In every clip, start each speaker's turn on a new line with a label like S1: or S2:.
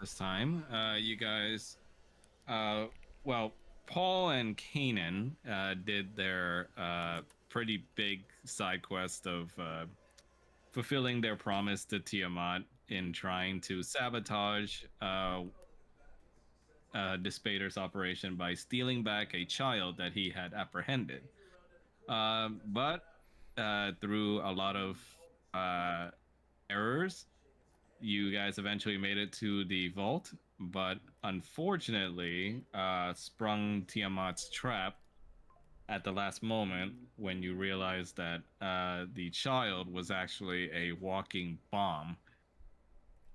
S1: this time. You guys, uh, well, Paul and Kanan did their pretty big side quest of fulfilling their promise to Tiamat in trying to sabotage Despater's operation by stealing back a child that he had apprehended. But through a lot of uh, errors, you guys eventually made it to the vault, but unfortunately, sprung Tiamat's trap at the last moment when you realized that the child was actually a walking bomb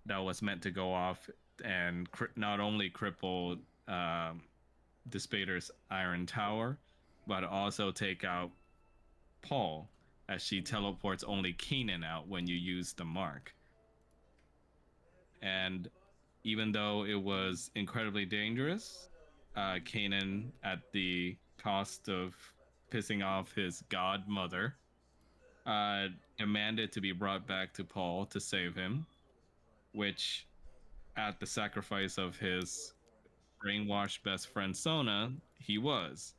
S1: that was meant to go off and not only cripple Despater's Iron Tower, but also take out Paul, as she teleports only Keenan out when you use the mark. And even though it was incredibly dangerous, Kanan, at the cost of pissing off his godmother, uh, demanded to be brought back to Paul to save him, which, at the sacrifice of his brainwashed best friend Sona, he was.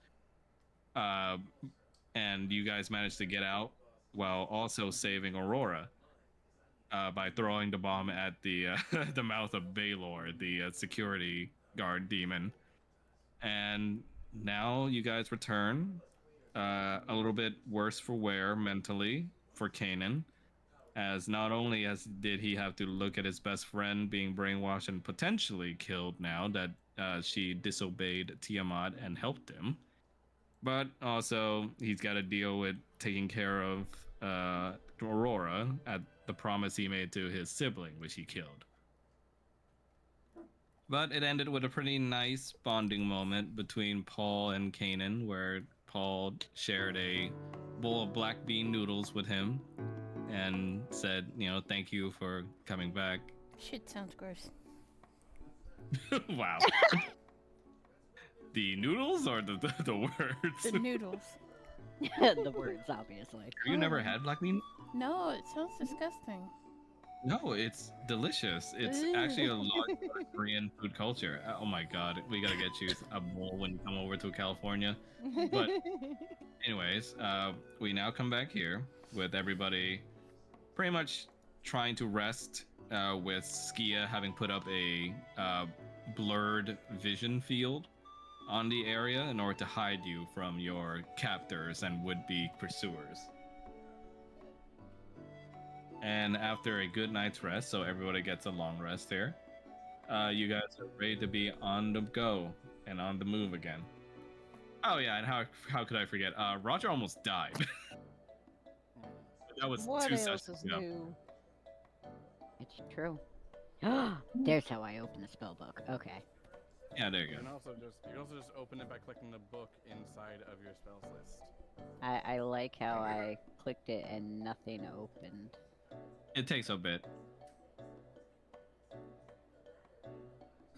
S1: Uh, and you guys managed to get out while also saving Aurora by throwing the bomb at the the mouth of Baylor, the security guard demon. And now you guys return, a little bit worse for wear mentally for Kanan, as not only as did he have to look at his best friend being brainwashed and potentially killed now that she disobeyed Tiamat and helped him, but also he's got to deal with taking care of Aurora at the promise he made to his sibling, which he killed. But it ended with a pretty nice bonding moment between Paul and Kanan, where Paul shared a bowl of black bean noodles with him and said, thank you for coming back.
S2: Shit sounds gross.
S1: Wow. The noodles or the words?
S2: The noodles.
S3: The words, obviously.
S1: Have you never had black bean?
S2: No, it sounds disgusting.
S1: No, it's delicious. It's actually a lot of Korean food culture. Oh my god, we gotta get you a bowl when you come over to California. But anyways, we now come back here with everybody pretty much trying to rest, with Skia having put up a blurred vision field on the area in order to hide you from your captors and would-be pursuers. And after a good night's rest, so everybody gets a long rest here, you guys are ready to be on the go and on the move again. Oh yeah, and how could I forget? Roger almost died. That was
S4: What
S1: 2
S4: else
S1: sessions
S4: is
S1: ago.
S4: new?
S3: It's true. There's how I open the spell book. Okay.
S1: Yeah, there you
S5: You can
S1: go.
S5: also just open it by clicking the book inside of your spells list.
S3: I like how I clicked it and nothing opened.
S1: It takes a bit.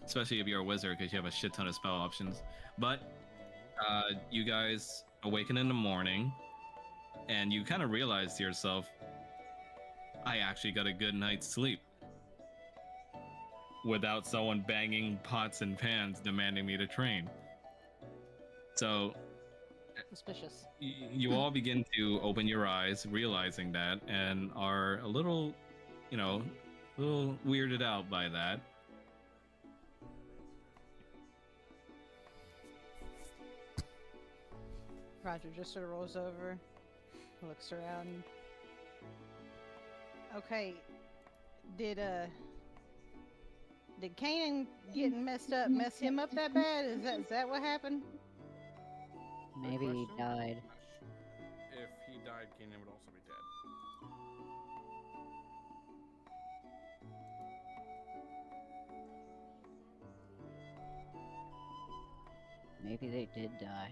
S1: Especially if you're a wizard, because you have a shit ton of spell options. But you guys awaken in the morning, and you kind of realize to yourself, I actually got a good night's sleep. Without someone banging pots and pans demanding me to train. So
S4: Suspicious.
S1: you all begin to open your eyes, realizing that, and are a little, a little weirded out by that.
S4: Roger just sort of rolls over, looks around. Okay, did Kanan getting messed up mess him up that bad? Is that what happened?
S3: Maybe he
S5: question?
S3: died.
S5: If he died, Kanan would also be dead.
S3: Maybe they did die.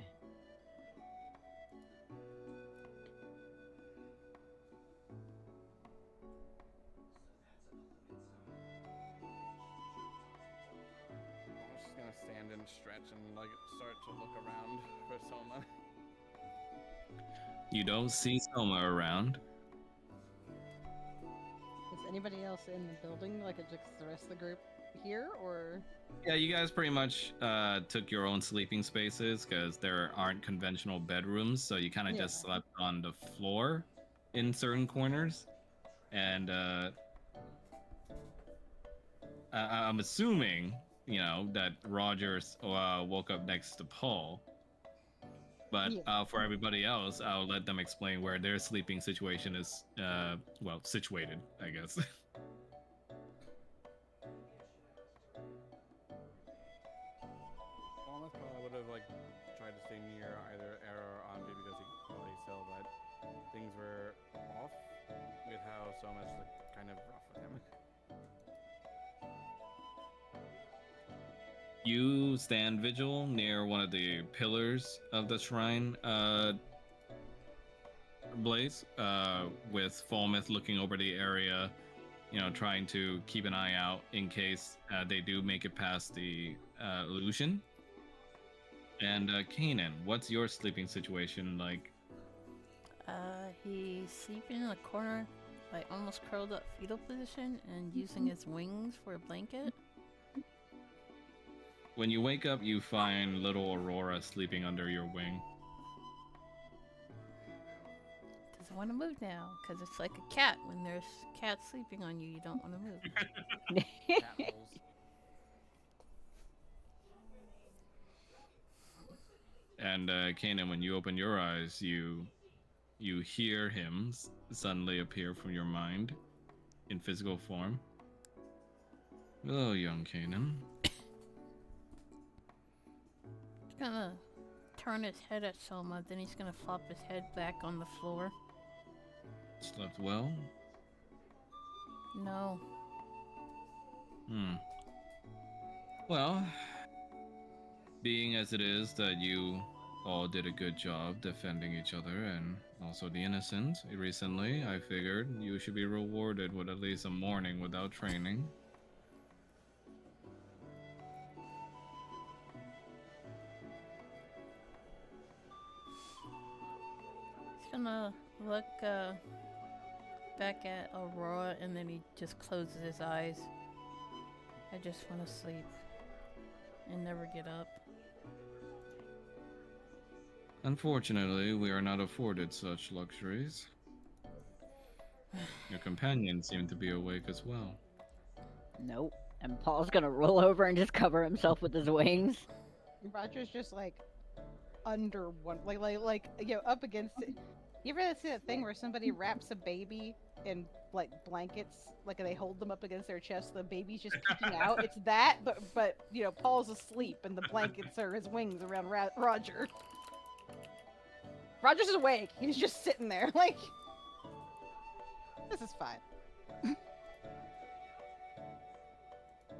S5: I'm just gonna stand and stretch and like start to look around for Soma.
S1: You don't see Soma around.
S4: Is anybody else in the building? Like, it's just the rest of the group? here, or?
S1: Yeah, you guys pretty much took your own sleeping spaces because there aren't conventional bedrooms, so you kind of just
S4: Yeah.
S1: slept on the floor in certain corners. And I'm assuming, that Rogers woke up next to Paul. But
S4: Yeah.
S1: for everybody else, I'll let them explain where their sleeping situation is, situated, I guess.
S5: Almost probably would have like tried to stay near either Error or Andre because he could probably tell that things were off with how so much like kind of rough with him.
S1: You stand vigil near one of the pillars of the shrine, Blaze, with Falmouth looking over the area, trying to keep an eye out in case they do make it past the illusion. And Kanan, what's your sleeping situation like?
S2: He's sleeping in a corner, like almost curled up fetal position and using his wings for a blanket.
S1: When you wake up, you find little Aurora sleeping under your wing.
S2: Doesn't want to move now, because it's like a cat. When there's cats sleeping on you, you don't want to move.
S5: Cat holes.
S1: And Kanan, when you open your eyes, you hear him suddenly appear from your mind in physical form. Hello, young Kanan.
S2: He's gonna turn his head at Selma, then he's gonna flop his head back on the floor.
S1: Slept well?
S2: No.
S1: Well, being as it is that you all did a good job defending each other and also the innocent recently, I figured you should be rewarded with at least a morning without training.
S2: He's gonna look back at Aurora and then he just closes his eyes. I just want to sleep and never get up.
S1: Unfortunately, we are not afforded such luxuries. Your companions seem to be awake as well.
S3: Nope. And Paul's gonna roll over and just cover himself with his wings.
S4: Roger's just like under one, up against it. You ever see that thing where somebody wraps a baby in like blankets, like they hold them up against their chest, the baby's just peeking out? It's that, but Paul's asleep and the blankets are his wings around Roger. Roger's awake. He's just sitting there, like, this is fine.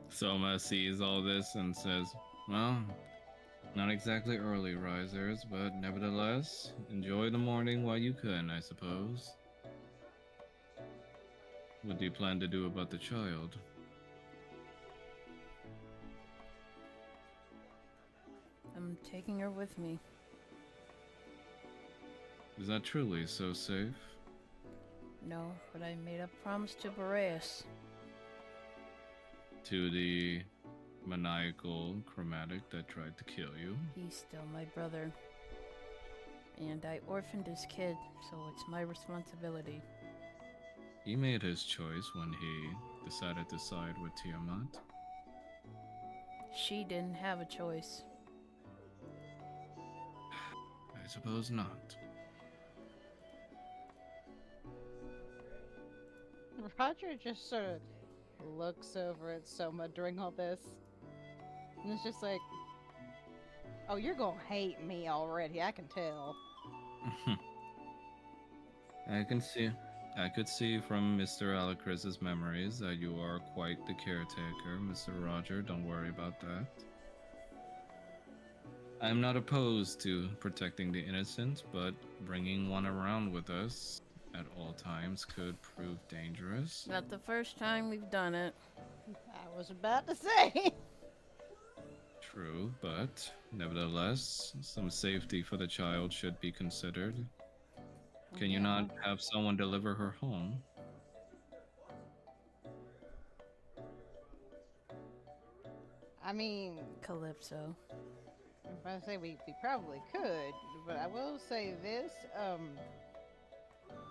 S1: Soma sees all this and says, well, not exactly early risers, but nevertheless, enjoy the morning while you can, I suppose. What do you plan to do about the child?
S2: I'm taking her with me.
S1: Is that truly so safe?
S2: No, but I made a promise to Boreas.
S1: To the maniacal chromatic that tried to kill you?
S2: He's still my brother. And I orphaned his kid, so it's my responsibility.
S1: He made his choice when he decided to side with Tiamat.
S2: She didn't have a choice.
S1: I suppose not.
S4: Roger just sort of looks over at Soma during all this, and it's just like, oh, you're gonna hate me already, I can tell.
S1: I could see from Mr. Alecris's memories that you are quite the caretaker, Mr. Roger. Don't worry about that. I'm not opposed to protecting the innocent, but bringing one around with us at all times could prove dangerous.
S2: Not the first time we've done it.
S4: I was about to say.
S1: True, but nevertheless, some safety for the child should be considered. Can you not have someone deliver her home?
S4: I mean,
S2: Calypso.
S4: if I say we probably could, but I will say this,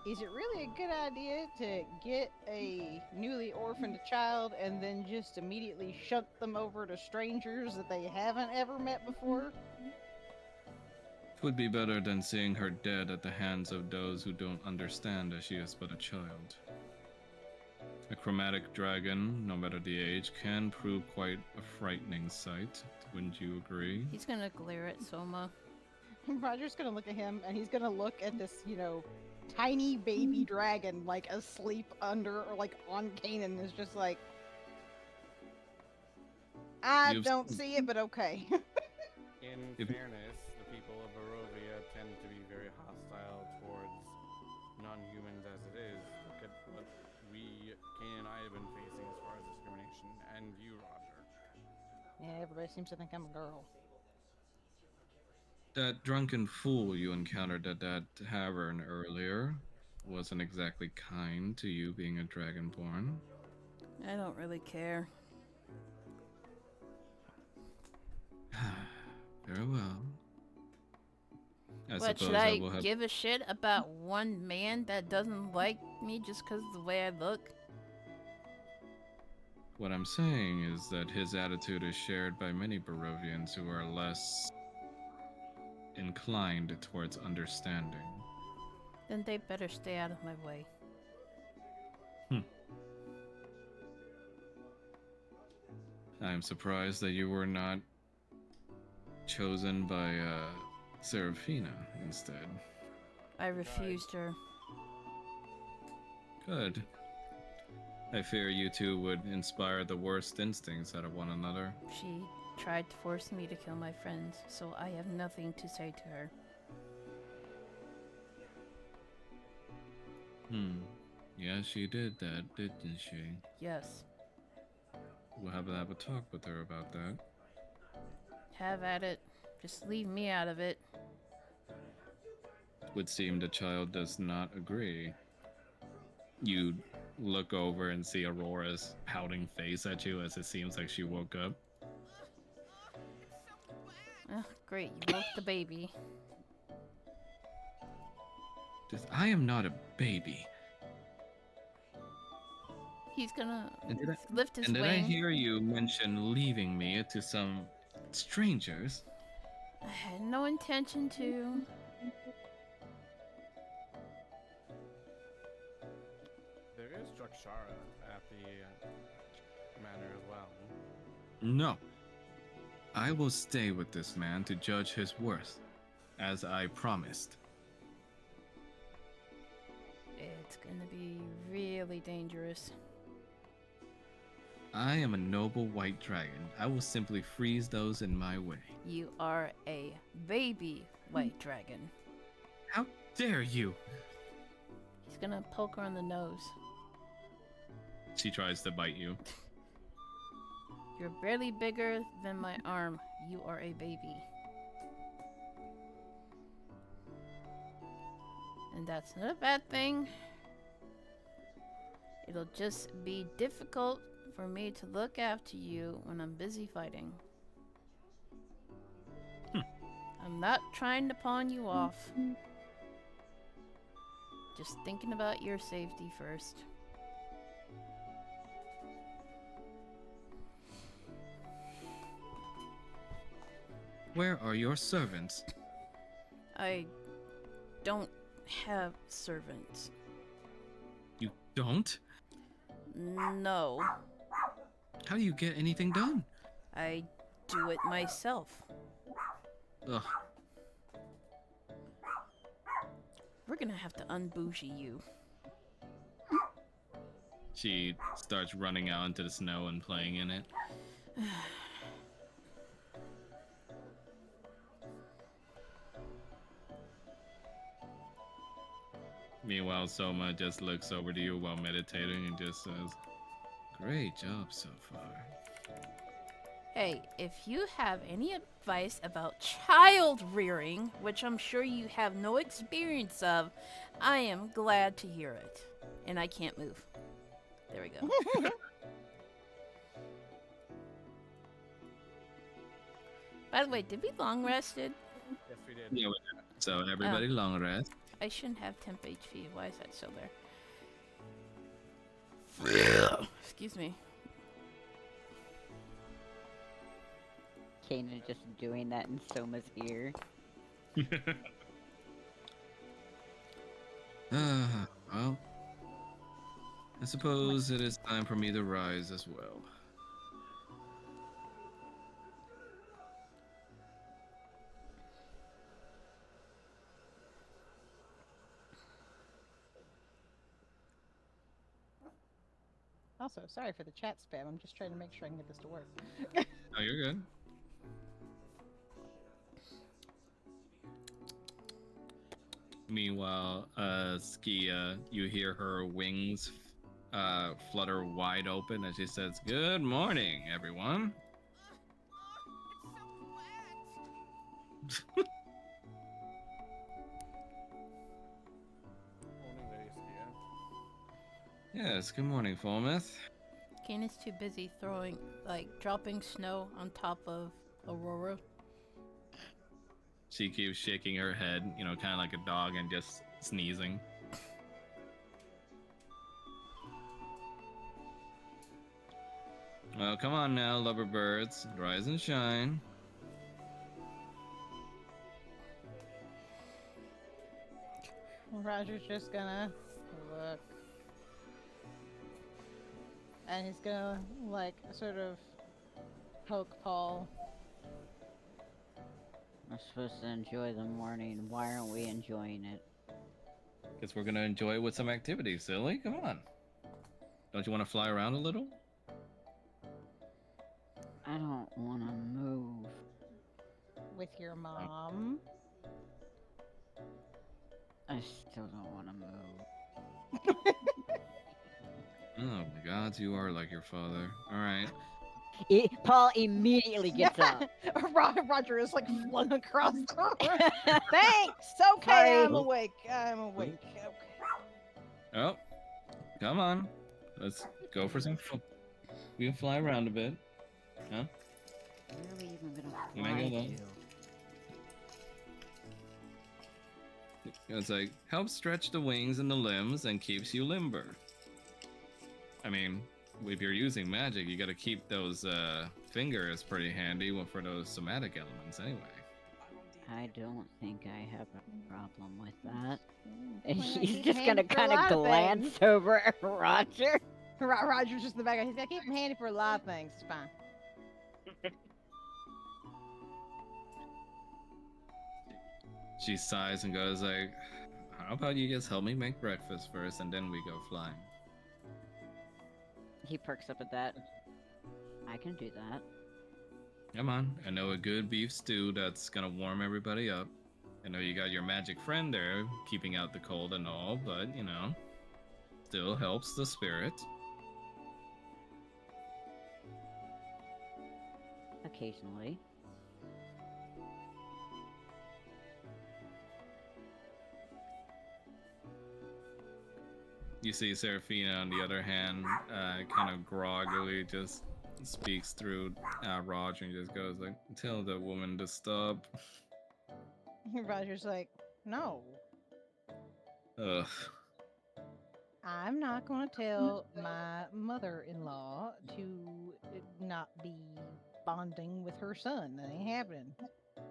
S4: is it really a good idea to get a newly orphaned child and then just immediately shunt them over to strangers that they haven't ever met before?
S1: It would be better than seeing her dead at the hands of those who don't understand that she is but a child. A chromatic dragon, no matter the age, can prove quite a frightening sight. Wouldn't you agree?
S2: He's gonna glare at Soma.
S4: Roger's gonna look at him and he's gonna look at this, tiny baby dragon like asleep under or like on Kanan is just like, I
S1: You've
S4: don't
S1: seen-
S4: see it, but okay.
S5: In
S1: If-
S5: fairness, the people of Barovia tend to be very hostile towards non-humans as it is. Look at what Kane and I have been facing as far as discrimination, and you, Roger.
S4: Yeah, everybody seems to think I'm a girl.
S1: That drunken fool you encountered at that tavern earlier wasn't exactly kind to you being a dragonborn.
S2: I don't really care.
S1: Very well. I
S2: What,
S1: suppose
S2: should
S1: I
S2: I
S1: will have.
S2: give a shit about one man that doesn't like me just because of the way I look?
S1: What I'm saying is that his attitude is shared by many Barovians who are less inclined towards understanding.
S2: Then they better stay out of my way.
S1: I am surprised that you were not chosen by Seraphina instead.
S2: I refused her.
S1: Good. I fear you two would inspire the worst instincts out of one another.
S2: She tried to force me to kill my friends, so I have nothing to say to her.
S1: Yeah, she did that, didn't she?
S2: Yes.
S1: We'll have to have a talk with her about that.
S2: Have at it. Just leave me out of it.
S1: Would seem the child does not agree. You look over and see Aurora's pouting face at you as it seems like she woke up.
S2: Oh, great, you woke the baby.
S1: I am not a baby.
S2: He's gonna
S1: And did I-
S2: lift his
S1: And did I
S2: wing.
S1: hear you mention leaving me to some strangers?
S2: I had no intention to.
S5: There is Drakshara at the manor as well.
S1: No. I will stay with this man to judge his worth, as I promised.
S2: It's gonna be really dangerous.
S1: I am a noble white dragon. I will simply freeze those in my way.
S2: You are a baby white dragon.
S1: How dare you?
S2: He's gonna poke her on the nose.
S1: She tries to bite you.
S2: You're barely bigger than my arm. You are a baby. And that's not a bad thing. It'll just be difficult for me to look after you when I'm busy fighting. I'm not trying to pawn you off. Just thinking about your safety first.
S1: Where are your servants?
S2: I don't have servants.
S1: You don't?
S2: No,
S1: How do you get anything done?
S2: I do it myself.
S1: Ugh.
S2: We're gonna have to unbougie you.
S1: She starts running out into the snow and playing in it. Meanwhile, Soma just looks over to you while meditating and just says, "Great job so far."
S2: Hey, if you have any advice about child rearing, which I'm sure you have no experience of, I am glad to hear it. And I can't move. There we go. By the way, did we long rested?
S5: Yes, we did.
S1: Yeah, so everybody long rest.
S2: I shouldn't have temp HP. Why is that still there? Excuse me.
S3: Kanan just doing that in Soma's ear.
S1: Well, I suppose it is time for me to rise as well.
S4: Also, sorry for the chat spam. I'm just trying to make sure I can get this to work.
S1: Oh, you're good. Meanwhile, Skia, you hear her wings flutter wide open as she says, "Good morning, everyone."
S5: Morning, Lady Skia.
S1: Yes, good morning, Fulmouth.
S2: Kanan's too busy dropping snow on top of Aurora.
S1: She keeps shaking her head, kind of like a dog, and just sneezing. Well, come on now, lover birds. Rise and shine.
S4: Roger's just gonna look. And he's gonna, sort of poke Paul.
S3: We're supposed to enjoy the morning. Why aren't we enjoying it?
S1: Guess we're gonna enjoy it with some activity, silly. Come on. Don't you want to fly around a little?
S3: I don't want to move.
S4: With your mom.
S3: I still don't want to move.
S1: Oh my God, you are like your father. All right.
S3: Paul immediately gets up.
S4: Roger is flung across the room. Thanks. Okay,
S3: Sorry.
S4: I'm awake. Okay.
S1: Oh, come on. Let's go for some fun. We can fly around a bit. Huh?
S3: Where are we even gonna
S1: You might
S3: fly
S1: go though.
S3: to?
S1: It's like, helps stretch the wings and the limbs and keeps you limber. I mean, if you're using magic, you gotta keep those fingers pretty handy for those somatic elements anyway.
S3: I don't think I have a problem with that.
S4: Why
S3: And
S4: not
S3: he's
S4: keep
S3: just
S4: him
S3: gonna
S4: handy for a
S3: kind of
S4: lot of
S3: glance
S4: things?
S3: over at Roger.
S4: Roger's just in the background. He's gonna keep him handy for a lot of things. It's fine.
S1: She sighs and goes like, how about you just help me make breakfast first and then we go flying?
S3: He perks up at that. I can do that.
S1: Come on, I know a good beef stew that's gonna warm everybody up. I know you got your magic friend there keeping out the cold and all, but still helps the spirit.
S3: Occasionally.
S1: You see Seraphina, on the other hand, kind of groggily just speaks through Roger and just goes like, tell the woman to stop.
S4: Roger's like, no,
S1: Ugh.
S4: I'm not gonna tell my mother-in-law to not be bonding with her son. That ain't happening.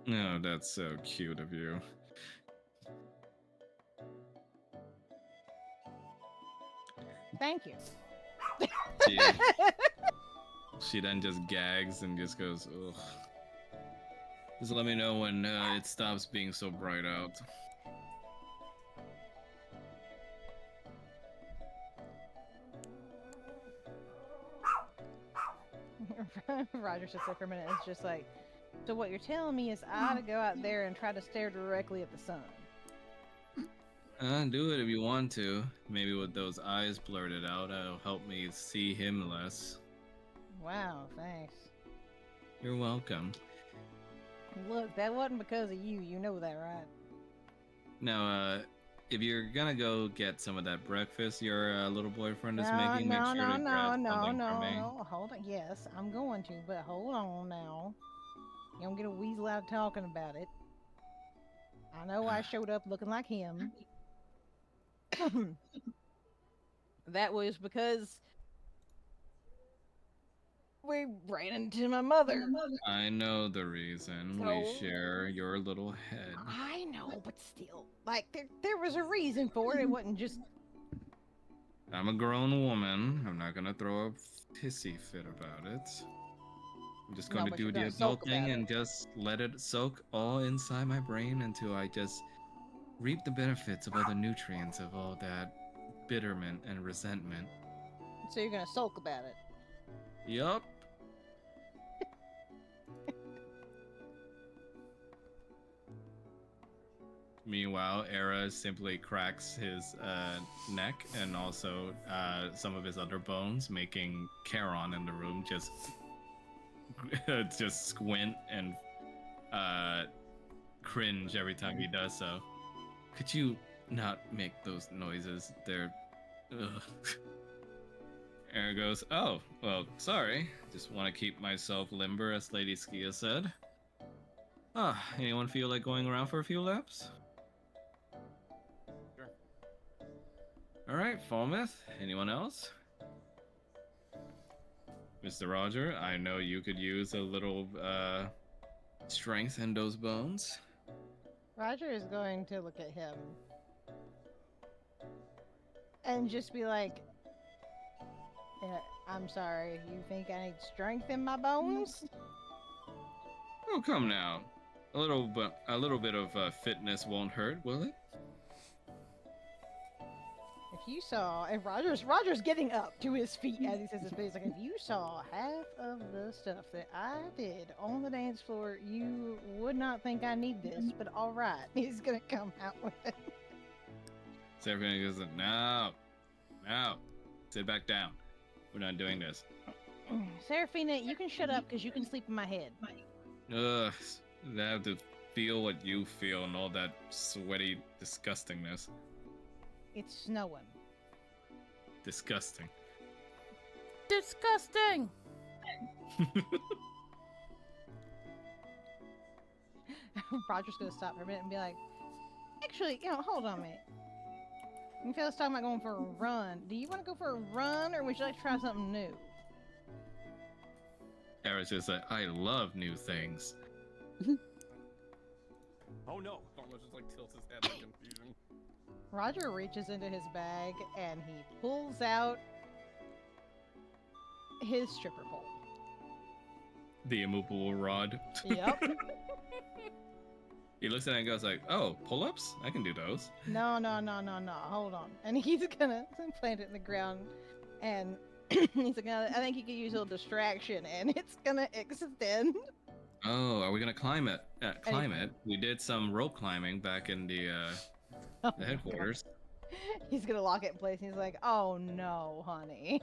S1: Oh, that's so cute of you.
S4: Thank you.
S1: She, she then just gags and just goes, ugh. Just let me know when it stops being so bright out.
S4: Roger sits there for a minute and is just like, so what you're telling me is I ought to go out there and try to stare directly at the sun.
S1: Do it if you want to. Maybe with those eyes blurted out, that'll help me see him less.
S4: Wow, thanks.
S1: You're welcome.
S4: Look, that wasn't because of you. You know that, right?
S1: Now, if you're gonna go get some of that breakfast your little boyfriend is making,
S4: no,
S1: make sure
S4: no,
S1: to
S4: no,
S1: grab
S4: no,
S1: something
S4: no,
S1: for me.
S4: no. Hold on. Yes, I'm going to, but hold on now. You don't get a weasel out talking about it. I know I showed up looking like him. That was because we ran into my mother.
S1: I know the reason. We
S4: So
S1: share your little head.
S4: I know, but still, like there was a reason for it. It wasn't just
S1: I'm a grown woman. I'm not gonna throw a pissy fit about it. I'm just going
S4: no,
S1: to
S4: but
S1: do
S4: you're
S1: the
S4: gonna
S1: adult
S4: sulk
S1: thing
S4: about it.
S1: and just let it soak all inside my brain until I just reap the benefits of all the nutrients of all that bitterment and resentment.
S4: So you're gonna sulk about it.
S1: Yup. Meanwhile, Era simply cracks his neck and also some of his other bones, making Charon in the room just just squint and cringe every time he does so. Could you not make those noises? They're. Ugh. Era goes, oh, well, sorry. Just want to keep myself limber, as Lady Skia said. Ah, anyone feel like going around for a few laps?
S5: Sure.
S1: Alright, Falmouth. Anyone else? Mr. Roger, I know you could use a little strength in those bones.
S4: Roger is going to look at him and just be like, I'm sorry, you think I need strength in my bones?
S1: Oh, come now. A little bit of fitness won't hurt, will it?
S4: If you saw, and Roger's getting up to his feet as he says this, but he's like, if you saw half of the stuff that I did on the dance floor, you would not think I need this, but all right, he's gonna come out with it.
S1: Seraphina goes, no, sit back down. We're not doing this.
S4: Seraphina, you can shut up because you can sleep in my head.
S1: Ugh, I have to feel what you feel and all that sweaty disgustingness.
S4: It's snowing.
S1: Disgusting.
S2: Disgusting!
S4: Roger's gonna stop for a minute and be like, actually, hold on a minute. You fellas talking about going for a run. Do you want to go for a run, or would you like to try something new?
S1: Era's just like, I love new things.
S5: Oh no! Almost just like tilts his head in confusion.
S4: Roger reaches into his bag and he pulls out his stripper pole.
S1: The immovable rod.
S4: Yep.
S1: He looks at it and goes like, oh, pull-ups? I can do those.
S4: No. Hold on. And he's gonna plant it in the ground, and he's like, I think he could use a little distraction, and it's gonna extend.
S1: Oh, are we gonna climb it? Climb it? We did some rope climbing back in the headquarters.
S4: He's gonna lock it in place. And he's like, "Oh no, honey."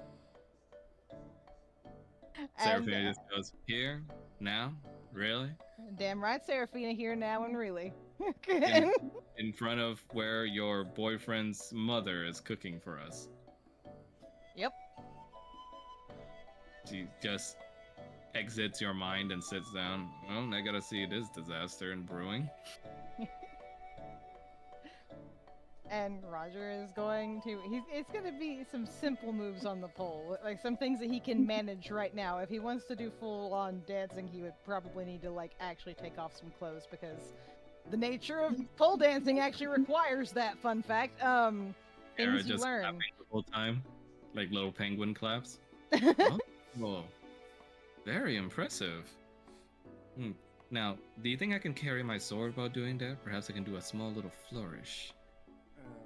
S1: Seraphina just goes, here? Now? Really?
S4: Damn right, Seraphina here now and really.
S1: In front of where your boyfriend's mother is cooking for us.
S4: Yep.
S1: She just exits your mind and sits down. Well, I gotta see this disaster in brewing.
S4: And Roger is going to. It's going to be some simple moves on the pole, like some things that he can manage right now. If he wants to do full-on dancing, he would probably need to actually take off some clothes because the nature of pole dancing actually requires that. Fun fact.
S1: Era
S4: Things you
S1: just
S4: learn.
S1: clapping the whole time, like little penguin claps. Oh, very impressive. Now, do you think I can carry my sword while doing that? Perhaps I can do a small little flourish.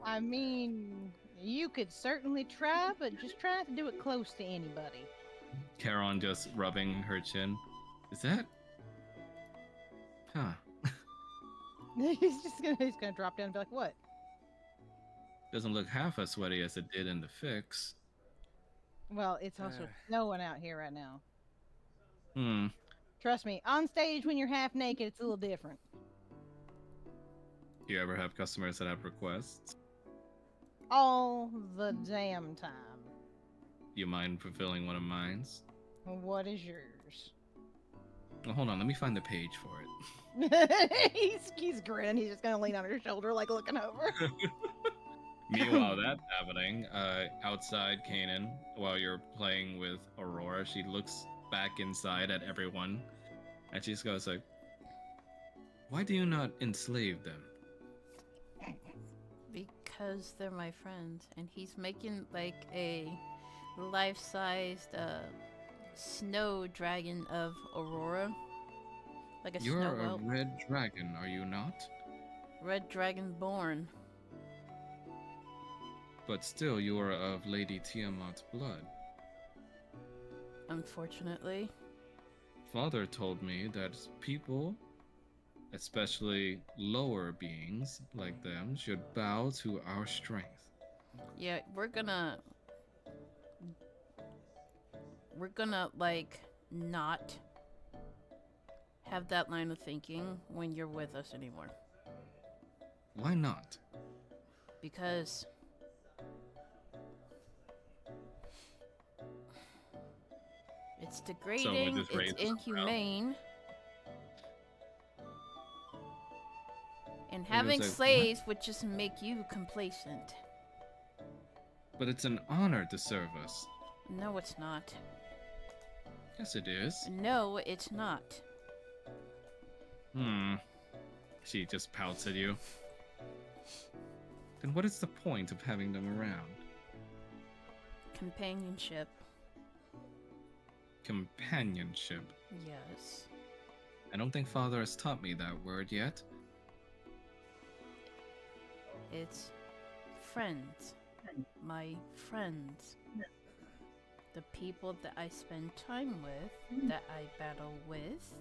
S4: I mean, you could certainly try, but just try not to do it close to anybody.
S1: Charon just rubbing her chin. Is that? Huh.
S4: he's gonna drop down and be like, "What?"
S1: Doesn't look half as sweaty as it did in the fix.
S4: Well, it's also snowing out here right now.
S1: Hmm.
S4: Trust me, on stage when you're half naked, it's a little different.
S1: Do you ever have customers that have requests?
S4: All the damn time.
S1: You mind fulfilling one of mine?
S4: What is yours?
S1: Oh, hold on. Let me find the page for it.
S4: he's grinning. He's just gonna lean on her shoulder, like looking over.
S1: Meanwhile, that's happening. Outside Kanan, while you're playing with Aurora, she looks back inside at everyone, and she just goes like, "Why do you not enslave them?"
S2: Because they're my friends, and he's making like a life-sized snow dragon of Aurora, like a
S1: You're
S2: snow
S1: a
S2: whelp.
S1: red dragon, are you not?
S2: Red dragon born.
S1: But still, you are of Lady Tiamat's blood.
S2: Unfortunately.
S1: Father told me that people, especially lower beings like them, should bow to our strength.
S2: Yeah, we're gonna like not have that line of thinking when you're with us anymore.
S1: Why not?
S2: Because it's degrading,
S1: just
S2: it's
S1: raises a brow.
S2: inhumane, and
S1: It
S2: having
S1: was like,
S2: slaves would just make you complacent.
S1: But it's an honor to serve us.
S2: No, it's not.
S1: Yes, it is.
S2: No, it's not.
S1: She just pouts at you. Then what is the point of having them around?
S2: Companionship.
S1: Companionship.
S2: Yes.
S1: I don't think Father has taught me that word yet.
S2: It's friends. My friends. The people that I spend time with, that I battle with,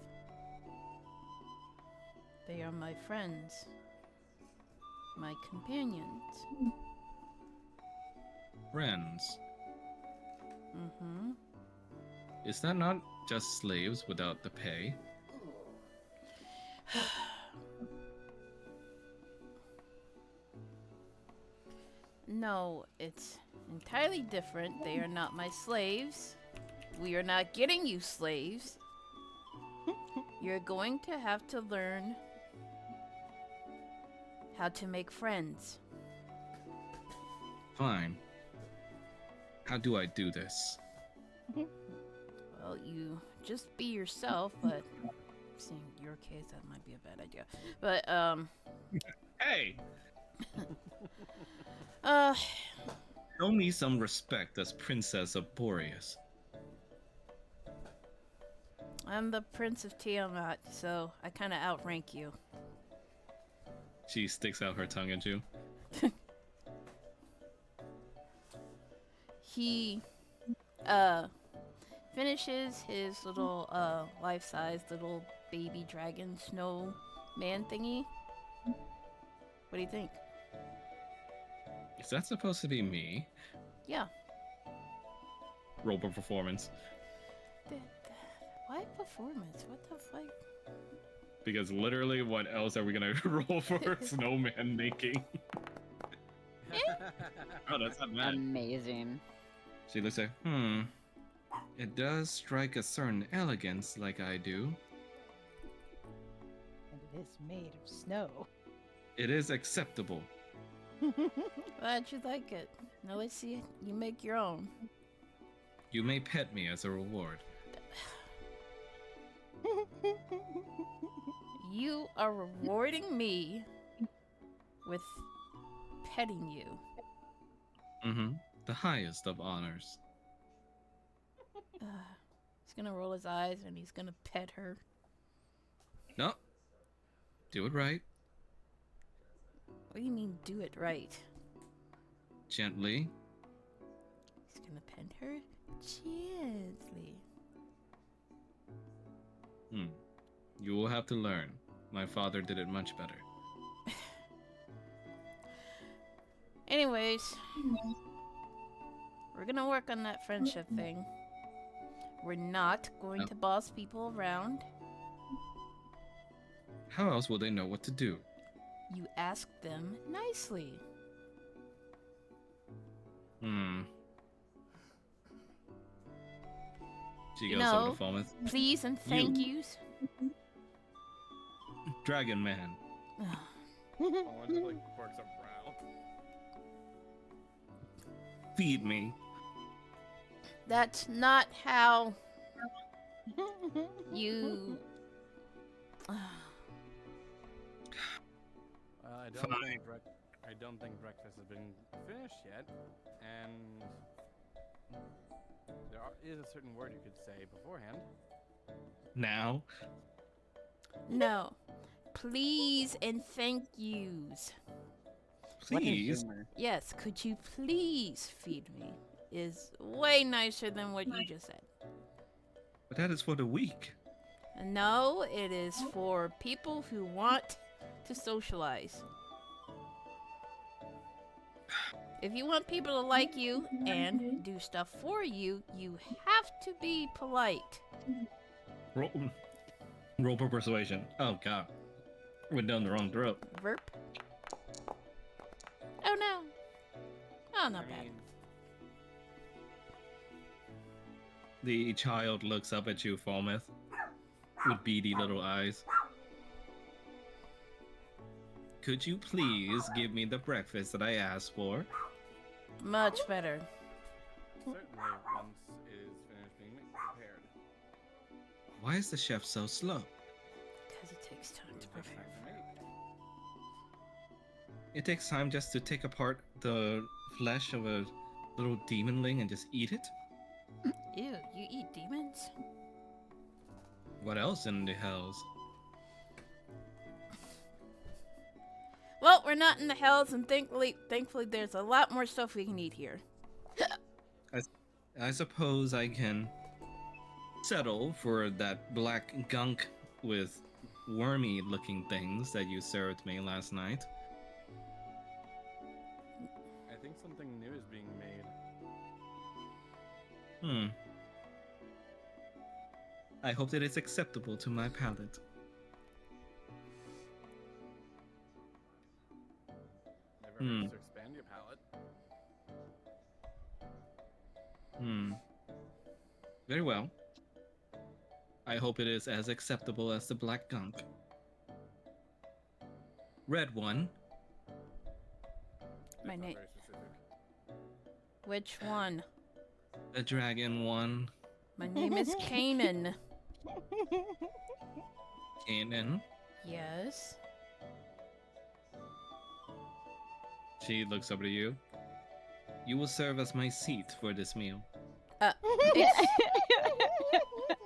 S2: they are my friends. My companions.
S1: Friends.
S2: Mm-hmm.
S1: Is that not just slaves without the pay?
S2: No, it's entirely different. They are not my slaves. We are not getting you slaves. You're going to have to learn how to make friends.
S1: Fine. How do I do this?
S2: Well, you just be yourself, but seeing your case, that might be a bad idea. But,
S1: Hey!
S2: uh,
S1: Show me some respect as Princess of Boreas.
S2: I'm the Prince of Tiamat, so I kind of outrank you.
S1: She sticks out her tongue at you.
S2: He, finishes his little, life-size little baby dragon snowman thingy. What do you think?
S1: Is that supposed to be me?
S2: Yeah.
S1: Roll for performance.
S2: Why performance? What the fuck?
S1: Because literally, what else are we gonna roll for snowman making? Oh, that's not bad.
S3: Amazing.
S1: She looks like, it does strike a certain elegance like I do.
S4: And it is made of snow.
S1: It is acceptable.
S2: Glad you like it. Now let's see you make your own.
S1: You may pet me as a reward.
S2: You are rewarding me with petting you.
S1: The highest of honors.
S2: He's gonna roll his eyes and he's gonna pet her.
S1: No. Do it right.
S2: What do you mean, do it right?
S1: Gently.
S2: He's gonna pet her gently.
S1: You will have to learn. My father did it much better.
S2: Anyways, we're gonna work on that friendship thing. We're not going to boss people around.
S1: How else will they know what to do?
S2: You ask them nicely.
S1: She
S2: You
S1: goes over
S2: know,
S1: to Falmouth.
S2: please and thank yous.
S1: Dragon Man.
S5: Someone just like quirks a brow.
S1: Feed me.
S2: That's not how you.
S1: Fine.
S5: I don't think breakfast has been finished yet, and is a certain word you could say beforehand.
S1: Now?
S2: No. Please and thank yous.
S3: What a
S1: Please?
S3: zoomer.
S2: Yes, could you please feed me? Is way nicer than what you just said.
S1: But that is for the weak.
S2: No, it is for people who want to socialize. If you want people to like you and do stuff for you, you have to be polite.
S1: Roll for persuasion. Oh god. Went down the wrong throat.
S2: Verp. Oh no. Oh, not
S5: I
S2: bad.
S5: mean,
S1: The child looks up at you, Falmouth, with beady little eyes. Could you please give me the breakfast that I asked for?
S2: Much better.
S5: certainly once it is finished being prepared.
S1: Why is the chef so slow?
S2: Because it takes time to
S5: It takes
S2: prepare.
S5: time to make.
S1: It takes time just to take apart the flesh of a little demonling and just eat it?
S2: Ew, you eat demons?
S1: What else in the hells?
S2: Well, we're not in the hells, and thankfully there's a lot more stuff we can eat here.
S1: I suppose I can settle for that black gunk with wormy looking things that you served me last night.
S5: I think something new is being made.
S1: I hope that it's acceptable to my palate.
S5: Never hurts to expand your palate.
S1: Very well. I hope it is as acceptable as the black gunk. Red one.
S2: My
S5: That's not
S2: name.
S5: very specific.
S2: Which one?
S1: The dragon one.
S2: My name is Kanan.
S1: Kanan.
S2: Yes.
S1: She looks over to you. You will serve as my seat for this meal.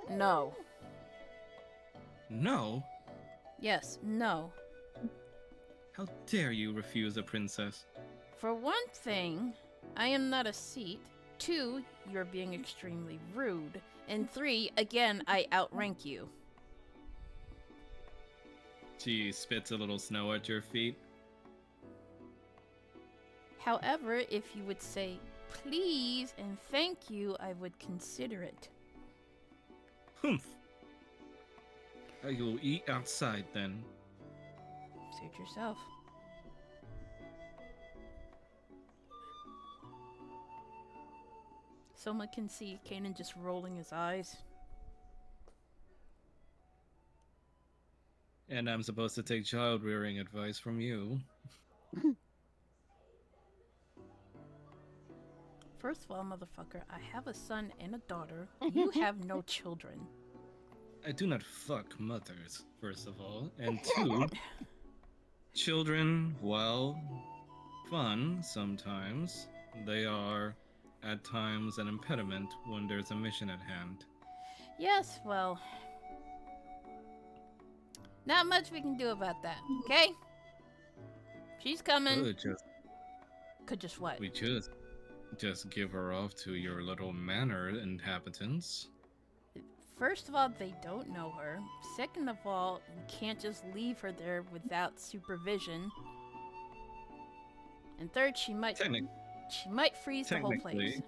S2: No.
S1: No?
S2: Yes, no.
S1: How dare you refuse a princess?
S2: For one thing, I am not a seat. 2, you're being extremely rude. And 3, again, I outrank you.
S1: She spits a little snow at your feet.
S2: However, if you would say please and thank you, I would consider it.
S1: Humph. I will eat outside then.
S2: Suit yourself. Someone can see Kanan just rolling his eyes.
S1: And I'm supposed to take child rearing advice from you.
S2: First of all, motherfucker, I have a son and a daughter. You have no children.
S1: I do not fuck mothers, first of all. And 2, children, well, fun sometimes. They are, at times, an impediment when there's a mission at hand.
S2: Yes, well, not much we can do about that, okay? She's coming. Could just what?
S1: We just give her off to your little manor inhabitants.
S2: First of all, they don't know her. Second of all, you can't just leave her there without supervision. And third, she might freeze the whole place.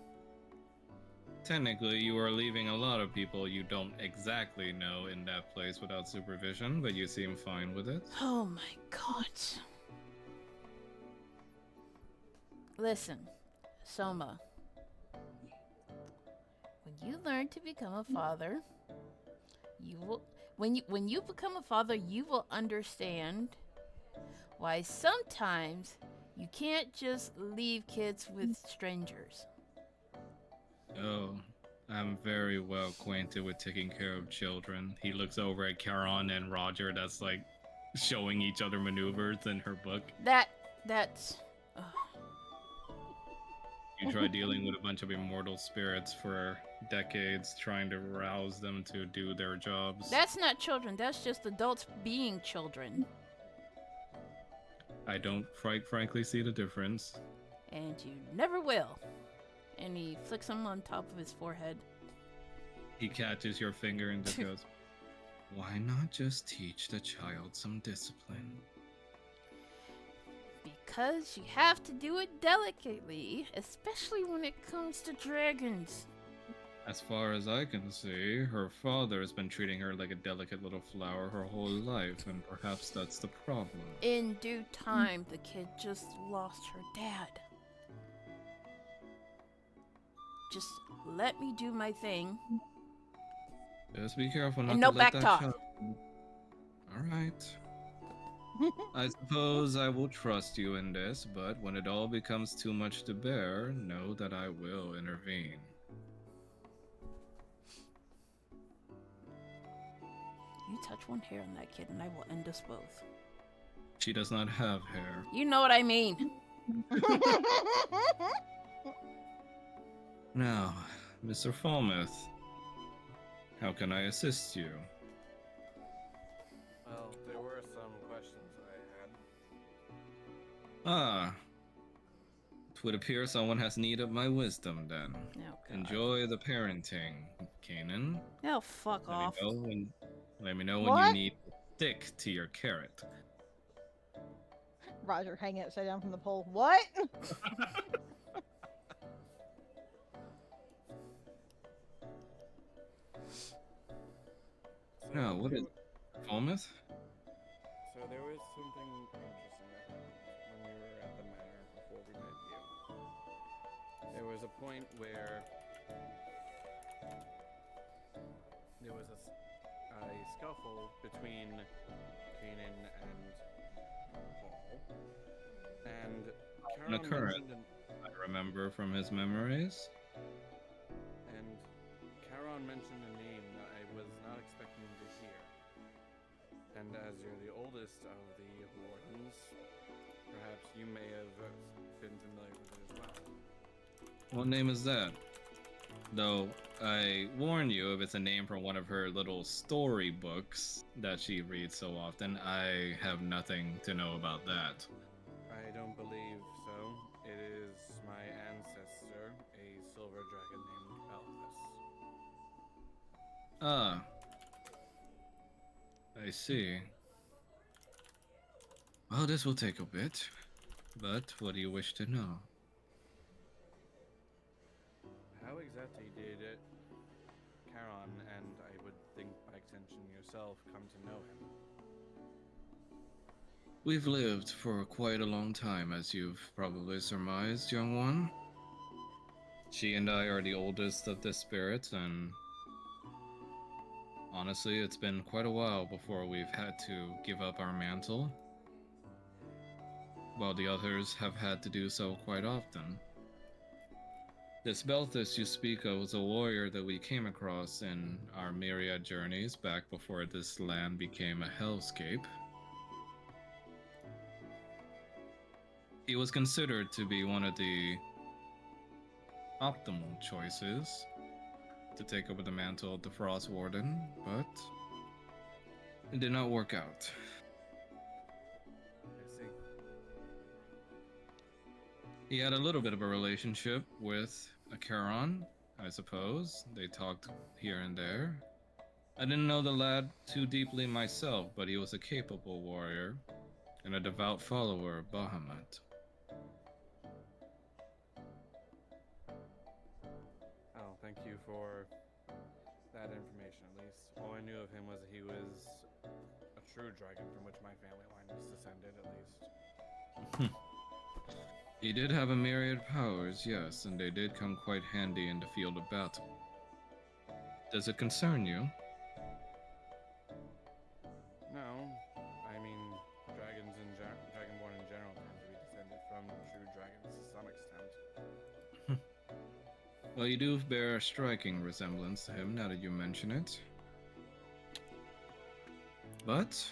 S1: Technically, you are leaving a lot of people you don't exactly know in that place without supervision, but you seem fine with it.
S2: Oh my god. Listen, Soma. When you learn to become a father, when you become a father, you will understand why sometimes you can't just leave kids with strangers.
S1: Oh, I'm very well acquainted with taking care of children. He looks over at Charon and Roger that's like showing each other maneuvers in her book.
S2: That's
S1: You try dealing with a bunch of immortal spirits for decades, trying to rouse them to do their jobs.
S2: that's not children. That's just adults being children.
S1: I don't frankly see the difference.
S2: And you never will. And he flicks him on top of his forehead.
S1: He catches your finger and just goes, "Why not just teach the child some discipline?"
S2: Because you have to do it delicately, especially when it comes to dragons.
S1: As far as I can see, her father has been treating her like a delicate little flower her whole life, and perhaps that's the problem.
S2: In due time, the kid just lost her dad. Just let me do my thing.
S1: Just be careful not
S2: And
S1: to
S2: no
S1: let
S2: back
S1: that
S2: talk.
S1: child... Alright. I suppose I will trust you in this, but when it all becomes too much to bear, know that I will intervene.
S2: You touch one hair on that kid and I will end us both.
S1: She does not have hair.
S2: You know what I mean.
S1: Now, Mr. Falmouth, how can I assist you?
S5: Well, there were some questions I had.
S1: Ah, it would appear someone has need of my wisdom then.
S2: Oh, God.
S1: Enjoy the parenting, Kanan.
S2: Oh, fuck off.
S1: Let me know when
S4: What?
S1: you need to stick to your carrot.
S4: Roger hanging upside down from the pole. What?
S1: No, what is Falmouth?
S5: So there was something interesting that happened when we were at the manor before we met you. There was a point where there was a scuffle between Kanan and Paul, and
S1: An
S5: Charon
S1: occurrence.
S5: mentioned
S1: I remember from his memories.
S5: and Charon mentioned a name that I was not expecting to hear. And as you're the oldest of the wardens, perhaps you may have been familiar with it as well.
S1: What name is that? Though I warn you, if it's a name from one of her little story books that she reads so often, I have nothing to know about that.
S5: I don't believe so. It is my ancestor, a silver dragon named Elvis.
S1: Ah. I see. Well, this will take a bit. But what do you wish to know?
S5: How exactly did Charon, and I would think by extension yourself, come to know him?
S1: We've lived for quite a long time, as you've probably surmised, young one. She and I are the oldest of the spirits, and honestly, it's been quite a while before we've had to give up our mantle, while the others have had to do so quite often. This Belthus you speak of was a warrior that we came across in our myriad journeys back before this land became a hellscape. He was considered to be one of the optimal choices to take over the mantle of the Frost Warden, but it did not work out.
S5: I see.
S1: He had a little bit of a relationship with a Charon, I suppose. They talked here and there. I didn't know the lad too deeply myself, but he was a capable warrior and a devout follower of Bahamut.
S5: Oh, thank you for that information, at least. All I knew of him was that he was a true dragon from which my family line is descended, at least.
S1: He did have a myriad powers, yes, and they did come quite handy in the field of battle. Does it concern you? Well, you do bear a striking resemblance to him now that you mention it. But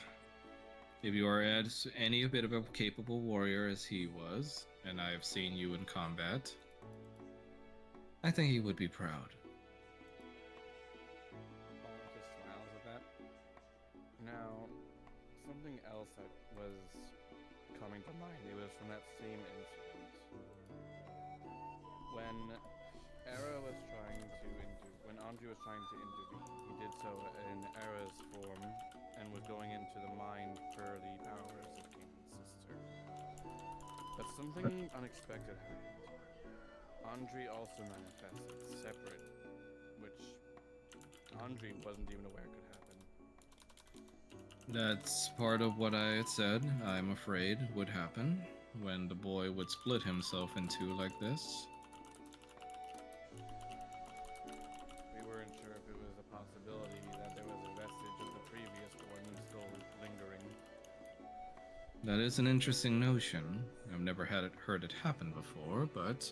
S1: if you are as any bit of a capable warrior as he was, and I have seen you in combat, I think he would be proud.
S5: Paul just smiles at that. Now, something else that was coming to mind, it was from that same incident. When when Andrew was trying to intervene, he did so in Era's form and was going into the mind for the powers of King's sister. But something unexpected happened. Andre also manifested separate, which Andre wasn't even aware could happen.
S1: That's part of what I had said, I'm afraid, would happen when the boy would split himself in two like this.
S5: We weren't sure if it was a possibility that there was a vestige of the previous one still lingering.
S1: That is an interesting notion. I've never heard it happen before, but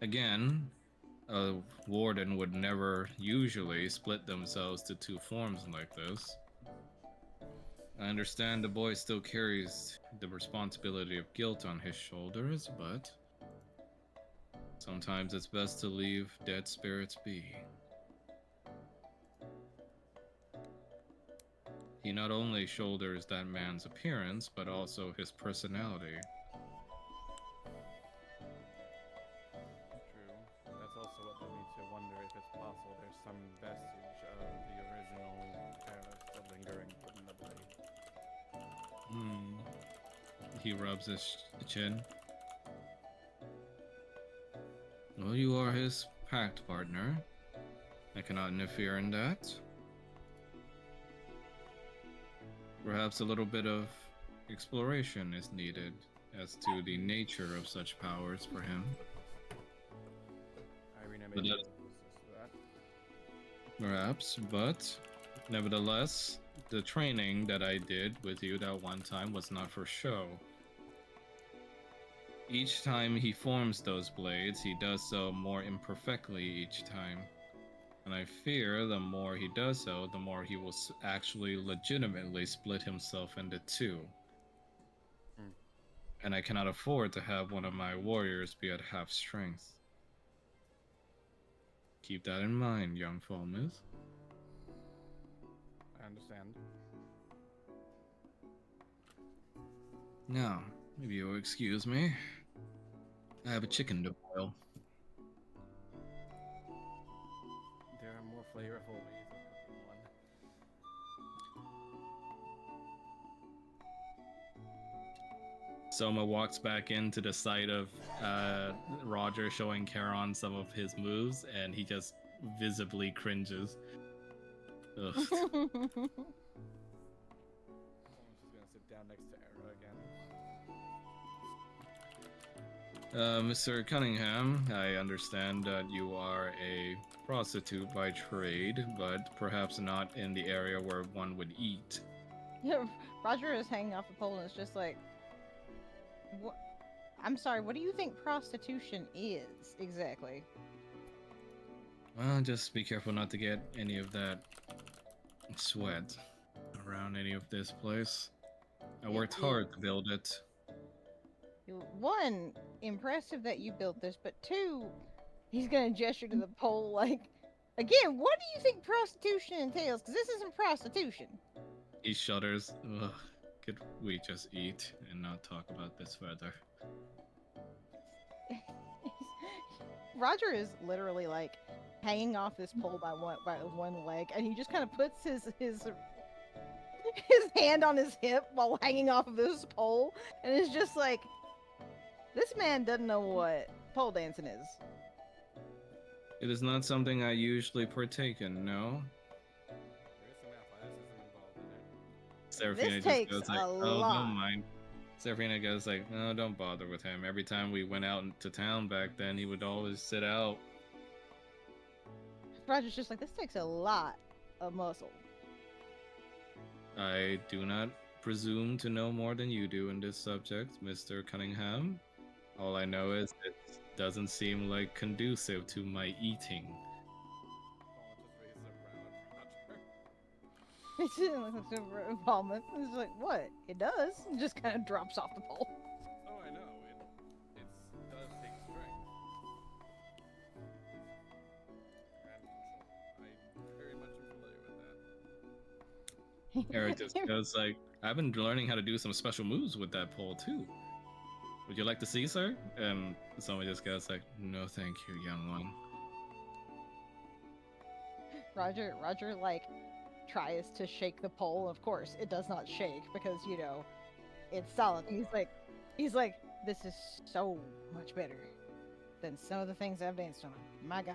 S1: again, a warden would never usually split themselves to two forms like this. I understand the boy still carries the responsibility of guilt on his shoulders, but sometimes it's best to leave dead spirits be. He not only shoulders that man's appearance, but also his personality.
S5: True. That's also what led me to wonder if it's possible there's some vestige of the original Paris still lingering within the blade.
S1: He rubs his chin. Well, you are his pact partner. I cannot interfere in that. Perhaps a little bit of exploration is needed as to the nature of such powers for him.
S5: Irina
S1: But
S5: made
S1: that-
S5: no resistance to that.
S1: Perhaps, but nevertheless, the training that I did with you that one time was not for show. Each time he forms those blades, he does so more imperfectly each time. And I fear the more he does so, the more he will actually legitimately split himself into two.
S5: Hmm.
S1: And I cannot afford to have one of my warriors be at half strength. Keep that in mind, young Fulmus.
S5: I understand.
S1: Now, if you'll excuse me, I have a chicken to boil.
S5: There are more flavorful ways of cooking one.
S1: Soma walks back into the sight of Roger showing Charon some of his moves, and he just visibly cringes. Ugh.
S5: Someone's just gonna sit down next to Era again.
S1: Mr. Cunningham, I understand that you are a prostitute by trade, but perhaps not in the area where one would eat.
S4: Yeah, Roger is hanging off the pole and it's just like, what? I'm sorry. What do you think prostitution is exactly?
S1: Well, just be careful not to get any of that sweat around any of this place. I worked hard to build it.
S4: One, impressive that you built this, but two, he's gonna gesture to the pole like, again, what do you think prostitution entails? Because this isn't prostitution.
S1: He shudders. Ugh, could we just eat and not talk about this further?
S4: Roger is literally like hanging off this pole by one leg, and he just kind of puts his hand on his hip while hanging off of this pole, and it's just like, this man doesn't know what pole dancing is.
S1: It is not something I usually partake in, no.
S5: There is some athleticism involved in it.
S1: Seraphina
S4: This
S1: just
S4: takes
S1: goes like,
S4: a
S1: oh,
S4: lot.
S1: don't mind. Seraphina goes like, no, don't bother with him. Every time we went out into town back then, he would always sit out.
S4: Roger's just like, this takes a lot of muscle.
S1: I do not presume to know more than you do in this subject, Mr. Cunningham. All I know is it's doesn't seem like conducive to my eating.
S5: Paul just raises a brow at Roger.
S4: It's just super involvement. It's like, what? It does. It just kind of drops off the pole.
S5: Oh, I know. It does take strength. And control. I very much am familiar with that.
S1: Eric just goes like, I've been learning how to do some special moves with that pole too. Would you like to see, sir? And someone just goes like, no thank you, young one.
S4: Roger, like, tries to shake the pole. Of course, it does not shake because, you know, it's solid. He's like, this is so much better than some of the things I've danced on. My God.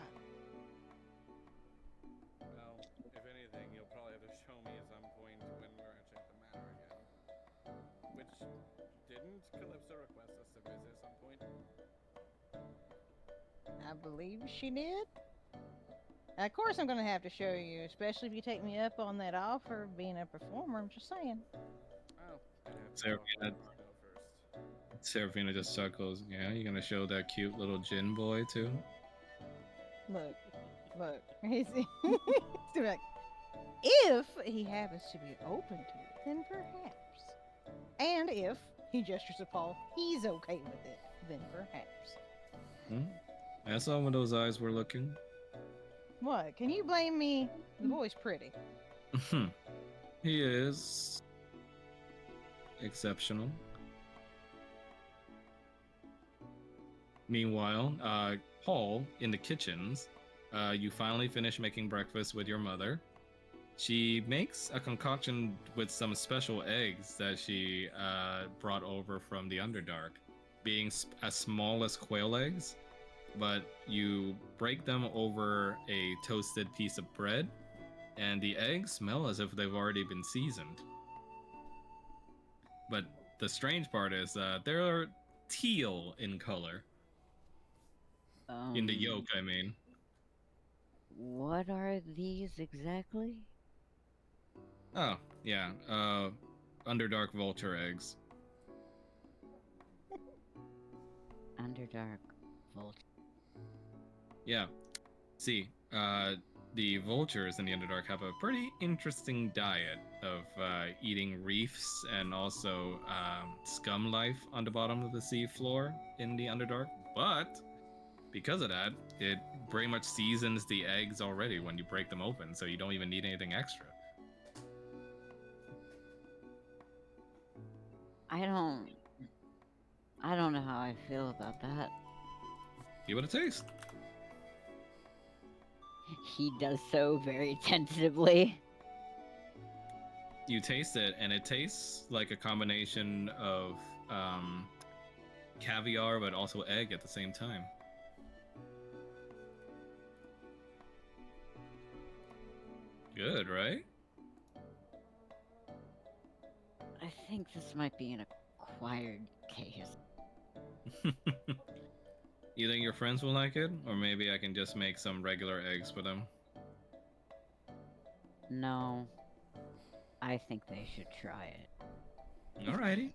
S5: Well, if anything, you'll probably have to show me at some point when we're actually at the manor again. Which, didn't Calypso request us to visit at some point?
S4: I believe she did. Of course, I'm gonna have to show you, especially if you take me up on that offer of being a performer. I'm just saying.
S5: Oh, I'd have to
S1: Seraphina,
S5: talk with Margot first.
S1: Seraphina just chuckles. Yeah, you gonna show that cute little Jin boy too?
S4: Look. He's like, if he happens to be open to it, then perhaps. And if he gestures at Paul, he's okay with it, then perhaps.
S1: I saw when those eyes were looking.
S4: What? Can you blame me? The boy's pretty.
S1: He is exceptional. Meanwhile, Paul in the kitchens, you finally finish making breakfast with your mother. She makes a concoction with some special eggs that she brought over from the Underdark, being as small as quail eggs, but you break them over a toasted piece of bread, and the eggs smell as if they've already been seasoned. But the strange part is they're teal in color. In the yolk, I mean.
S3: What are these exactly?
S1: Oh, yeah. Underdark vulture eggs.
S3: Underdark Volt.
S1: Yeah. See, the vultures in the Underdark have a pretty interesting diet of eating reefs and also scum life on the bottom of the sea floor in the Underdark. But because of that, it pretty much seasons the eggs already when you break them open, so you don't even need anything extra.
S3: I don't know how I feel about that.
S1: Give it a taste.
S3: He does so very tentatively.
S1: You taste it, and it tastes like a combination of caviar, but also egg at the same time. Good, right?
S3: I think this might be an acquired case.
S1: You think your friends will like it? Or maybe I can just make some regular eggs for them.
S3: No. I think they should try it.
S1: Alrighty.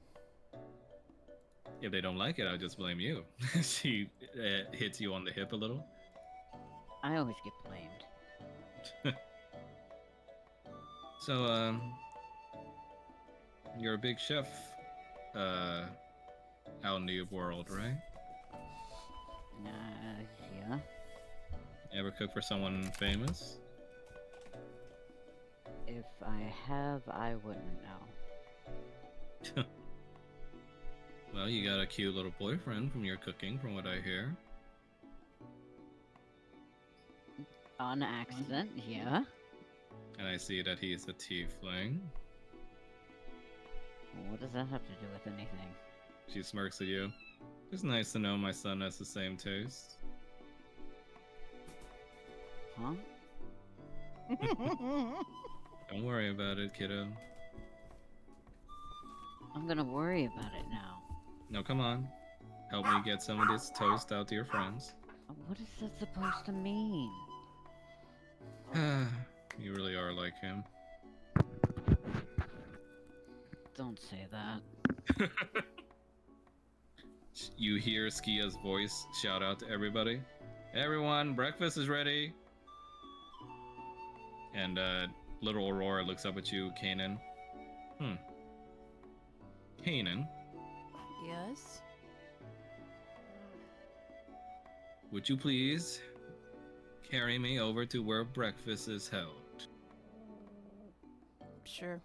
S1: If they don't like it, I'll just blame you. She hits you on the hip a little.
S3: I always get blamed.
S1: So, you're a big chef out in the world, right?
S3: Yeah.
S1: Ever cook for someone famous?
S3: If I have, I wouldn't know.
S1: Well, you got a cute little boyfriend from your cooking, from what I hear.
S3: On accident, yeah.
S1: And I see that he's a tiefling.
S3: What does that have to do with anything?
S1: She smirks at you. It's nice to know my son has the same taste.
S3: Huh?
S1: Don't worry about it, kiddo.
S3: I'm gonna worry about it now.
S1: No, come on. Help me get some of this toast out to your friends.
S3: What is that supposed to mean?
S1: You really are like him.
S3: Don't say that.
S1: You hear Skia's voice shout out to everybody. Everyone, breakfast is ready. And little Aurora looks up at you, Kanan. Kanan,
S2: Yes?
S1: would you please carry me over to where breakfast is held?
S2: Sure.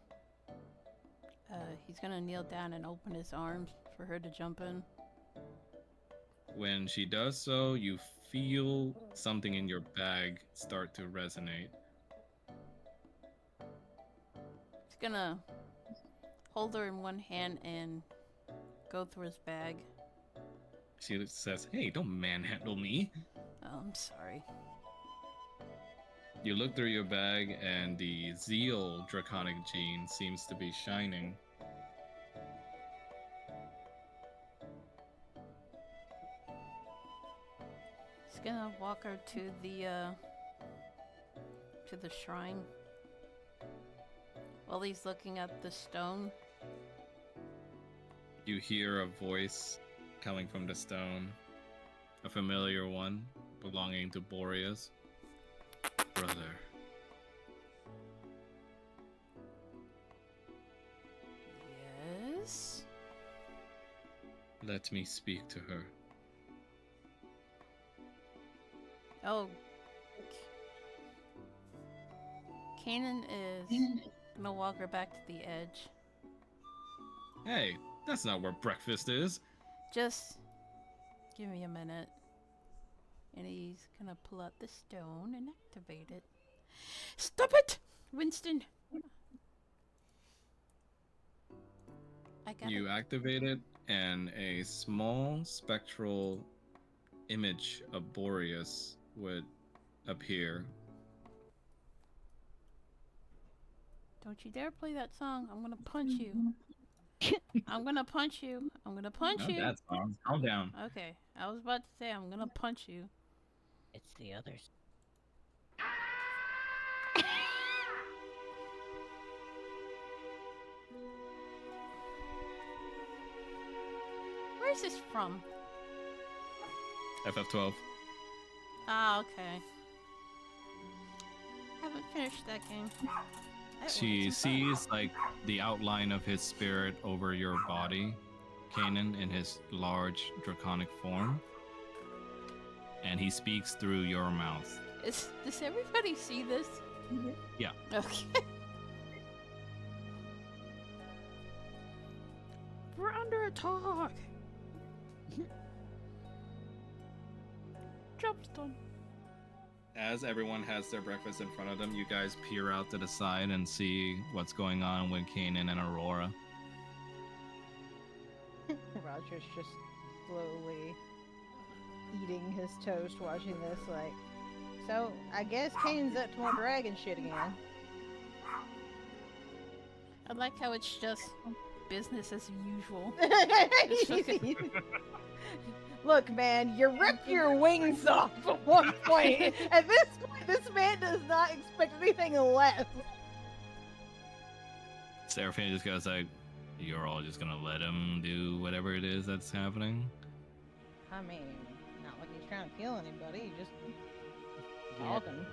S2: He's gonna kneel down and open his arms for her to jump in.
S1: When she does so, you feel something in your bag start to resonate.
S2: He's gonna hold her in one hand and go through his bag.
S1: She says, "Hey, don't manhandle me."
S2: Oh, I'm sorry.
S1: You look through your bag, and the Zeal Draconic Gene seems to be shining.
S2: He's gonna walk her to the shrine. While he's looking at the stone,
S1: You hear a voice coming from the stone, a familiar one belonging to Boreas. Brother,
S2: yes?
S1: let me speak to her.
S2: Oh. Kanan is gonna walk her back to the edge.
S1: Hey, that's not where breakfast is.
S2: Just give me a minute. And he's gonna pull out the stone and activate it. Stop it! Winston! I got
S1: You
S2: it.
S1: activate it, and a small spectral image of Boreas would appear.
S2: Don't you dare play that song. I'm gonna punch you. I'm gonna punch you. I'm gonna punch
S1: Not
S2: you.
S1: that song. Calm down.
S2: Okay, I was about to say I'm gonna punch you.
S3: It's the others.
S2: Where's this from?
S1: FF12.
S2: Ah, okay. Haven't finished that game. That
S1: She
S2: was some fun.
S1: sees like the outline of his spirit over your body, Kanan, in his large draconic form. And he speaks through your mouth.
S2: Does everybody see this?
S1: Yeah.
S2: Okay. We're under attack. Job's done.
S1: As everyone has their breakfast in front of them, you guys peer out to the side and see what's going on with Kanan and Aurora.
S4: Roger's just slowly eating his toast, watching this, like, so I guess Kane's up to more dragon shit again.
S2: I like how it's just business as usual.
S4: Look, man, you ripped your wings off at one point. At this point, this man does not expect anything less.
S1: Seraphine just goes like, "You're all just gonna let him do whatever it is that's happening?"
S4: I mean, not like he's trying to kill anybody, he's just
S3: Yeah.
S4: talking.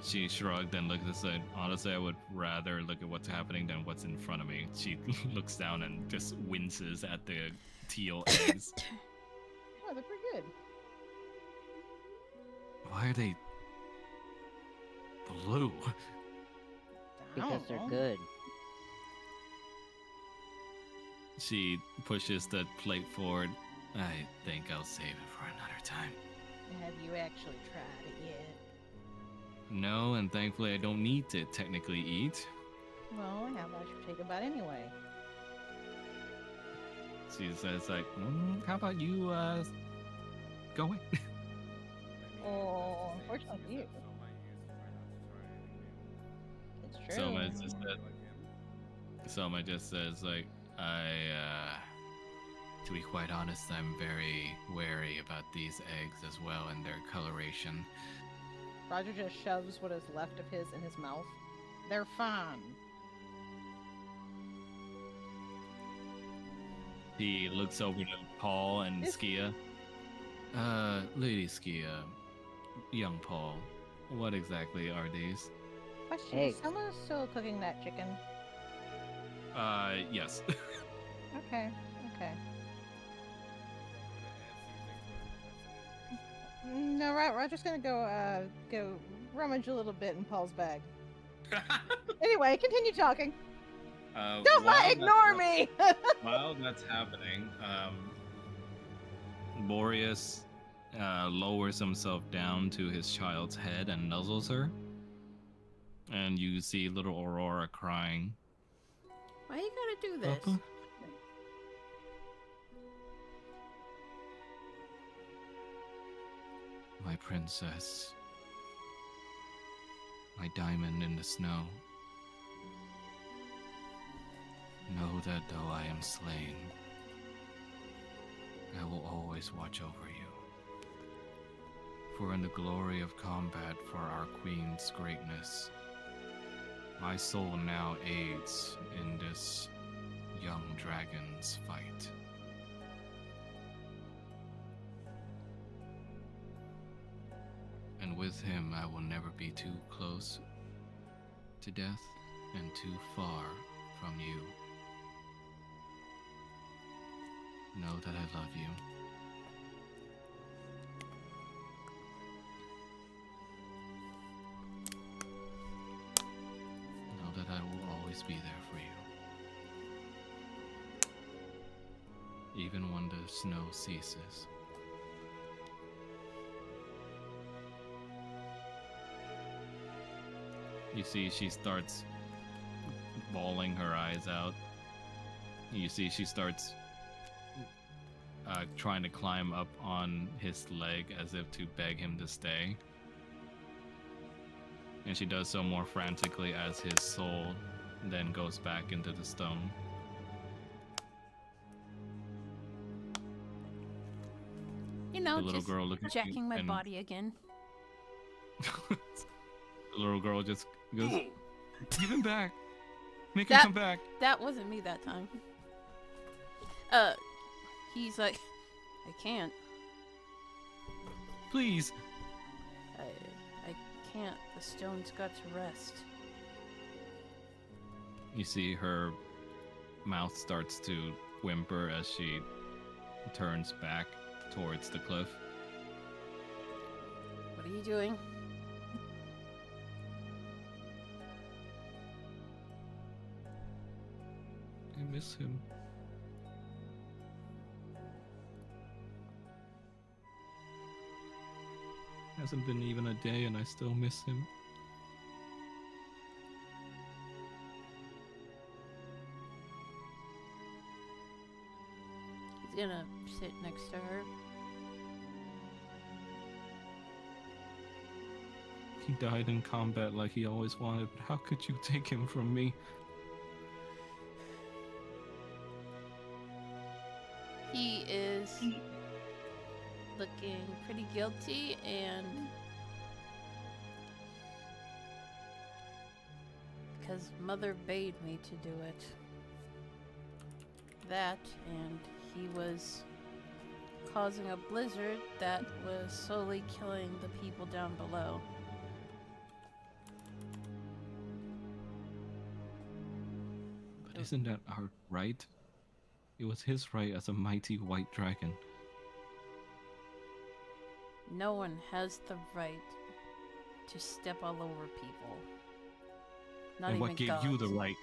S1: She shrugged and looked and said, "Honestly, I would rather look at what's happening than what's in front of me." She looks down and just winces at the teal eggs.
S4: Oh, they're pretty good.
S1: Why are they blue?
S4: I
S3: Because
S4: don't
S3: they're
S4: know.
S3: good.
S1: She pushes the plate forward. I think I'll save it for another time.
S4: Have you actually tried it yet?
S1: No, and thankfully I don't need to technically eat.
S4: Well, how about you take a bite anyway?
S1: She says like, "How about you go away?"
S4: Oh, unfortunately for you. It's true.
S1: Soma just says like, to be quite honest, I'm very wary about these eggs as well and their coloration.
S4: Roger just shoves what is left of his in his mouth. They're fine.
S1: He looks over to Paul and
S4: Yes.
S1: Skia. Lady Skia, young Paul, what exactly are these?
S4: Question:
S3: Eggs.
S4: Is someone still cooking that chicken?
S1: Yes.
S4: Okay. Okay. No, right. We're just gonna go rummage a little bit in Paul's bag. Anyway, continue talking. Don't ignore me.
S1: While that's happening, Boreas lowers himself down to his child's head and nuzzles her. And you see little Aurora crying.
S2: Why you gotta do this?
S1: Papa? My princess. My diamond in the snow. Know that though I am slain, I will always watch over you. For in the glory of combat for our queen's greatness, my soul now aids in this young dragon's fight. And with him I will never be too close to death and too far from you. Know that I love you. Know that I will always be there for you. Even when the snow ceases. You see she starts bawling her eyes out. You see she starts trying to climb up on his leg as if to beg him to stay. And she does so more frantically as his soul then goes back into the stone.
S2: You know,
S1: The little
S2: just
S1: girl looking at you
S2: jacking my
S1: and-
S2: body again.
S1: The little girl just goes, "Give him back. Make him
S2: That-
S1: come back."
S2: That wasn't me that time. He's like, I can't.
S1: Please.
S2: I can't. The stone's got to rest.
S1: You see her mouth starts to whimper as she turns back towards the cliff.
S2: What are you doing?
S1: I miss him. Hasn't been even a day and I still miss him.
S2: He's gonna sit next to her.
S1: He died in combat like he always wanted, but how could you take him from me?
S2: He is looking pretty guilty and because Mother bade me to do it. That, and he was causing a blizzard that was slowly killing the people down below.
S1: But isn't that our right? It was his right as a mighty white dragon.
S2: No one has the right to step all over people. Not
S1: And
S2: even
S1: what gave you the
S2: gods.
S1: right?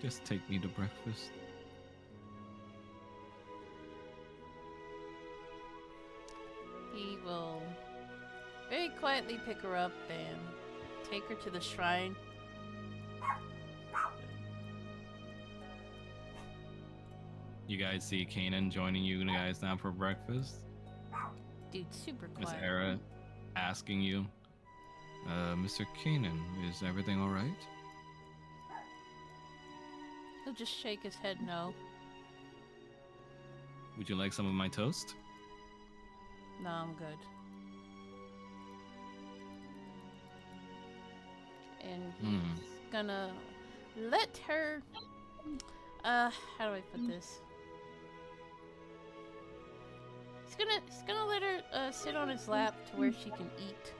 S1: Just take me to breakfast.
S2: He will very quietly pick her up and take her to the shrine.
S1: You guys see Kanan joining you guys now for breakfast?
S2: Dude, super
S1: Miss
S2: quiet.
S1: Era asking you, Mr. Kanan, is everything alright?
S2: He'll just shake his head no.
S1: Would you like some of my toast?
S2: No, I'm good.
S1: Hmm.
S2: gonna let her. How do I put this? He's gonna let her sit on his lap to where she can eat.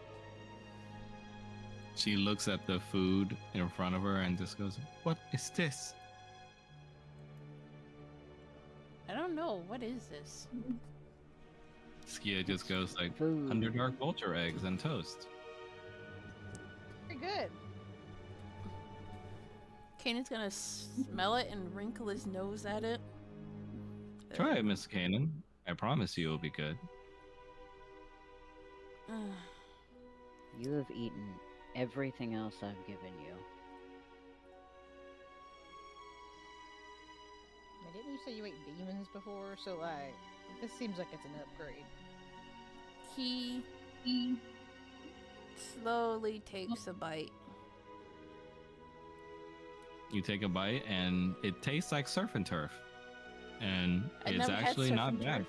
S1: She looks at the food in front of her and just goes, "What is this?"
S2: I don't know, what is this?
S1: Skia just goes like,
S3: Food.
S1: "Underdark vulture eggs and toast."
S4: Very good.
S2: Kanan's gonna smell it and wrinkle his nose at it.
S1: Try it, Miss Kanan. I promise you it'll be good.
S3: You have eaten everything else I've given you.
S4: I mean, didn't you say you ate demons before? So like, this seems like it's an upgrade.
S2: He slowly takes a bite.
S1: You take a bite and it tastes like surf and turf, and
S2: I've
S1: it's
S2: never had
S1: actually
S2: surf
S1: not
S2: and
S1: bad.
S2: turf.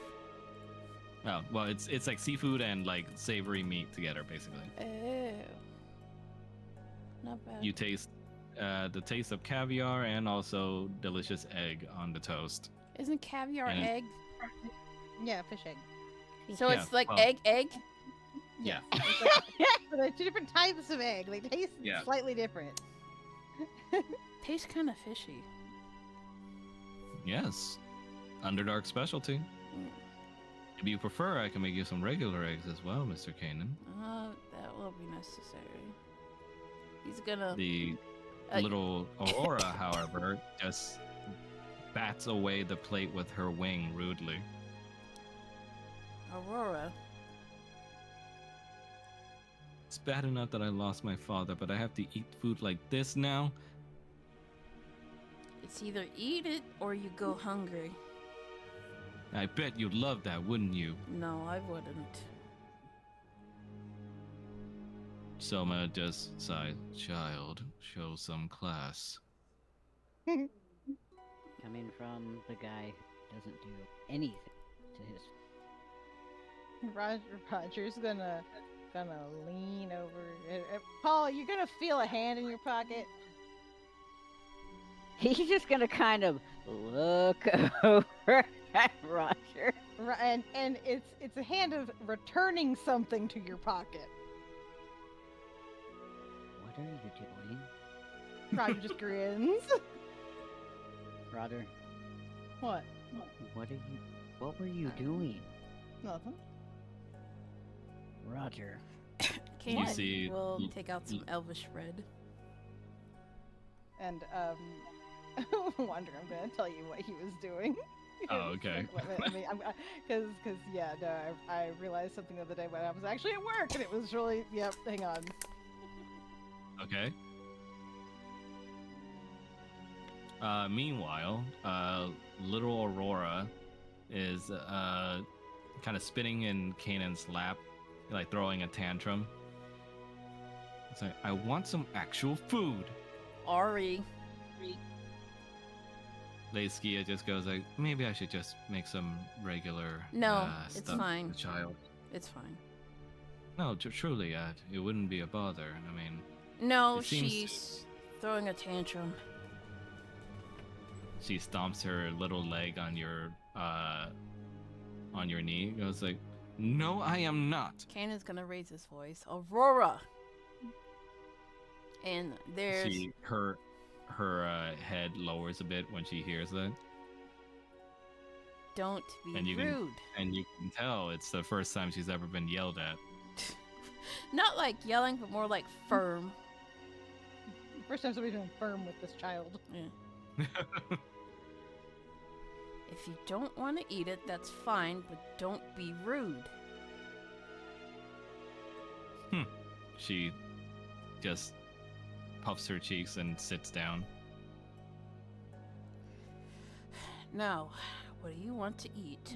S1: Oh well, it's like seafood and like savory meat together, basically.
S2: Oh, not bad.
S1: You taste the taste of caviar and also delicious egg on the toast.
S2: Isn't caviar
S1: And-
S2: egg?
S4: Yeah, fish egg.
S2: So
S1: Yeah,
S2: it's like
S1: well-
S2: egg.
S1: Yeah.
S4: It's like, so there's two different types of egg. They taste
S1: Yeah.
S4: slightly different.
S2: Tastes kind of fishy.
S1: Yes, Underdark specialty.
S2: Mm.
S1: If you prefer, I can make you some regular eggs as well, Mr. Kanan.
S2: That will be necessary. He's gonna.
S1: The
S2: Uh,
S1: little Aurora, however, just bats away the plate with her wing rudely.
S2: Aurora.
S1: It's bad enough that I lost my father, but I have to eat food like this now?
S2: It's either eat it or you go hungry.
S1: I bet you'd love that, wouldn't you?
S2: No, I wouldn't.
S1: Soma just sighed. Child, show some class.
S3: Coming from the guy who doesn't do anything to his.
S4: Roger's gonna lean over. Paul, you're gonna feel a hand in your pocket.
S3: He's just gonna kind of look over at Roger.
S4: And it's a hand of returning something to your pocket.
S3: What are you doing?
S4: Roger just grins.
S3: Roger,
S4: What?
S3: what were you doing?
S4: Nothing.
S3: Roger.
S2: Kanan
S1: see-
S2: will
S1: you-
S2: take out some elvish bread.
S4: And Wander, I'm gonna tell you what he was doing.
S1: Oh, okay.
S4: I mean, because yeah, no, I realized something the other day when I was actually at work, and it was really hang on.
S1: Okay. Meanwhile, little Aurora is kind of spitting in Kanan's lap, like throwing a tantrum. It's like, I want some actual food.
S2: Ari.
S1: Leiskia just goes like, maybe I should just make some regular
S2: No, it's
S1: stuff for
S2: fine.
S1: the child.
S2: It's fine.
S1: No, truly, it wouldn't be a bother. I mean,
S2: No,
S1: It seems-
S2: she's throwing a tantrum.
S1: she stomps her little leg on your knee. Goes like, no, I am not.
S2: Kanan's gonna raise his voice. Aurora! And there's.
S1: Her head lowers a bit when she hears that,
S2: Don't be
S1: and you
S2: rude.
S1: and you can tell it's the first time she's ever been yelled at.
S2: Not like yelling, but more like firm.
S4: First time somebody's been firm with this child.
S2: Yeah. If you don't want to eat it, that's fine, but don't be rude.
S1: She just puffs her cheeks and sits down.
S2: Now, what do you want to eat?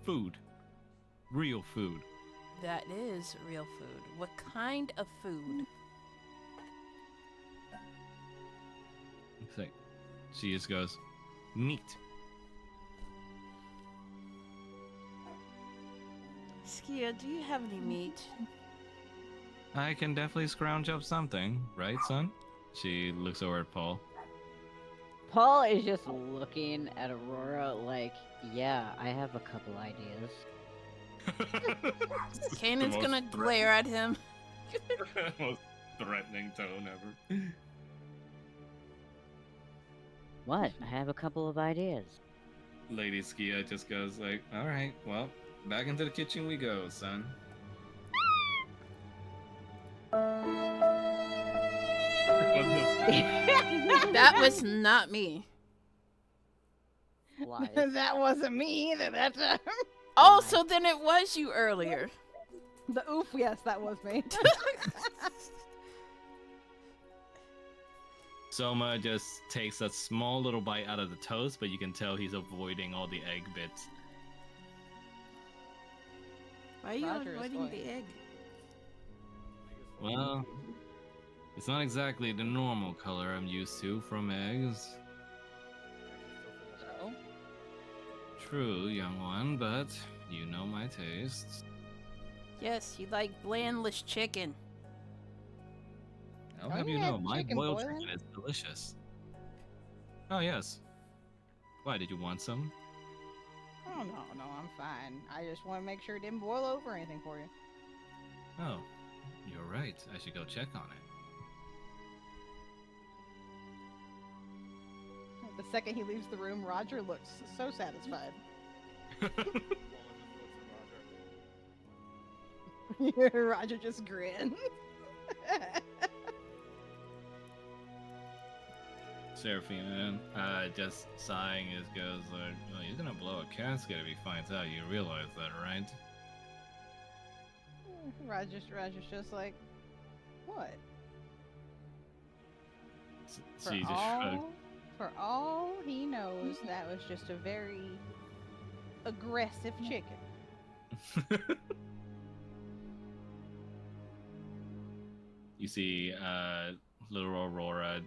S1: Food, real food.
S2: That is real food. What kind of food?
S1: It's like, she just goes, meat.
S2: Skia, do you have any meat?
S1: I can definitely scrounge up something, right, son? She looks over at Paul.
S3: Paul is just looking at Aurora like, yeah, I have a couple ideas.
S2: Kanan's gonna glare at him.
S1: Most threatening tone ever.
S3: What? I have a couple of ideas.
S1: Lady Skia just goes like, all right, well, back into the kitchen we go, son.
S2: That was not me.
S3: Lies.
S4: That wasn't me either that time.
S2: Oh, so then it was you earlier.
S4: The oof, yes, that was me.
S1: Soma just takes a small little bite out of the toast, but you can tell he's avoiding all the egg bits.
S2: Why are you
S4: Roger is
S2: avoiding
S4: going.
S2: the egg?
S1: Well, it's not exactly the normal color I'm used to from eggs.
S4: So,
S1: True, young one, but you know my tastes.
S2: Yes, you like blandless chicken.
S1: I'll
S4: Oh,
S1: have
S4: you
S1: you
S4: had
S1: know, my
S4: chicken
S1: boiled
S4: boiling?
S1: chicken is delicious. Oh, yes. Why, did you want some?
S4: oh no, I'm fine. I just want to make sure it didn't boil over or anything for you.
S1: Oh, you're right. I should go check on
S4: The second he leaves the room, Roger looks so satisfied.
S1: it.
S5: Paula just looks at Roger.
S4: Roger just grins.
S1: Seraphina, just sighing, just goes like, well, he's gonna blow a casket if he finds out. You realize that, right?
S4: Roger's just like, what? For
S1: She just shrugged.
S4: for all he knows, that was just a very aggressive chicken.
S1: You see, little Aurora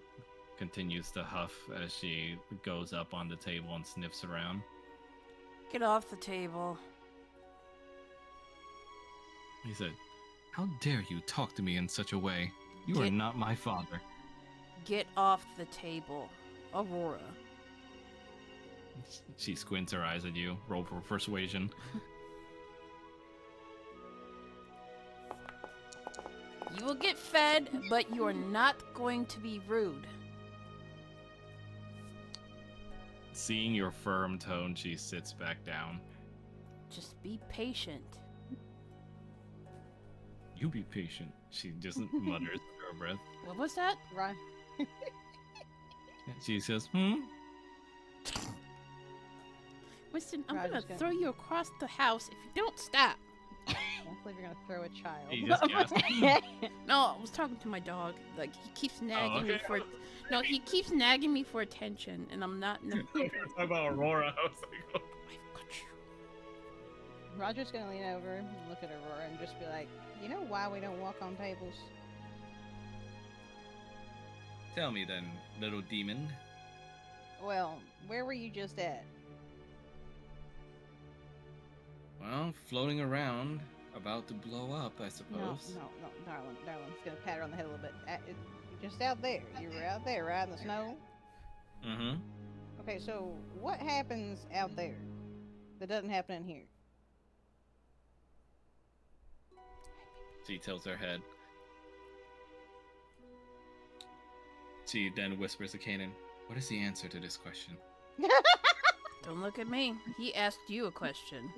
S1: continues to huff as she goes up on the table and sniffs around.
S2: Get off the table.
S1: He said, how dare you talk to me in such a way? You are
S2: Get-
S1: not my father.
S2: Get off the table, Aurora.
S1: She squints her eyes at you. Roll for persuasion.
S2: You will get fed, but you are not going to be rude.
S1: Seeing your firm tone, she sits back down.
S2: Just be patient.
S1: You be patient. She just mutters under her breath.
S2: What was that?
S4: Right.
S1: She says,
S2: Winston, I'm
S4: Roger's
S2: gonna
S4: gonna-
S2: throw you across the house if you don't stop.
S4: I can't believe you're gonna throw a child.
S1: He just gasped.
S2: No, I was talking to my dog. Like, he keeps nagging me
S1: okay.
S2: for... No, he keeps nagging me for attention, and I'm not in the...
S1: Talking about Aurora. I was like, oh.
S2: I've got you.
S4: Roger's gonna lean over and look at Aurora and just be like, you know why we don't walk on tables?
S1: Tell me then, little demon.
S4: Well, where were you just at?
S1: Well, floating around, about to blow up, I
S4: No,
S1: suppose.
S4: darling. It's gonna pat her on the head a little bit. Just out there. You were out there, right in the snow?
S1: Mm-hmm.
S4: Okay, so what happens out there that doesn't happen in here?
S1: She tilts her head. She then whispers to Kanan, what is the answer to this question?
S2: Don't look at me. He asked you a question.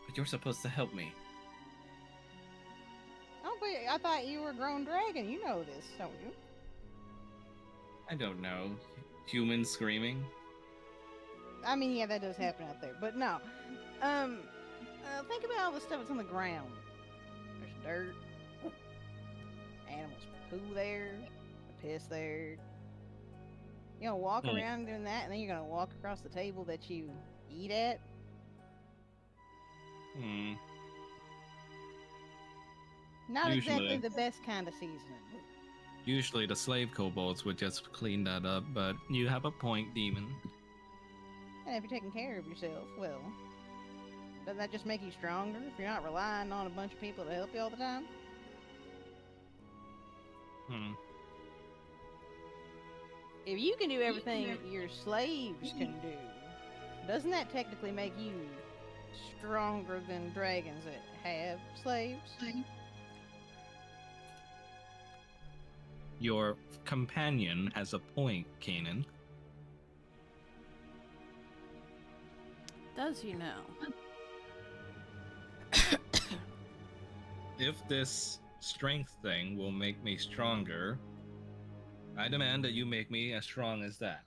S1: But you're supposed to help me.
S4: Oh, but I thought you were a grown dragon. You know this, don't you?
S1: I don't know. Humans screaming?
S4: I mean, yeah, that does happen out there, but no. Think about all the stuff that's on the ground. There's dirt. Animals poo there. Piss there. You're gonna walk around doing that, and then you're gonna walk across the table that you eat at.
S1: Hmm.
S4: Not exactly
S1: Usually.
S4: the best kind of seasoning.
S1: Usually the slave kobolds would just clean that up, but you have a point, demon.
S4: And if you're taking care of yourself, well, doesn't that just make you stronger if you're not relying on a bunch of people to help you all the time?
S1: Hmm.
S4: If you can do everything your slaves can do, doesn't that technically make you stronger than dragons that have slaves?
S1: Your companion has a point, Kanan.
S2: Does he now?
S1: If this strength thing will make me stronger, I demand that you make me as strong as that.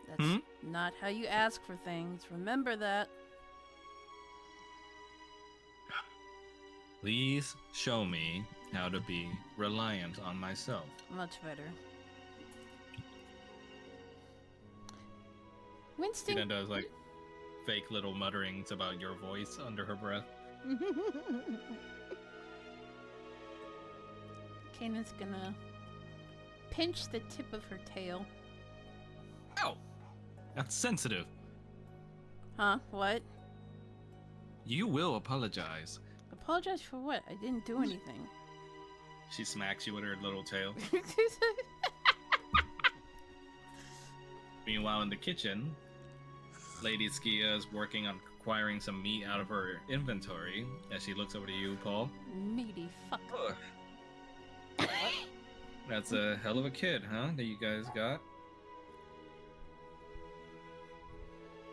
S2: That's not how you ask for things. Remember that.
S1: Please show me how to be reliant on myself.
S2: Much better.
S1: She
S2: Winston.
S1: then does like fake little mutterings about your voice under her breath.
S2: Kanan's gonna pinch the tip of her tail.
S1: Ow! That's sensitive.
S2: Huh? What?
S1: You will apologize.
S2: Apologize for what? I didn't do anything.
S1: She smacks you with her little tail. Meanwhile, in the kitchen, Lady Skia is working on acquiring some meat out of her inventory as she looks over to you, Paul.
S2: Meaty fuck.
S1: Ugh. That's a hell of a kid, huh, that you guys got?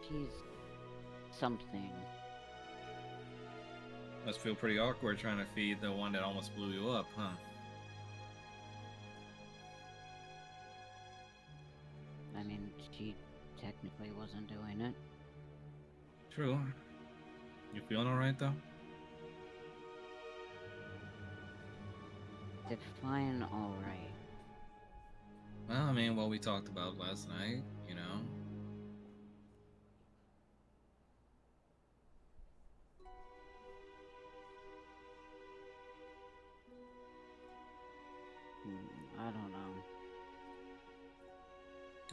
S3: She's something.
S1: Must feel pretty awkward trying to feed the one that almost blew you up, huh?
S3: I mean, she technically wasn't doing it.
S1: True. You feeling alright, though?
S3: Define alright.
S1: Well, I mean, what we talked about last night, you know?
S3: I don't know.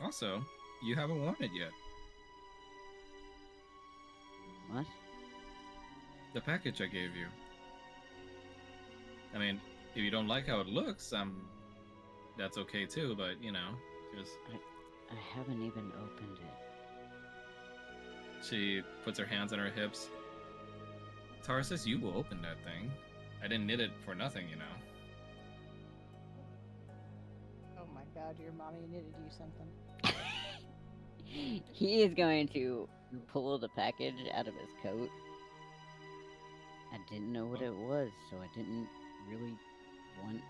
S1: Also, you haven't worn it yet.
S3: What?
S1: The package I gave you. I mean, if you don't like how it looks, that's okay too, but, you know, just...
S3: I haven't even opened it.
S1: She puts her hands on her hips. Tarsus, you will open that thing. I didn't knit it for nothing, you know.
S4: Oh my god, your mommy knitted you something.
S3: He is going to pull the package out of his coat. I didn't know what it was, so I didn't really want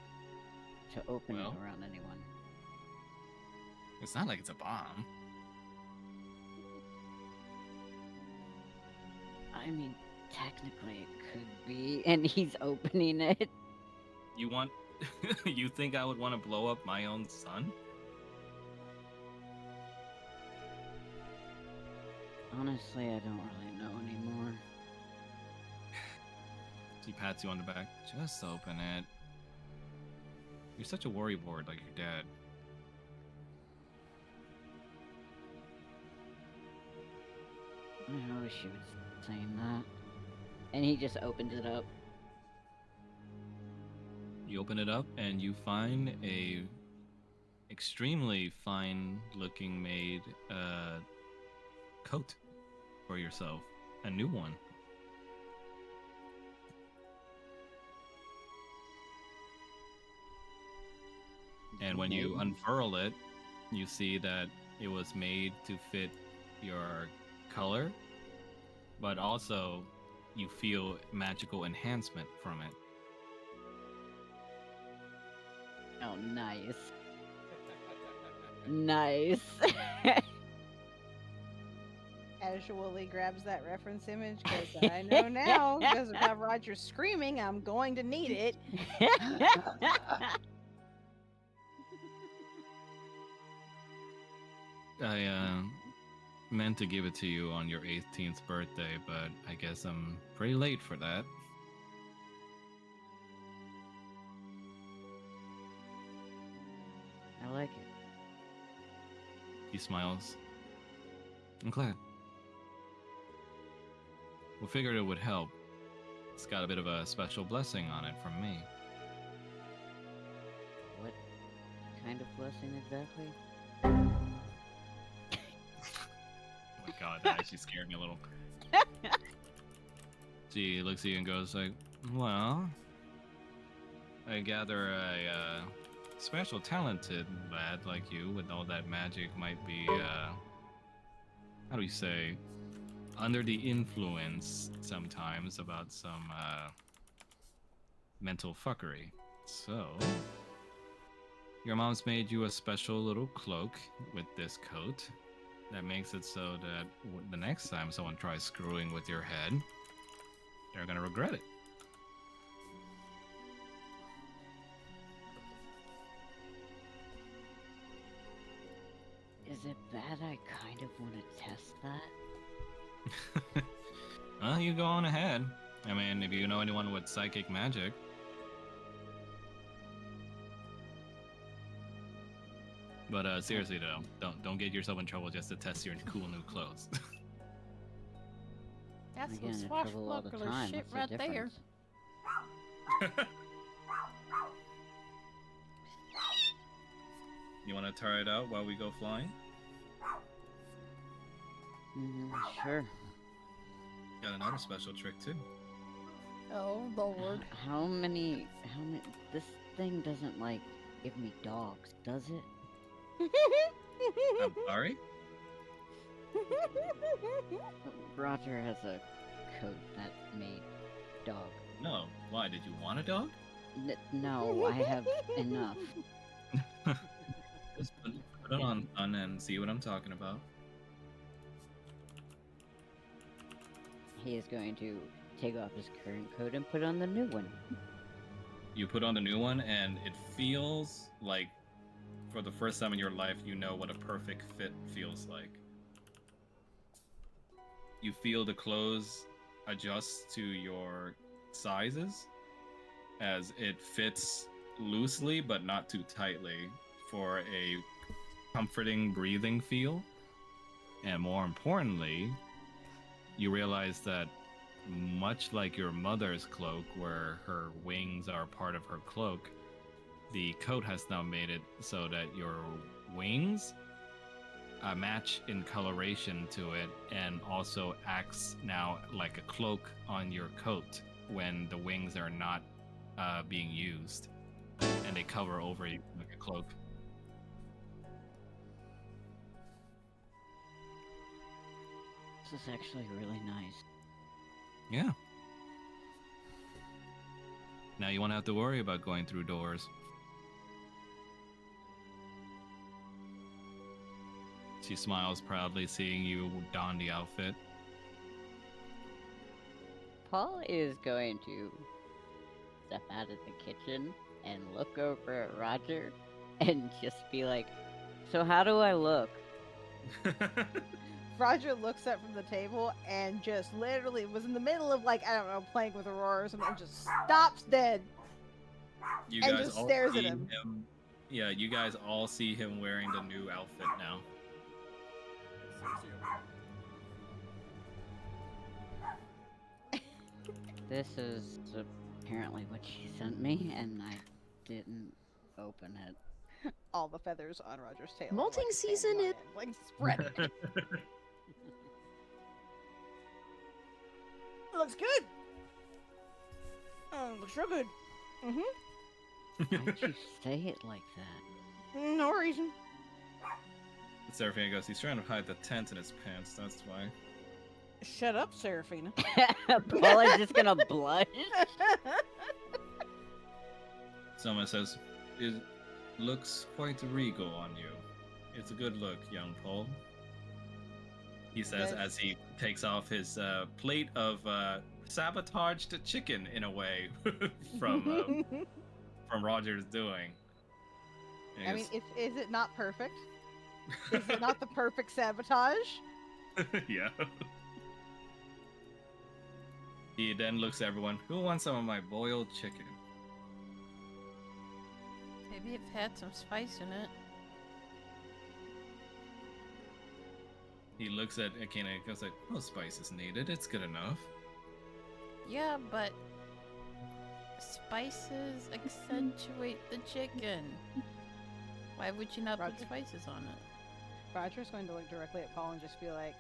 S3: to open it around anyone.
S1: It's not like it's a bomb.
S3: I mean, technically it could be, and he's opening it.
S1: You want... you think I would want to blow up my own son?
S3: Honestly, I don't really know anymore.
S1: She pats you on the back. Just open it. You're such a worrywart like your dad.
S3: I wish he was saying that. And he just opens it up.
S1: You open it up and you find a extremely fine looking made coat for yourself. A new one. And when you unfurl it, you see that it was made to fit your color, but also you feel magical enhancement from it.
S3: Oh, nice. Nice.
S4: Casually grabs that reference image because I know now, because of how Roger's screaming, I'm going to need it.
S1: I meant to give it to you on your 18th birthday, but I guess I'm pretty late for that.
S3: I like it.
S1: He smiles. I'm glad. We figured it would help It's got a bit of a special blessing on it from me.
S3: What kind of blessing exactly?
S1: Oh my god, that actually scared me a little. She looks at you and goes like, well, I gather a special talented lad like you with all that magic might be, how do you say, under the influence sometimes about some mental fuckery. So, your mom's made you a special little cloak with this coat that makes it so that the next time someone tries screwing with your head, they're gonna regret it.
S3: Is it bad I kind of want to test that?
S1: Well, you go on ahead. I mean, if you know anyone with psychic magic. But seriously though, don't get yourself in trouble just to test your cool new clothes.
S2: That's
S3: I get
S2: some
S3: into trouble all the
S2: swashbuckler
S3: time.
S2: shit
S3: What's the
S2: right there.
S3: difference?
S1: You want to try it out while we go flying?
S3: Sure.
S1: Got another special trick too.
S2: Oh Lord.
S3: How many? This thing doesn't like give me dogs, does it?
S1: I'm sorry?
S3: Roger has a coat that made dog.
S1: No. Why? Did you want a dog?
S3: No, I have enough.
S1: Just put it on and see what I'm talking about.
S3: He is going to take off his current coat and put on the new one.
S1: You put on the new one, and it feels like, for the first time in your life, you know what a perfect fit feels like. You feel the clothes adjust to your sizes, as it fits loosely but not too tightly for a comforting breathing feel. And more importantly, you realize that much like your mother's cloak, where her wings are part of her cloak, the coat has now made it so that your wings match in coloration to it, and also acts now like a cloak on your coat when the wings are not being used, and they cover over you like a cloak.
S3: This is actually really nice.
S1: Yeah. Now you won't have to worry about going through doors. She smiles proudly, seeing you don the outfit.
S3: Paul is going to step out of the kitchen and look over at Roger and just be like, so how do I look?
S4: Roger looks up from the table and just literally was in the middle of, like, I don't know, playing with Aurora or something, and just stops dead.
S1: You
S4: And
S1: guys
S4: just
S1: all
S4: stares
S1: see
S4: at him.
S1: Yeah, you guys all see him wearing the new outfit now.
S3: This is apparently what she sent me, and I didn't open it.
S4: All the feathers on Roger's tail. are,
S6: Molting
S4: like,
S6: season
S4: standing on
S6: is-
S4: end, like spread. It looks good. Looks real good.
S3: Why'd you say it like that?
S4: No reason.
S1: Seraphina goes, he's trying to hide the tent in his pants, that's why.
S4: Shut up, Seraphina.
S3: Paul is just gonna blush.
S1: Someone says, it looks quite regal on you. It's a good look, young Paul. He says
S4: Yes.
S1: as he takes off his plate of sabotaged chicken, in a way, from Roger's doing. And he
S4: I mean,
S1: goes,
S4: is it not perfect? Is it not the perfect sabotage?
S1: yeah. He then looks at everyone. Who wants some of my boiled chicken?
S2: Maybe it had some spice in it.
S1: He looks at Akina and goes like, no spice is needed. It's good enough.
S2: Yeah, but Spices accentuate the chicken. Why would you not put
S4: Roger.
S2: spices on it?
S4: Roger's going to look directly at Paul and just be like,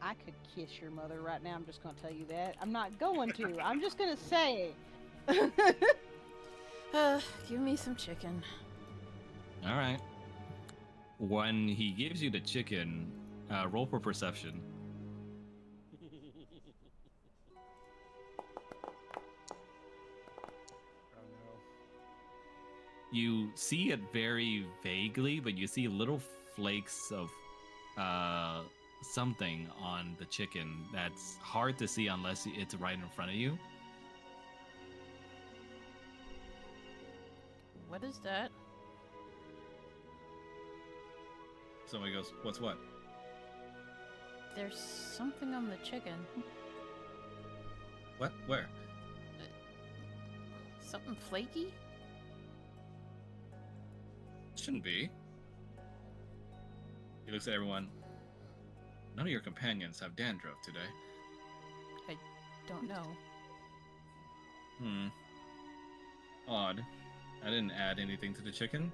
S4: I could kiss your mother right now. I'm just going to tell you that. I'm not going to. I'm just going to say.
S2: Give me some chicken.
S1: All right. When he gives you the chicken, roll for perception.
S5: Oh no.
S1: You see it very vaguely, but you see little flakes of something on the chicken that's hard to see unless it's right in front of you.
S2: What is that?
S1: Somebody goes, "What's what?"
S2: There's something on the chicken.
S1: What? Where?
S2: Something flaky?
S1: Shouldn't be. He looks at everyone. None of your companions have dandruff today.
S2: Don't know.
S1: Odd. I didn't add anything to the chicken.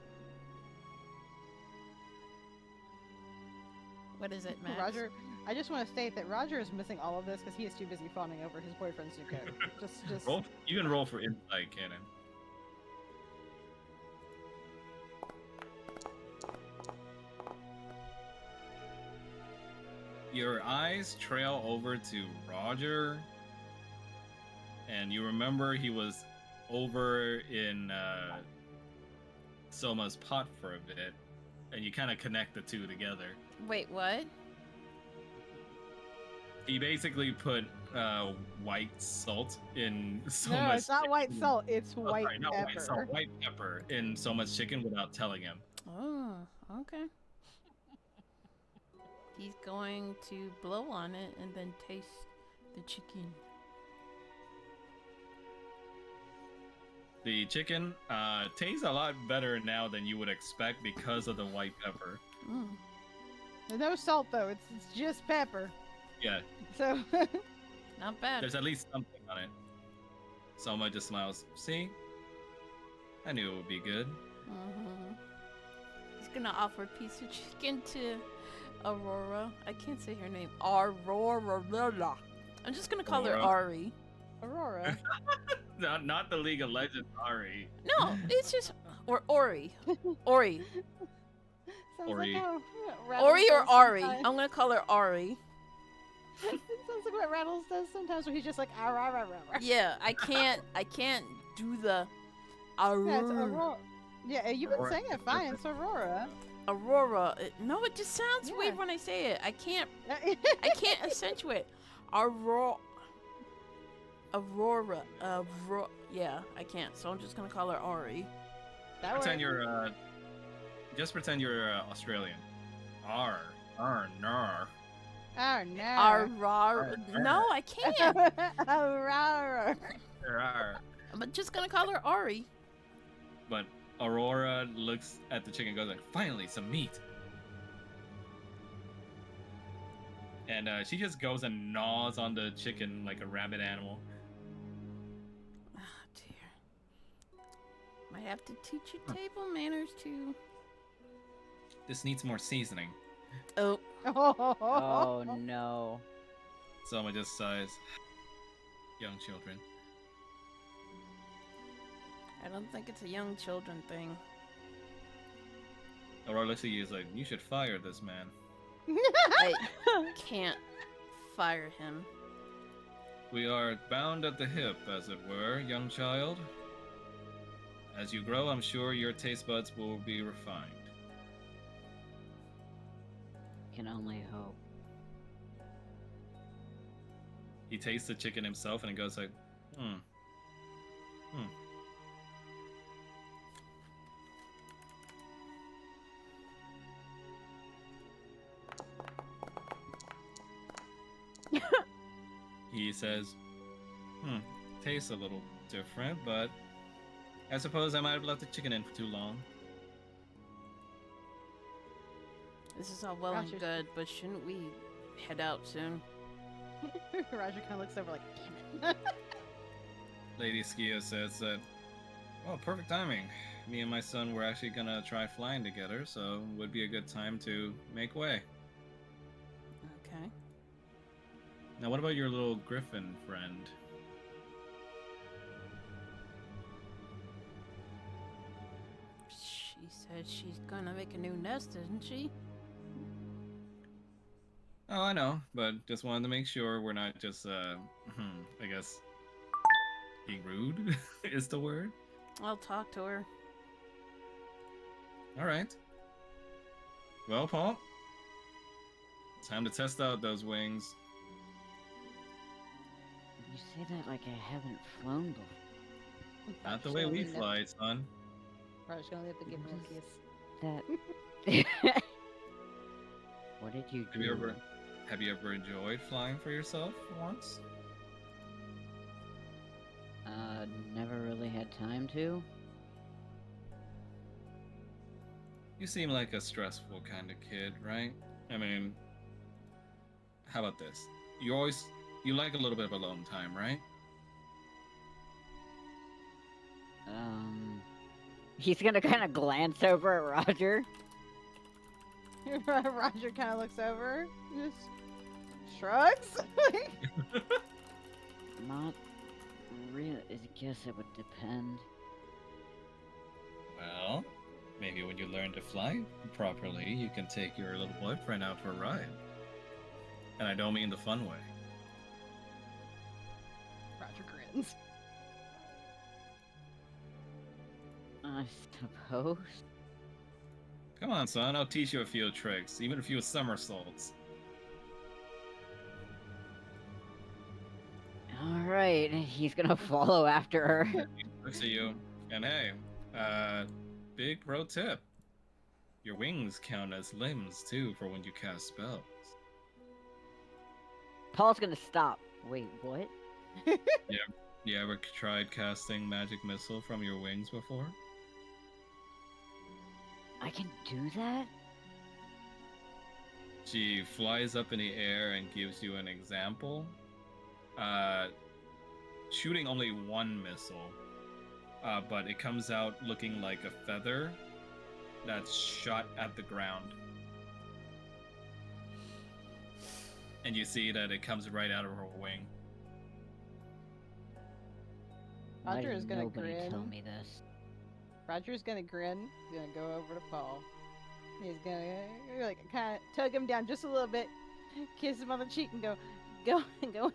S2: What is it, Max?
S4: Roger, I just want to state that Roger is missing all of this because he is too busy fawning over his boyfriend's new coat. just.
S1: Roll. You can roll for insight, Cannon. Your eyes trail over to Roger, and you remember he was over in Soma's pot for a bit, and you kind of connect the two together.
S2: Wait, what?
S1: He basically put white salt in so
S4: No,
S1: much.
S4: it's not white
S1: chicken.
S4: salt. It's
S1: Oh,
S4: white
S1: sorry, not
S4: pepper.
S1: white salt, white pepper in so much chicken without telling him.
S2: Oh, okay. He's going to blow on it and then taste the chicken.
S1: The chicken tastes a lot better now than you would expect because of the white pepper.
S2: Mm.
S4: There's no salt though. It's just pepper.
S1: Yeah,
S4: So
S2: Not bad.
S1: there's at least something on it. Soma just smiles. See? I knew it would be good.
S2: Mm-hmm. He's gonna offer a piece of chicken to Aurora. I can't say her name. Aurora. I'm just gonna call her
S1: Aurora.
S2: Ari.
S4: Aurora.
S1: Not the League of Legends, Ari.
S2: No, it's just or Ori. Ori.
S4: Sounds
S1: Ori.
S4: like how
S2: Ori
S4: Rattles
S2: or
S4: does
S2: Ari.
S4: sometimes.
S2: I'm gonna call her Ari.
S4: It sounds like what Rattles does sometimes, where he's just like ah, rah, rah, rah, rah.
S2: Yeah, I can't do the
S4: Yeah, it's
S2: Aurora.
S4: Aurora. Yeah, you've been
S1: Aurora.
S4: saying it fine. It's Aurora.
S2: Aurora. No, it just sounds
S4: Yeah.
S2: weird when I say it. I can't accentuate. Aurora. Aurora. Yeah, I can't. So I'm just gonna call her Ari.
S4: That
S1: Pretend
S4: works.
S1: you're just pretend you're Australian. R nar.
S4: Oh no.
S2: Aurora. No, I can't.
S4: Aurora.
S2: I'm just gonna call her Ari.
S1: But Aurora looks at the chicken and goes like, "Finally, some meat." And she just goes and gnaws on the chicken like a rabid animal.
S2: Oh dear. Might have to teach you table manners too.
S1: This needs more seasoning.
S2: Oh.
S3: Oh no.
S1: Soma just sighs. Young children.
S2: I don't think it's a young children thing.
S1: Aurora looks at you is like, "You should fire this man."
S2: I can't fire him.
S1: We are bound at the hip, as it were, young child. As you grow, I'm sure your taste buds will be refined.
S3: Can only hope.
S1: He tastes the chicken himself and he goes like, He says, tastes a little different, but I suppose I might have left the chicken in for too long.
S2: This is all well and
S4: Gotcha.
S2: good, but shouldn't we head out soon?
S4: Roger kind of looks over like, damn it.
S1: Lady Skia says that, well, perfect timing. Me and my son were actually gonna try flying together, so it would be a good time to make way.
S2: Okay.
S1: Now, what about your little griffin friend?
S2: She said she's gonna make a new nest, isn't she?
S1: Oh, I know, but just wanted to make sure we're not just, I guess, being rude is the word.
S2: I'll talk to her.
S1: All right. Well, Paul, time to test out those wings.
S3: You say that like I haven't flown before.
S1: Not the way we fly, son.
S4: Roger's gonna leave to give him a kiss.
S3: That. What did you do?
S1: Have you ever enjoyed flying for yourself once?
S3: Never really had time to.
S1: You seem like a stressful kind of kid, right? I mean, how about this? You like a little bit of alone time, right?
S3: He's gonna kind of glance over at Roger.
S4: Roger kind of looks over, just shrugs.
S3: Not really. I guess it would depend.
S1: Well, maybe when you learn to fly properly, you can take your little boyfriend out for a ride. And I don't mean the fun way.
S4: Roger grins.
S3: I suppose.
S1: Come on, son, I'll teach you a few tricks, even a few somersaults.
S3: Alright, he's gonna follow after her.
S1: Looks at you. And hey, big pro tip. Your wings count as limbs, too, for when you cast spells.
S3: Paul's gonna stop. Wait, what?
S1: You ever tried casting magic missile from your wings before?
S3: I can do that?
S1: She flies up in the air and gives you an example. Shooting only one missile, but it comes out looking like a feather that's shot at the ground. And you see that it comes right out of her wing.
S4: Roger
S3: Why
S4: is
S3: did
S4: gonna
S3: nobody
S4: grin.
S3: tell me this?
S4: Roger's gonna grin. He's gonna go over to Paul. He's gonna like kind of tug him down just a little bit, kiss him on the cheek, and go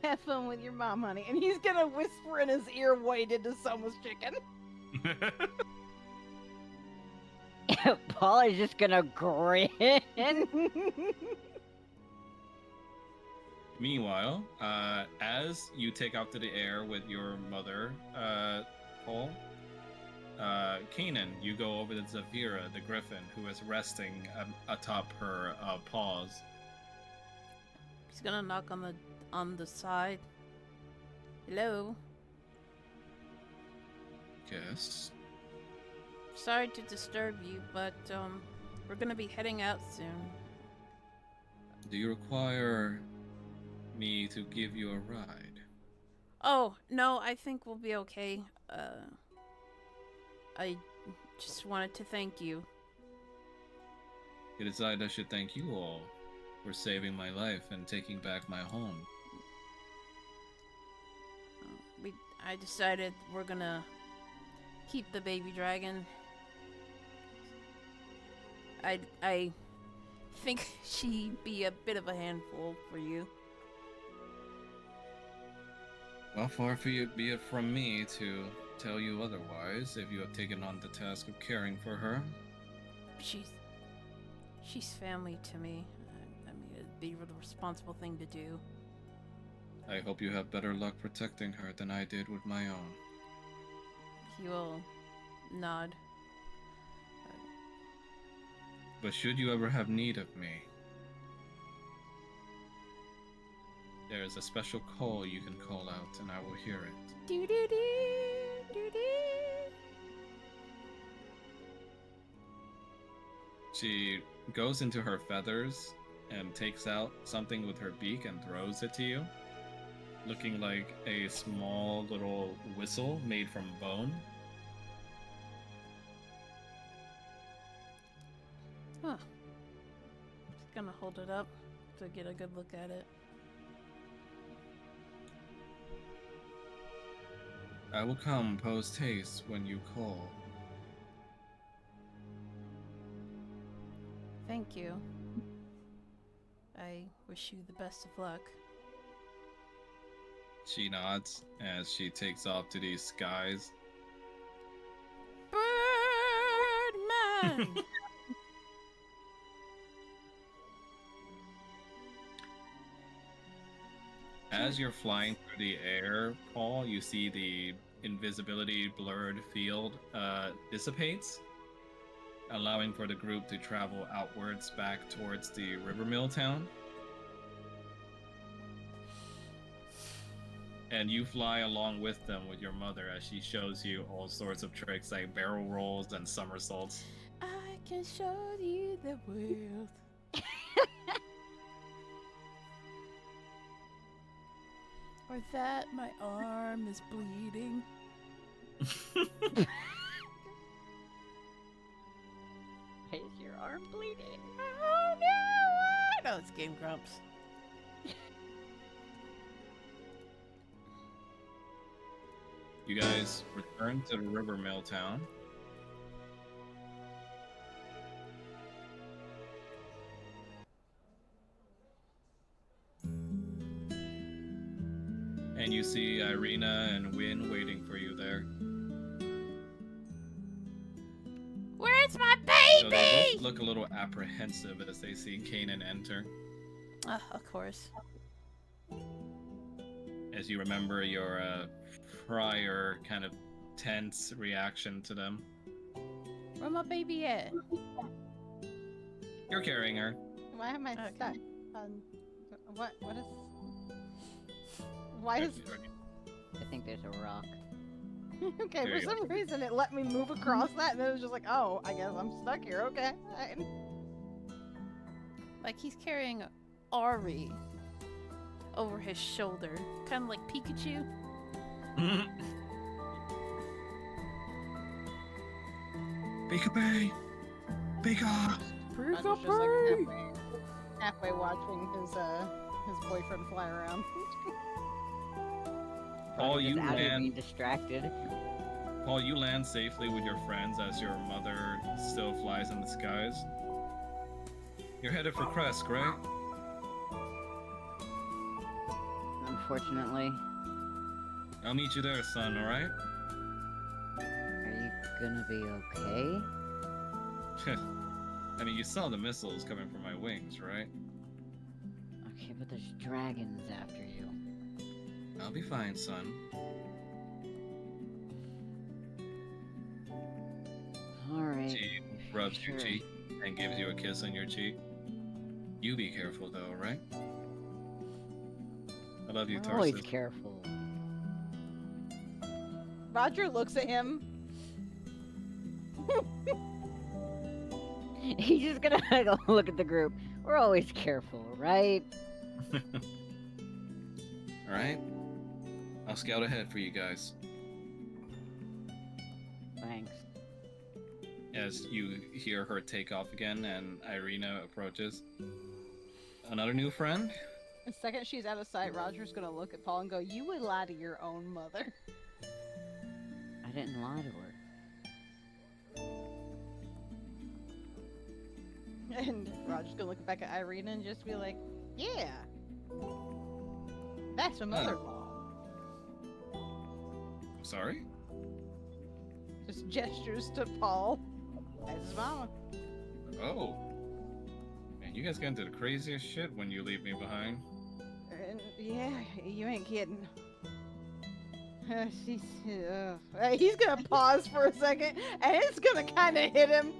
S4: have fun with your mom, honey. And he's gonna whisper in his ear what he did to Soma's chicken.
S3: Paul is just gonna grin.
S1: Meanwhile, as you take off to the air with your mother, Paul, Kanan, you go over to Zafira, the griffin, who is resting atop her paws.
S2: He's gonna knock on the side. Hello.
S1: Yes.
S2: Sorry to disturb you, but we're gonna be heading out soon.
S1: Do you require me to give you a ride?
S2: Oh no, I think we'll be okay. I just wanted to thank you.
S1: It is I that should thank you all for saving my life and taking back my home.
S2: I decided we're gonna keep the baby dragon. I think she'd be a bit of a handful for you.
S1: Well, far be it from me to tell you otherwise, if you have taken on the task of caring for her.
S2: She's family to me. I mean, it'd be the responsible thing to do.
S1: I hope you have better luck protecting her than I did with my own.
S2: He will nod.
S1: But should you ever have need of me, there is a special call you can call out, and I will hear it.
S2: Do do do do do.
S1: She goes into her feathers and takes out something with her beak and throws it to you. looking like a small little whistle made from bone.
S2: Huh. Just gonna hold it up to get a good look at it.
S1: I will come post haste when you call.
S2: Thank you. I wish you the best of luck.
S1: She nods as she takes off to these skies.
S2: Birdman!
S1: As you're flying through the air, Paul, you see the invisibility blurred field dissipates, allowing for the group to travel outwards back towards the Rivermill town. And you fly along with them with your mother as she shows you all sorts of tricks like barrel rolls and somersaults.
S2: I can show you the world. Or that my arm is bleeding.
S3: Why is your arm bleeding?
S2: Oh no! No, it's Game Grumps.
S1: You guys return to the Rivermill town. And you see Irina and Win waiting for you there.
S2: Where's my
S1: So they
S2: baby?
S1: both look a little apprehensive as they see Kanan enter.
S2: Of course.
S1: As you remember your prior kind of tense reaction to them.
S2: Where my baby at?
S1: You're carrying her.
S4: Why am I
S2: Okay.
S4: stuck? What is? Why is?
S3: I think there's a rock.
S4: Okay,
S1: There
S4: for
S1: you
S4: some reason it let me move across that, and then it was just like, oh, I guess I'm stuck here. Okay. Fine.
S2: Like he's carrying Ari over his shoulder, kind of like Pikachu.
S1: Peekaboo! Peeka!
S4: I'm just like halfway watching his boyfriend fly around.
S1: Paul,
S3: Probably
S1: you
S3: just out here being
S1: land.
S3: distracted.
S1: Paul, you land safely with your friends as your mother still flies in the skies. You're headed for Kresk, right?
S3: Unfortunately.
S1: I'll meet you there, son. All right?
S3: Are you gonna be okay?
S1: I mean, you saw the missiles coming from my wings, right?
S3: Okay, but there's dragons after you.
S1: I'll be fine, son.
S3: Alright.
S1: She
S3: if
S1: rubs
S3: you're
S1: your
S3: sure.
S1: cheek and gives you a kiss on your cheek. You be careful, though, right? I love you,
S3: We're always
S1: Tarsus.
S3: careful.
S4: Roger looks at him.
S3: He's just gonna go look at the group. We're always careful, right?
S1: All right? I'll scout ahead for you guys.
S3: Thanks.
S1: As you hear her take off again and Irina approaches. Another new friend?
S4: The second she's out of sight, Roger's gonna look at Paul and go, "You would lie to your own mother."
S3: I didn't lie to her.
S4: And Roger's gonna look back at Irina and just be like, "Yeah, that's my mother-in-law."
S1: I'm sorry?
S4: Just gestures to Paul as his mama.
S1: Oh. Man, you guys get into the craziest shit when you leave me behind.
S4: And yeah, you ain't kidding. He's gonna pause for a second, and it's gonna kind of hit him.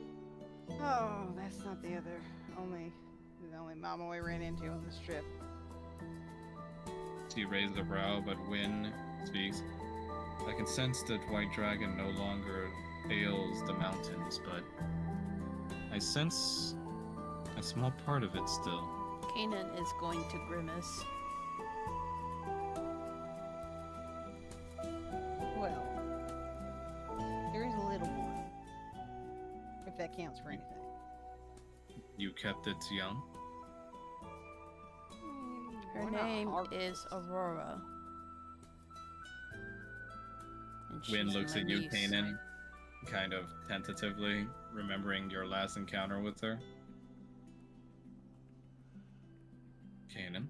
S4: Oh, that's not the only mama we ran into on this trip.
S1: She raises a brow, but Wynn speaks. I can sense that White Dragon no longer ails the mountains, but I sense a small part of it still.
S2: Kanan is going to grimace.
S4: counts for anything.
S1: You kept it young.
S2: Her
S4: We're not
S2: name
S4: hard-
S2: is Aurora. And
S1: Wynn
S2: she's
S1: looks
S2: my
S1: at you,
S2: niece.
S1: Kanan, kind of tentatively, remembering your last encounter with her. Kanan.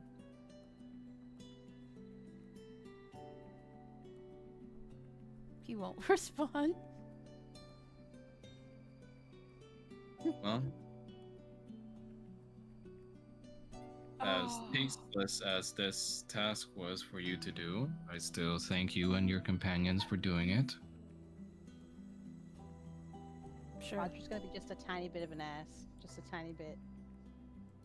S2: He won't respond.
S1: Well, as
S4: Oh.
S1: tasteless as this task was for you to do, I still thank you and your companions for doing it.
S2: Sure.
S4: Roger's gonna be just a tiny bit of an ass. Just a tiny bit.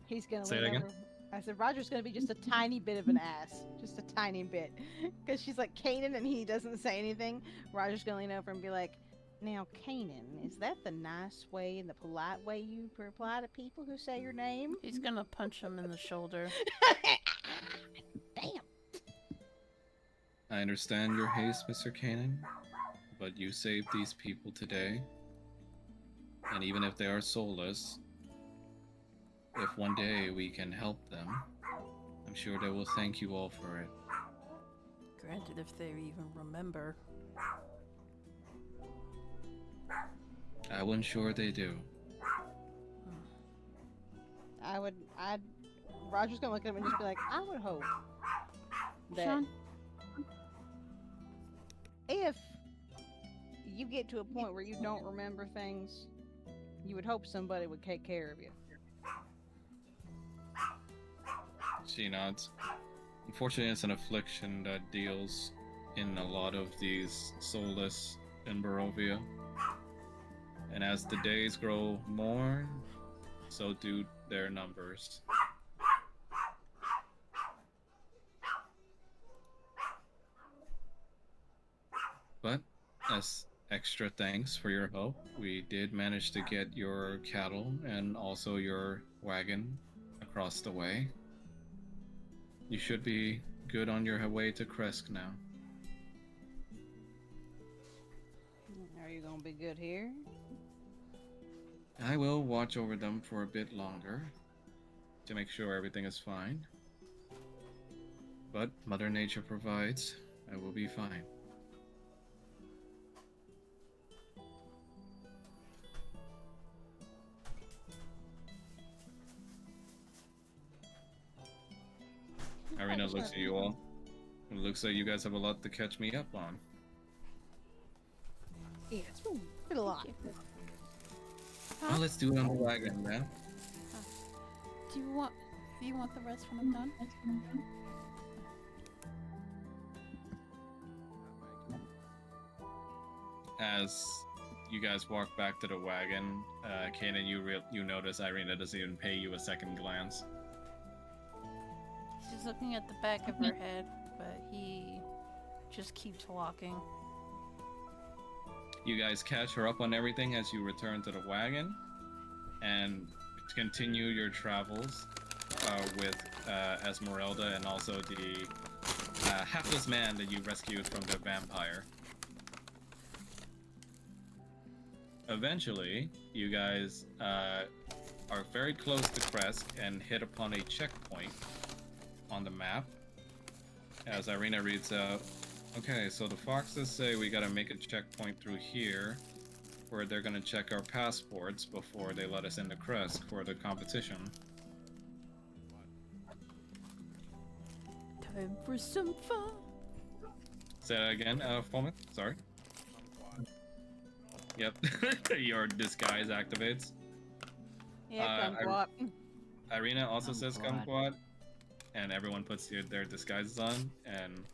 S4: He's gonna
S1: Say
S4: lean
S1: it again?
S4: over. I said Roger's gonna be just a tiny bit of an ass. Just a tiny bit. Because she's like Kanan and he doesn't say anything. Roger's gonna lean over and be like, now Kanan, is that the nice way and the polite way you reply to people who say your name?
S2: He's gonna punch him in the shoulder.
S4: Damn.
S1: I understand your haste, Mr. Kanan, but you saved these people today. And even if they are soulless, if one day we can help them, I'm sure they will thank you all for it.
S2: Granted, if they even remember.
S1: I will ensure they do.
S4: Roger's gonna look at him and just be like, I would hope that
S2: Sean?
S4: if you get to a point where you don't remember things, you would hope somebody would take care of you.
S1: She nods. Unfortunately, it's an affliction that deals in a lot of these soulless in Barovia. And as the days grow more, so do their numbers. But as extra thanks for your help, we did manage to get your cattle and also your wagon across the way. You should be good on your way to Kresk now.
S4: Are you gonna be good here?
S1: I will watch over them for a bit longer to make sure everything is fine. But Mother Nature provides, I will be fine. Irina looks at you all. It looks like you guys have a lot to catch me up on.
S4: Yeah, it's been a lot.
S1: Well, let's do it on the wagon, man.
S2: Do you want the rest when I'm done?
S1: As you guys walk back to the wagon, Kanan, you notice Irina doesn't even pay you a second glance.
S2: She's looking at the back of her head, but he just keeps walking.
S1: You guys catch her up on everything as you return to the wagon and continue your travels with Esmeralda and also the hapless man that you rescued from the vampire. Eventually, you guys are very close to Kresk and hit upon a checkpoint on the map. As Irina reads out, okay, so the foxes say we gotta make a checkpoint through here where they're gonna check our passports before they let us into Kresk for the competition.
S2: Time for some fun.
S1: Say that again, Foreman? Sorry. Yep, your disguise activates.
S4: Yeah, kumquat.
S1: Irina also says
S3: Kumquat.
S1: kumquat, and everyone puts their disguises on, and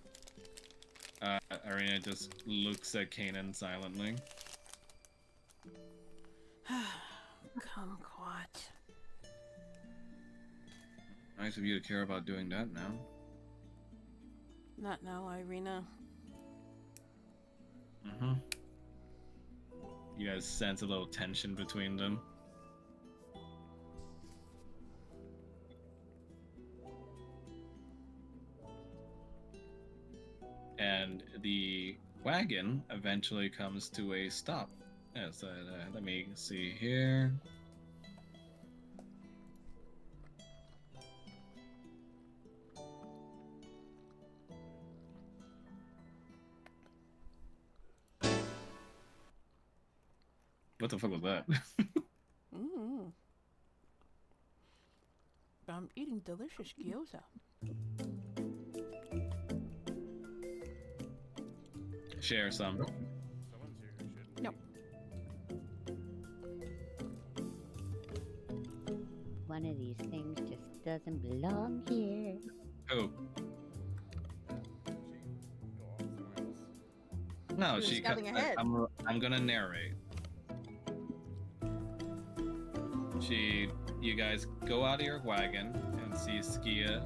S1: Irina just looks at Kanan silently.
S2: Kumquat.
S1: Nice of you to care about doing that now.
S2: Not now, Irina.
S1: Mm-hmm. You guys sense a little tension between them. And the wagon eventually comes to a stop Yes, let me see here. What the fuck was that?
S2: Mm. I'm eating delicious gyoza.
S1: Share some.
S5: Someone's here who shouldn't
S2: Nope.
S3: One of these things just doesn't belong here.
S1: Oh,
S5: Go off somewhere else.
S1: no,
S2: She was scouting ahead.
S1: I'm gonna narrate. You guys go out of your wagon and see Skia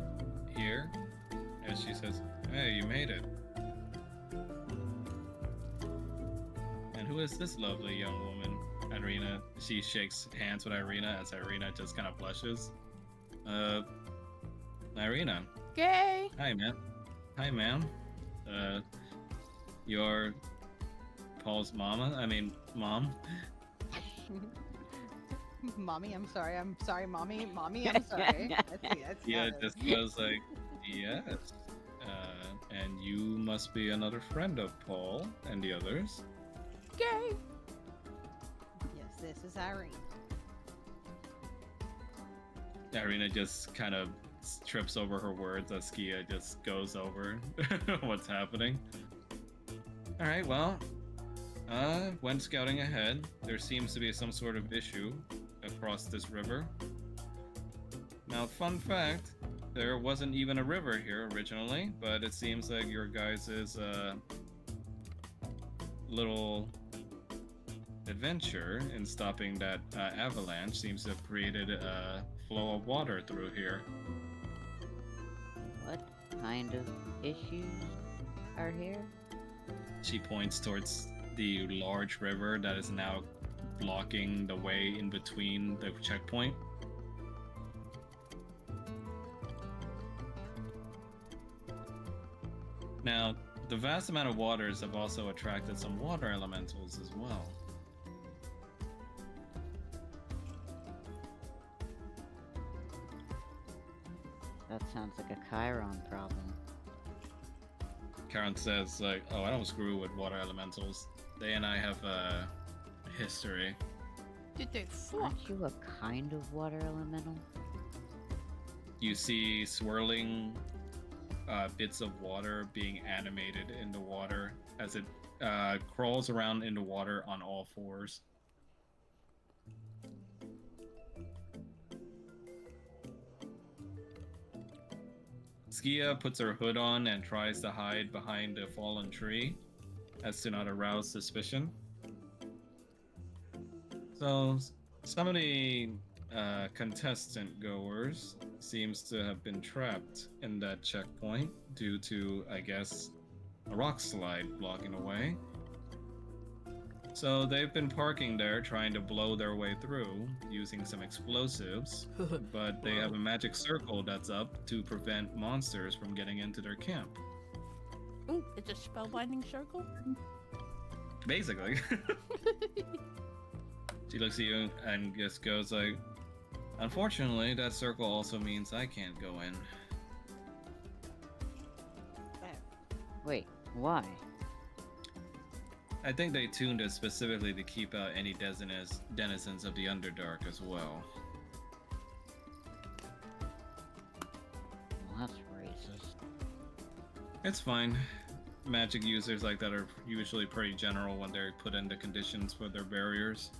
S1: here, and she says, "Hey, you made it." And who is this lovely young woman? Irina. She shakes hands with Irina as Irina just kind of blushes. Irina.
S2: Gay.
S1: Hi, man. Hi, ma'am. You're Paul's mama? I mean, mom?
S4: Mommy, I'm sorry. I'm sorry, mommy. Mommy, I'm sorry. That's
S1: Yeah,
S4: not it.
S1: just goes like, yes. And you must be another friend of Paul and the others.
S2: Gay.
S4: Yes, this is Irene.
S1: Irina just kind of trips over her words as Skia just goes over what's happening. Alright, well, when scouting ahead, there seems to be some sort of issue across this river. Now, fun fact, there wasn't even a river here originally, but it seems like your guys' little adventure in stopping that avalanche seems to have created a flow of water through here.
S3: What kind of issues are here?
S1: She points towards the large river that is now blocking the way in between the checkpoint. Now, the vast amount of waters have also attracted some water elementals as well.
S3: That sounds like a Chiron problem.
S1: Karen says, like, oh, I don't screw with water elementals. They and I have a history.
S2: Did they fuck?
S3: Aren't you a kind of water elemental?
S1: You see swirling bits of water being animated in the water as it crawls around in the water on all fours. Skia puts her hood on and tries to hide behind a fallen tree as to not arouse suspicion. So some of the contestant goers seems to have been trapped in that checkpoint due to, I guess, a rock slide blocking the way. So they've been parking there trying to blow their way through using some explosives, but they have a magic circle that's up to prevent monsters from getting into their camp.
S2: Ooh, it's a spellbinding circle?
S1: Basically. She looks at you and just goes like, unfortunately, that circle also means I can't go in.
S3: Wait, why?
S1: I think they tuned it specifically to keep out any denizens of the Underdark as well.
S3: Well, that's racist.
S1: It's fine. Magic users like that are usually pretty general when they're put into conditions for their barriers.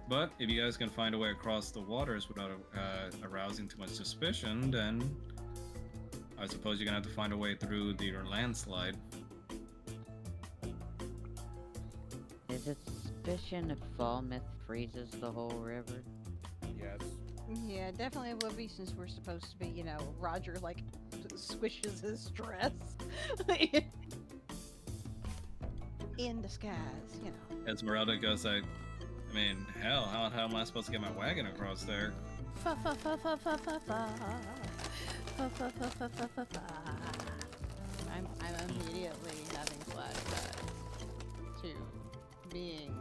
S1: But if you guys can find a way across the waters without arousing too much suspicion, then I suppose you're gonna have to find a way through the landslide.
S3: Is it suspicion if Fall Myth freezes the whole river?
S5: Yes.
S4: Yeah, definitely would be since we're supposed to be, you know, Roger like squishes his dress in disguise, you know.
S1: Esmeralda goes like, I mean, hell, how am I supposed to get my wagon across there?
S2: Fa fa fa fa fa fa fa. Fa fa fa fa fa fa fa.
S4: I'm immediately having flashbacks to being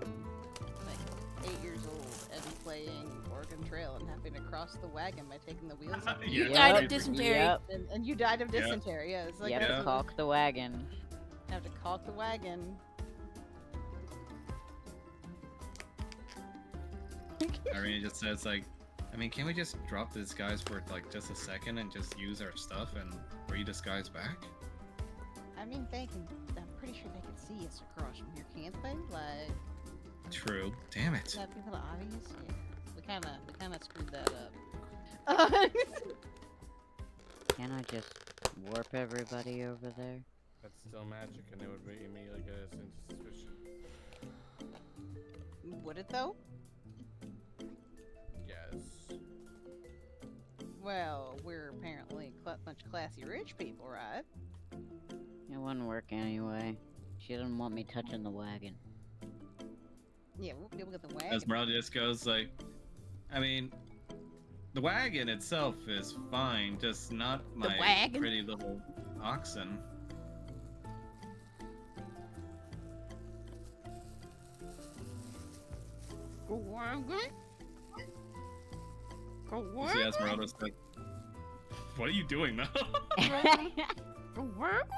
S4: like 8 years old and playing Oregon Trail and having to cross the wagon by taking the wheels off.
S1: Yeah,
S2: You died of
S1: basically.
S2: dysentery.
S3: Yep.
S4: And you died of
S1: Yep.
S4: dysentery. Yeah, it's like
S3: Yep.
S4: that's
S1: Yeah.
S3: Caulk the wagon.
S4: have to caulk the wagon.
S1: Irene just says like, I mean, can't we just drop these guys for like just a second and just use our stuff and bring this guys back?
S4: I mean, they can. I'm pretty sure they can see us across from here, can't they? Like,
S1: True. Damn it.
S4: that'd be a little obvious. Yeah, we kind of screwed that up.
S3: Can I just warp everybody over there?
S5: That's still magic, and it would immediately get us into suspicion.
S4: Would it though?
S5: Yes.
S4: Well, we're apparently a bunch of classy rich people, right?
S3: It wouldn't work anyway. She didn't want me touching the wagon.
S4: Yeah, we'll be able to get the wagon.
S1: Esmeralda just goes like, I mean, the wagon itself is fine, just not my
S2: wagon?
S1: pretty little oxen.
S4: The wagon? The
S1: You see Esmeralda's like, what are you doing, Mel?
S4: The wagon?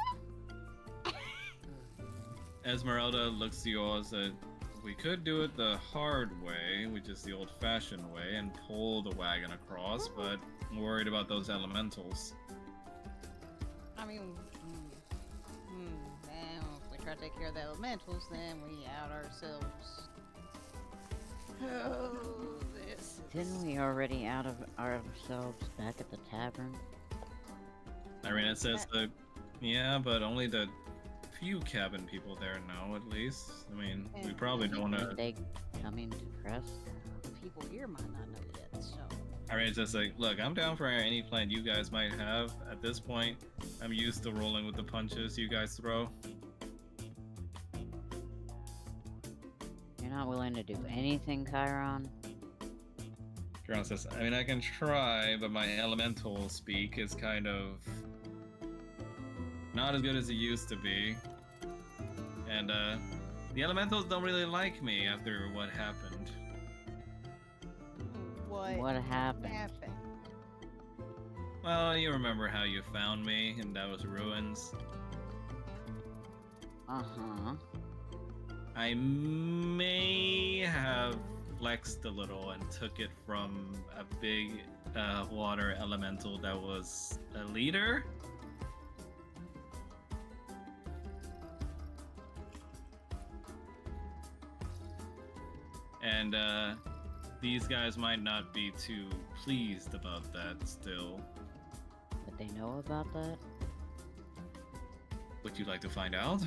S1: Esmeralda looks to you all and said, we could do it the hard way, which is the old-fashioned way, and pull the wagon across, but I'm worried about those elementals.
S4: I mean, well, if we try to take care of the elementals, then we out ourselves. Oh, this.
S3: Didn't we already out of ourselves back at the tavern?
S1: Irina says that, yeah, but only the few cabin people there know, at least. I mean, we probably don't want to...
S3: They coming to press?
S4: People here might not know yet, so.
S1: Irina's just like, look, I'm down for any plan you guys might have. At this point, I'm used to rolling with the punches you guys throw.
S3: You're not willing to do anything, Chiron?
S1: Chiron says, I mean, I can try, but my elemental speak is kind of not as good as it used to be. And, the elementals don't really like me after what happened.
S3: What happened?
S1: Well, you remember how you found me, and that was ruins.
S3: Uh-huh.
S1: I may have flexed a little and took it from a big water elemental that was a leader. And these guys might not be too pleased about that still.
S3: But they know about that?
S1: Would you like to find out?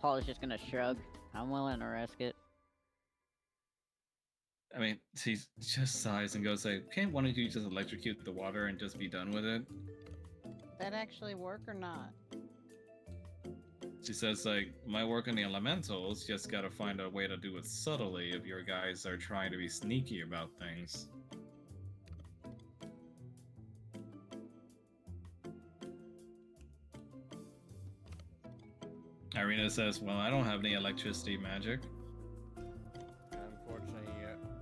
S3: Paul is just gonna shrug. I'm willing to risk it.
S1: I mean, she just sighs and goes like, can't one of you just electrocute the water and just be done with it?
S4: That actually work or not?
S1: She says like, my work on the elementals, just gotta find a way to do it subtly if your guys are trying to be sneaky about things. Irina says, well, I don't have any electricity magic.
S5: Unfortunately,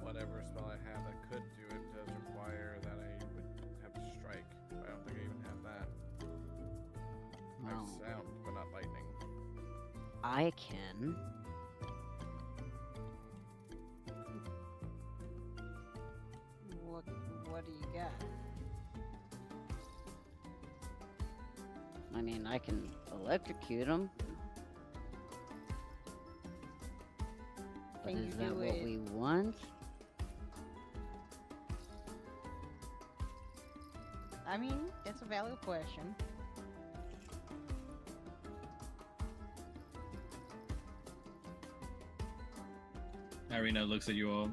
S5: whatever spell I have that could do it does require that I would have to strike. I don't think I even have that. I have
S3: Oh.
S5: sound, but not lightning.
S3: I can.
S4: What do you got?
S3: I mean, I can electrocute them. But
S4: Can
S3: is
S4: you
S3: that
S4: do
S3: what
S4: it-
S3: we want?
S4: I mean, it's a valid question.
S1: Irina looks at you all.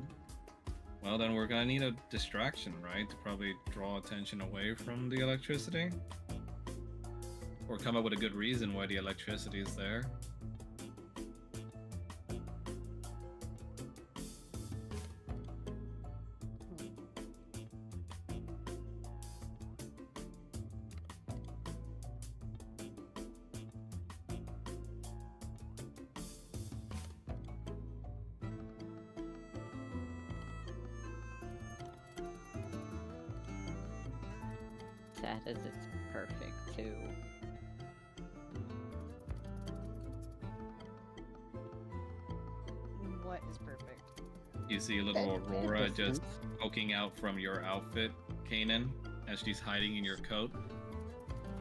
S1: Well, then we're gonna need a distraction, right? To probably draw attention away from the electricity? Or come up with a good reason why the electricity is there.
S3: sad as it's perfect too.
S4: What is perfect?
S1: You see a little
S3: That
S1: Aurora just
S3: distance.
S1: poking out from your outfit, Kanan, as she's hiding in your coat.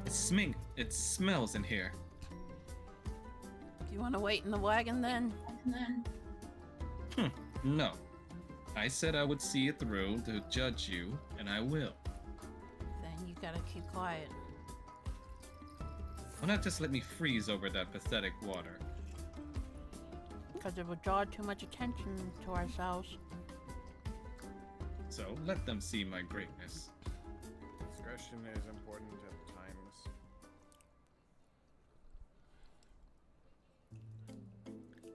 S1: It smells in here.
S2: Do you want to wait in the wagon then?
S1: No. I said I would see it through to judge you, and I will.
S2: Then you gotta keep quiet.
S1: Why not just let me freeze over that pathetic water?
S2: Because it would draw too much attention to ourselves.
S1: So let them see my greatness.
S5: Discretion is important at times.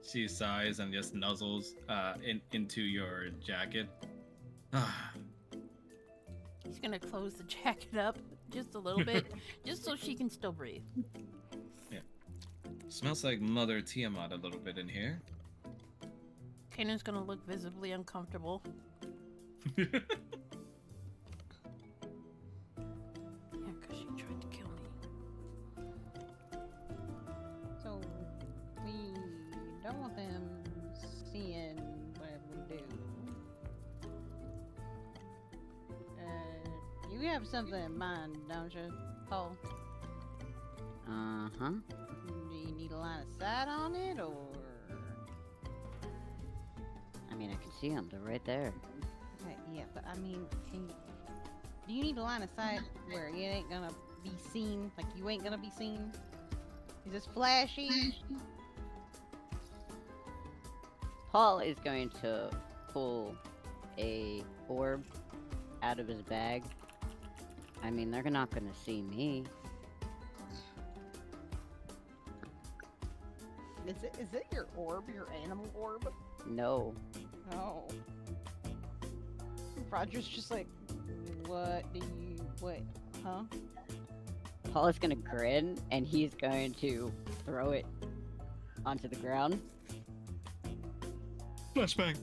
S1: She sighs and just nuzzles into your jacket. Ah,
S2: He's gonna close the jacket up just a little bit, just so she can still breathe.
S1: smells like Mother Tiamat a little bit in here.
S2: Kanan's gonna look visibly uncomfortable. Yeah, because she tried to kill me.
S4: So we don't want them seeing whatever we do. You have something in mind, don't you, Paul?
S3: Uh-huh.
S4: Do you need a line of sight on it, or?
S3: I mean, I can see them. They're right there.
S4: Okay, yeah, but I mean, do you need a line of sight where it ain't gonna be seen? Like you ain't gonna be seen? Is this flashy?
S3: Paul is going to pull a orb out of his bag. I mean, they're not going to see me.
S4: Is it your orb, your animal orb?
S3: No.
S4: Oh. Roger's just like, what, huh?
S3: Paul is going to grin, and he's going to throw it onto the ground.
S1: Flashbang.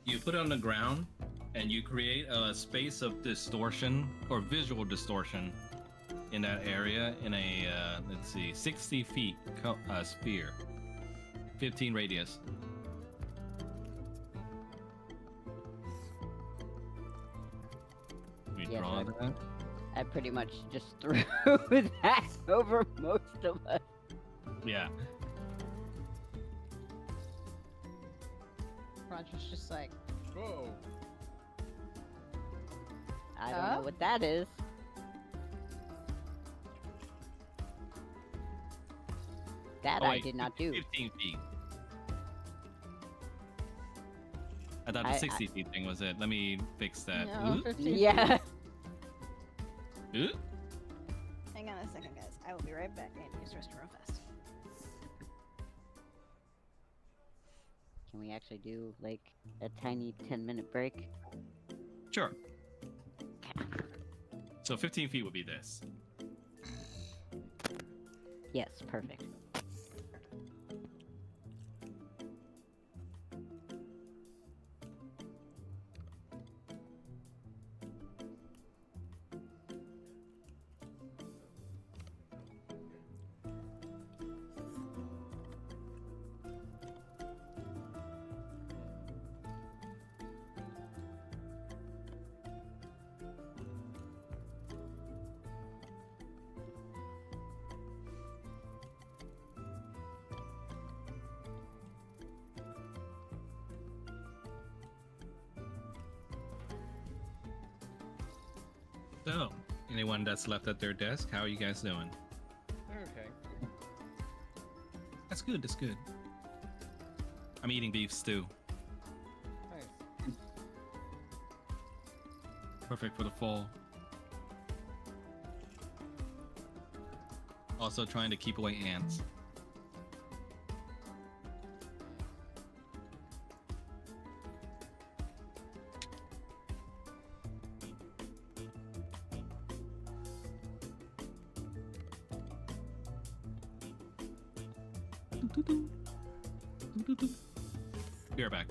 S1: You put it on the ground, and you create a space of distortion or visual distortion in that area in a let's see, 60 feet sphere, 15 radius. We
S3: Yeah,
S1: draw
S3: so
S1: that.
S3: I pretty much just threw that over most of us.
S1: Yeah.
S4: Roger's just like,
S5: Whoa!
S3: I don't know what that is. That
S1: Oh,
S3: I
S1: wait,
S3: did not do.
S1: 15 feet. I thought the
S3: I-
S1: 60 feet thing was it. Let me fix that.
S4: no,
S1: Ooh,
S4: 15
S3: Yeah.
S1: ooh.
S4: Hang on a second, guys. I will be right back. I need to use the restroom real fast.
S3: Can we actually do like a tiny 10-minute break?
S1: Sure. So 15 feet would be this.
S3: Yes, perfect.
S1: So, anyone that's left at their desk, how are you guys doing?
S5: Okay.
S1: That's good, that's good. I'm eating beef stew.
S5: Nice.
S1: Perfect for the fall. Also trying to keep away ants. Be right back.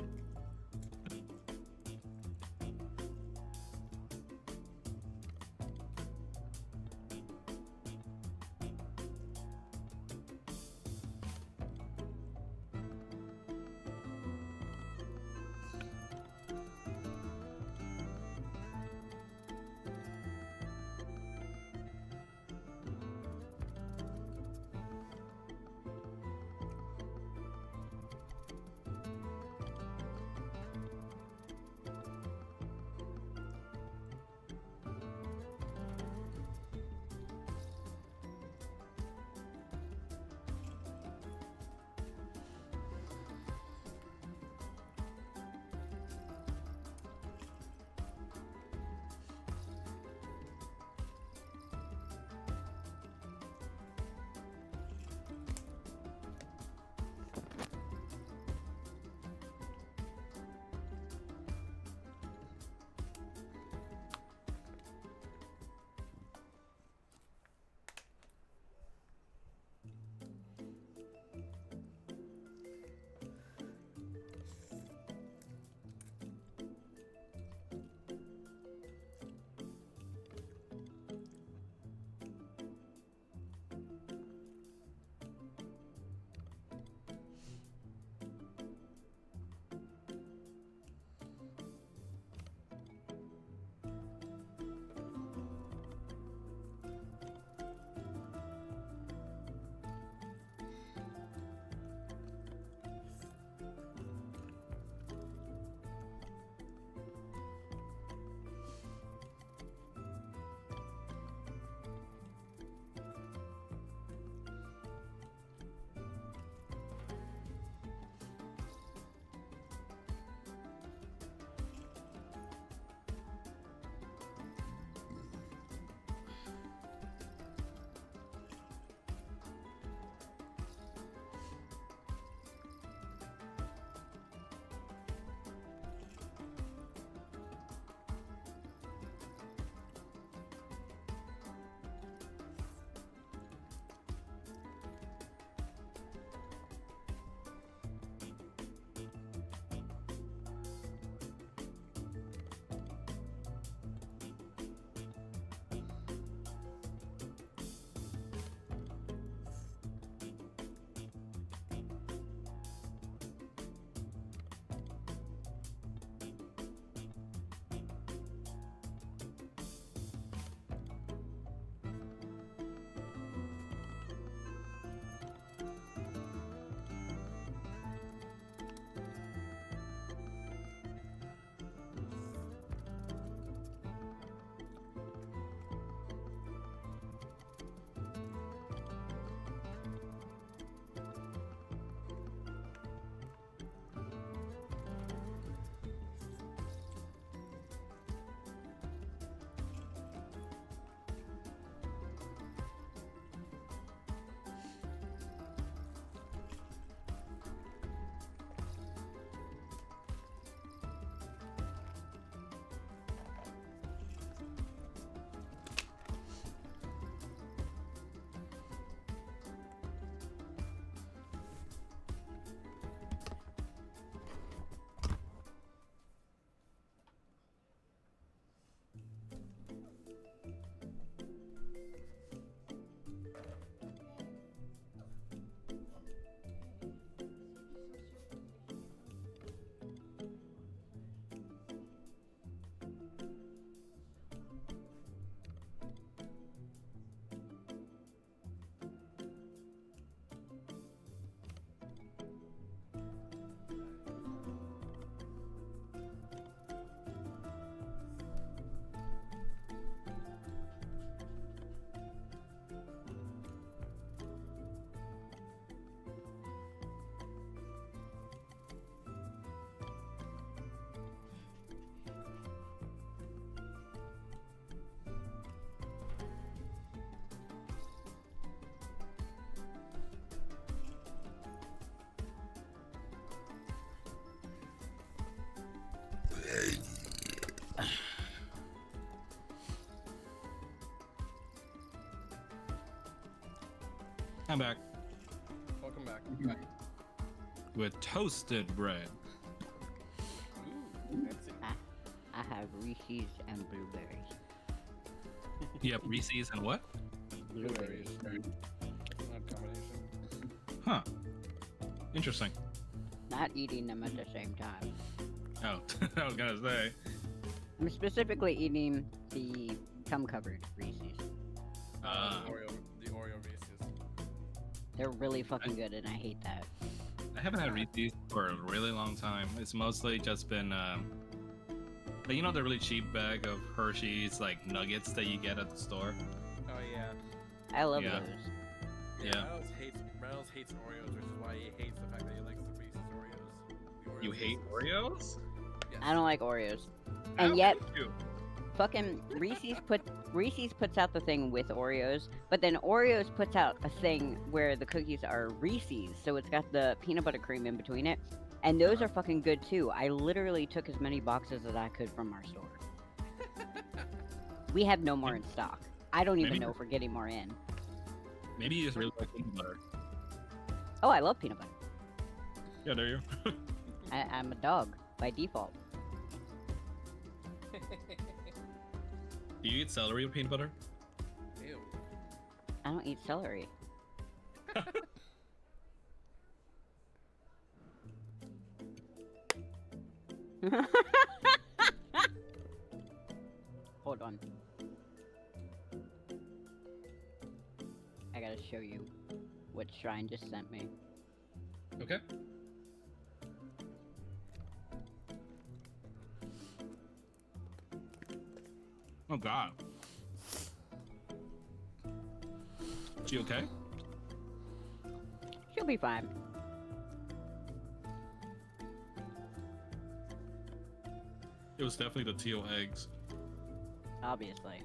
S1: I'm back.
S5: Welcome back.
S1: With toasted bread.
S5: Ooh, fancy.
S3: I have Reese's and blueberries.
S1: You have Reese's and what?
S5: Blueberries. Odd combination.
S1: Huh. Interesting.
S3: Not eating them at the same time.
S1: Oh, I was gonna say.
S3: I'm specifically eating the cum-covered Reese's.
S5: The Oreo Reese's.
S3: They're really fucking good, and I hate that.
S1: I haven't had Reese's for a really long time. It's mostly just been, like, you know the really cheap bag of Hershey's, like, nuggets that you get at the store?
S5: Oh yeah.
S3: I love
S1: Yeah.
S3: those.
S1: Yeah.
S5: Reynolds hates Oreos, which is why he hates the fact that he likes the Reese's Oreos. The Oreo
S1: You hate
S5: Reese's.
S1: Oreos?
S5: Yes.
S3: I don't like Oreos.
S1: How
S3: And yet,
S1: could you?
S3: fucking Reese's puts out the thing with Oreos, but then Oreos puts out a thing where the cookies are Reese's, so it's got the peanut butter cream in between it, and those are fucking good too. I literally took as many boxes as I could from our store. We have no more in stock. I don't even
S1: Maybe-
S3: know if we're getting more in.
S1: Maybe you just really like peanut butter.
S3: Oh, I love peanut butter.
S1: Yeah, there you.
S3: I'm a dog by default.
S1: Do you eat celery with peanut butter?
S5: Ew.
S3: I don't eat celery. Hold on. I gotta show you what Shrine just sent me.
S1: Okay. Oh God. She okay?
S3: She'll be fine.
S1: It was definitely the teal eggs.
S3: Obviously.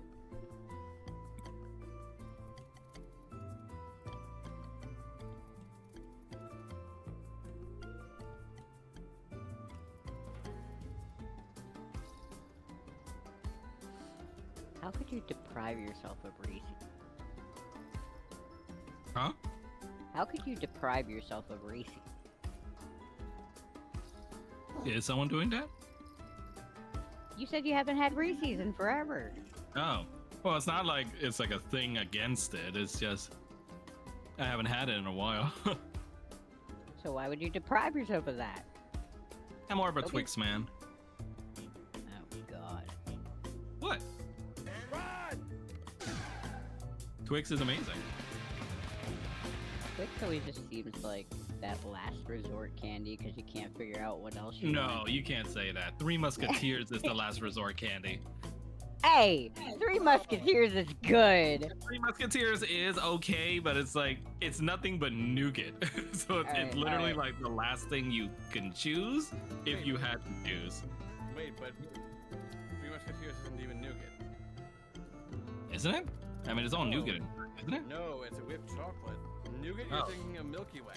S3: How could you deprive yourself of Reese?
S1: Huh?
S3: How could you deprive yourself of Reese?
S1: Is someone doing that?
S3: You said you haven't had Reese's in forever.
S1: Oh. Well, it's not like it's like a thing against it. It's just I haven't had it in a while.
S3: So why would you deprive yourself of that?
S1: I'm more of a
S3: Okay.
S1: Twix man.
S3: Oh god.
S1: What?
S5: Run!
S1: Twix is amazing.
S3: Twix always just seems like that last resort candy because you can't figure out what else you
S1: No,
S3: want.
S1: you can't say that. Three Musketeers is the last resort candy.
S3: Hey! Three Musketeers is good!
S1: Three Musketeers is okay, but it's like it's nothing but nougat. So it's
S3: Alright,
S1: literally
S3: alright.
S1: like the last thing you can choose if you had to choose.
S5: Wait, but Three Musketeers isn't even nougat.
S1: Isn't it? I mean, it's all
S5: No.
S1: nougat, isn't it?
S5: No, it's a whipped chocolate. Nougat, you're
S1: Oh.
S5: thinking of Milky Way.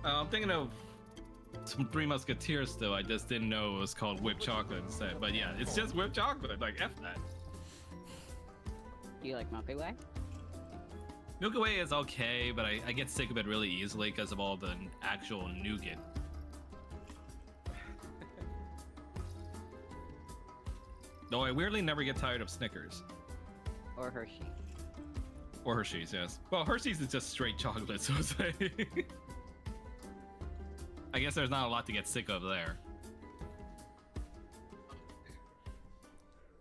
S1: I'm thinking of some Three Musketeers still. I just didn't know it was called whipped chocolate instead. But yeah, it's just whipped chocolate. Like, F that.
S3: Do you like Milky Way?
S1: Milky Way is okay, but I get sick of it really easily because of all the actual nougat. Though I weirdly never get tired of Snickers.
S3: Or Hershey?
S1: Or Hershey's, yes. Well, Hershey's is just straight chocolate, so it's like... I guess there's not a lot to get sick of there.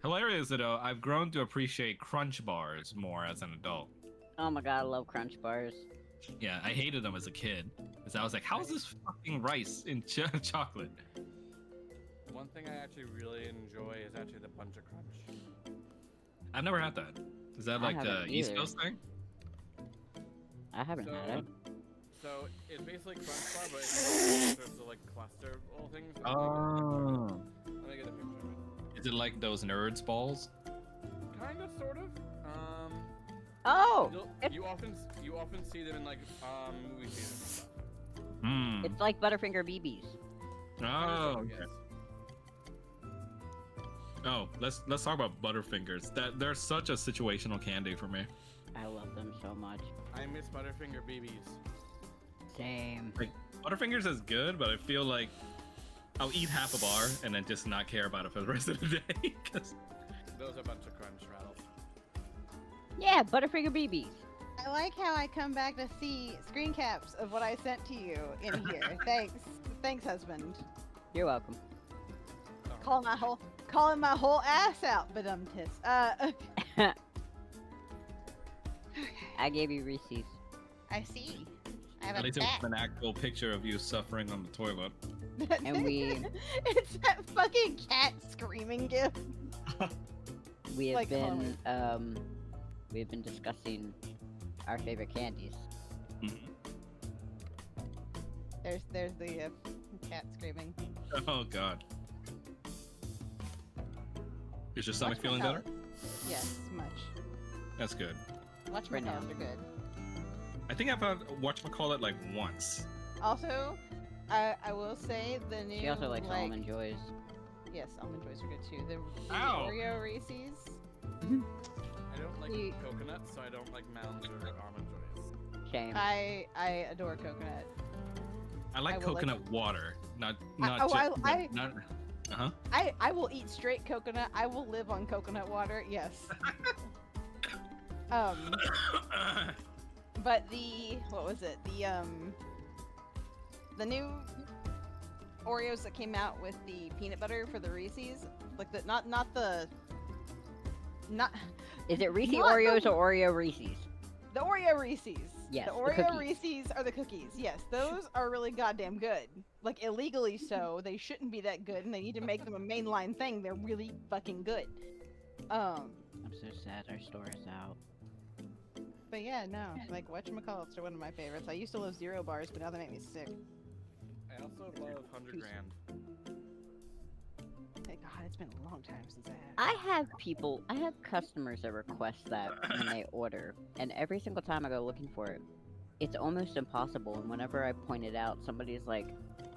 S1: Hilarious though, I've grown to appreciate Crunch bars more as an adult.
S3: Oh my god, I love Crunch Bars.
S1: Yeah, I hated them as a kid. Because I was like, how is this fucking rice in chocolate?
S5: One thing I actually really enjoy is actually the Bunch of Crunch.
S1: I've never had that. Is that
S3: I
S1: like the
S3: haven't
S1: East
S3: either.
S1: Coast thing?
S3: I haven't had it.
S5: So it's basically Crunch Bar, but it's sorts of like cluster little things.
S1: Oh.
S5: Let me get a picture of
S1: Is it like those nerds balls?
S5: it. Kind of, sort of.
S3: Oh!
S5: You often see them in like movie theaters and stuff.
S1: Hmm.
S3: It's like Butterfinger BBs.
S1: Oh, okay.
S5: Yes.
S1: Oh, let's talk about Butterfingers. They're such a situational candy for me.
S3: I love them so much.
S5: I miss Butterfinger BBs.
S3: Same.
S1: Like, Butterfingers is good, but I feel like I'll eat half a bar and then just not care about it for the rest of the day. 'Cause
S5: Those are a bunch of crunch rattles.
S3: Yeah, Butterfinger BBs.
S4: I like how I come back to see screen caps of what I sent to you in here. Thanks, husband.
S3: You're welcome.
S5: Oh,
S4: Calling my whole ass out, but tis.
S3: I gave you Reese's.
S4: I see. I have
S1: at
S4: a
S1: least it
S4: cat.
S1: was an actual picture of you suffering on the toilet.
S3: And we-
S4: It's that fucking cat screaming gif.
S3: We have
S4: Like
S3: we've been discussing our favorite candies.
S1: Mhm.
S4: There's the cat screaming.
S1: Oh god. Is your stomach feeling better?
S4: Yes, much.
S1: That's good.
S4: Watch
S3: For
S4: my
S3: now.
S4: are good.
S1: I think I've had whatchamacallit like once.
S4: Also, I will say the new
S3: She also likes
S4: like,
S3: almond joys.
S4: Yes, almond joys are good too. The
S1: Ow.
S4: Oreo Reese's.
S5: I don't like
S4: The-
S5: coconut, so I don't like mounds or almond joys.
S3: Shame.
S4: I adore coconut.
S1: I like
S4: I will like-
S1: coconut water, not
S4: oh,
S1: just,
S4: I-
S1: not. Uh-huh.
S4: I will eat straight coconut. I will live on coconut water. Yes. But what was it? The new Oreos that came out with the peanut butter for the Reese's, like
S3: Is it Reese
S4: not
S3: Oreos
S4: the-
S3: or Oreo Reese's?
S4: the Oreo Reese's.
S3: Yes,
S4: the
S3: the
S4: Oreo
S3: cookies.
S4: Reese's are the cookies. Yes, those are really goddamn good. Like illegally so. They shouldn't be that good, and they need to make them a mainline thing. They're really fucking good.
S3: I'm so sad our store is out.
S4: But yeah, no, like whatchamacallits are one of my favorites. I used to love Zero Bars, but now they make me sick.
S5: I also love 100 grand.
S4: Thank God, it's been a long time since I had.
S3: I have customers that request that when they order, and every single time I go looking for it, it's almost impossible. And whenever I point it out, somebody's like,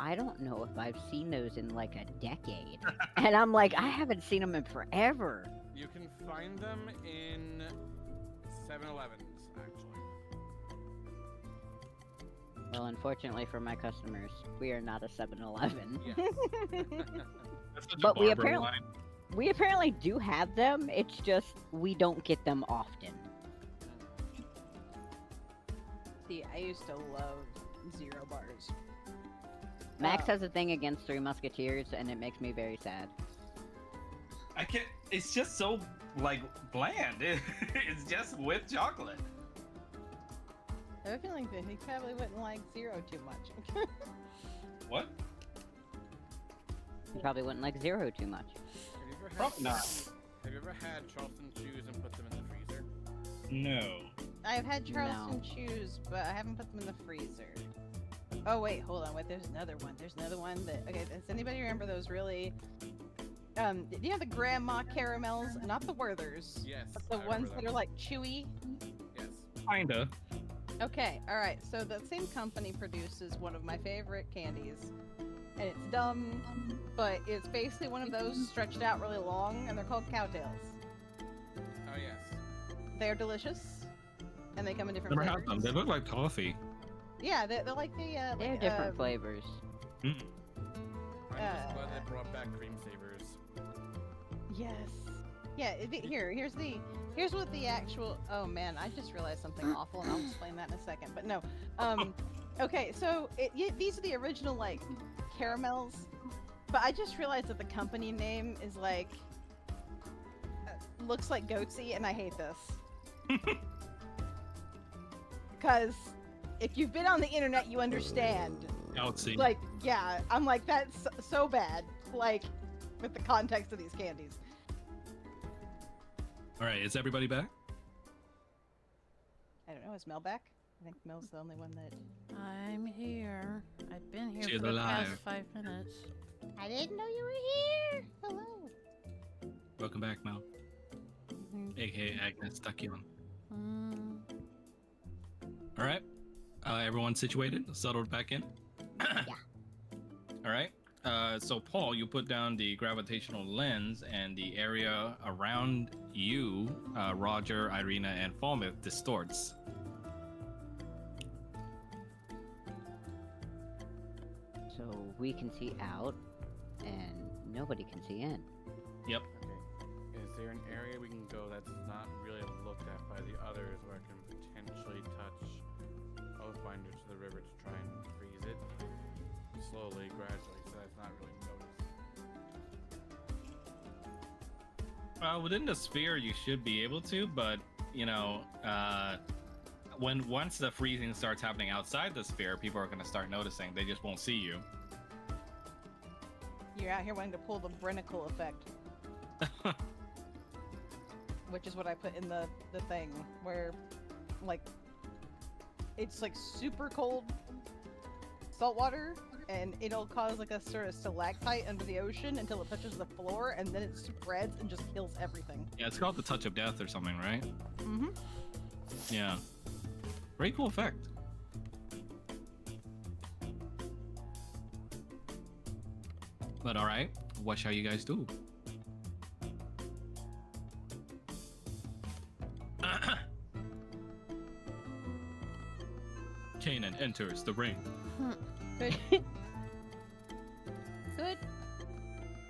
S3: I don't know if I've seen those in like a decade. And I'm like, I haven't seen them in forever.
S5: You can find them in 7-Elevens, actually.
S3: Well, unfortunately for my customers, we are not a 7-Eleven.
S5: Yes.
S1: That's such
S3: But
S1: a
S3: we
S1: Barbara
S3: apparently-
S1: line.
S3: We apparently do have them, it's just we don't get them often.
S4: See, I used to love Zero Bars.
S3: Max has a thing against Three Musketeers, and it makes me very sad.
S1: I can't. It's just so like bland. It's just with chocolate.
S4: I have a feeling that he probably wouldn't like Zero too much.
S1: What?
S3: You probably wouldn't like Zero too much.
S5: Have you ever had,
S1: Probably not.
S5: Have you ever had Charleston chews and put them in the freezer?
S1: No.
S4: I've had Charleston
S3: No.
S4: chews, but I haven't put them in the freezer. Oh wait, hold on. Wait, there's another one. There's another one that. Okay, does anybody remember those really? Do you know the grandma caramels? Not the Werthers.
S5: Yes.
S4: But the
S5: I
S4: ones
S5: remember
S4: that are like chewy.
S5: Yes.
S1: Kinda.
S4: Okay, all right. So the same company produces one of my favorite candies, and it's dumb, but it's basically one of those stretched out really long, and they're called cowtails.
S5: Oh, yes.
S4: They're delicious, and they come in different
S1: Never had
S4: flavors.
S1: them. They look like toffee.
S4: Yeah, they're like the
S3: They have
S4: like,
S3: different flavors.
S5: I'm just glad they brought back cream savers.
S4: Yes. Yeah. Here's what the actual. Oh man, I just realized something awful, and I'll explain that in a second. But no. Okay, so these are the original like caramels, but I just realized that the company name is like looks like goatsy, and I hate this. Because if you've been on the internet, you understand.
S1: Outsy.
S4: Like, yeah, I'm like that's so bad. Like, with the context of these candies.
S1: All right, is everybody back?
S4: I don't know. Is Mel back? I think Mel's the only one that.
S2: I'm here. I've been here
S1: She's
S2: for the
S1: alive.
S2: past 5 minutes.
S4: I didn't know you were here. Hello.
S1: Welcome back, Mel. AKA Agnes Tachyon.
S2: Mm,
S1: All right. Everyone situated? Settled back in?
S3: Yeah.
S1: All right. So, Paul, you put down the gravitational lens, and the area around you, Roger, Irina, and Falmouth distorts.
S3: so we can see out, and nobody can see in.
S1: Yep.
S5: Okay. Is there an area we can go that's not really looked at by the others where I can potentially touch Oathbinder to the river to try and freeze it slowly, gradually, so that's not really noticed?
S1: Within the sphere, you should be able to, but you know, once the freezing starts happening outside the sphere, people are going to start noticing. They just won't see you.
S4: You're out here wanting to pull the Brennicle effect, which is what I put in the thing, where, like, it's like super cold salt water, and it'll cause like a sort of stalactite under the ocean until it touches the floor, and then it spreads and just kills everything.
S1: Yeah, it's called the Touch of Death or something, right?
S4: Mm-hmm.
S1: Yeah. Very cool effect. But all right, what shall you guys do? Kanan enters the ring.
S4: Good. Good.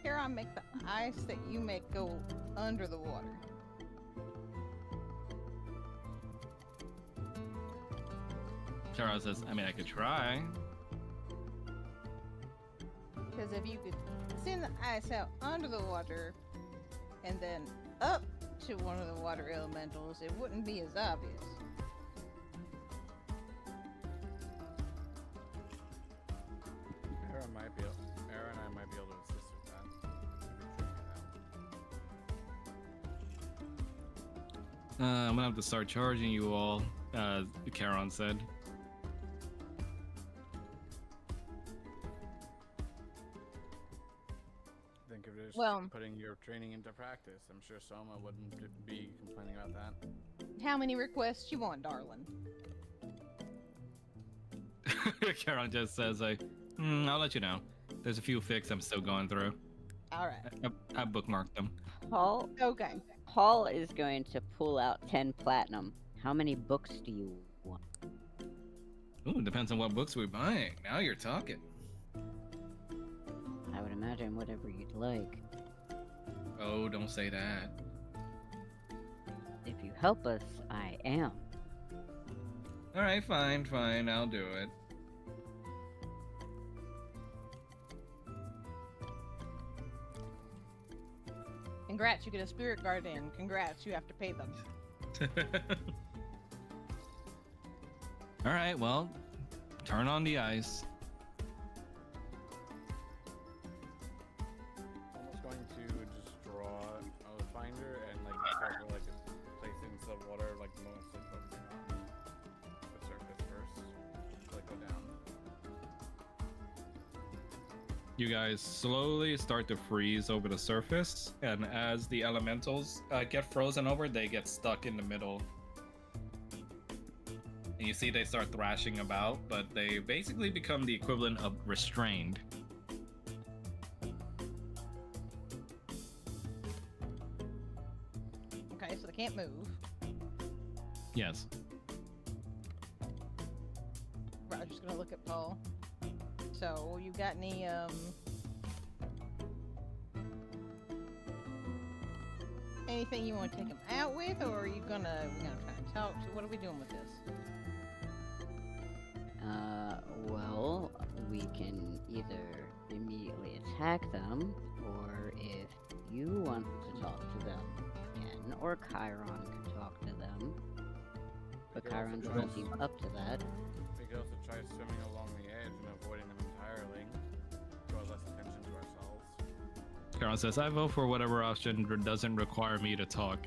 S4: Here I make the ice that you make go under the water.
S1: Tara says, I mean, I could try.
S4: Because if you could send the ice out under the water and then up to one of the water elementals, it wouldn't be as obvious.
S5: Aaron and I might be able to assist with that.
S1: I'm gonna have to start charging you all, Charon said.
S5: Think of it as
S4: Well-
S5: putting your training into practice. I'm sure Soma wouldn't be complaining about that.
S4: How many requests you want, darling?
S1: Charon just says, I'll let you know. There's a few fics I'm still going through.
S4: All right.
S1: I bookmarked them.
S3: Paul
S4: Okay.
S3: Paul is going to pull out 10 platinum. How many books do you want?
S1: Ooh, depends on what books we're buying. Now you're talking.
S3: I would imagine whatever you'd like.
S1: Oh, don't say that.
S3: If you help us, I am.
S1: All right, fine, I'll do it.
S4: Congrats, you get a spirit guard in. Congrats, you have to pay them.
S1: All right, well, turn on the ice.
S5: Almost going to just draw a finder and like start to, like place it into the water, like mostly focusing on the surface first, to like go down.
S1: You guys slowly start to freeze over the surface, and as the elementals get frozen over, they get stuck in the middle. And you see they start thrashing about, but they basically become the equivalent of restrained.
S4: Okay, so they can't move.
S1: Yes.
S4: Roger's gonna look at Paul. So, you got any, anything you want to take them out with, or are you we're gonna try and talk to? What are we doing with this?
S3: Well, we can either immediately attack them, or if you want to talk to them again, or Chiron can talk to them. But
S5: We could also
S3: Chiron
S5: try
S3: doesn't
S5: to-
S3: seem up to that.
S5: We could also try swimming along the edge and avoiding them entirely, draw less attention to ourselves.
S1: Charon says, I vote for whatever option doesn't require me to talk.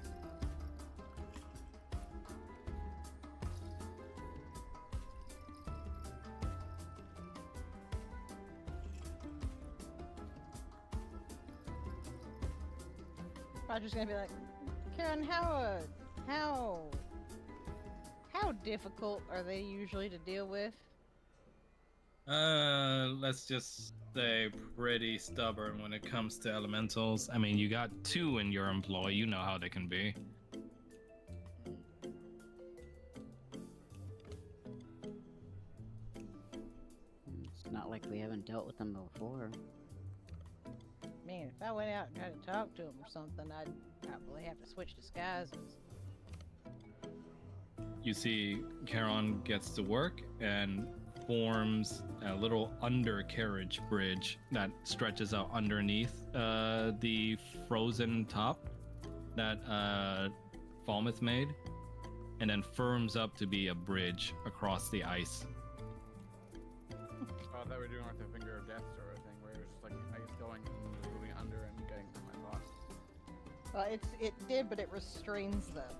S4: Roger's gonna be like, Karen, how difficult are they usually to deal with?
S1: Let's just say pretty stubborn when it comes to elementals. I mean, you got two in your employ, you know how they can be.
S3: It's not like we haven't haven't dealt with them before.
S4: Man, if I went out and tried to talk to him or something, I'd probably have to switch disguises.
S1: You see, Charon gets to work and forms a little undercarriage bridge that stretches out underneath the frozen top that Falmouth made, and then firms up to be a bridge across the ice.
S5: Oh, I thought we were doing like the finger of death sort of thing, where it was just like ice going and just moving under and getting to my boss.
S4: Well, it did, but it restrains them.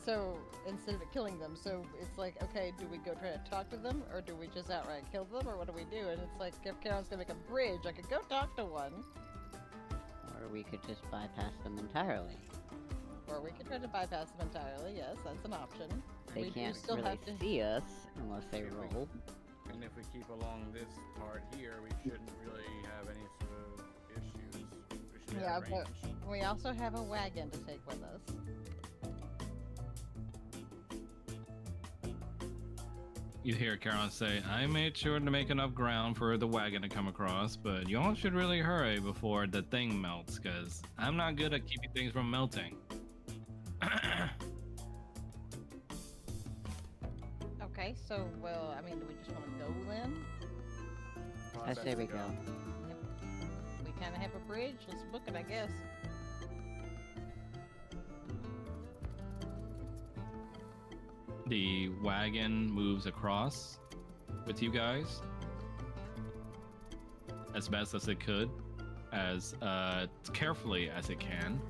S4: So instead of it killing them, so it's like, okay, do we go try to talk to them, or do we just outright kill them, or what do we do? And it's like, if Charon's gonna make a bridge, I could go talk to one,
S3: Or we could just bypass them entirely.
S4: or we could try to bypass them entirely. Yes, that's an option.
S3: They
S4: We do
S3: can't
S4: still
S3: really
S4: have to-
S3: see us unless they roll.
S5: And if we keep along this part here, we shouldn't really have any sort of issues. We should be
S4: Yeah,
S5: out of
S4: but
S5: range.
S4: we also have a wagon to take with us.
S1: You hear Charon say, I made sure to make enough ground for the wagon to come across, but y'all should really hurry before the thing melts, because I'm not good at keeping things from melting.
S4: Okay, so, well, I mean, do we just want to go then?
S3: I say we go.
S4: We kind of have a bridge. Let's book it, I guess.
S1: The wagon moves across with you guys as best as it could, as carefully as it can.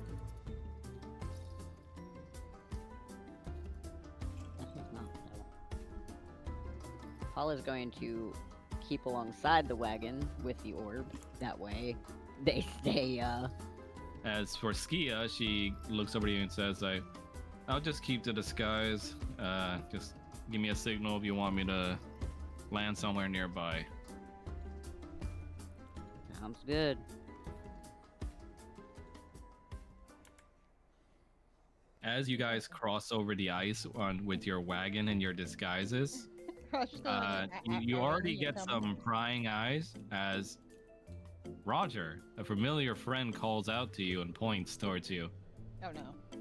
S3: Paul is going to keep alongside the wagon with the orb. That way, they stay.
S1: As for Skia, she looks over to you and says, I'll just keep the disguise. Just give me a signal if you want me to land somewhere nearby.
S3: Sounds good.
S1: As you guys cross over the ice with your wagon and your disguises,
S4: I was just gonna like,
S1: you already
S4: you
S1: get
S4: coming?
S1: some prying eyes as Roger, a familiar friend, calls out to you and points towards you.
S4: Oh no.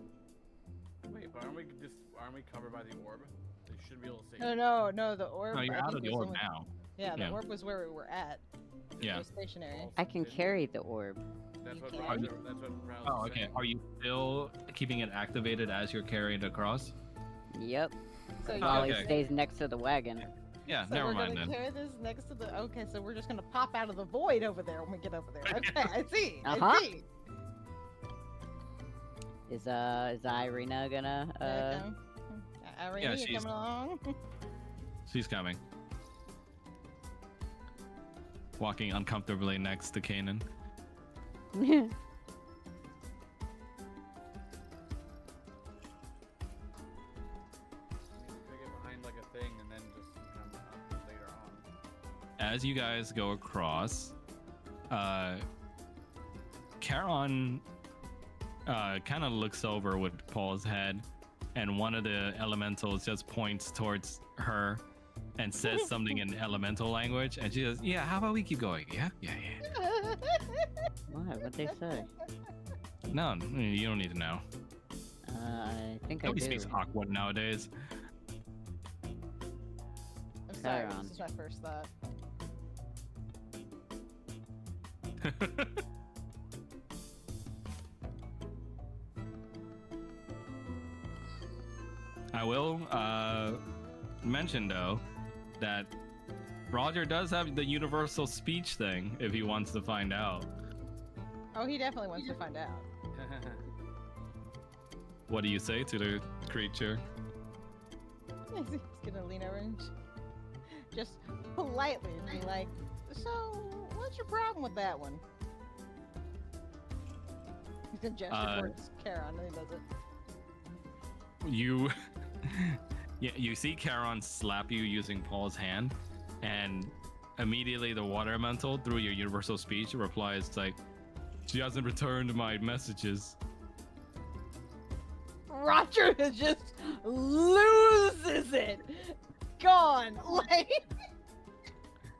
S5: Wait, but aren't we covered by the orb? They should be able to see.
S4: No, the orb.
S1: No, you're
S4: I
S1: out
S4: think
S1: of the
S4: was
S1: orb
S4: only-
S1: now.
S4: Yeah, the
S1: Yeah.
S4: orb was where we were at. It
S1: Yeah.
S4: was stationary.
S3: I can carry the orb.
S5: That's
S4: You
S5: what
S4: can.
S5: Roger. That's what Rouse
S1: Oh,
S5: is
S1: okay.
S5: saying.
S1: Are you still keeping it activated as you're carrying it across?
S3: Yep.
S4: So,
S1: Oh,
S3: While
S1: okay.
S3: he stays next to the wagon.
S1: Yeah,
S4: so
S1: never
S4: we're
S1: mind
S4: gonna
S1: then.
S4: carry this next to the. Okay, so we're just gonna pop out of the void over there when we get over there. Okay, I see.
S3: Uh-huh.
S4: I see.
S3: Is Irina gonna
S4: There you go. Irene,
S1: Yeah,
S4: you
S1: she's-
S4: coming along?
S1: She's coming. Walking uncomfortably next to Kanan.
S5: We get behind like a thing and then just come up later on.
S1: As you guys go across, Charon kind of looks over with Paul's head, and one of the elementals just points towards her and says something in elemental language, and she says, yeah, how about we keep going? Yeah.
S3: Why? What'd they say?
S1: No, you don't need to know.
S3: I think I
S1: Nobody
S3: do.
S1: speaks Aqua nowadays.
S4: I'm sorry,
S3: Chiron.
S4: this is my first thought.
S1: I will mention, though, that Roger does have the universal speech thing if he wants to find out.
S4: Oh, he definitely wants to find out.
S1: What do you say to the creature?
S4: He's gonna lean over and just politely be like, "So, what's your problem with that one?" He's gonna gesture towards Charon, and he does it.
S1: You, yeah, you see Charon slap you using Paul's hand, and immediately the water elemental, through your universal speech, replies like, "She hasn't returned my messages."
S4: Roger just loses it. Gone. Like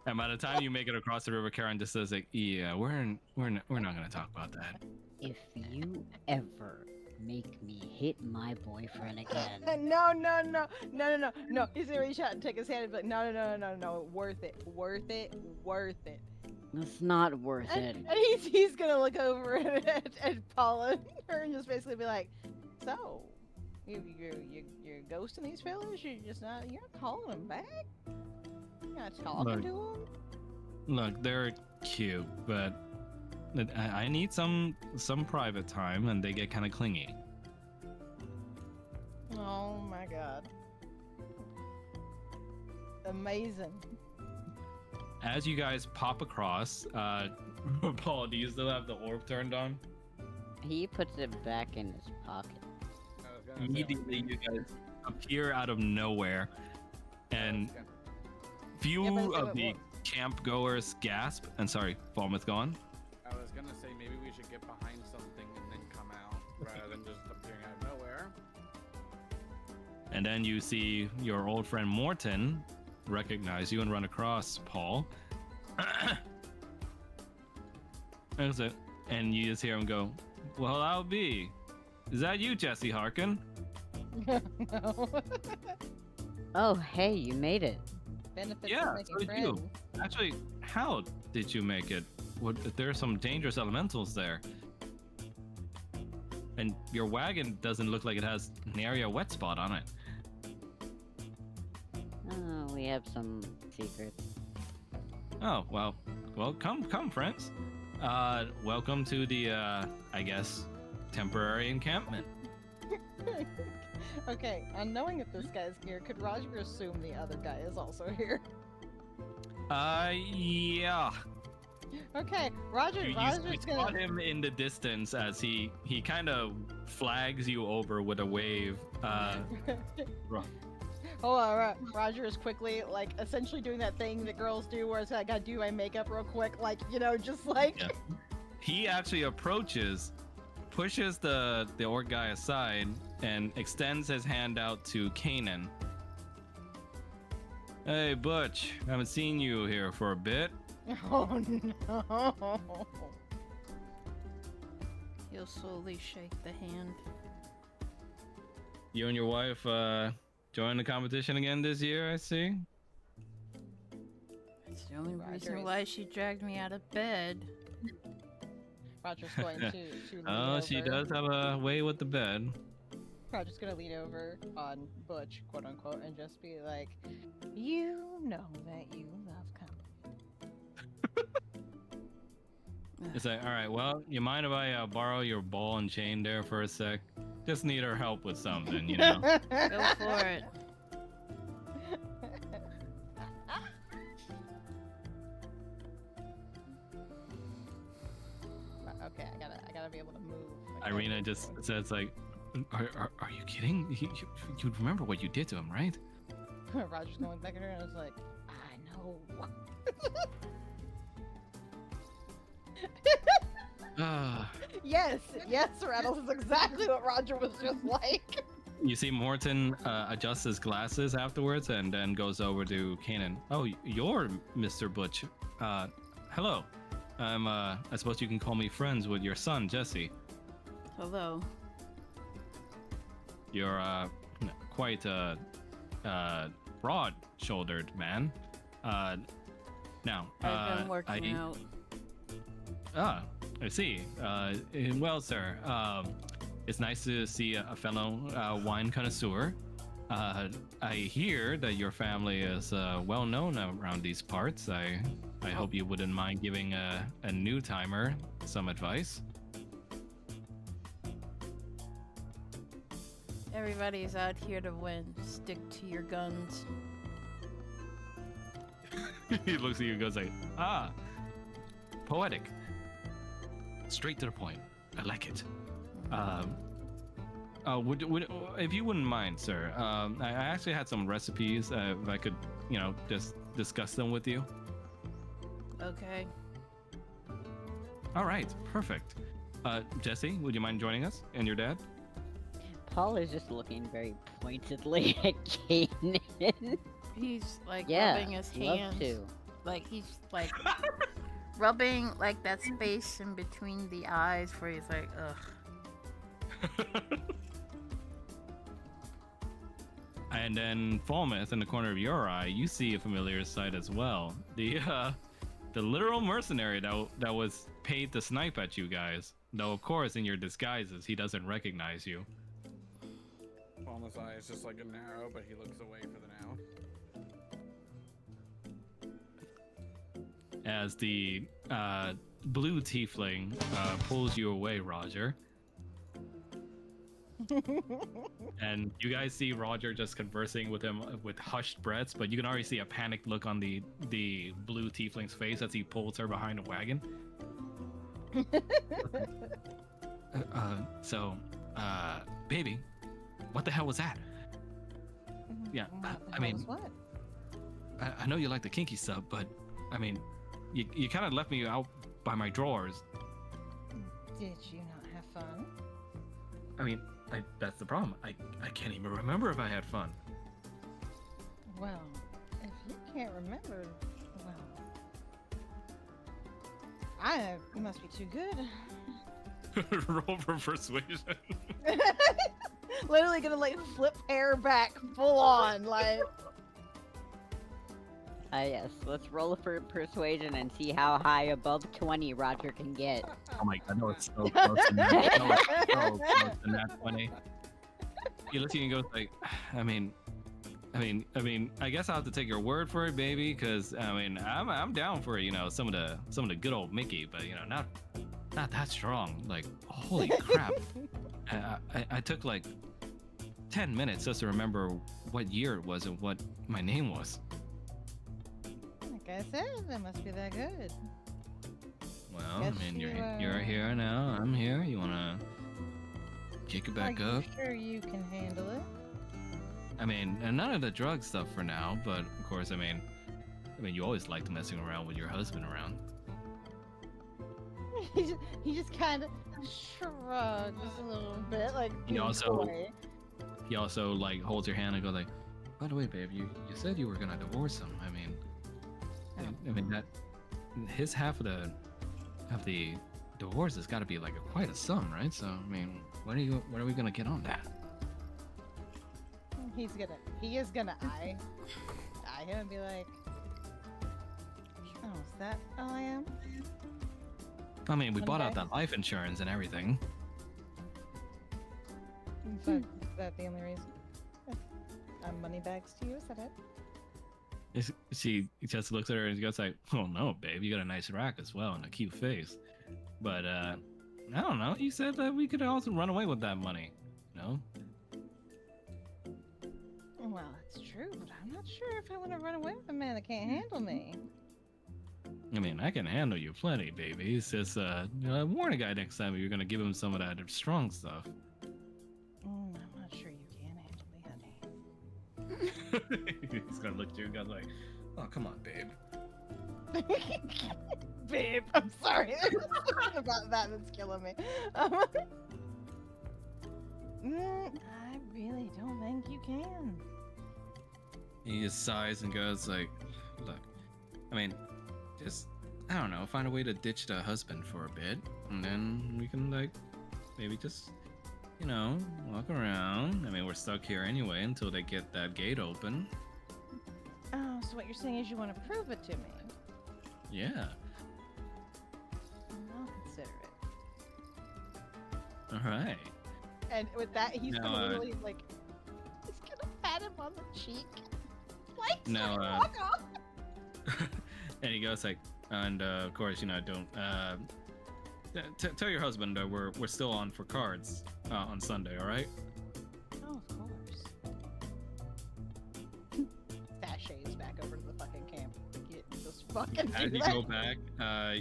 S1: And by the time you make it across the river, Karen just says like, "Yeah, we're not gonna talk about that."
S3: If you ever make me hit my boyfriend again,
S4: no. He's gonna reach out and take his hand and be like, no. Worth it.
S3: it's not worth it.
S4: And he's gonna look over at Paula and her and just basically be like, so, you're ghosting these fellas? You're not calling them back? You're not talking to them?
S1: Look, they're cute, but I need some private time, and they get kind of clingy.
S4: Oh my god. Amazing.
S1: As you guys pop across, Paul, do you still have the orb turned on?
S3: He puts it back in his pocket.
S5: I was gonna say,
S1: Immediately, you guys appear out of nowhere, and few of the camp goers gasp. And sorry, Falmouth, go on.
S5: I was gonna say maybe we should get behind something and then come out rather than just appearing out of nowhere.
S1: And then you see your old friend Morton recognize you and run across Paul. That's it. And you just hear him go, "Well, I'll be. Is that you, Jesse Harkin?"
S4: No.
S3: Oh, hey, you made it.
S4: Benefits
S1: Yeah,
S4: of making
S1: so did
S4: friends.
S1: you. Actually, how did you make it? There are some dangerous elementals there. And your wagon doesn't look like it has nary a wet spot on it.
S3: Oh, we have some secrets.
S1: Oh, well, come, friends. Welcome to the, I guess, temporary encampment.
S4: Okay, knowing that this guy's here, could Roger assume the other guy is also here?
S1: Yeah.
S4: Okay, Roger's
S1: You
S4: gonna.
S1: spot him in the distance as he kind of flags you over with a wave.
S4: Hold on, Roger is quickly, like, essentially doing that thing that girls do where it's like, I gotta do my makeup real quick, like, just like...
S1: Yeah. He actually approaches, pushes the orc guy aside, and extends his hand out to Kanan. "Hey, Butch, haven't seen you here for a bit."
S4: Oh, no.
S2: He'll slowly shake the hand.
S1: You and your wife joined the competition again this year, I see.
S2: That's the only
S4: Roger
S2: reason
S4: is-
S2: why she dragged me out of bed.
S4: Roger's going to lean
S1: Oh, she
S4: over.
S1: does have a way with the bed.
S4: Roger's gonna lean over on Butch, quote unquote, and just be like, you know that you love company.
S1: It's like, all right, well, you mind if I borrow your ball and chain there for a sec? Just need her help with something, you know?
S2: Go for it.
S4: Okay, I gotta be able to move. I gotta
S1: Irina
S4: move
S1: just
S4: forward.
S1: says like, are you kidding? You remember what you did to him, right?
S4: Roger's going back at her and I was like, I know. Yes, Rattles is exactly what Roger was just like.
S1: You see Morton adjusts his glasses afterwards and then goes over to Kanan. "Oh, you're Mr. Butch. Hello. I suppose you can call me friends with your son, Jesse.
S2: Hello.
S1: You're quite a broad-shouldered man. Now,
S2: I've been working out.
S1: I see. Well, sir, it's nice to see a fellow wine connoisseur. I hear that your family is well known around these parts. I hope you wouldn't mind giving a new timer some advice."
S2: Everybody's out here to win. Stick to your guns.
S1: He looks at you and goes like, "Ah, poetic. Straight to the point. I like it." Would if you wouldn't mind, sir, I actually had some recipes. If I could, just discuss them with you.
S2: Okay.
S1: All right, perfect. Jesse, would you mind joining us and your dad?
S3: Paul is just looking very pointedly at Kanan.
S2: He's like
S3: Yeah,
S2: rubbing his
S3: love
S2: hands.
S3: to.
S2: Like he's like rubbing like that space in between the eyes where he's like, ugh.
S1: And then, Falmouth, in the corner of your eye, you see a familiar sight as well. The literal mercenary that was paid to snipe at you guys. Though, of course, in your disguises, he doesn't recognize you.
S5: Palma's eye is just like a narrow, but he looks away for the now.
S1: As the blue tiefling pulls you away, Roger. And you guys see Roger just conversing with him with hushed breaths, but you can already see a panicked look on the blue tiefling's face as he pulls her behind a wagon. Baby, what the hell was that? Yeah, I mean,
S4: what?
S1: I know you like the kinky stuff, but I mean, you kind of left me out by my drawers.
S4: Did you not have fun?
S1: I mean, that's the problem. I can't even remember if I had fun.
S4: Well, if you can't remember, well, you must be too good.
S1: Roll for persuasion.
S4: Literally gonna like flip hair back full on, like.
S3: Yes, let's roll for persuasion and see how high above 20 Roger can get.
S1: Oh my god, no, it's so close to that. No, it's so close to that 20. He looks at you and goes like, I mean, I guess I'll have to take your word for it, baby, because I mean, I'm down for you know some of the good old Mickey, but you know, not that strong. Like, holy crap! I took like 10 minutes just to remember what year it was and what my name was.
S4: Like I said, that must be that good.
S1: Well,
S4: Guess
S1: I mean,
S4: you,
S1: you're here now. I'm here. You wanna kick it back
S4: Are
S1: up?
S4: you sure you can handle it?
S1: I mean, and none of the drug stuff for now, but of course, I mean, you always liked messing around with your husband around.
S4: he just kind of shrugs a little bit, like
S1: He
S4: being
S1: also-
S4: coy.
S1: He also like holds your hand and goes like, "By the way, babe, you said you were gonna divorce him. I mean, that his half of the divorce has got to be like quite a sum, right? So I mean, when are we gonna get on that?"
S4: He is gonna eye him and be like, "Oh, is that all I am?"
S1: I mean, we bought out
S4: Okay.
S1: that life insurance and everything.
S4: Is that the only reason? Money bags to you, is that it?
S1: She just looks at her and she goes like, "Oh no, babe, you got a nice rack as well and a cute face." But I don't know. You said that we could also run away with that money. No?
S4: Well, that's true, but I'm not sure if I want to run away with a man that can't handle me.
S1: I mean, I can handle you plenty, baby. It's just warn a guy next time if you're gonna give him some of that strong stuff.
S4: I'm not sure you can handle me, honey.
S1: He's gonna look at you and go like, "Oh, come on, babe."
S4: Babe, I'm sorry. There's something about that that's killing me. I really don't think you can.
S1: He just sighs and goes like, "Look, I mean, just I don't know, find a way to ditch the husband for a bit, and then we can like maybe just walk around. I mean, we're stuck here anyway until they get that gate open."
S4: Oh, so what you're saying is you want to prove it to me?
S1: Yeah.
S4: I'll consider it.
S1: All right.
S4: And with that, he's
S1: No,
S4: gonna literally like, he's gonna pat him on the cheek. Like,
S1: No,
S4: walk off.
S1: And he goes like, and of course, don't. Tell your husband we're still on for cards on Sunday. All right.
S4: Oh, of course. Sashays back over to the fucking camp. Get this fucking.
S1: As you go back,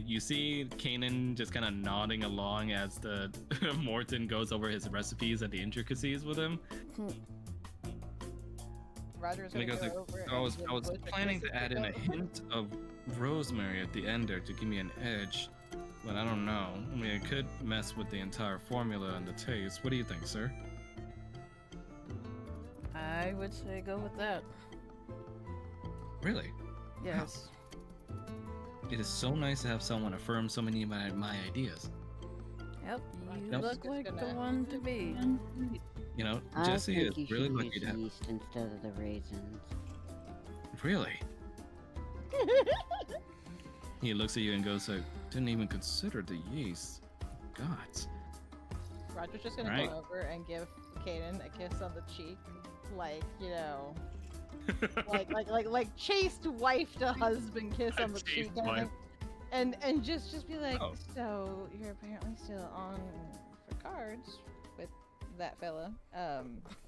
S1: you see Kanan just kind of nodding along as the Morton goes over his recipes and the intricacies with him.
S4: Roger's
S1: And he
S4: gonna
S1: goes
S4: go
S1: like,
S4: over.
S1: I was
S4: and with the
S1: planning to
S4: kisses
S1: add in a
S4: go.
S1: hint of rosemary at the end there to give me an edge, but I don't know. I mean, it could mess with the entire formula and the taste. What do you think, sir?
S2: I would say go with that.
S1: Really?
S2: Yes.
S1: It is so nice to have someone affirm so many of my ideas.
S2: Yep, you
S1: Nope.
S2: look like the one to be.
S1: You know,
S3: I
S1: Jesse
S3: think
S1: is
S3: you
S1: really
S3: should
S1: lucky
S3: use
S1: to have.
S3: yeast instead of the raisins.
S1: Really? He looks at you and goes like, "Didn't even consider the yeast." Gods.
S4: Roger's just gonna
S1: Right.
S4: go over and give Kaden a kiss on the cheek, like, you know, like chaste wife to husband kiss on the
S1: Chaste
S4: cheek, kind of
S1: wife.
S4: thing. And just be like,
S1: Oh.
S4: so you're apparently still on for cards with that fella,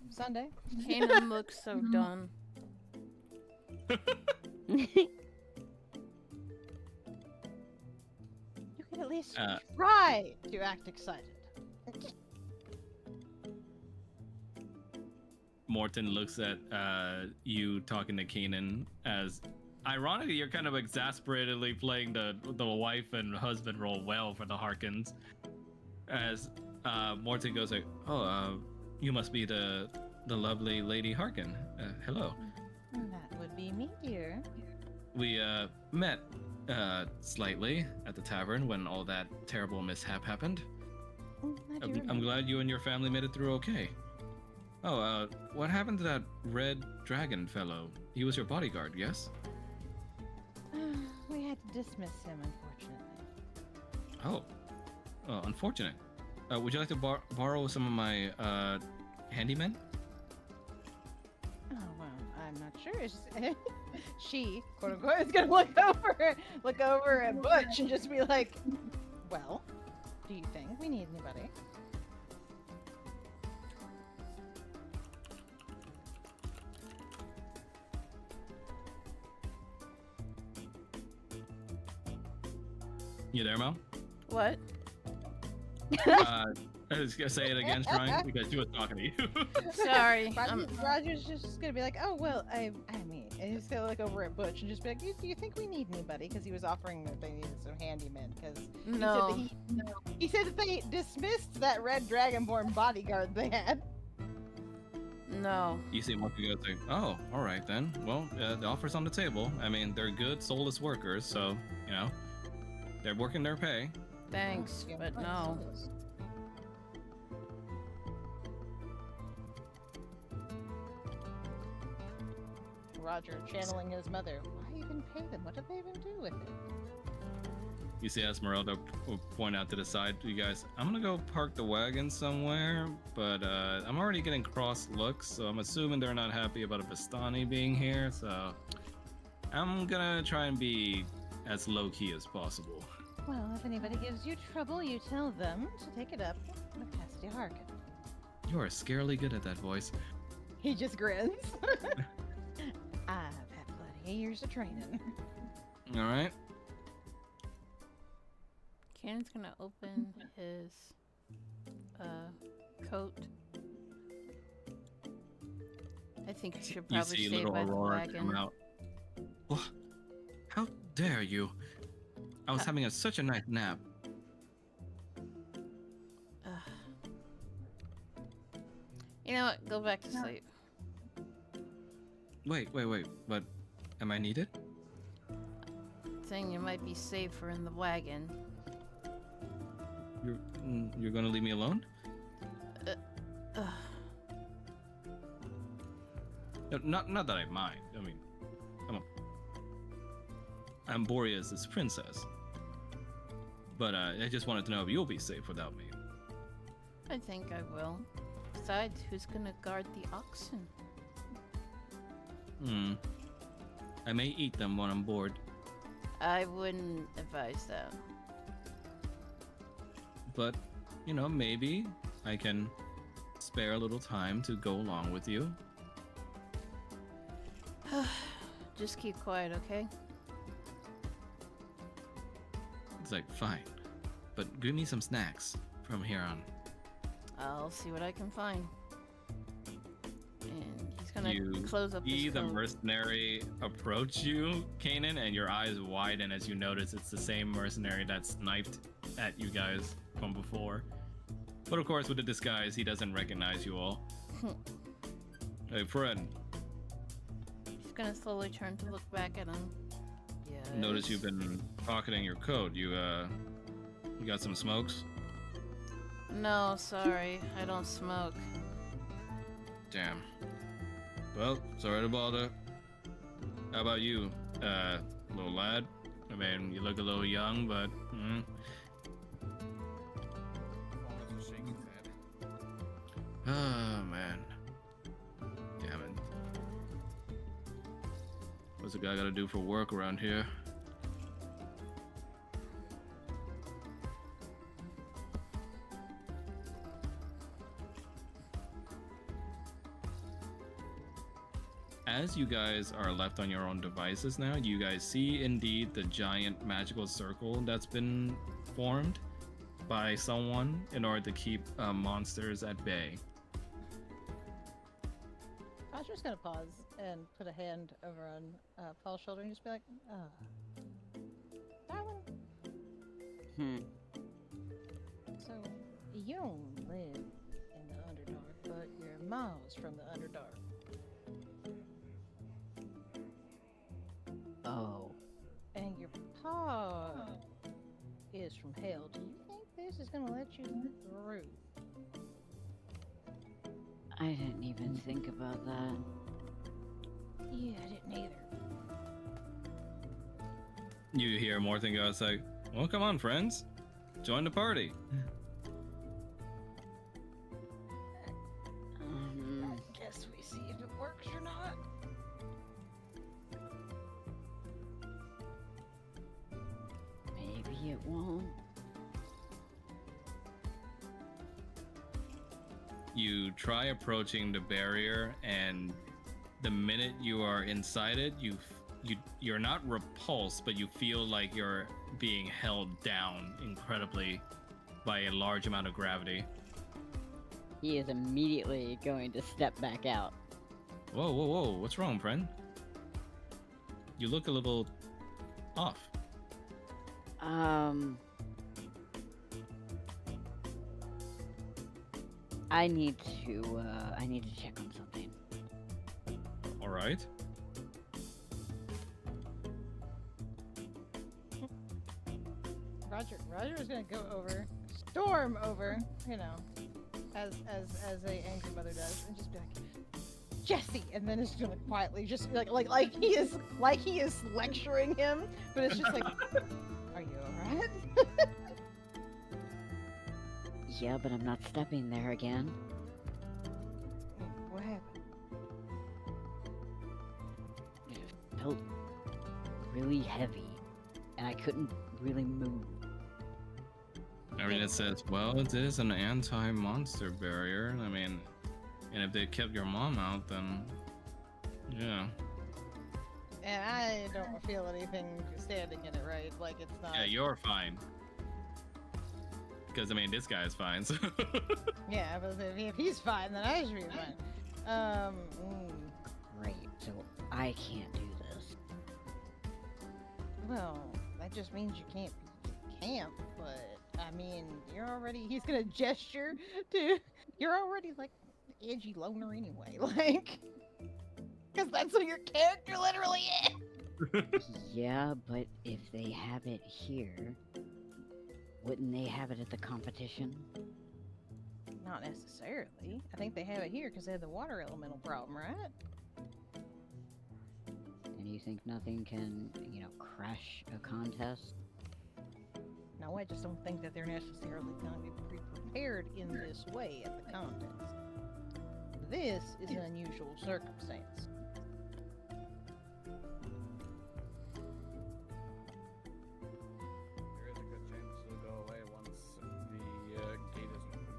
S4: Sunday.
S2: Kanan looks so done.
S4: You can at least
S1: Uh,
S4: try to act excited.
S1: Morton looks at you talking to Kanan as, ironically, you're kind of exasperatedly playing the wife and husband role well for the Harkins. As Morton goes like, "Oh, you must be the lovely Lady Harkin. Hello.
S4: That would be me, dear.
S1: We met slightly at the tavern when all that terrible mishap happened.
S4: I do
S1: I'm
S4: remember.
S1: glad you and your family made it through okay. Oh, what happened to that red dragon fellow? He was your bodyguard, yes?
S4: We had to dismiss him, unfortunately.
S1: Oh, unfortunate. Would you like to borrow some of my handymen?
S4: Oh well, I'm not sure. It's just, she, quote unquote, is gonna look over at Butch and just be like, "Well, do you think we need anybody?"
S1: You there, Mel?
S2: What?
S1: I was gonna say it again, Shrine, because she was talking to you.
S2: Sorry.
S4: Roger's just gonna be like, "Oh well, I mean," and he's gonna look over at Butch and just be like, "Do you think we need anybody?" Because he was offering that they needed some handymen. Because
S2: No.
S4: he said that they dismissed that red dragonborn bodyguard they had.
S2: No.
S1: You see Morton goes like, "Oh, all right then. Well, the offer's on the table. I mean, they're good, soulless workers, so you know, they're working their pay."
S2: Thanks, but no.
S4: Roger channeling his mother. Why even pay them? What did they even do with it?
S1: You see Esmeralda will point out to the side, "You guys, I'm gonna go park the wagon somewhere, but I'm already getting cross looks, so I'm assuming they're not happy about a Vistani being here, so I'm gonna try and be as low-key as possible."
S4: Well, if anybody gives you trouble, you tell them to take it up with Cassidy Harkin.
S1: You are scarily good at that voice.
S4: He just grins. I've had plenty of years of training.
S1: All right.
S2: Kanan's gonna open his coat. I think you should
S1: You
S2: probably
S1: see
S2: stay
S1: little
S2: by the
S1: Aurora
S2: wagon.
S1: come out. What? How dare you? I was having such a nice nap.
S2: You know what? Go back to sleep.
S1: Wait. But am I needed?
S2: Saying you might be safer in the wagon.
S1: You're gonna leave me alone?
S2: Ugh.
S1: No, not that I mind. I mean, I'm Boreas' princess. But I just wanted to know if you'll be safe without me.
S2: I think I will. Besides, who's gonna guard the oxen?
S1: I may eat them when I'm bored.
S2: I wouldn't advise that.
S1: But, you know, maybe I can spare a little time to go along with you.
S2: Just keep quiet, okay?
S1: It's like, fine. But give me some snacks from here on.
S2: I'll see what I can find. And he's gonna
S1: You
S2: close up
S1: see
S2: his
S1: the
S2: coat.
S1: mercenary approach you, Kanan, and your eyes widen as you notice it's the same mercenary that sniped at you guys from before. But of course, with the disguise, he doesn't recognize you all. Hey, friend.
S2: He's gonna slowly turn to look back at him. Yes.
S1: Notice you've been pocketing your coat. You got some smokes?
S2: No, sorry, I don't smoke.
S1: Damn. Well, sorry to bother. How about you, little lad? I mean, you look a little young, but
S5: Almost was shaking his head.
S1: oh man, damn it. What's a guy gotta do for work around here? As you guys are left on your own devices now, you guys see indeed the giant magical circle that's been formed by someone in order to keep monsters at bay.
S4: I was just gonna pause and put a hand over on Paul's shoulder and just be like, darling, so you don't live in the Underdark, but you're miles from the Underdark.
S3: Oh.
S4: And your paw is from hell. Do you think this is gonna let you through?
S3: I didn't even think about that.
S4: Yeah, I didn't either.
S1: You hear Morthen go, it's like, well, come on, friends. Join the party.
S4: I guess we see if it works or not.
S3: Maybe it won't.
S1: You try approaching the barrier, and the minute you are inside it, you're not repulsed, but you feel like you're being held down incredibly by a large amount of gravity.
S3: He is immediately going to step back out.
S1: Whoa, whoa, whoa! What's wrong, friend? You look a little off.
S3: I need to check on something.
S1: All right.
S4: Roger is gonna go over, storm over, you know, as a angry mother does, and just be like, Jesse, and then it's gonna quietly just like he is lecturing him, but it's just like, are you alright?
S3: Yeah, but I'm not stepping there again.
S4: What happened?
S3: It felt really heavy, and I couldn't really move.
S1: I mean, it says, well, it is an anti-monster barrier. I mean, and if they kept your mom out, then yeah.
S4: And I don't feel anything standing in it, right? Like it's not.
S1: Yeah, you're fine. Because I mean, this guy's fine. So.
S4: Yeah, but if he's fine, then I should be fine.
S3: Great, so I can't do this.
S4: Well, that just means you can't camp, but I mean, he's gonna gesture to, you're already like the edgy loner anyway, like, because that's what your character literally is.
S3: Yeah, but if they have it here, wouldn't they have it at the competition?
S4: Not necessarily. I think they have it here because they had the water elemental problem, right?
S3: And you think nothing can, crash a contest?
S4: No, I just don't think that they're necessarily going to be prepared in this way at the contest. This is an unusual circumstance.
S5: There is a good chance it'll go away once the gate is open.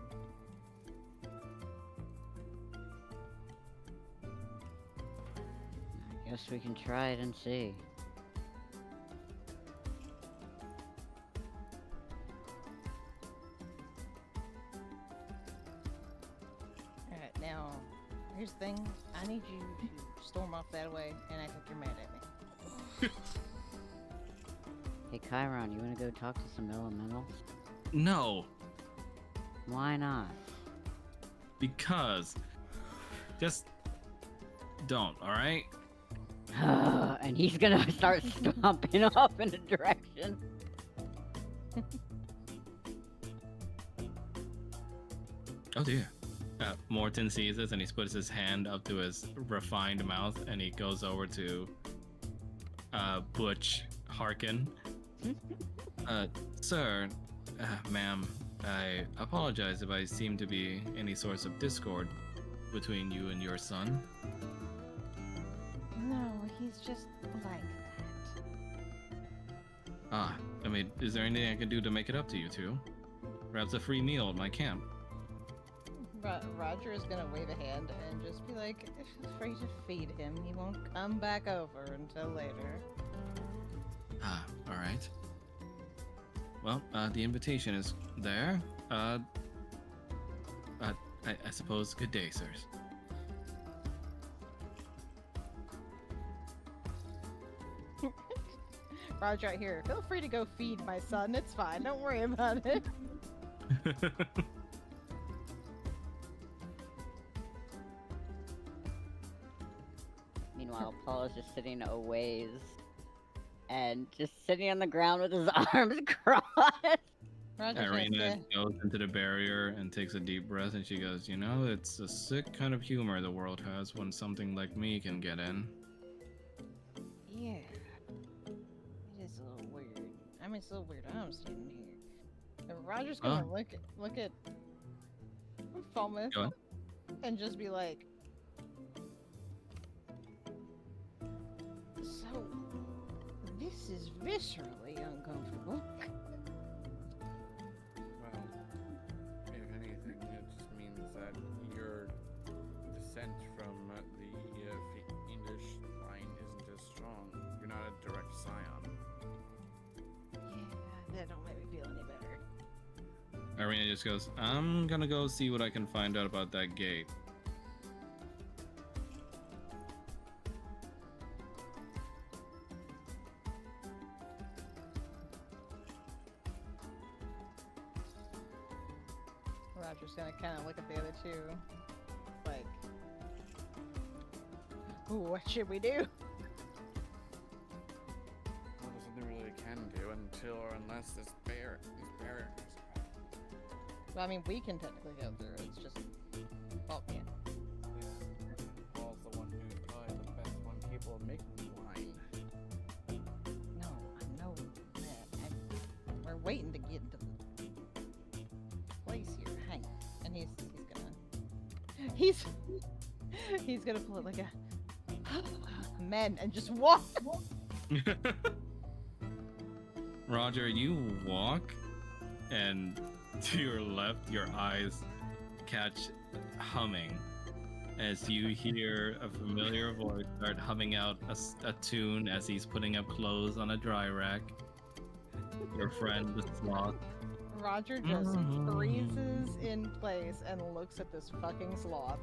S3: I guess we can try it and see.
S4: Alright, now, here's the thing. I need you to storm off that way and act like you're mad at me.
S3: Hey, Chiron, you want to go talk to some elementals?
S1: No,
S3: Why not?
S1: because just don't. All right.
S3: And he's gonna start stomping off in a direction.
S1: Oh dear. Morton sees this and he puts his hand up to his refined mouth and he goes over to Butch Harkin. Sir, ma'am, I apologize if I seem to be any source of discord between you and your son.
S4: No, he's just like that.
S1: I mean, is there anything I can do to make it up to you two? Perhaps a free meal at my camp.
S4: Roger is gonna wave a hand and just be like, feel free to feed him. He won't come back over until later.
S1: Alright. Well, the invitation is there. I suppose good day, sirs.
S4: Roger out here, feel free to go feed my son. It's fine. Don't worry about it.
S3: Meanwhile, Paul is just sitting a ways and just sitting on the ground with his arms crossed.
S4: Roger's
S1: Irina goes into the barrier and takes a deep breath and she goes, you know, it's a sick kind of humor the world has when something like me can get in.
S4: yeah. It is a little weird. I mean, it's a little weird. I'm standing here. And Roger's gonna look at Falmouth
S1: Go on.
S4: and just be like, so this is viscerally uncomfortable.
S5: Well, if anything, it just means that your descent from the fiendish line isn't as strong. You're not a direct scion.
S4: Yeah, that don't make me feel any better.
S1: Irina just goes, I'm gonna go see what I can find out about that gate.
S4: Roger's gonna kind of look at the other two, like, what should we do?
S5: Well, there's nothing we really can do until or unless this barrier is
S4: Well, I mean, we can technically go through it. It's just, well, yeah.
S5: Paul's the one who's probably the best one capable of making wine.
S4: No, I know that. We're waiting to get into the place here. Hang on. And he's gonna pull it like a men and just walk.
S1: Roger, you walk, and to your left, your eyes catch humming as you hear a familiar voice start humming out a tune as he's putting up clothes on a dry rack. Your friend, the sloth.
S4: Roger just freezes in place and looks at this fucking sloth.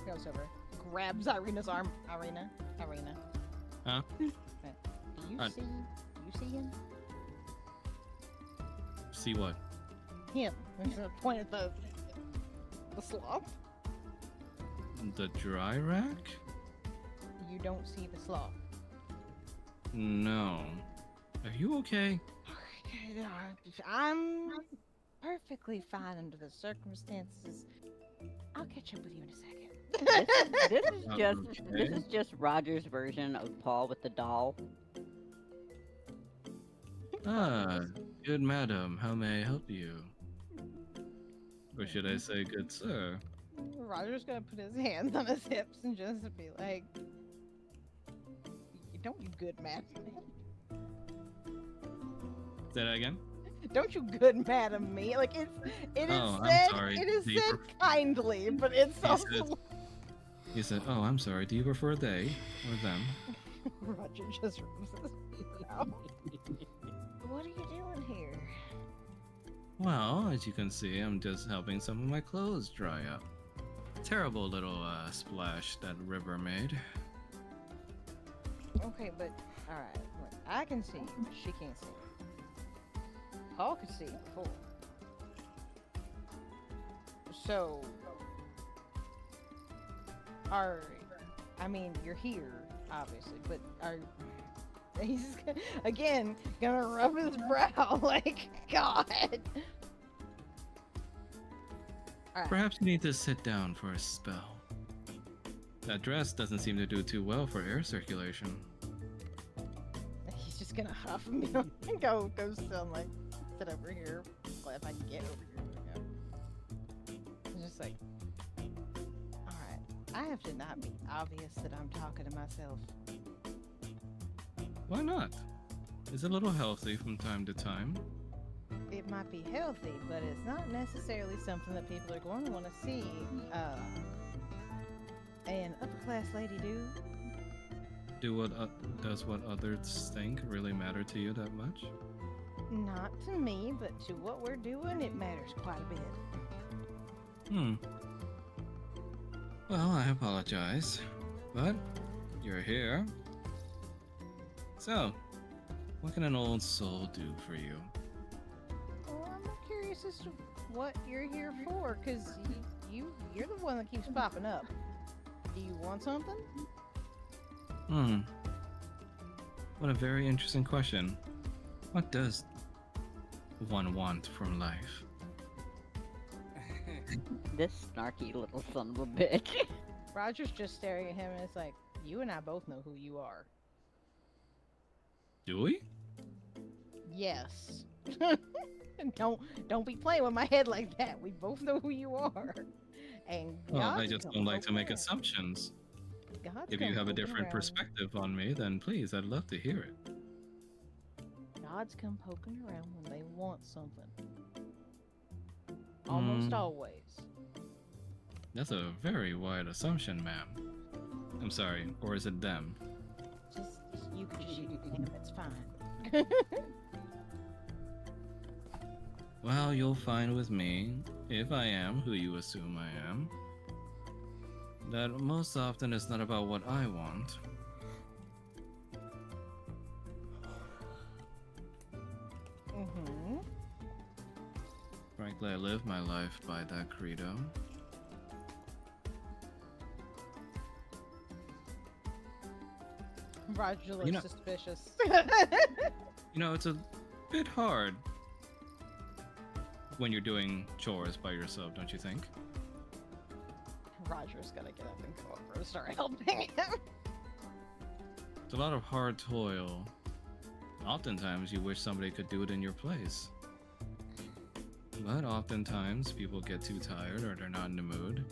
S4: Goes over, grabs Irina's arm. Irina.
S1: Huh?
S4: Do you see him?
S1: See what?
S4: Him. He's gonna point at the sloth.
S1: The dry rack?
S4: You don't see the sloth.
S1: No. Are you okay?
S4: I'm perfectly fine under the circumstances. I'll catch up with you in a second.
S3: This is just Roger's version of Paul with the doll.
S1: Good madam, how may I help you? Or should I say good sir?
S4: Roger's gonna put his hands on his hips and just be like, "Don't you good man?
S1: Say that again?
S4: Don't you good madam me?" Like it is
S1: Oh, I'm
S4: said.
S1: sorry.
S4: It is
S1: Do you
S4: said kindly, but it's also.
S1: He said, oh, I'm sorry, do you prefer they or them?
S4: Roger just rubs his feet out. What are you doing here?
S1: Well, as you can see, I'm just helping some of my clothes dry up. Terrible little splash that river made.
S4: Okay, but alright, look, I can see you, but she can't see you. Paul could see you before. So, I mean, you're here, obviously, but he's again gonna rub his brow like, God. Alright.
S1: Perhaps you need to sit down for a spell. That dress doesn't seem to do too well for air circulation.
S4: He's just gonna huff and go still, like, sit over here. Well, if I can get over here. It's just like, alright, I have to not be obvious that I'm talking to myself.
S1: Why not? It's a little healthy from time to time.
S4: It might be healthy, but it's not necessarily something that people are going to want to see an upper class lady do.
S1: Does what others think really matter to you that much?
S4: Not to me, but to what we're doing, it matters quite a bit.
S1: Well, I apologize, but you're here. So, what can an old soul do for you?
S4: Well, I'm curious as to what you're here for, because you're the one that keeps popping up. Do you want something?
S1: What a very interesting question. What does one want from life?
S3: This snarky little son of a bitch.
S4: Roger's just staring at him and it's like, you and I both know who you are.
S1: Do we?
S4: Yes. Don't be playing with my head like that. We both know who you are. And
S1: Well, I
S4: God's
S1: just
S4: come
S1: don't like to make
S4: poking around.
S1: assumptions.
S4: God's
S1: If you
S4: come
S1: have a
S4: poking
S1: different
S4: around.
S1: perspective on me, then please, I'd love to hear it.
S4: Gods come poking around when they want something. Almost always.
S1: That's a very wide assumption, ma'am. I'm sorry, or is it them?
S4: Just you can shoot him. It's fine.
S1: Well, you'll find with me, if I am who you assume I am, that most often it's not about what I want.
S4: Mm-hmm.
S1: Frankly, I live my life by that credo.
S4: Roger looks
S1: You know-
S4: suspicious.
S1: You know, it's a bit hard when you're doing chores by yourself, don't you think?
S4: Roger's gonna get up and go over and start helping him.
S1: It's a lot of hard toil. Oftentimes, you wish somebody could do it in your place. But oftentimes, people get too tired or they're not in the mood.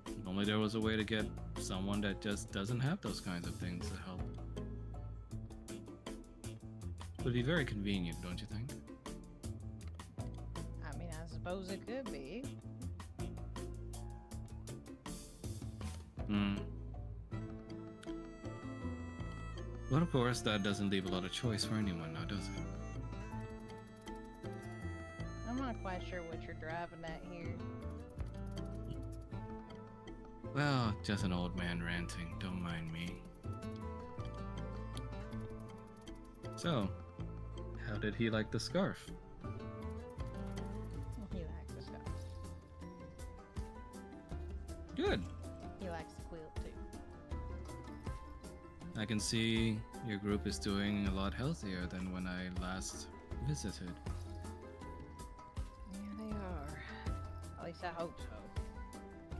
S1: If only there was a way to get someone that just doesn't have those kinds of things to help. It would be very convenient, don't you think?
S4: I mean, I suppose it could be.
S1: But of course, that doesn't leave a lot of choice for anyone now, does it?
S4: I'm not quite sure what you're driving at here.
S1: Well, just an old man ranting, don't mind me. So, how did he like the scarf?
S4: He likes the stuff.
S1: Good.
S4: He likes the quilt too.
S1: I can see your group is doing a lot healthier than when I last visited.
S4: Yeah, they are. At least I hope so.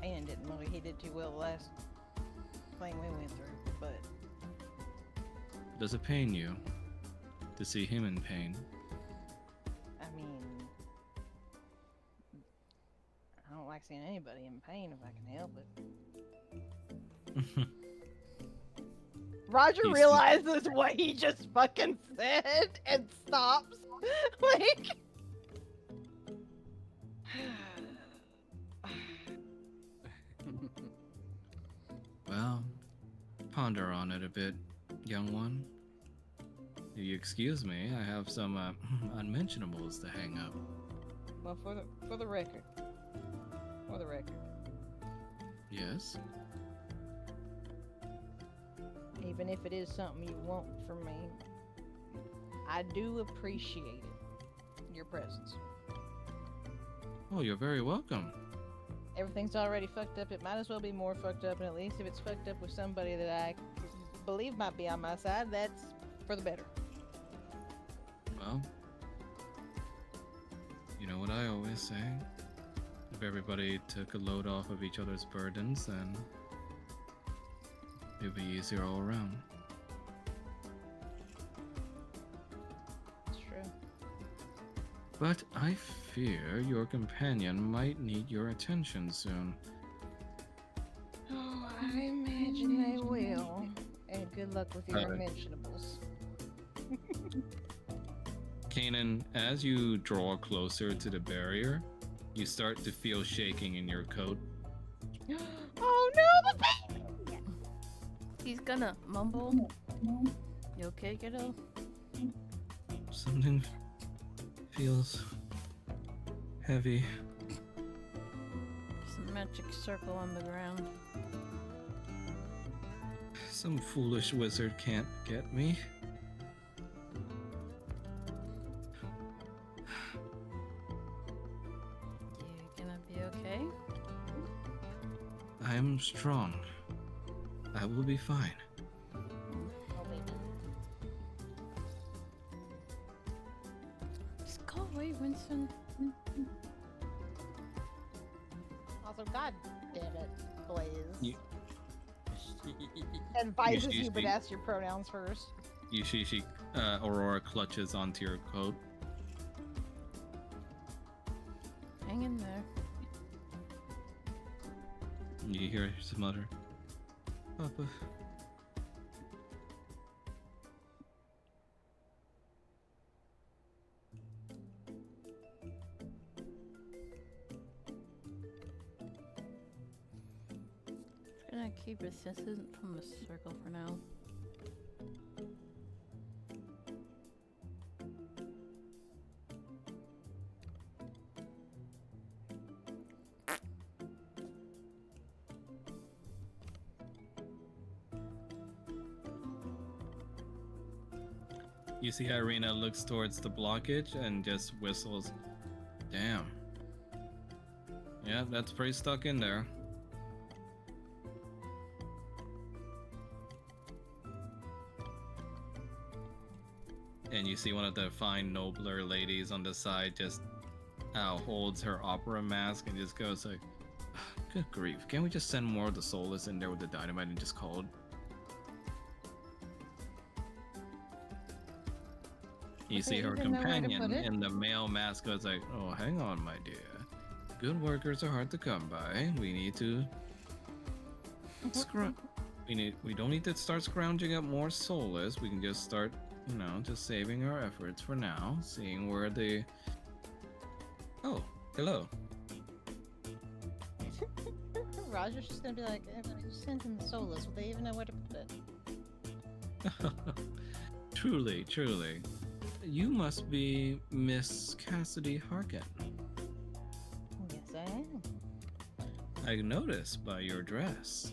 S4: Kanan didn't look like he did too well the last thing we went through, but
S1: Does it pain you to see him in pain?
S4: I mean, I don't like seeing anybody in pain if I can help it. Roger
S1: He's-
S4: realizes what he just fucking said and stops. Like,
S1: Well, ponder on it a bit, young one. If you excuse me, I have some unmentionables to hang up.
S4: well, for the record,
S1: Yes?
S4: even if it is something you want from me, I do appreciate it. Your presence.
S1: Oh, you're very welcome.
S4: Everything's already fucked up. It might as well be more fucked up, and at least if it's fucked up with somebody that I believe might be on my side, that's for the better.
S1: Well, you know what I always say? If everybody took a load off of each other's burdens, then it'd be easier all around.
S4: It's true.
S1: But I fear your companion might need your attention soon.
S4: Oh, I imagine they will. And good luck with your unmentionables.
S1: Kanan, as you draw closer to the barrier, you start to feel shaking in your coat.
S4: Oh no, the baby!
S2: He's gonna mumble. You okay, kiddo?
S1: Something feels heavy.
S2: Some magic circle on the ground.
S1: Some foolish wizard can't get me.
S2: You gonna be okay?
S1: I am strong. I will be fine.
S4: Oh, maybe.
S2: Just go away, Winston.
S4: Also, god damn it, Blaze.
S1: You-
S4: Advises
S1: You-
S4: you, but ask your pronouns first.
S1: Aurora clutches onto your coat.
S2: Hang in there.
S1: You hear some mutter, Papa.
S2: Just gonna keep his distance from the circle for now.
S1: You see Irina looks towards the blockage and just whistles. Damn. Yeah, that's pretty stuck in there. And you see one of the fine nobler ladies on the side just holds her opera mask and just goes like, good grief, can't we just send more of the soulless in there with the dynamite and just call it? You see her
S4: even know where to put
S1: companion
S4: it?
S1: in the male mask goes like, oh, hang on, my dear. Good workers are hard to come by. We need to we don't need to start scrounging up more soulless. We can just start, just saving our efforts for now, seeing where the... Oh, hello.
S4: Roger's just gonna be like, just send him the soulless. Will they even know where to put it?
S1: Truly, truly. You must be Miss Cassidy Harkin.
S4: Yes, I am.
S1: I noticed by your dress.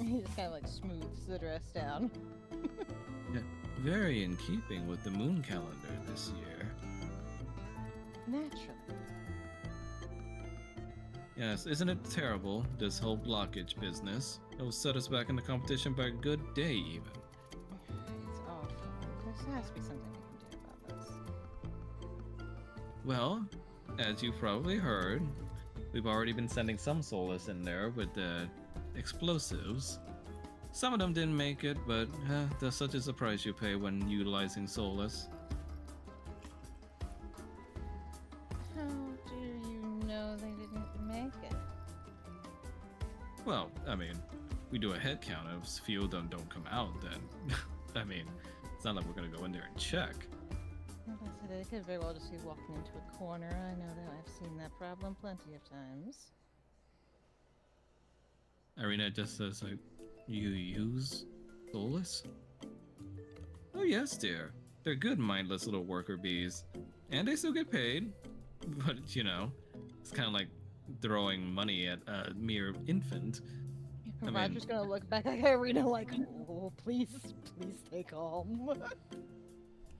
S4: He just kind of like smooths the dress down.
S1: Very in keeping with the moon calendar this year.
S4: Naturally.
S1: Yes, isn't it terrible, this whole blockage business? It'll set us back in the competition by a good day, even.
S4: It's awful. There has to be something we can do about this.
S1: Well, as you've probably heard, we've already been sending some soulless in there with the explosives. Some of them didn't make it, but there's such a price you pay when utilizing soulless.
S4: How do you know they didn't make it?
S1: Well, I mean, we do a head count. If a few of them don't come out, then, I mean, it's not like we're gonna go in there and check.
S4: Like I said, they could very well just be walking into a corner. I know that I've seen that problem plenty of times.
S1: Irina just says, like, you use soulless? Oh, yes, dear. They're good, mindless little worker bees. And they still get paid. But, it's kind of like throwing money at a mere infant. I mean-
S4: Roger's gonna look back at Irina like, oh, please stay calm.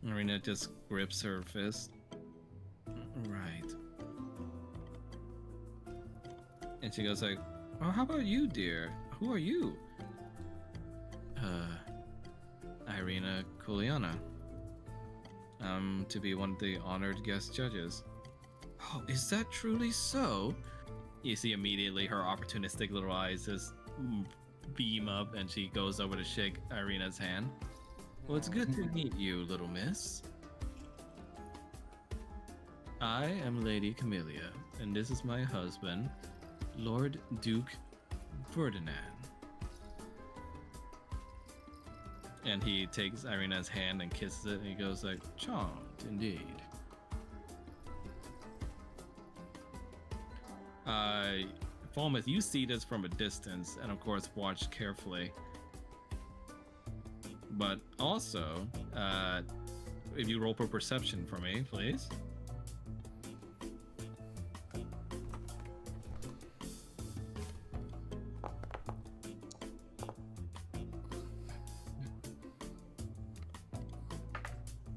S1: Irina just grips her fist. Right. And she goes like, "Oh, how about you, dear? Who are you?" Irina Kuliana. To be one of the honored guest judges. Oh, is that truly so? You see immediately her opportunistic little eyes just beam up, and she goes over to shake Irina's hand. Well, it's good to meet you, little miss. I am Lady Camellia, and this is my husband, Lord Duke Ferdinand. And he takes Irina's hand and kisses it, and he goes like, charmed indeed. Falmouth, you see this from a distance, and of course watch carefully. But also, if you roll for perception for me, please.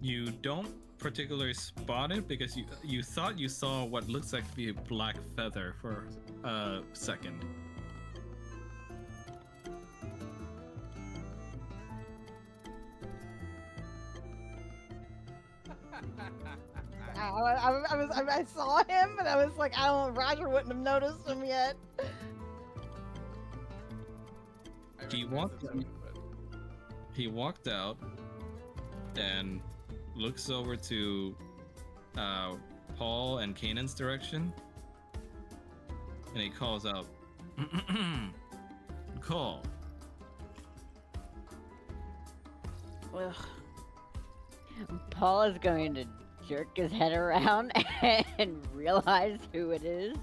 S1: You don't particularly spot it because you thought you saw what looks like to be a black feather for a second.
S4: I saw him, and I was like, I don't. Roger wouldn't have noticed him yet.
S1: He walked out and looks over to Paul and Kanan's direction, and he calls out, "Call."
S2: Ugh.
S3: Paul is going to jerk his head around and realize who it is.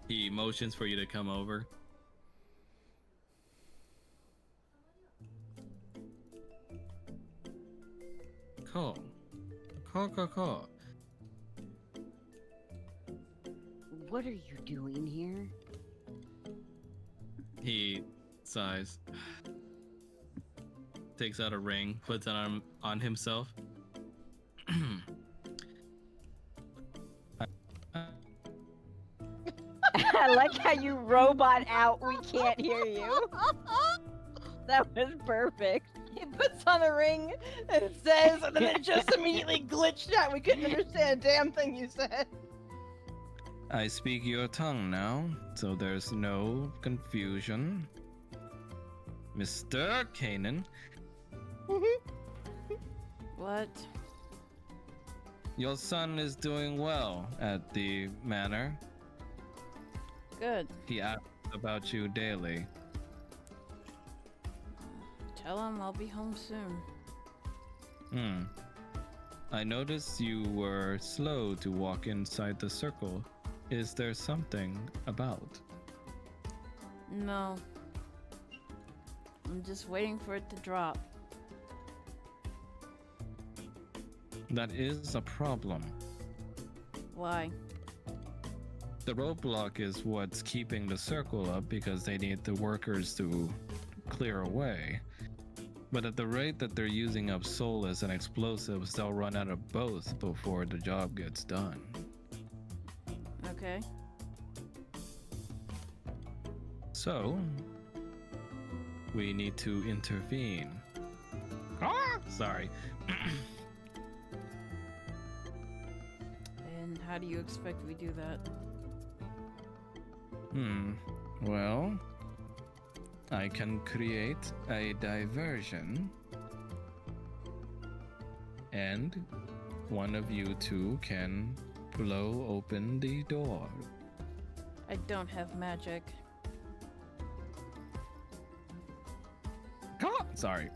S1: He motions for you to come over. Call. Call.
S3: What are you doing here?
S1: He sighs, takes out a ring, puts it on himself.
S3: I like how you robot out. We can't hear you. That was perfect.
S4: He puts on a ring and says, and then it just immediately glitched out. We couldn't understand a damn thing you said.
S1: I speak your tongue now, so there's no confusion. Mr. Kanan,
S2: What?
S1: your son is doing well at the manor.
S2: Good.
S1: He asks about you daily.
S2: Tell him I'll be home soon.
S1: I noticed you were slow to walk inside the circle. Is there something about?
S2: No. I'm just waiting for it to drop.
S1: That is a problem.
S2: Why?
S1: The roadblock is what's keeping the circle up because they need the workers to clear away. But at the rate that they're using up soulless and explosives, they'll run out of both before the job gets done.
S2: Okay.
S1: So, we need to intervene. Sorry.
S2: And how do you expect we do that?
S1: Well, I can create a diversion, and one of you two can blow open the door.
S2: I don't have magic.
S1: Sorry.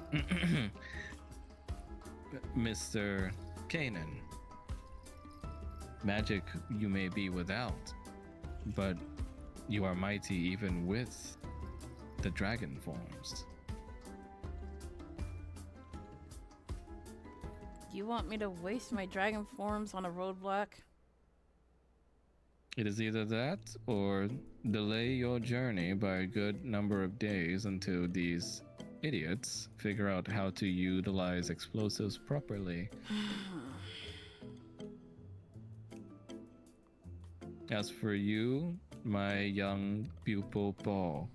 S1: Mr. Kanan. Magic you may be without, but you are mighty even with the dragon forms.
S2: You want me to waste my dragon forms on a roadblock?
S1: It is either that or delay your journey by a good number of days until these idiots figure out how to utilize explosives properly. As for you, my young pupil Paul,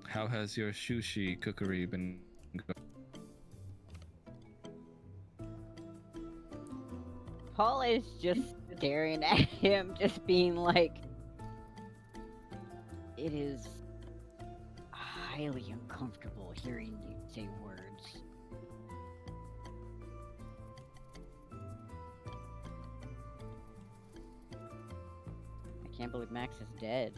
S1: how has your sushi cookery been going?
S3: Paul is just staring at him, just being like, it is highly uncomfortable hearing you say words. I can't believe Max is dead.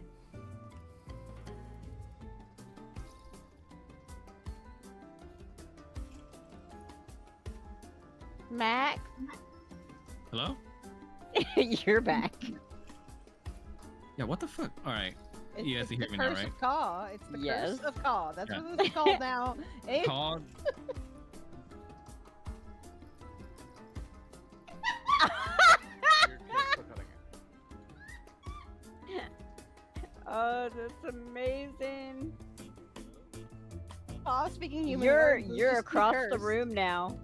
S4: Max,
S1: Hello?
S3: You're back.
S1: Yeah, what the fuck? Alright. You guys
S4: it's
S1: can hear
S4: the
S1: me now,
S4: curse
S1: right?
S4: of Caw. It's the
S3: Yes.
S4: curse of Caw. That's
S1: Yeah.
S4: what it's called now. It-
S1: Cog.
S5: You're cutting it.
S3: Oh, that's amazing.
S4: Caw speaking human
S3: You're
S4: words is
S3: you're
S4: just
S3: across the
S4: curse.
S3: room now.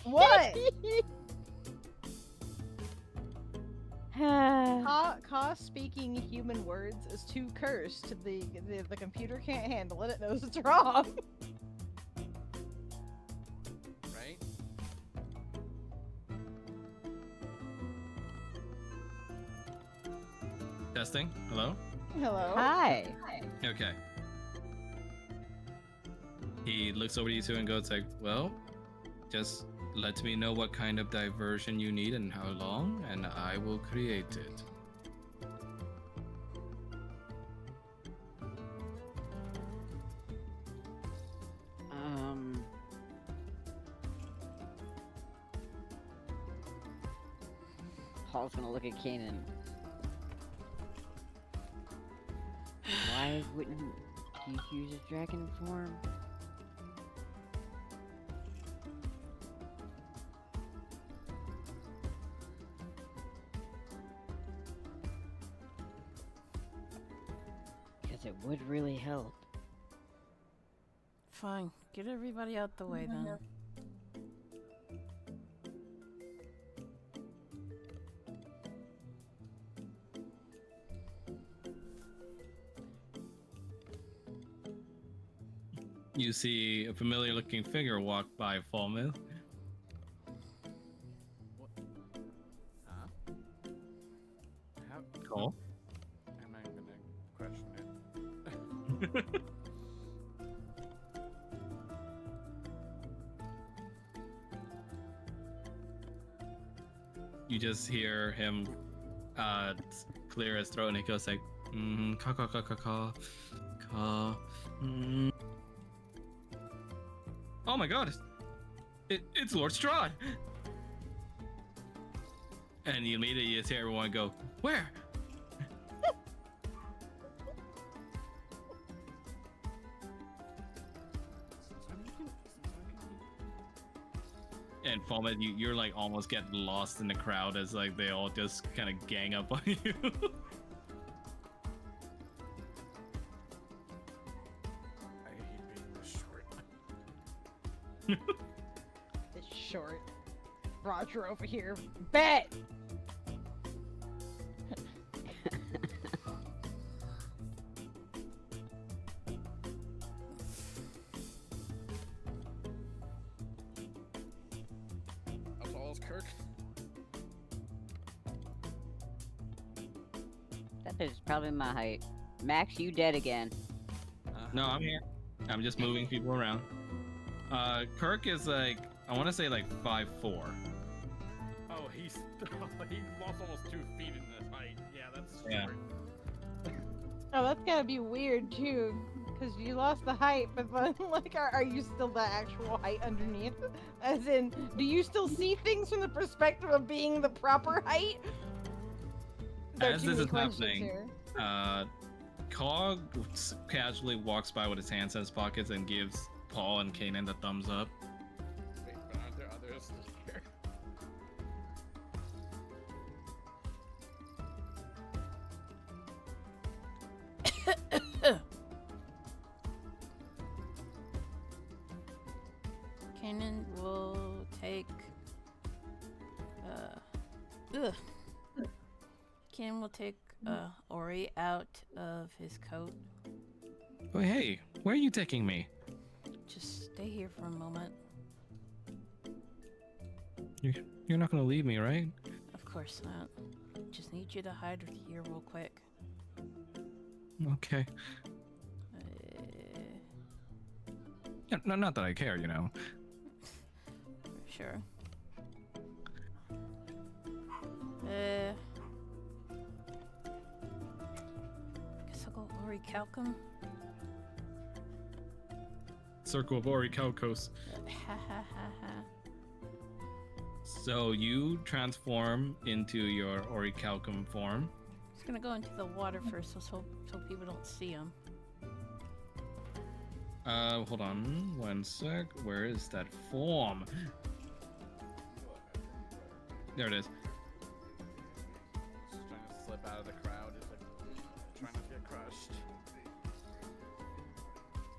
S4: What?
S3: Ah,
S4: Caw speaking human words is too cursed. The computer can't handle it. It knows it's wrong.
S5: Right?
S1: Testing. Hello?
S4: Hello.
S3: Hi.
S1: Okay. He looks over to you two and goes like, well, just let me know what kind of diversion you need and how long, and I will create it.
S3: Paul's gonna look at Kanan. Why wouldn't you use a dragon form? Because it would really help.
S2: Fine. Get everybody out the way then.
S1: You see a familiar looking figure walk by Falmouth.
S5: Huh? How?
S1: Cole.
S5: I'm not even gonna question it.
S1: You just hear him clear his throat and he goes like, caw, caw, caw, caw, caw, caw, Oh my god, it's Lord Strahd! And you immediately just hear everyone go, where? And Falmouth, you're like almost getting lost in the crowd as like they all just kind of gang up on you.
S5: I hate being this short.
S4: It's short. Roger over here. Bet.
S5: How tall is Kirk?
S3: That is probably my height. Max, you dead again.
S1: No, I'm here. I'm just moving people around. Kirk is like, I want to say like 5'4".
S5: Oh, he lost almost 2 feet in this height. Yeah, that's
S1: Yeah.
S5: short.
S4: Oh, that's gotta be weird too, because you lost the height, but then, like, are you still the actual height underneath? As in, do you still see things from the perspective of being the proper height? There are
S1: As
S4: too
S1: this
S4: many
S1: is
S4: questions
S1: happening,
S4: here.
S1: Cog casually walks by with his hands in his pockets and gives Paul and Kanan the thumbs up.
S5: Wait, but aren't there others still here?
S2: Ugh. Ken will take Ori out of his coat.
S1: Oh, hey, where are you taking me?
S2: Just stay here for a moment.
S1: You're not gonna leave me, right?
S2: Of course not. Just need you to hide here real quick.
S1: Okay. Yeah, no, not that I care, you know.
S2: Sure. Guess I'll go Ori Calcum.
S1: Circle of Orichalcos.
S2: Ha ha ha ha.
S1: So you transform into your Orichalcum form.
S2: He's gonna go into the water first, so people don't see him.
S1: Hold on one sec. Where is that form? There it is.
S5: Just trying to slip out of the crowd, just like trying not to get crushed.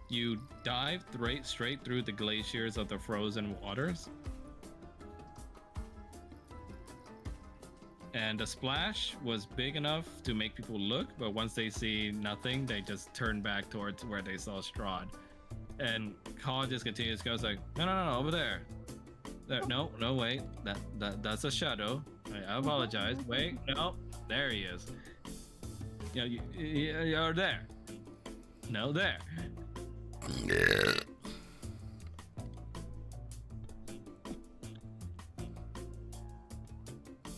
S1: You dive straight through the glaciers of the frozen waters. And the splash was big enough to make people look, but once they see nothing, they just turn back towards where they saw Strahd. And Caw just continues, goes like, no, over there. There, no, wait, that's a shadow. I apologize. Wait, no, there he is. You're there. No, there.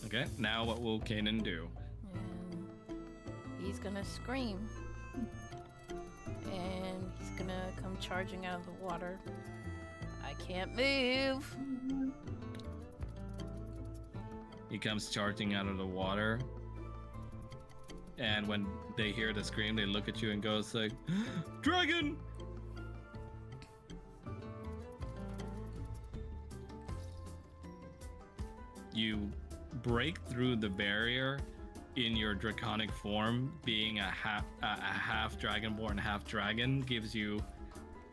S1: Okay, now what will Kanan do?
S2: And he's gonna scream. And he's gonna come charging out of the water. I can't move.
S1: He comes charging out of the water. And when they hear the scream, they look at you and goes like, Dragon! You break through the barrier in your draconic form. Being a half dragonborn, half dragon gives you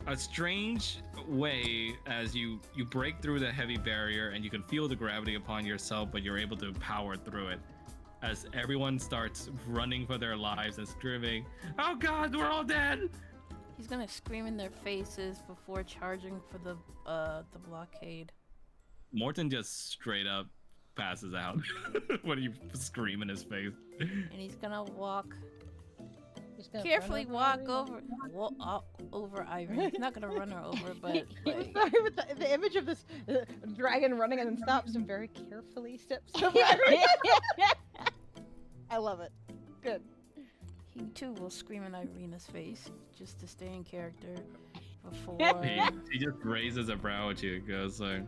S1: a strange way as you break through the heavy barrier, and you can feel the gravity upon yourself, but you're able to power through it as everyone starts running for their lives and screaming, "Oh God, we're all dead!"
S2: He's gonna scream in their faces before charging for the blockade.
S1: Morton just straight up passes out when you scream in his face.
S2: And he's gonna walk
S4: Just gonna
S2: carefully,
S4: run
S2: walk over Irene. He's not gonna run her over, but like,
S4: Sorry, but the image of this dragon running and then stops and very carefully steps over. I love it. Good.
S2: he too will scream in Irina's face just to stay in character before.
S1: He just raises a brow at you and goes like,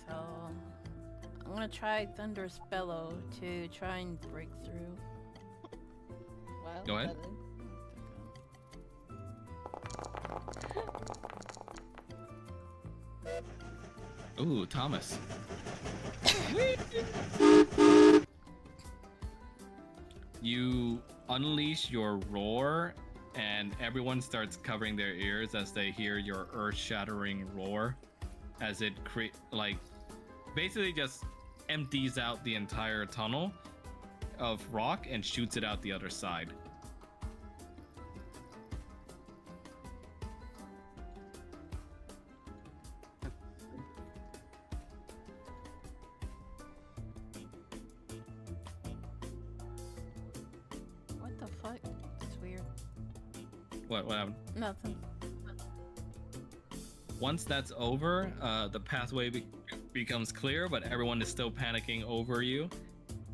S2: So I'm gonna try Thunderous Bellow to try and break through.
S4: Wow.
S1: Go ahead. Ooh, Thomas. You unleash your roar, and everyone starts covering their ears as they hear your earth-shattering roar, as it basically just empties out the entire tunnel of rock and shoots it out the other side.
S2: What the fuck? That's weird.
S1: What happened?
S2: Nothing.
S1: Once that's over, the pathway becomes clear, but everyone is still panicking over you.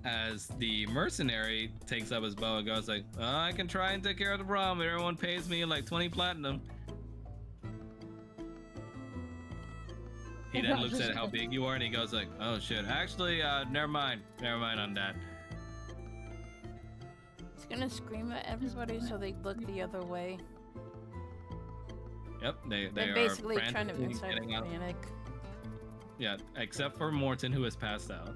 S1: As the mercenary takes up his bow and goes like, I can try and take care of the problem. Everyone pays me like 20 platinum. He then looks at how big you are and he goes like, oh shit, actually, never mind on that.
S2: He's gonna scream at everybody so they look the other way.
S1: Yep, they
S2: They're
S1: are
S2: basically trying to
S1: frantically
S2: incite
S1: getting out.
S2: panic.
S1: Yeah, except for Morton, who has passed out.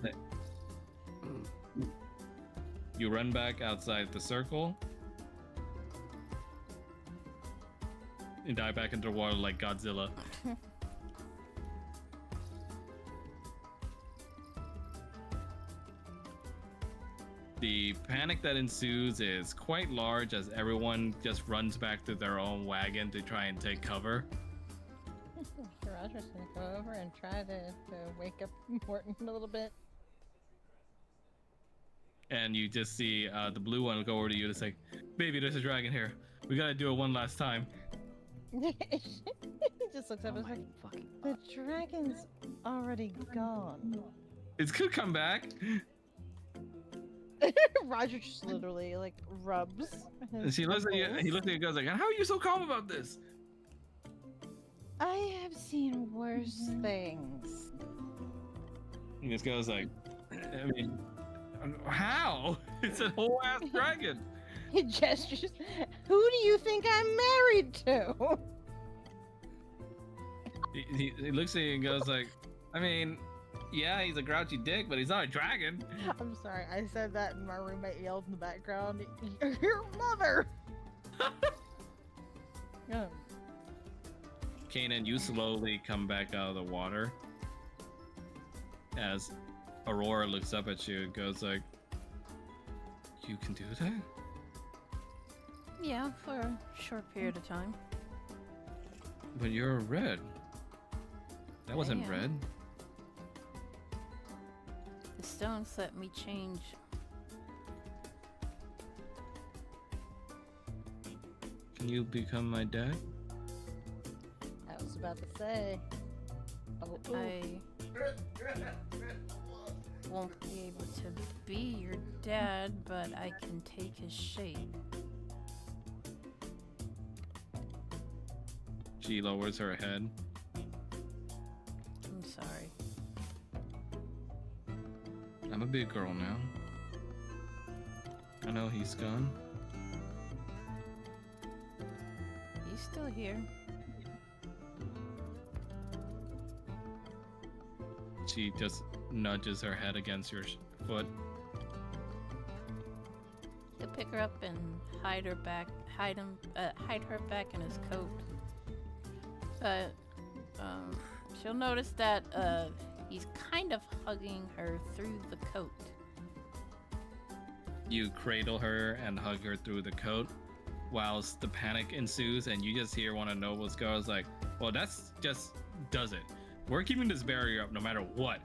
S2: Okay.
S1: You run back outside the circle. and dive back into the water like Godzilla. The panic that ensues is quite large as everyone just runs back to their own wagon to try and take cover.
S6: Roger's gonna go over and try to wake up Morton a little bit.
S1: And you just see the blue one go over to you and say, "Baby, there's a dragon here. We gotta do it one last time."
S6: He just looks up and is like,
S3: Fucking
S6: the dragon's already gone.
S1: It's gonna come back.
S6: Roger just literally like rubs.
S1: And she looks at you. He looks at you and goes like, "How are you so calm about this?"
S6: I have seen worse things.
S1: And this goes like, I mean, how? It's a whole ass dragon.
S6: He gestures. Who do you think I'm married to?
S1: He looks at you and goes like, I mean, yeah, he's a grouchy dick, but he's not a dragon.
S6: I'm sorry, I said that and my roommate yelled in the background, "Your mother!" Oh.
S1: Kanan, you slowly come back out of the water as Aurora looks up at you and goes like, "You can do that?"
S2: Yeah, for a short period of time.
S1: But you're red. That wasn't
S2: am.
S1: red.
S2: The stones let me change.
S1: Can you become my dad?
S6: I was about to say. Oh,
S2: I won't be able to be your dad, but I can take his shape.
S1: She lowers her head.
S2: I'm sorry.
S1: I'm a big girl now. I know he's gone.
S2: He's still here.
S1: She just nudges her head against your foot.
S2: He'll pick her up and hide her back in his coat. But she'll notice that he's kind of hugging her through the coat.
S1: You cradle her and hug her through the coat, whilst the panic ensues, and you just hear one of Noble's girls like, "Well, that's just does it. We're keeping this barrier up no matter what."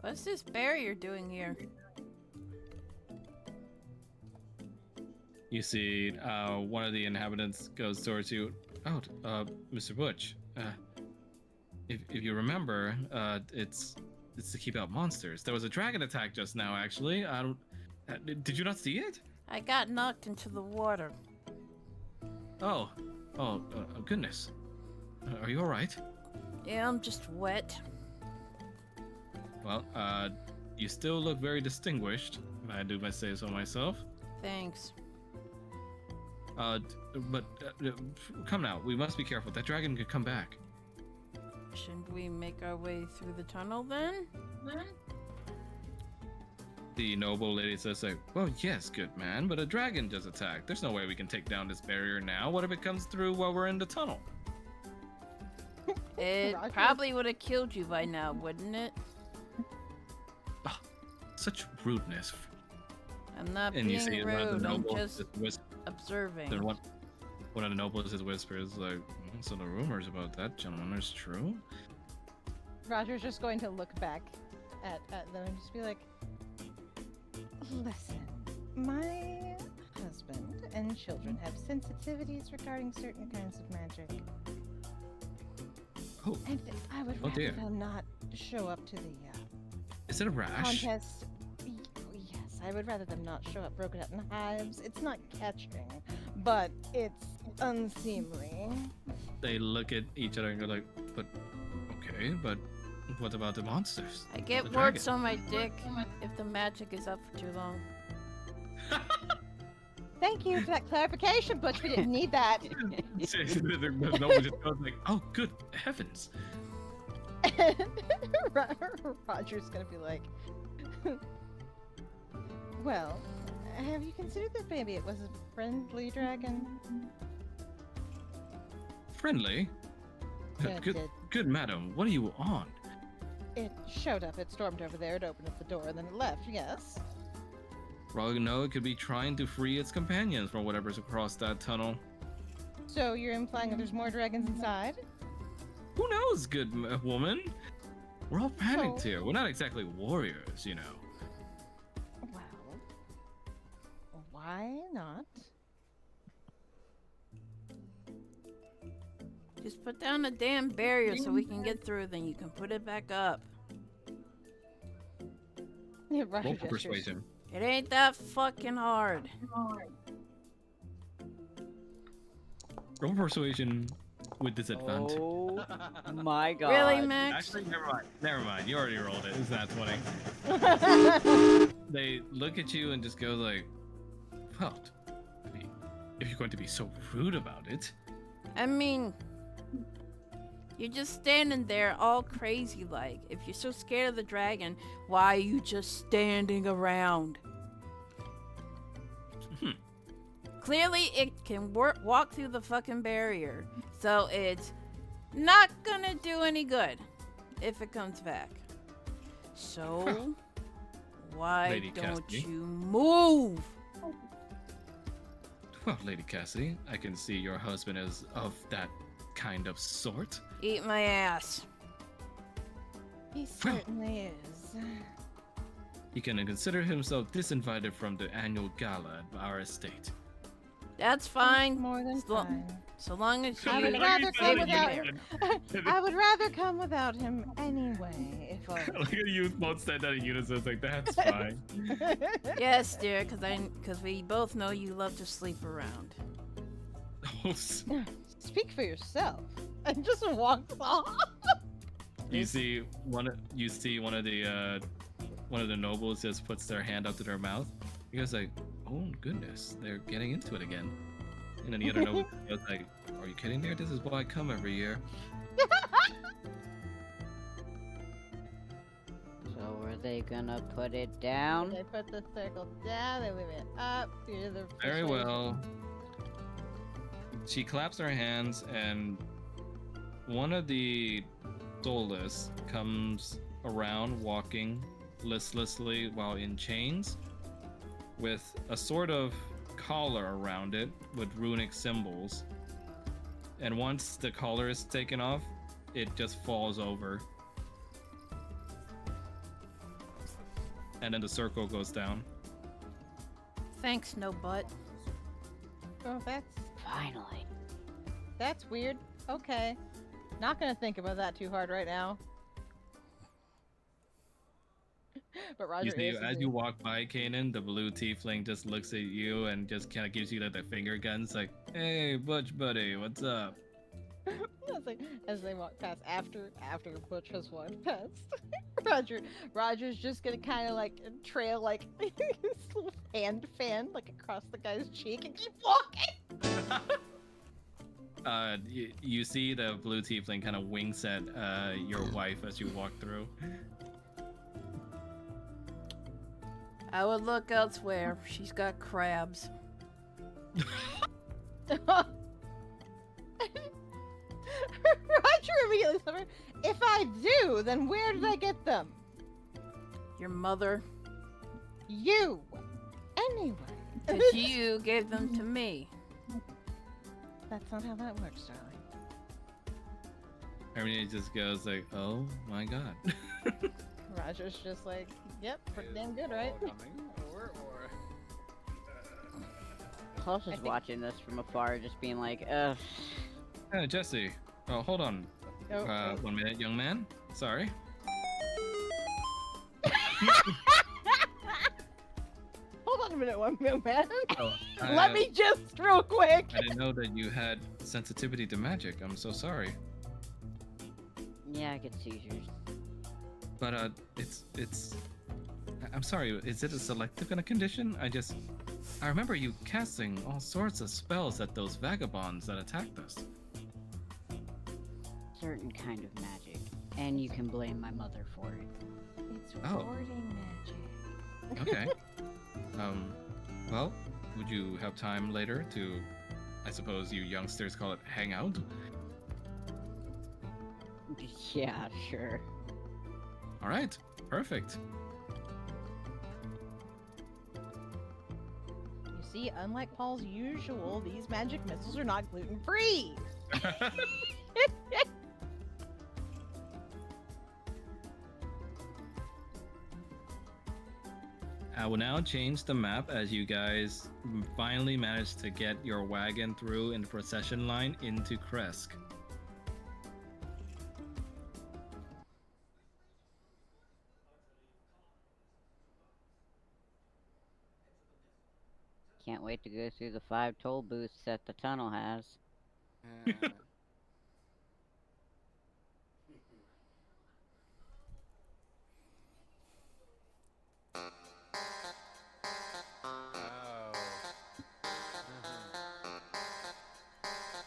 S2: What's this barrier doing here?
S1: You see one of the inhabitants goes towards you. "Oh, Mr. Butch, if you remember, it's to keep out monsters. There was a dragon attack just now, actually. I don't. Did you not see it?
S2: I got knocked into the water.
S1: Oh, goodness. Are you all right?
S2: Yeah, I'm just wet.
S1: Well, you still look very distinguished. I do must say so myself.
S2: Thanks.
S1: But come now. We must be careful. That dragon could come back."
S2: Shouldn't we make our way through the tunnel then?
S1: The noble lady says like, "Well, yes, good man, but a dragon just attacked. There's no way we can take down this barrier now. What if it comes through while we're in the tunnel?"
S2: It
S6: Roger.
S2: probably would have killed you by now, wouldn't it?
S1: Such rudeness.
S2: I'm not
S1: And you
S2: being
S1: see one of
S2: rude,
S1: the
S2: I'm
S1: nobles
S2: just
S1: just
S2: observing.
S1: one of the nobles just whispers like, "So the rumors about that gentleman is true?"
S6: Roger's just going to look back at them and just be like, "Listen, my husband and children have sensitivities regarding certain kinds of magic.
S1: Oh,
S6: And I would
S1: Oh,
S6: rather
S1: dear.
S6: them not show up to the
S1: is it a rash?
S6: contest. Yes, I would rather them not show up broken up in hives. It's not catching, but it's unseemly."
S1: They look at each other and go like, "But okay, but what about the monsters?"
S2: I get
S1: The
S2: warts on my dick if the magic is up for too long.
S6: Thank you for that clarification, Butch. We didn't need that.
S1: No one just goes like, "Oh, good heavens!"
S6: Roger's gonna be like, well, have you considered that maybe it was a friendly dragon?
S1: Friendly.
S6: Yeah, it
S1: Good,
S6: did.
S1: good madam. What are you on?
S6: It showed up, it stormed over there, it opened up the door, and then it left, yes.
S1: Well, you know, it could be trying to free its companions from whatever's across that tunnel.
S6: So you're implying that there's more dragons inside?
S1: Who knows, good woman? We're all panicked
S6: So-
S1: here. We're not exactly warriors, you know.
S6: Well, why not?
S2: Just put down the damn barrier so we can get through, then you can put it back up.
S6: Yeah, Roger
S1: Roll for
S6: gestures.
S1: persuasion.
S2: It ain't that fucking hard.
S1: Roll for persuasion with disadvantage.
S3: Oh my god.
S2: Really, Max?
S1: Actually, never mind. Never mind. You already rolled it. It's not 20. They look at you and just go like, "Well, I mean, if you're going to be so rude about it."
S2: I mean, you're just standing there all crazy like. If you're so scared of the dragon, why are you just standing around? Clearly, it can walk through the fucking barrier, so it's not gonna do any good if it comes back. So, why
S1: Lady
S2: don't
S1: Cassidy.
S2: you move?
S1: Well, Lady Cassidy, I can see your husband is of that kind of sort.
S2: Eat my ass.
S6: He certainly is.
S1: He can consider himself disinvited from the annual gala at our estate.
S2: That's fine.
S6: More than
S2: So-
S6: fine.
S2: So long as you.
S6: I would rather come without him. I would rather come without him anyway, if I
S1: Look at you both stand out in unison. It's like, that's fine.
S2: Yes, dear, because we both know you love to sleep around.
S6: Speak for yourself. And just walks off.
S1: You see one of the nobles just puts their hand up to their mouth. He goes like, "Oh goodness, they're getting into it again." And then the other noble goes like, "Are you kidding me? This is why I come every year."
S3: So are they gonna put it down?
S6: They put the circle down, they move it up. Do the
S1: Very
S6: persuasion.
S1: well. She claps her hands, and one of the soulless comes around walking listlessly while in chains with a sort of collar around it with runic symbols. And once the collar is taken off, it just falls over. And then the circle goes down.
S2: Thanks, no butt.
S6: Oh,
S3: Finally.
S6: that's weird. Okay. Not gonna think about that too hard right now. But Roger
S1: You see,
S6: is.
S1: as you walk by Kanan, the blue tiefling just looks at you and just kind of gives you like the finger guns, like, "Hey, Butch buddy, what's up?"
S6: as they walk past after Butch has walked past. Roger's just gonna kind of like trail like his little hand fan like across the guy's cheek and keep walking.
S1: You see the blue tiefling kind of winks at your wife as you walk through.
S2: I would look elsewhere. She's got crabs.
S6: Roger immediately said, "If I do, then where did I get them?
S2: Your mother.
S6: You. Anyway."
S2: Because you gave them to me.
S6: That's not how that works, darling.
S1: Everybody just goes like, "Oh my god."
S6: Roger's just like, "Yep, pretty damn good, right?"
S3: Paul's
S6: I
S3: just
S6: think-
S3: watching this from afar, just being like,
S1: Jesse. Oh, hold on.
S6: Oh,
S1: 1 minute, young man. Sorry.
S6: hold on a minute, one minute, man.
S1: Oh,
S6: Let me just real quick.
S1: I didn't know that you had sensitivity to magic. I'm so sorry.
S3: yeah, I get seizures.
S1: But it's. I'm sorry. Is it a selective kind of condition? I just I remember you casting all sorts of spells at those vagabonds that attacked us.
S3: Certain kind of magic. And you can blame my mother for it.
S6: It's
S1: Oh.
S6: warding magic.
S1: Okay. Well, would you have time later to, I suppose you youngsters call it hang out?
S3: Yeah, sure.
S1: All right, perfect.
S6: You see, unlike Paul's usual, these magic missiles are not gluten-free.
S1: I will now change the map as you guys finally managed to get your wagon through in the procession line into Kresk.
S3: Can't wait to go through the 5 toll booths that the tunnel has.
S5: Oh.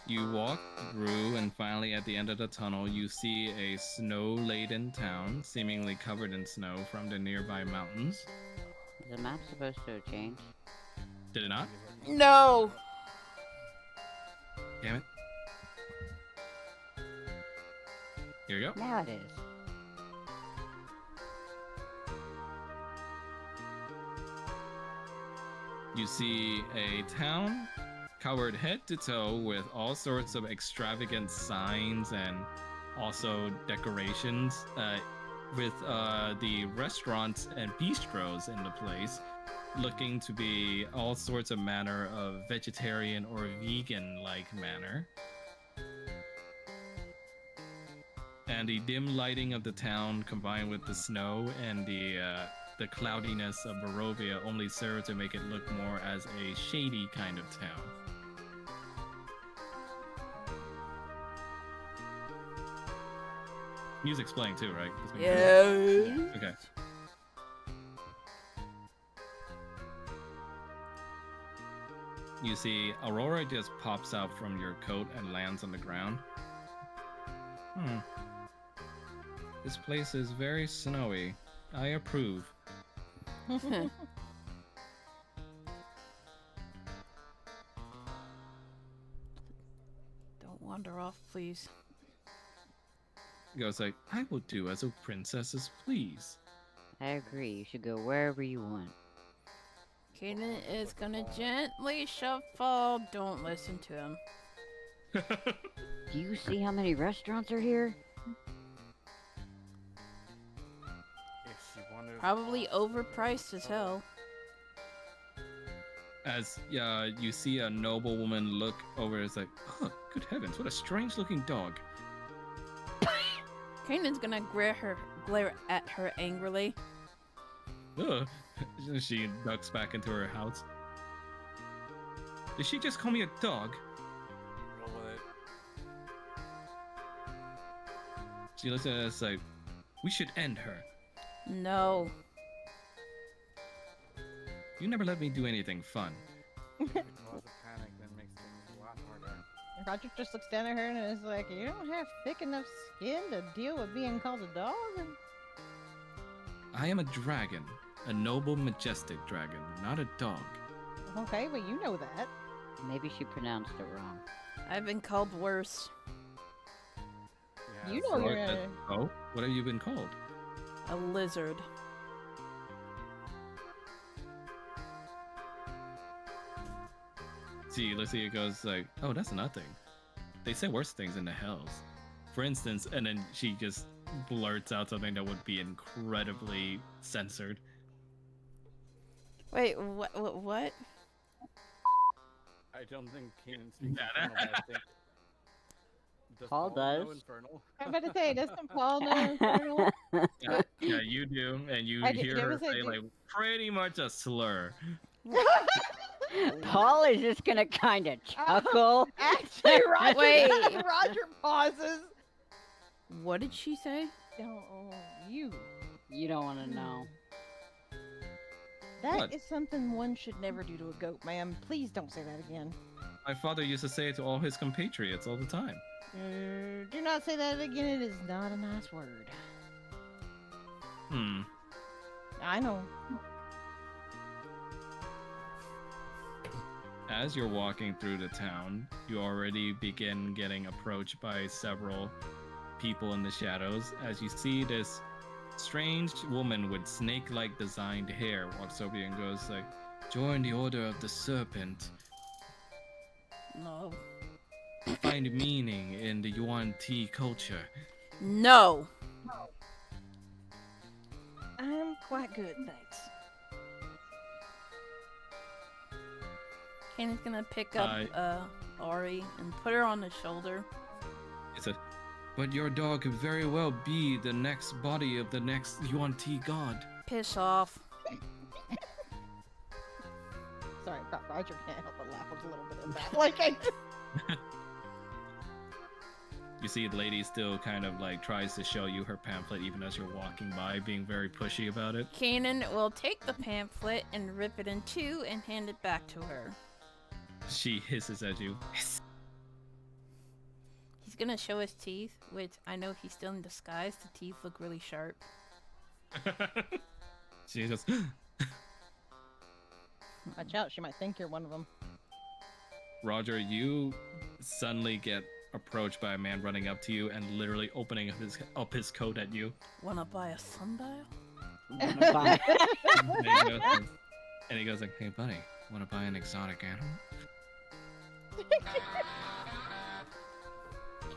S1: You walk through, and finally at the end of the tunnel, you see a snow-laden town, seemingly covered in snow from the nearby mountains.
S3: Is the map supposed to change?
S1: Did it not?
S2: No!
S1: Damn it. Here you go.
S3: Now it is.
S1: You see a town covered head to toe with all sorts of extravagant signs and also decorations, with the restaurants and bistros in the place looking to be all sorts of manner of vegetarian or vegan-like manner. And the dim lighting of the town combined with the snow and the cloudiness of Barovia only serve to make it look more as a shady kind of town. Music's playing too, right?
S2: Yeah.
S1: Okay. You see, Aurora just pops out from your coat and lands on the ground. This place is very snowy. I approve.
S2: Don't wander off, please.
S1: He goes like, I will do as a princesses please.
S3: I agree. You should go wherever you want.
S2: Kaden is gonna gently shuffle. Don't listen to him.
S3: Do you see how many restaurants are here?
S5: If she wonders
S2: Probably overpriced as hell.
S1: As you see a noblewoman look over, it's like, oh, good heavens, what a strange looking dog.
S2: Kanan's gonna glare at her angrily.
S1: Ugh. She ducks back into her house. Did she just call me a dog?
S5: roll with it.
S1: She looks at us like, we should end her.
S2: No.
S1: You never let me do anything fun.
S5: If it causes a panic, then makes things a lot harder.
S6: Roger just looks down at her and is like, you don't have thick enough skin to deal with being called a dog?
S1: I am a dragon. A noble, majestic dragon, not a dog.
S6: Okay, well, you know that.
S3: Maybe she pronounced it wrong.
S2: I've been called worse.
S5: Yeah,
S6: You
S5: so
S6: know
S1: Or
S6: you're
S1: that- Oh, what have you been called?
S2: A lizard.
S1: See, Lucia goes like, oh, that's nothing. They say worse things in the hells. For instance, and then she just blurts out something that would be incredibly censored.
S2: Wait, what?
S5: I don't think Kanan speaks
S1: Yeah.
S5: Infernal, but I think... Does
S3: Paul
S5: know
S3: does.
S5: Infernal?
S6: I'm about to say, doesn't Paul know Infernal?
S1: Yeah, you do, and you
S6: I did-
S1: hear
S6: there
S1: her
S6: was a
S1: say like pretty much a slur.
S3: Paul is just gonna kind of chuckle.
S6: Actually, Roger,
S2: Wait.
S6: Roger pauses.
S2: What did she say?
S6: Don't you?
S3: You don't want to know.
S6: That
S1: What?
S6: is something one should never do to a goat, ma'am. Please don't say that again.
S1: My father used to say it to all his compatriots all the time.
S6: Do not say that again. It is not a nice word.
S1: Hmm.
S6: I know.
S1: As you're walking through the town, you already begin getting approached by several people in the shadows as you see this strange woman with snake-like designed hair walks over you and goes like, "Join the Order of the Serpent.
S2: No.
S1: Find meaning in the Yuan Ti culture."
S2: No.
S6: I'm quite good, thanks.
S2: Kanan's gonna pick up Ari and put her on his shoulder.
S1: It's a, "But your dog could very well be the next body of the next Yuan Ti god."
S2: Piss off.
S6: Sorry, Roger can't help but laugh a little bit at that. Like,
S1: You see the lady still kind of like tries to show you her pamphlet even as you're walking by, being very pushy about it.
S2: Kanan will take the pamphlet and rip it in two and hand it back to her.
S1: She hisses at you. Hiss.
S2: He's gonna show his teeth, which I know he's still in disguise. The teeth look really sharp.
S1: She goes,
S6: watch out, she might think you're one of them.
S1: "Roger, you suddenly get approached by a man running up to you and literally opening up his coat at you.
S2: Wanna buy a sundial?
S3: Bye.
S1: And he goes like, "Hey buddy, wanna buy an exotic animal?"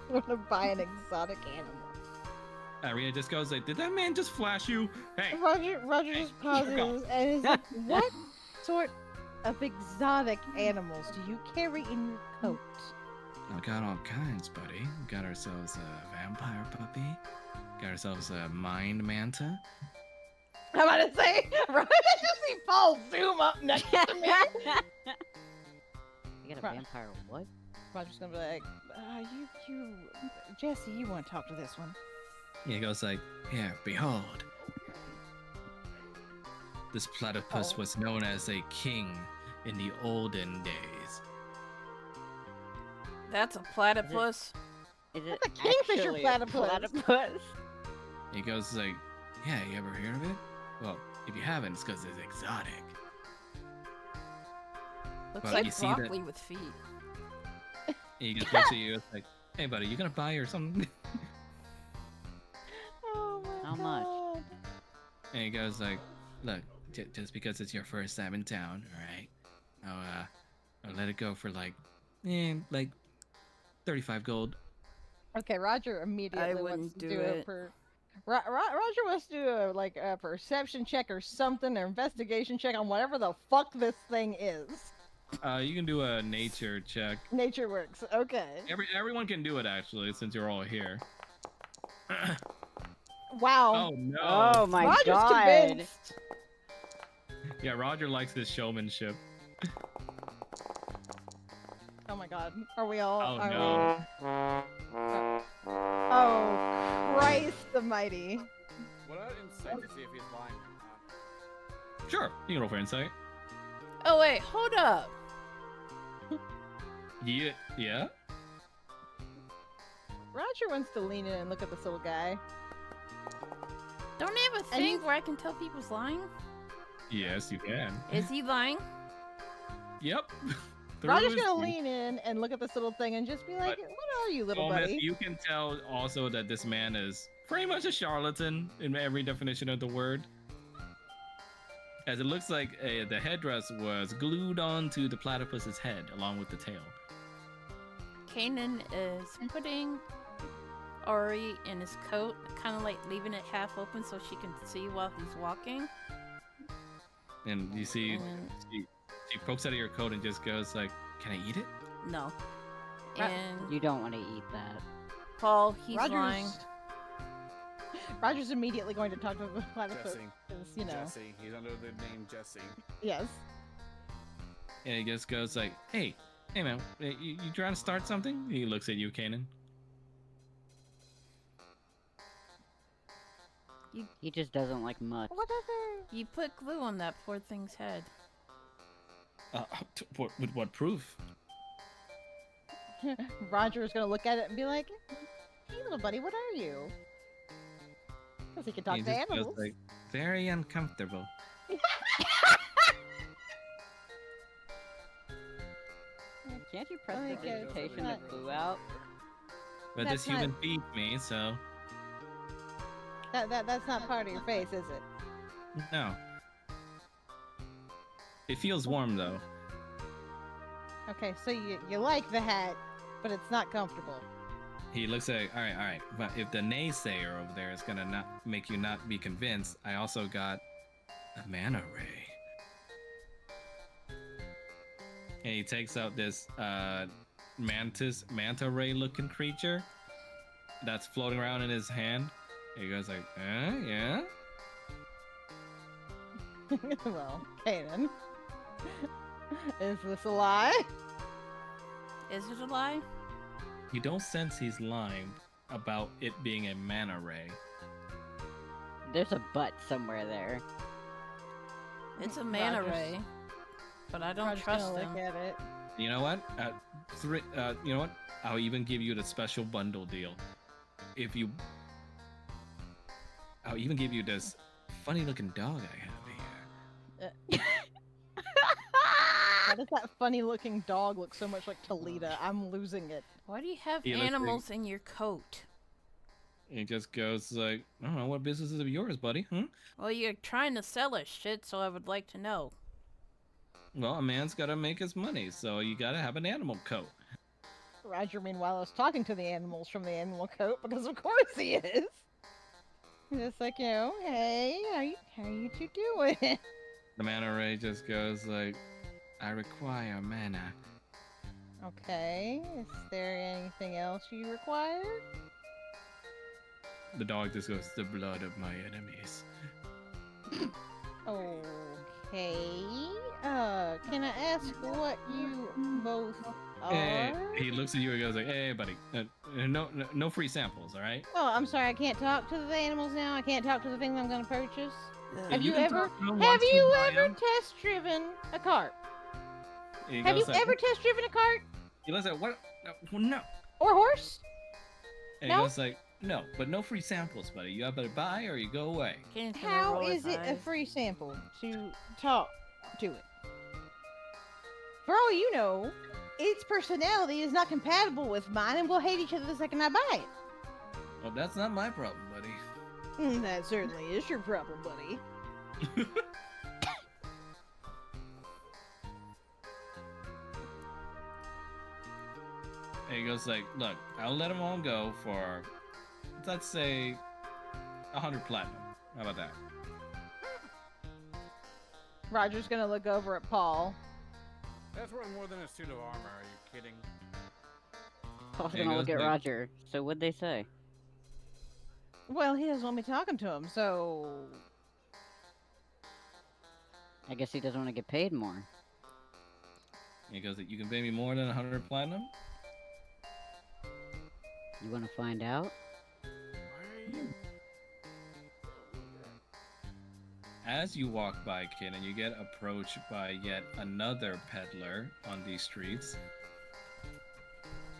S6: Want to buy an exotic animal?
S1: Arena just goes like, "Did that man just flash you? Hey!"
S6: Roger just pauses and is like, "What sort of exotic animals do you carry in your coat?"
S1: "We got all kinds, buddy. We got ourselves a vampire puppy. Got ourselves a mind manta.
S6: I'm about to say, Roger just see Paul zoom up next to me.
S3: You got a
S6: Right.
S3: vampire what?
S6: Roger's gonna be like, Jesse, you want to talk to this one?
S1: He goes like, "Here, behold. This platypus was known as a king in the olden days."
S2: That's a platypus.
S3: Is it
S6: That's a kingfisher
S3: actually
S6: platypus.
S3: platypus?
S1: He goes like, "Yeah, you ever heard of it? Well, if you haven't, it's because it's exotic."
S2: Looks
S1: Well,
S2: like
S1: you see that-
S2: broccoli with feet.
S1: And he just looks at you it's like, "Hey buddy, you gonna buy or something?"
S6: Oh my
S3: How much?
S6: God.
S1: And he goes like, "Look, just because it's your first time in town, all right? I'll let it go for like 35 gold."
S6: Okay, Roger immediately wants
S2: wouldn't
S6: to
S2: do
S6: do
S2: it.
S6: Roger wants to do a perception check or something, or investigation check on whatever the fuck this thing is.
S1: You can do a nature check.
S6: Nature works. Okay.
S1: Everyone can do it actually, since you're all here.
S6: Wow.
S1: Oh no!
S3: Oh my
S6: Roger's
S3: god.
S6: convinced.
S1: Yeah, Roger likes this showmanship.
S6: Oh my god. Are we all?
S1: Oh
S6: are
S1: no!
S6: Oh Christ Almighty.
S5: What about insight to see if he's lying or not?
S1: Sure, you can roll for insight.
S2: Oh wait, hold up.
S1: Yeah.
S6: Roger wants to lean in and look at this little guy.
S2: Don't they have a
S6: And
S2: thing
S6: he's-
S2: where I can tell people's lying?
S1: Yes, you can.
S2: Is he lying?
S1: Yep.
S6: Roger's
S1: Through
S6: gonna
S1: his-
S6: lean in and look at this little thing and just be like,
S1: But-
S6: "What are you, little
S1: Gomez,
S6: buddy?"
S1: you can tell also that this man is pretty much a charlatan in every definition of the word. As it looks like the headdress was glued onto the platypus's head along with the tail.
S2: Kanan is putting Ori in his coat, kind of like leaving it half open so she can see while he's walking.
S1: And you see,
S2: And
S1: she pokes out of your coat and just goes like, "Can I eat it?"
S2: no.
S6: Ra-
S2: And
S3: You don't want to eat that.
S2: Paul, he's lying.
S6: Roger's immediately going to talk to the platypus.
S5: Jesse.
S6: 'Cause, you know,
S5: Jesse. He's under the name Jesse.
S6: yes.
S1: And he just goes like, hey man, you trying to start something?" He looks at you, Kanan.
S3: He just doesn't like much.
S6: Whatever.
S2: You put glue on that poor thing's head.
S1: With what proof?
S6: Roger's gonna look at it and be like, "Hey, little buddy, what are you?" Because he can talk
S1: He
S6: to
S1: just feels
S6: animals.
S1: like very uncomfortable.
S3: Can't you press
S6: Like,
S3: the vegetation
S6: uh,
S3: to glue out?
S1: But
S6: That's
S1: this human feeds me, so
S6: That's not part of your face, is it?
S1: no. It feels warm though.
S6: Okay, so you like the hat, but it's not comfortable.
S1: He looks like, all right. But if the naysayer over there is gonna not make you not be convinced, I also got a mana ray. And he takes out this manta ray looking creature that's floating around in his hand. And he goes like, yeah.
S6: Well, Kanan, is this a lie?
S2: Is it a lie?
S1: You don't sense he's lying about it being a mana ray.
S3: There's a butt somewhere there.
S2: It's a mana
S6: Roger's-
S2: ray. But I don't
S6: Roger's
S2: trust
S6: gonna
S2: him.
S6: look at it.
S1: You know what? You know what? I'll even give you the special bundle deal. I'll even give you this funny looking dog I have here.
S6: Why does that funny looking dog look so much like Talita? I'm losing it.
S2: Why do you have
S1: He looks like-
S2: animals in your coat?
S1: He just goes like, I don't know, what business is of yours, buddy?
S2: Well, you're trying to sell us shit, so I would like to know.
S1: Well, a man's gotta make his money, so you gotta have an animal coat.
S6: Roger, meanwhile, is talking to the animals from the animal coat because of course he is. He's just like, hey, how you two doing?
S1: The mana ray just goes like, I require mana.
S6: Okay, is there anything else you require?
S1: The dog just goes, the blood of my enemies.
S6: Okay. Can I ask what you both are?
S1: He looks at you and goes like, hey, buddy, no free samples, all right?
S6: Oh, I'm sorry, I can't talk to the animals now. I can't talk to the things I'm gonna purchase.
S2: Ugh.
S6: Have you
S1: can
S6: ever
S1: talk to them
S6: have
S1: once
S6: you
S1: buy
S6: ever
S1: 'em.
S6: test driven a cart?
S1: He
S6: Have you
S1: goes like,
S6: ever test driven a cart
S1: He looks like, what? No.
S6: or a horse?
S1: And
S6: No?
S1: he goes like, no, but no free samples, buddy. You either buy or you go away.
S2: Kenan's gonna
S6: How
S2: roll
S6: is
S2: his
S6: it a
S2: eyes.
S6: free sample to talk to it? For all you know, its personality is not compatible with mine, and we'll hate each other the second I buy it.
S1: Well, that's not my problem, buddy.
S6: That certainly is your problem, buddy.
S1: And he goes like, look, I'll let them all go for, let's say, 100 platinum. How about that?
S6: Roger's gonna look over at Paul.
S5: That's worth more than a suit of armor. Are you kidding?
S3: Paul's
S1: There
S3: gonna
S1: goes
S3: look at
S1: the-
S3: Roger. So what'd they say?
S6: Well, he doesn't want me talking to him, so
S3: I guess he doesn't want to get paid more.
S1: And he goes like, you can pay me more than 100 platinum?
S3: You want to find out?
S5: Why are you?
S1: As you walk by, kid, and you get approached by yet another peddler on these streets.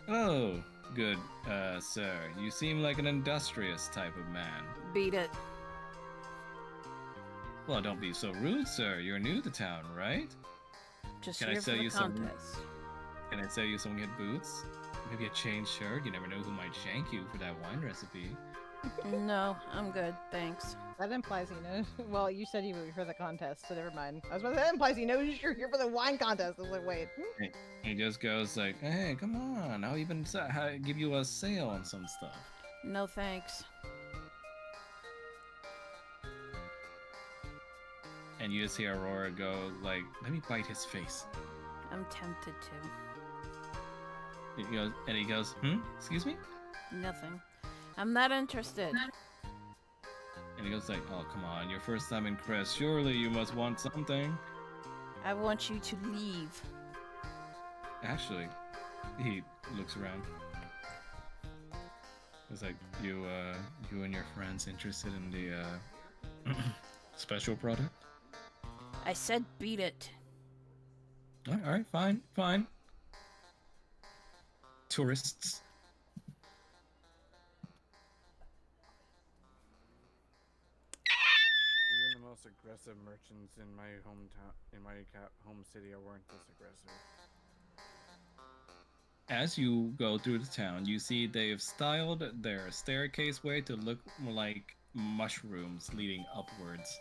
S1: Oh, good, sir. You seem like an industrious type of man.
S2: Beat it.
S1: Well, don't be so rude, sir. You're new to town, right?
S2: Just
S1: Can I
S2: here
S1: sell
S2: for the
S1: you some-
S2: contest.
S1: Can I sell you some good boots? Maybe a chain shirt? You never know who might shank you for that wine recipe.
S2: No, I'm good, thanks.
S6: that implies he knows. Well, you said you were for the contest, so never mind. I was about to say, that implies he knows you're here for the wine contest. I was like, wait.
S1: He just goes like, hey, come on. I'll even give you a sale on some stuff.
S2: No thanks.
S1: And you just hear Aurora go like, let me bite his face.
S2: I'm tempted to.
S1: He goes, excuse me?
S2: Nothing. I'm not interested.
S1: And he goes like, oh, come on, your first time in Crest. Surely you must want something.
S2: I want you to leave.
S1: Actually, he looks around. It's like you and your friends interested in the special product?
S2: I said beat it.
S1: All right, fine. Tourists.
S5: Even the most aggressive merchants in my hometown, in my home city, weren't this aggressive.
S1: As you go through the town, you see they've styled their staircase way to look like mushrooms leading upwards.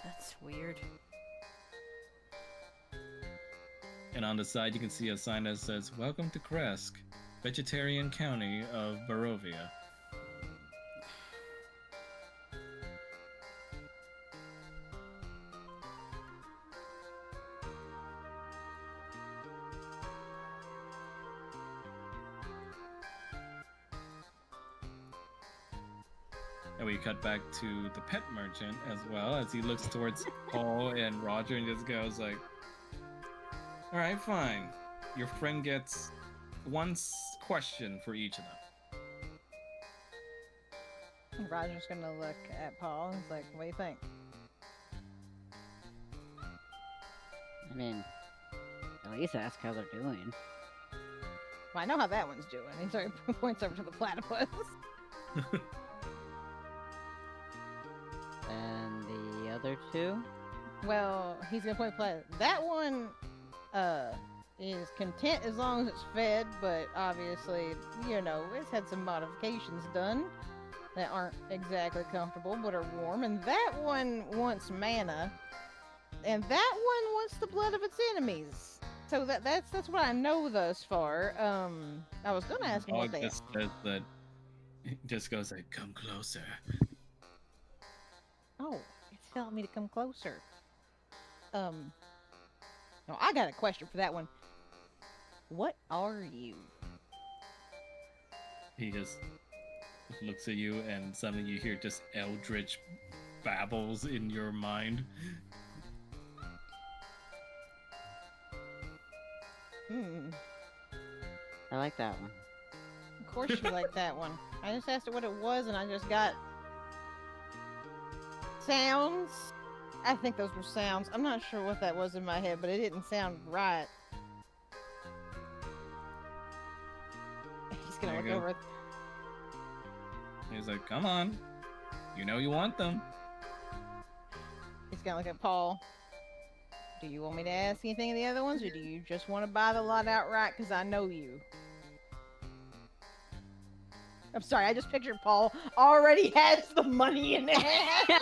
S2: That's weird.
S1: And on the side, you can see a sign that says, "Welcome to Kresk, Vegetarian County of Barovia." And we cut back to the pet merchant as well as he looks towards Paul and Roger and just goes like, "All right, fine. Your friend gets one question for each of them."
S6: Roger's gonna look at Paul and is like, what do you think?
S3: I mean, at least ask how they're doing.
S6: Well, I know how that one's doing. He sort of points over to the platypus.
S3: And the other two?
S6: Well, he's gonna point platypus. That one, is content as long as it's fed, but obviously, you know, it's had some modifications done that aren't exactly comfortable, but are warm. And that one wants mana, and that one wants the blood of its enemies. So that's what I know thus far. I was gonna ask him what they.
S1: Just says that. It just goes like, "Come closer."
S6: Oh, it's telling me to come closer. No, I got a question for that one. What are you?
S1: He just looks at you, and suddenly you hear just eldritch babbles in your mind.
S3: I like that one.
S6: Of course you like that one. I just asked it what it was, and I just got sounds. I think those were sounds. I'm not sure what that was in my head, but it didn't sound right. He's gonna
S1: There
S6: look
S1: you go.
S6: over at
S1: He's like, "Come on, you know you want them."
S6: He's gonna look at Paul. Do you want me to ask anything of the other ones, or do you just want to buy the lot outright? Because I know you. I'm sorry, I just pictured Paul already has the money in hand.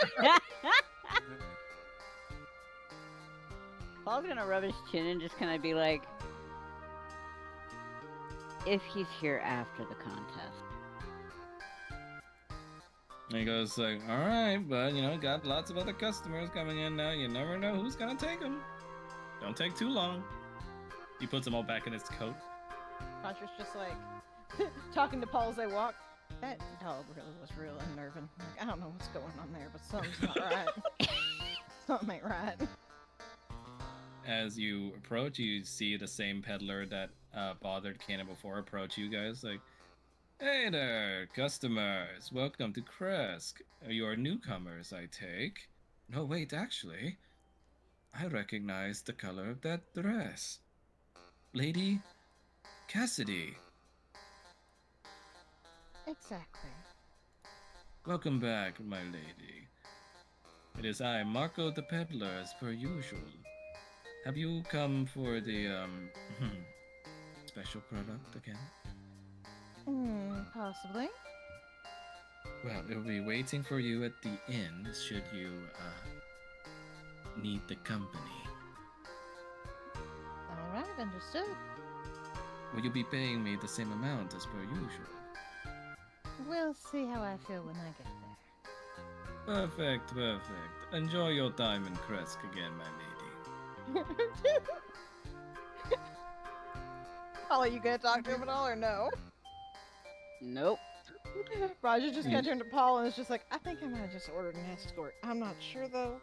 S3: Paul's gonna rub his chin and just kind of be like, if he's here after the contest.
S1: And he goes like, "All right, but got lots of other customers coming in now. You never know who's gonna take them. Don't take too long." He puts them all back in his coat.
S6: Roger's just like talking to Paul as they walk. That dog really was real unnerving. Like, I don't know what's going on there, but something's not right. Something ain't right.
S1: As you approach, you see the same peddler that bothered Kana before approach you guys. Like, "Hey there, customers. Welcome to Kresk. You are newcomers, I take." "No, wait, actually. I recognize the color of that dress. Lady Cassidy.
S6: Exactly.
S1: Welcome back, my lady. It is I, Marco the Peddler, as per usual. Have you come for the, special product again?"
S6: Possibly.
S1: "Well, it will be waiting for you at the inn, should you, need the company.
S6: Alright, understood.
S1: Will you be paying me the same amount as per usual?"
S6: We'll see how I feel when I get there.
S1: Perfect. Enjoy your time in Kresk again, my lady.
S6: Paul, are you gonna talk to him at all or no?
S3: Nope.
S6: Roger just gonna turn to Paul and is just like, I think I might have just ordered an escort. I'm not sure though.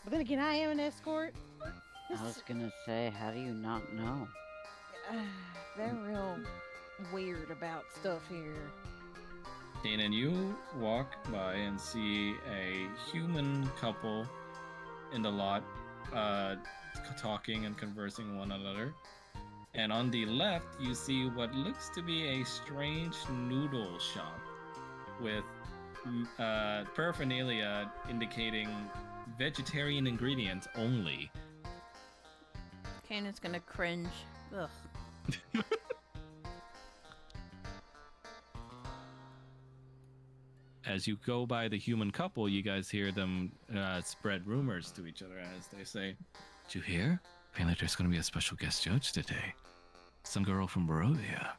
S6: But then again, I am an escort.
S3: I was gonna say, how do you not know?
S6: They're real weird about stuff here.
S1: And you walk by and see a human couple in the lot, talking and conversing with one another. And on the left, you see what looks to be a strange noodle shop with paraphernalia indicating vegetarian ingredients only.
S2: Kanan's gonna cringe. Ugh.
S1: As you go by the human couple, you guys hear them spread rumors to each other as they say, "Did you hear? Apparently there's going to be a special guest judge today. Some girl from Barovia.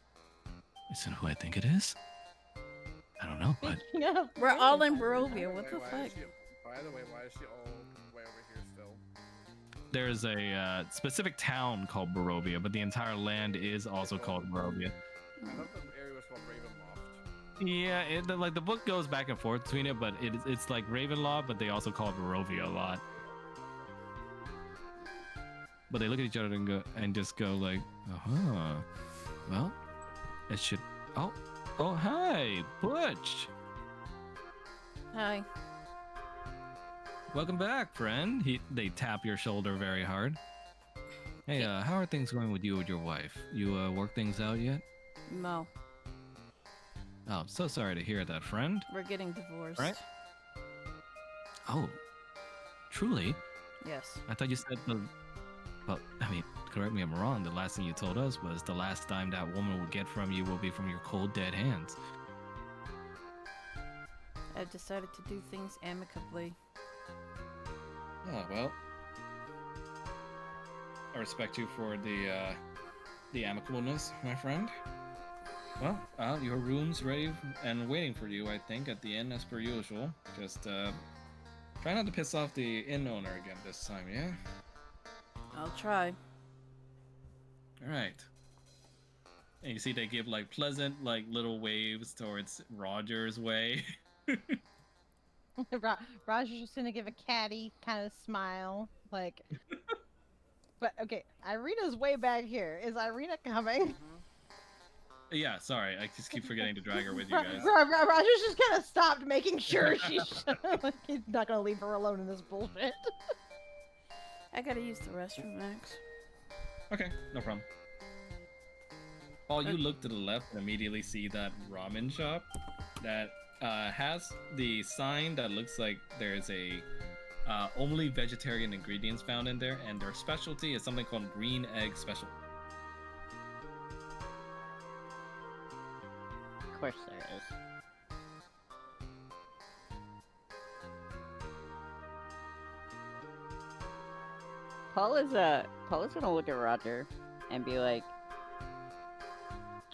S1: Isn't who I think it is? I don't know, but
S6: Yeah,
S2: We're all in
S5: By
S2: Barovia.
S5: the
S2: What
S5: way,
S2: the
S5: why
S2: fuck?
S5: is she- By the way, why is she all way over here still?
S1: there's a specific town called Barovia, but the entire land is also called Barovia.
S5: I thought the area was called Ravenloft.
S1: Yeah, the book goes back and forth between it, but it's like Ravenloft, but they also call it Barovia a lot. But they look at each other and just go like, uh-huh. Well, it should. Oh, hi, Butch.
S2: Hi.
S1: Welcome back, friend. They tap your shoulder very hard. Hey, how are things going with you and your wife? You work things out yet?
S2: No,
S1: Oh, I'm so sorry to hear that, friend.
S2: we're getting divorced.
S1: Right? Oh, truly?
S2: Yes.
S1: I thought you said well, I mean, correct me if I'm wrong. The last thing you told us was the last time that woman will get from you will be from your cold, dead hands.
S2: I've decided to do things amicably.
S1: Oh, well. I respect you for the amicableness, my friend. Well, your room's ready and waiting for you, I think, at the inn as per usual. Just try not to piss off the inn owner again this time, yeah?
S2: I'll try.
S1: Alright. And you see they give like pleasant like little waves towards Roger's way.
S6: Roger's just gonna give a catty kind of smile, like. But okay, Irina's way back here. Is Irina coming?
S1: Yeah, sorry, I just keep forgetting to drag her with you guys.
S6: Roger's just kind of stopped, making sure she's like, he's not gonna leave her alone in this bullshit.
S2: I gotta use the restroom, Max.
S1: Okay, no problem. You look to the left and immediately see that ramen shop that has the sign that looks like there's a only vegetarian ingredients found in there, and their specialty is something called green egg special.
S3: Of course there is. Paula's gonna look at Roger and be like,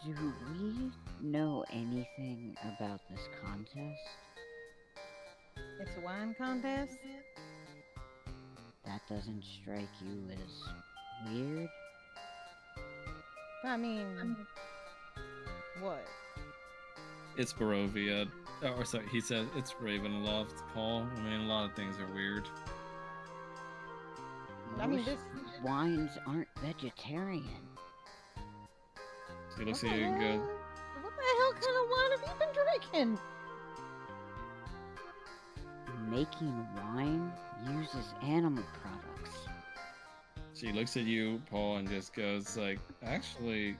S3: "Do we know anything about this contest?
S6: It's a wine contest.
S3: That doesn't strike you as weird?"
S6: I mean, what?
S1: It's Barovia. Or sorry, he said it's Ravenloft, Paul. I mean, a lot of things are weird.
S6: I mean,
S3: Most
S6: this.
S3: wines aren't vegetarian.
S1: So he looks at you and goes,
S6: What the hell kind of wine have you been drinking?
S3: Making wine uses animal products.
S1: she looks at you, Paul, and just goes like, actually,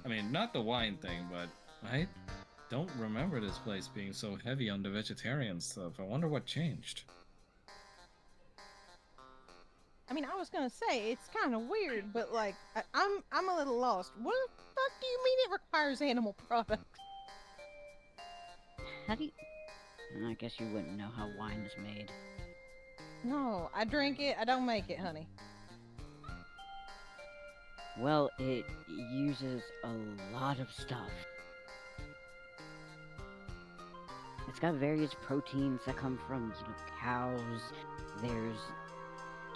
S1: I mean, not the wine thing, but I don't remember this place being so heavy on the vegetarian stuff. I wonder what changed.
S6: I mean, I was gonna say it's kind of weird, but like, I'm a little lost. What the fuck do you mean it requires animal products?
S3: How do you... I guess you wouldn't know how wine is made.
S6: No, I drink it. I don't make it, honey.
S3: Well, it uses a lot of stuff. It's got various proteins that come from, cows. There's...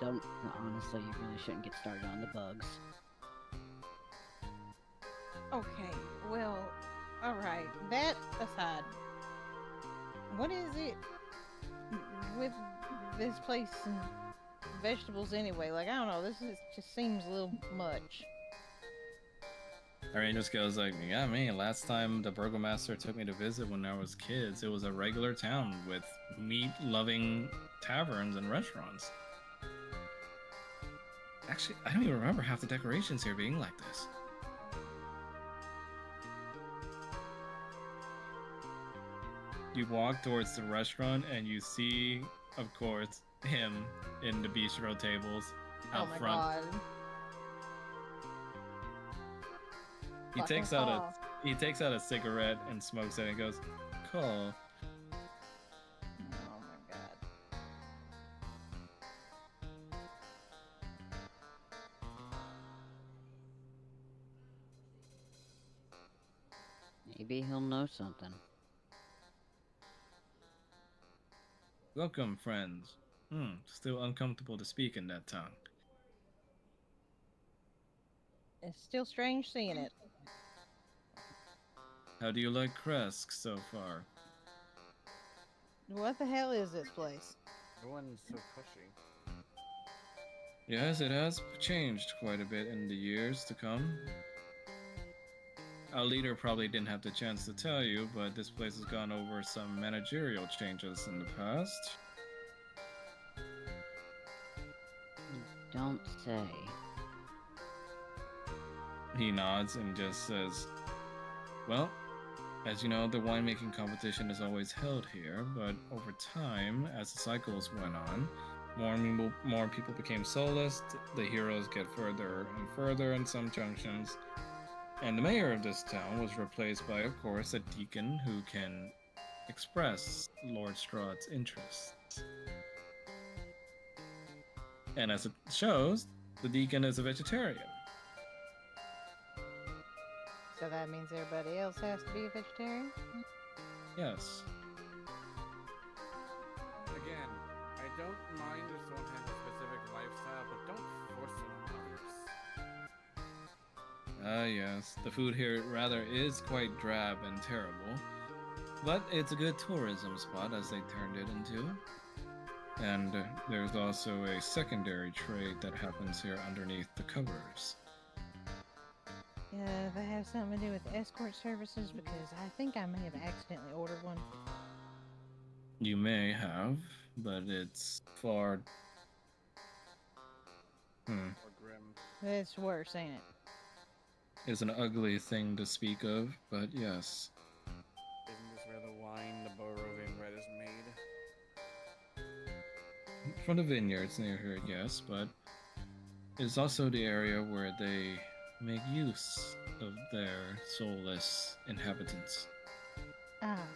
S3: Honestly, you really shouldn't get started on the bugs.
S6: Okay, well, alright. That aside, what is it with this place and vegetables anyway? Like, I don't know, just seems a little much.
S1: Irene just goes like, yeah, me. Last time the burgomaster took me to visit when I was kids, it was a regular town with meat-loving taverns and restaurants. Actually, I don't even remember half the decorations here being like this. You walk towards the restaurant and you see, of course, him in the bistro tables out
S6: Oh my
S1: front.
S6: god.
S1: He
S6: Fucking
S1: takes out a cigarette and smokes it and goes, "Cool."
S6: Oh my god.
S3: Maybe he'll know something.
S1: Welcome, friends. Still uncomfortable to speak in that tongue.
S6: It's still strange seeing it.
S1: How do you like Kresk so far?
S6: What the hell is this place?
S5: Everyone's so pushy.
S1: Yes, it has changed quite a bit in the years to come. Our leader probably didn't have the chance to tell you, but this place has gone over some managerial changes in the past.
S3: Don't say.
S1: He nods and just says, well, as you know, the winemaking competition is always held here, but over time, as the cycles went on, more people became solist, the heroes get further and further in some junctions, and the mayor of this town was replaced by, of course, a deacon who can express Lord Strahd's interests. And as it shows, the deacon is a vegetarian.
S6: So that means everybody else has to be a vegetarian?
S1: Yes.
S5: Again, I don't mind if someone has a specific lifestyle, but don't force it on others.
S1: Yes. The food here rather is quite drab and terrible, but it's a good tourism spot as they turned it into. And there's also a secondary trade that happens here underneath the covers.
S6: Yeah, that has something to do with escort services because I think I may have accidentally ordered one.
S1: You may have, but it's far...
S5: Or grim.
S6: It's worse, ain't it?
S1: Is an ugly thing to speak of, but yes.
S5: Isn't this where the wine, the Borovian red, is made?
S1: From the vineyards near here, yes, but it's also the area where they make use of their soulless inhabitants.
S6: Ah.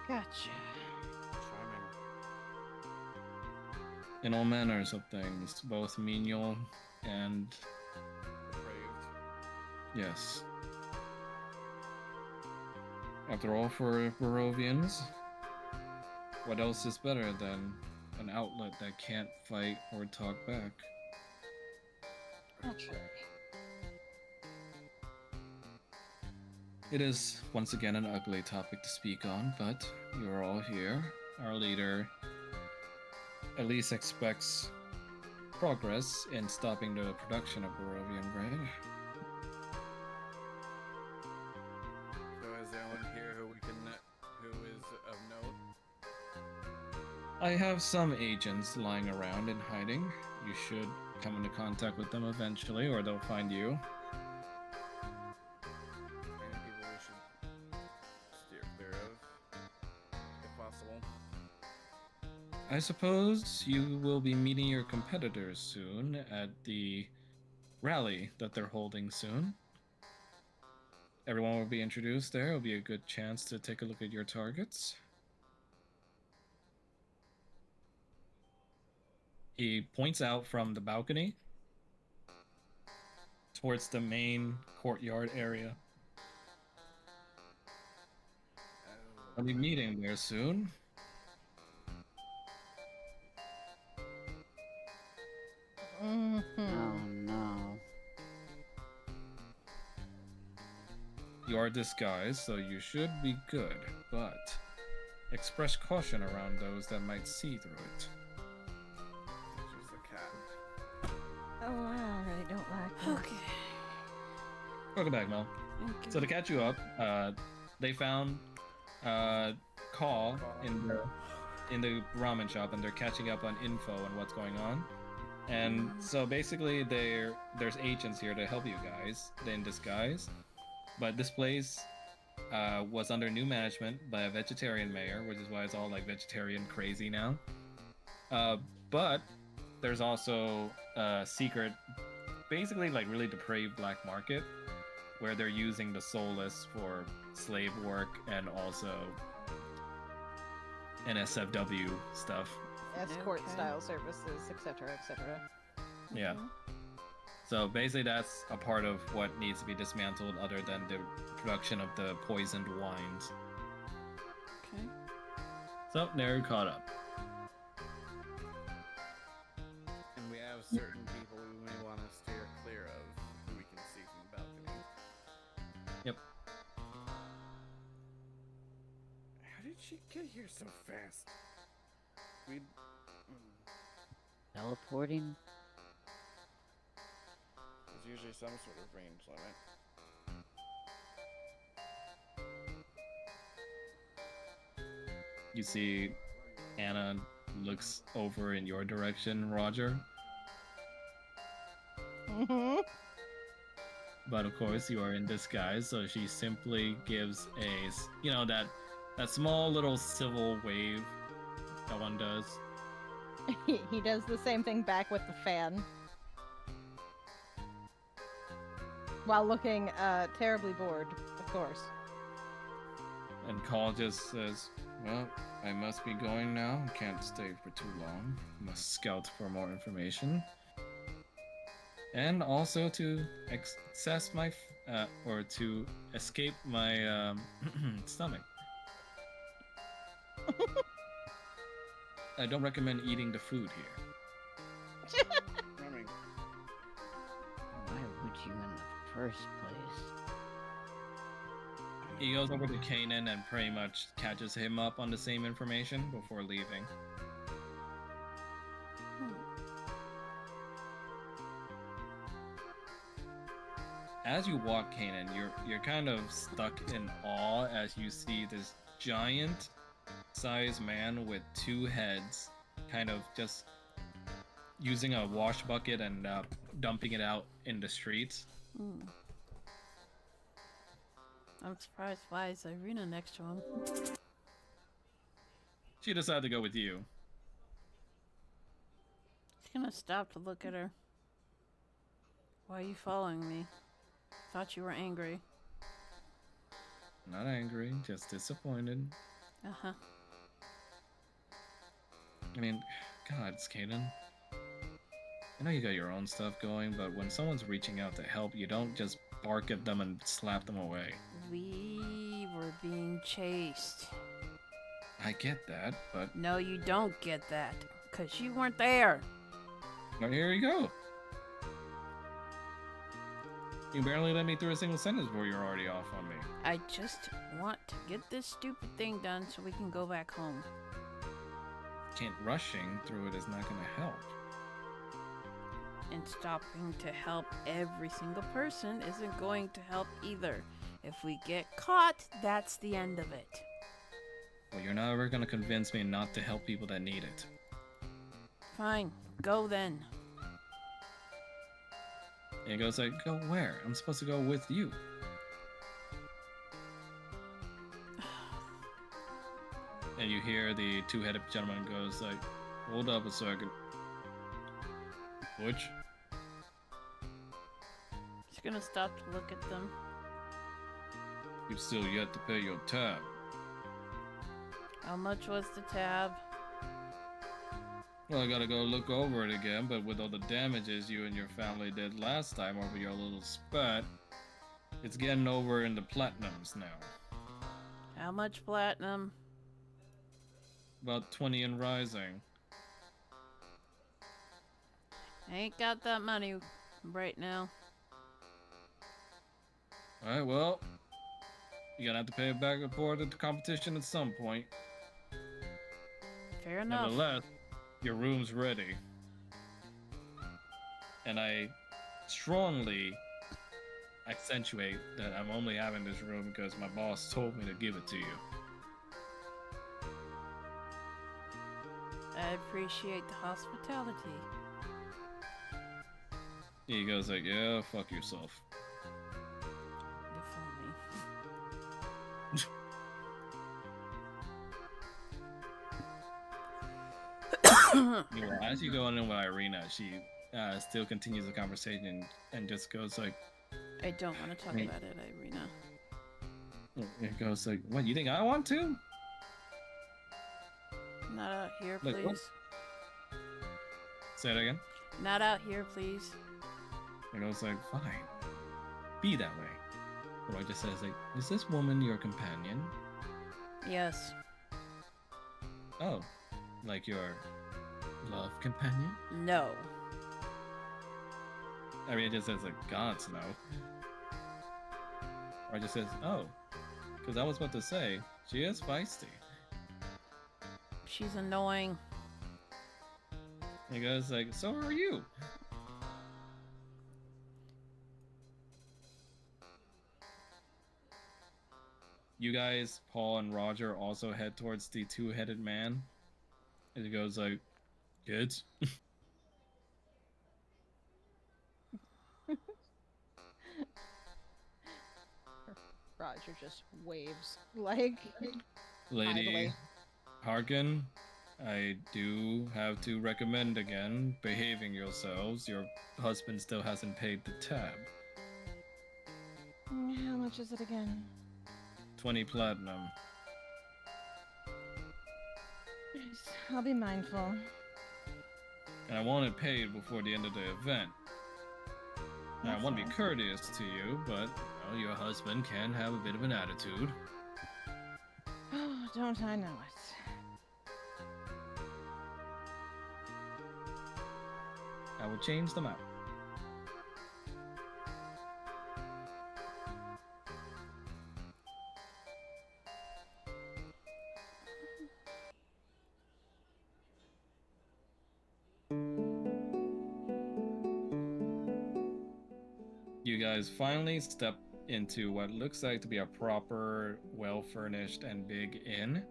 S6: Gotcha.
S5: Charming.
S1: In all manners of things, both menial and...
S5: Depraved.
S1: yes. After all, for Barovians, what else is better than an outlet that can't fight or talk back?
S6: Naturally.
S1: It is, once again, an ugly topic to speak on, but you are all here. Our leader at least expects progress in stopping the production of Barovian bread.
S5: So is there anyone here who is of note?
S1: I have some agents lying around and hiding. You should come into contact with them eventually, or they'll find you.
S5: Any people we should steer clear of, if possible?
S1: I suppose you will be meeting your competitors soon at the rally that they're holding soon. Everyone will be introduced there. It'll be a good chance to take a look at your targets. He points out from the balcony towards the main courtyard area. I'll be meeting there soon.
S3: Oh no.
S1: You are disguised, so you should be good, but express caution around those that might see through it.
S5: She's the cat.
S6: Oh wow.
S2: Okay.
S1: Welcome back, Mel.
S2: Thank you.
S1: So to catch you up, they found Call in the ramen shop, and they're catching up on info and what's going on. And so basically, there's agents here to help you guys in disguise. But this place was under new management by a vegetarian mayor, which is why it's all like vegetarian crazy now. But there's also a secret, basically like really depraved black market, where they're using the soulless for slave work and also NSFW stuff.
S6: Escort
S2: Okay.
S6: style services, etc., etc.
S1: Yeah. So basically, that's a part of what needs to be dismantled, other than the production of the poisoned wines.
S2: Okay.
S1: So they're caught up.
S5: And we have certain people we may want to steer clear of, who we can see from the balcony.
S1: Yep.
S5: How did she get here so fast? We.
S3: Teleporting?
S5: There's usually some sort of range limit.
S1: You see Anna looks over in your direction, Roger.
S6: Mm-hmm.
S1: But of course, you are in disguise, so she simply gives that small little civil wave that one does.
S6: He does the same thing back with the fan. While looking terribly bored, of course.
S1: And Call just says, "Well, I must be going now. Can't stay for too long. Must scout for more information. And also to access my, or to escape my stomach. I don't recommend eating the food here."
S5: I mean,
S3: Why would you in the first place?
S1: He goes over to Kanan and pretty much catches him up on the same information before leaving. As you walk, Kanan, you're kind of stuck in awe as you see this giant sized man with two heads kind of just using a wash bucket and dumping it out in the streets.
S2: I'm surprised. Why is Irina next to him?
S1: She decided to go with you.
S2: He's gonna stop to look at her. Why are you following me? Thought you were angry.
S1: Not angry, just disappointed.
S2: Uh-huh.
S1: I mean, God, it's Kanan. I know you got your own stuff going, but when someone's reaching out to help, you don't just bark at them and slap them away.
S2: We were being chased.
S1: I get that, but
S2: No, you don't get that. Because you weren't there.
S1: well, here you go. You barely let me through a single sentence before you're already off on me.
S2: I just want to get this stupid thing done so we can go back home.
S1: Can't rushing through it is not gonna help.
S2: And stopping to help every single person isn't going to help either. If we get caught, that's the end of it.
S1: Well, you're never gonna convince me not to help people that need it.
S2: Fine, go then.
S1: And he goes like, "Go where? I'm supposed to go with you." And you hear the two-headed gentleman goes like, "Hold up a second. Which?
S2: He's gonna stop to look at them.
S1: You've still yet to pay your tab."
S2: How much was the tab?
S1: Well, I gotta go look over it again, but with all the damages you and your family did last time over your little spat, it's getting over in the platinums now.
S2: How much platinum?
S1: About 20 and rising.
S2: I ain't got that money right now.
S1: Alright, well, you're gonna have to pay it back and forth at the competition at some point.
S2: Fair enough.
S1: Nevertheless, your room's ready. And I strongly accentuate that I'm only having this room because my boss told me to give it to you.
S2: I appreciate the hospitality.
S1: He goes like, yeah, fuck yourself.
S2: If only.
S1: Meanwhile, as you go in with Irina, she still continues the conversation and just goes like,
S2: I don't want to talk about it, Irina.
S1: it goes like, what, you think I want to?
S2: Not out here,
S1: Like,
S2: please.
S1: what? Say it again.
S2: Not out here, please.
S1: It goes like, fine, be that way. Roy just says like, is this woman your companion?
S2: Yes.
S1: Oh, like your love companion?
S2: No.
S1: I mean, it just says like, God's no. Or it just says, oh, because I was about to say, she is feisty.
S2: She's annoying.
S1: He goes like, so are you. You guys, Paul and Roger, also head towards the two-headed man. And he goes like, kids.
S6: Roger just waves like
S1: Lady
S6: idly.
S1: Harkin, I do have to recommend again behaving yourselves. Your husband still hasn't paid the tab.
S6: How much is it again?
S1: 20 platinum.
S6: Yes, I'll be mindful.
S1: And I want it paid before the end of the event. Now, I want to be courteous to you, but well, your husband can have a bit of an attitude.
S6: Oh, don't I know it?
S1: I will change them out. You guys finally step into what looks like to be a proper, well-furnished and big inn.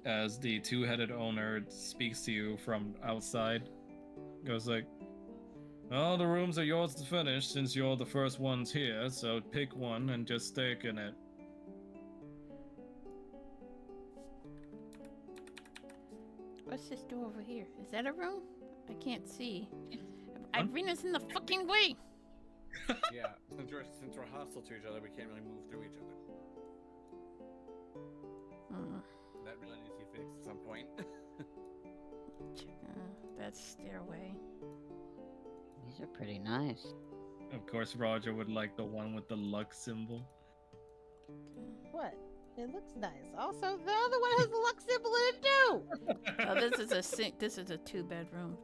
S1: As the two-headed owner speaks to you from outside, goes like, well, the rooms are yours to finish since you're the first ones here, so pick one and just stake in it.
S2: What's this door over here? Is that a room? I can't see. Irina's in the fucking way!
S5: Yeah, since we're hostile to each other, we can't really move through each other. That really needs to be fixed at some point.
S2: That stairway.
S3: These are pretty nice.
S1: Of course, Roger would like the one with the luck symbol.
S6: What? It looks nice. Also, the other one has the luck symbol in it too.
S2: Oh, this is a this is a 2-bedroom.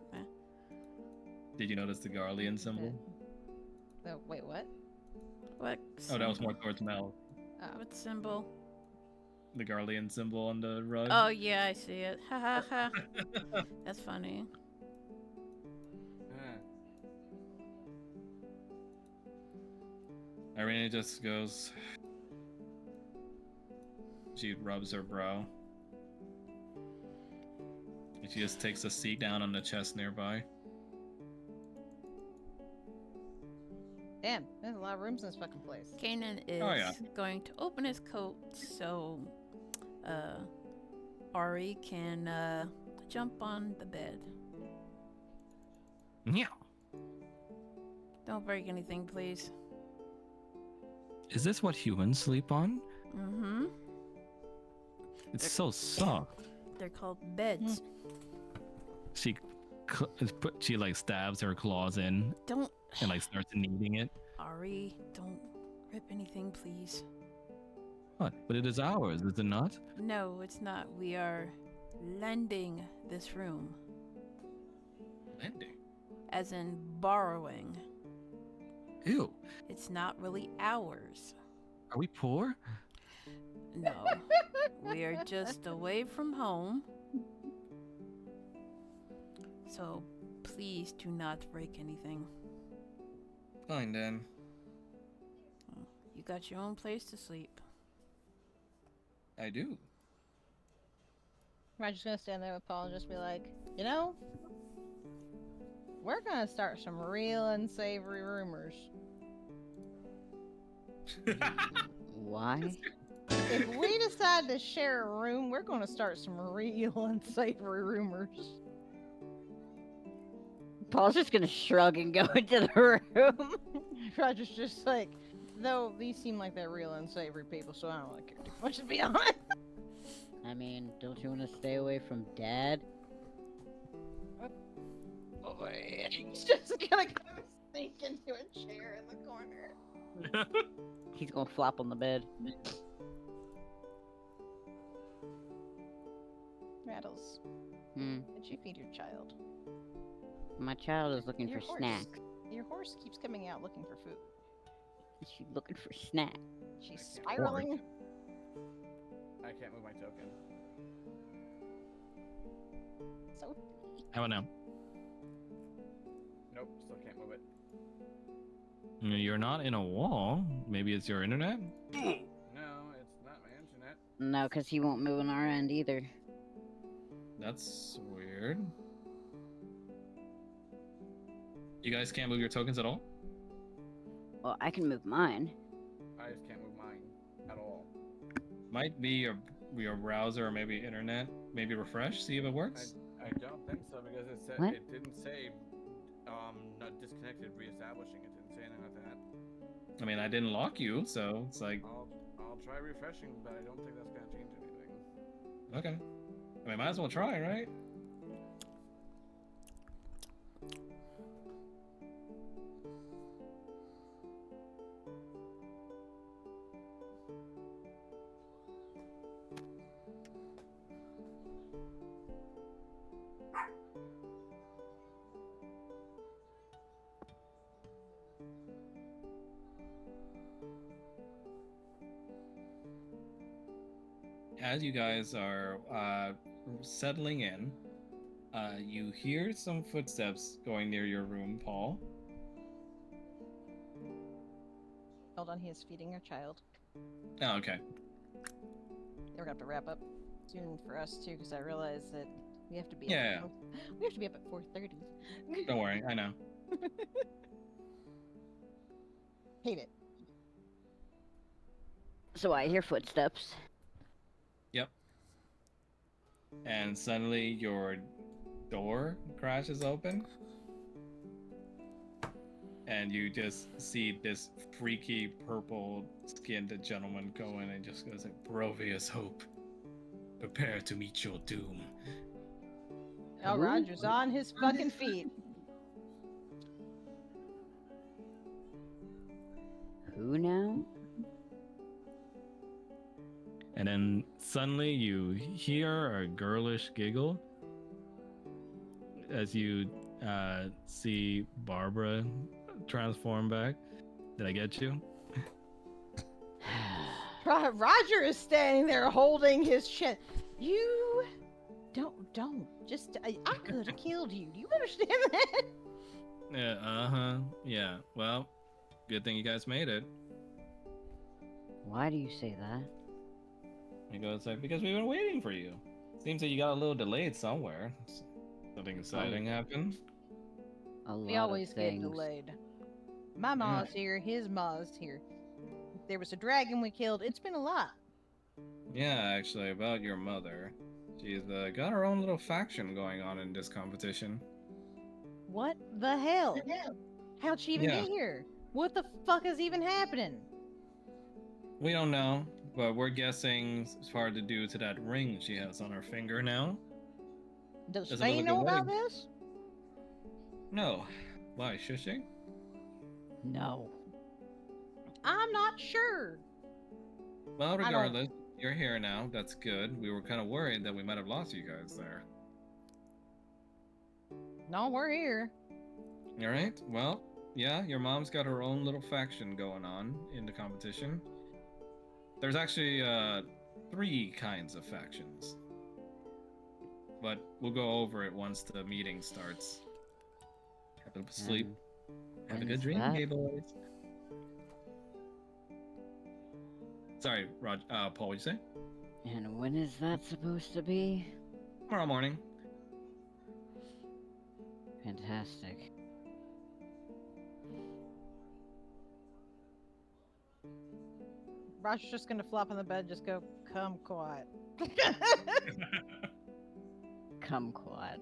S1: Did you notice the Garlean symbol?
S6: Oh, wait, what?
S2: What?
S1: Oh, that was
S2: symbol?
S1: more towards Mel.
S2: What symbol?
S1: The Garlean symbol on the rug.
S2: Oh yeah, I see it. Ha ha ha. That's funny.
S1: Irina just goes. She rubs her brow. And she just takes a seat down on the chest nearby.
S6: Damn, there's a lot of rooms in this fucking place.
S2: Kanan is going to open his coat so Ari can jump on the bed.
S1: Yeah.
S2: Don't break anything, please.
S1: Is this what humans sleep on?
S2: Mm-hmm.
S1: It's so soft.
S2: They're called beds.
S1: She like stabs her claws in
S2: Don't,
S1: and like starts kneading it.
S2: Ari, don't rip anything, please.
S1: What? But it is ours, is it not?
S2: No, it's not. We are lending this room.
S1: Lending?
S2: As in borrowing.
S1: Ew.
S2: It's not really ours.
S1: Are we poor?
S2: No. We are just away from home. So please do not break anything.
S1: Fine, Dan.
S2: You got your own place to sleep.
S1: I do.
S6: Roger's gonna stand there with Paul and just be like, you know, we're gonna start some real unsavory rumors.
S3: Why?
S6: If we decide to share a room, we're gonna start some real unsavory rumors.
S3: Paul's just gonna shrug and go into the room.
S6: Roger's just like, though these seem like they're real unsavory people, so I don't really care too much, to be honest.
S3: I mean, don't you want to stay away from Dad?
S6: He's just gonna kind of sneak into a chair in the corner.
S3: He's gonna flop on the bed.
S6: Rattles,
S3: Hmm.
S6: did you feed your child?
S3: My child is looking
S6: Your
S3: for
S6: horse.
S3: snacks.
S6: Your horse keeps coming out looking for food.
S3: She's looking for snacks.
S6: She's
S5: I can't
S6: spiraling.
S5: I can't move my token.
S6: So
S1: How about now?
S5: Nope, still can't move it.
S1: You're not in a wall. Maybe it's your internet?
S5: No, it's not my internet.
S3: No, because he won't move on our end either.
S1: That's weird. You guys can't move your tokens at all?
S3: Well, I can move mine.
S5: I just can't move mine at all.
S1: Might be your browser or maybe internet. Maybe refresh, see if it works.
S5: I don't think so because it said
S3: What?
S5: it didn't say not disconnected, reestablishing. It didn't say anything like that.
S1: I mean, I didn't lock you, so it's like,
S5: I'll try refreshing, but I don't think that's gonna change anything.
S1: okay. I mean, might as well try, right? As you guys are settling in, you hear some footsteps going near your room, Paul.
S6: hold on, he is feeding her child.
S1: Oh, okay.
S6: We're gonna have to wrap up soon for us too, because I realize that we have to be.
S1: Yeah.
S6: We have to be up at 4:30.
S1: Don't worry, I know.
S6: Hate it.
S3: So I hear footsteps.
S1: Yep. And suddenly your door crashes open. And you just see this freaky purple-skinned gentleman go in and just goes like, Barovia's hope. Prepare to meet your doom.
S6: Oh,
S3: Ooh.
S6: Roger's on his fucking feet.
S3: Who now?
S1: And then suddenly you hear a girlish giggle as you see Barbara transform back. Did I get you?
S6: Roger is standing there holding his chin. You don't. Just I could have killed you. Do you understand that?
S1: Yeah, uh-huh. Yeah, well, good thing you guys made it.
S3: Why do you say that?
S1: He goes like, because we've been waiting for you. Seems like you got a little delayed somewhere. Something exciting happened.
S3: A lot
S6: We always
S3: of
S6: get
S3: things.
S6: delayed. My ma's here. His ma's here. There was a dragon we killed. It's been a lot.
S1: Yeah, actually, about your mother. She's got her own little faction going on in this competition.
S6: What the hell? How'd she even
S1: Yeah.
S6: get here? What the fuck is even happening?
S1: We don't know, but we're guessing it's hard to do to that ring she has on her finger now.
S6: Does
S1: Doesn't
S6: Faye
S1: look
S6: know
S1: good
S6: about
S1: ring.
S6: this?
S1: No. Why, should she?
S3: No.
S6: I'm not sure.
S1: Well,
S6: don't-
S1: regardless, you're here now. That's good. We were kind of worried that we might have lost you guys there.
S6: No, we're here.
S1: All right. Well, yeah, your mom's got her own little faction going on in the competition. There's actually 3 kinds of factions. But we'll go over it once the meeting starts. Have to sleep. Have a
S3: When
S1: good
S3: is
S1: dream,
S3: that?
S1: gay boys. Sorry, Paul, what'd you say?
S3: And when is that supposed to be?
S1: Tomorrow morning.
S3: Fantastic.
S6: Roger's just gonna flop on the bed and just go, come quiet.
S3: Kumquat.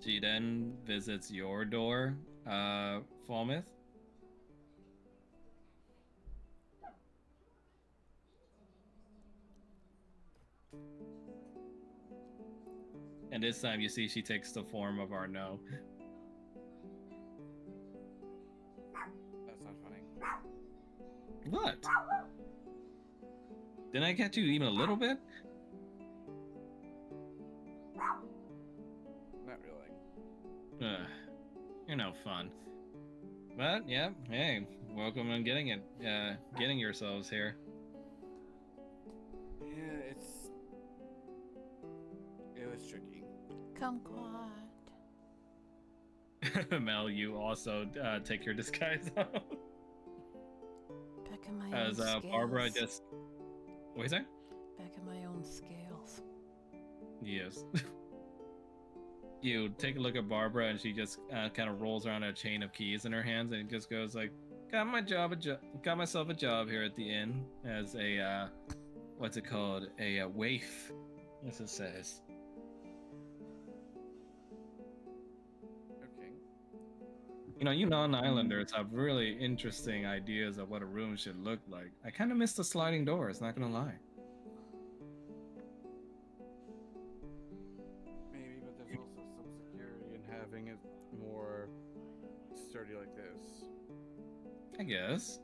S1: She then visits your door, Falmouth. And this time you see she takes the form of Arno.
S5: That's not funny.
S1: What? Didn't I catch you even a little bit?
S5: Not really.
S1: You're no fun. But yeah, hey, welcome on getting getting yourselves here.
S5: Yeah, it was tricky.
S2: Kumquat.
S1: Mel, you also take your disguise off.
S2: Back in my
S1: As
S2: own scales.
S1: Barbara just. What is that?
S2: Back in my own scales.
S1: Yes. You take a look at Barbara, and she just kind of rolls around a chain of keys in her hands, and just goes like, "Got myself a job here at the inn as a what's it called? A waif, as it says."
S5: Okay.
S1: You non-islanders have really interesting ideas of what a room should look like. I kind of miss the sliding doors, not gonna lie.
S5: Maybe, but there's also some security in having it more sturdy like this.
S1: I guess.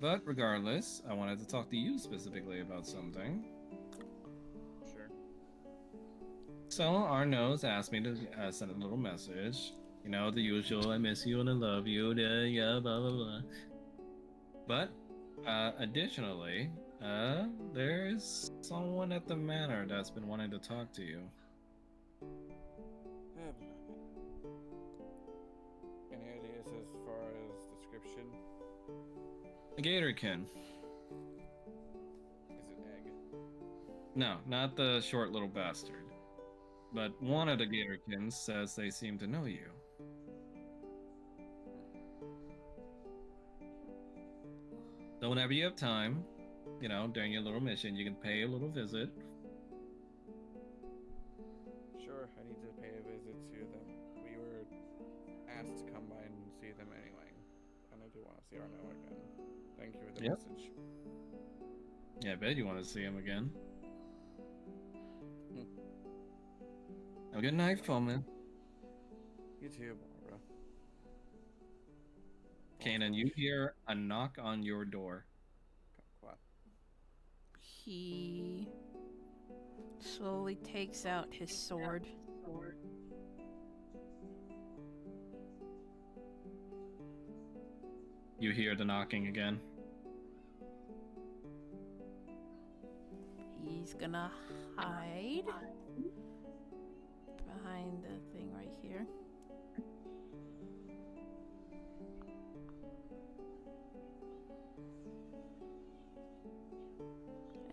S1: But regardless, I wanted to talk to you specifically about something.
S5: Sure.
S1: So Arno's asked me to send a little message. You know, the usual, I miss you and I love you, yeah, blah, blah, blah. But, additionally, there's someone at the manor that's been wanting to talk to you.
S5: Any ideas as far as description?
S1: A Gatorkin.
S5: Is it egg?
S1: No, not the short little bastard. But one of the Gatorkins says they seem to know you. So whenever you have time, during your little mission, you can pay a little visit.
S5: Sure, I need to pay a visit to them. We were asked to come by and see them anyway. And I do want to see Arno again. Thank you for the
S1: Yep.
S5: message.
S1: Yeah, I bet you want to see him again. Have a good night, Fulman.
S5: You too, Barbara.
S1: Kanan, you hear a knock on your door.
S5: What?
S2: He slowly takes out his sword.
S1: You hear the knocking again.
S2: He's gonna hide behind the thing right here.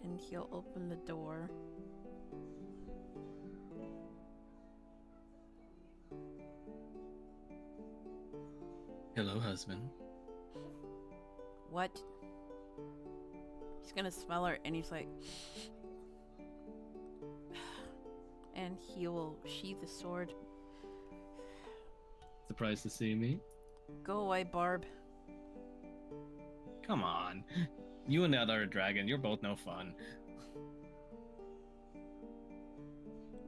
S2: And he'll open the door.
S1: Hello, husband.
S2: What? He's gonna smell her and he's like... And he will sheath the sword.
S1: Surprised to see me?
S2: Go away, Barb.
S1: Come on. You and the other dragon, you're both no fun.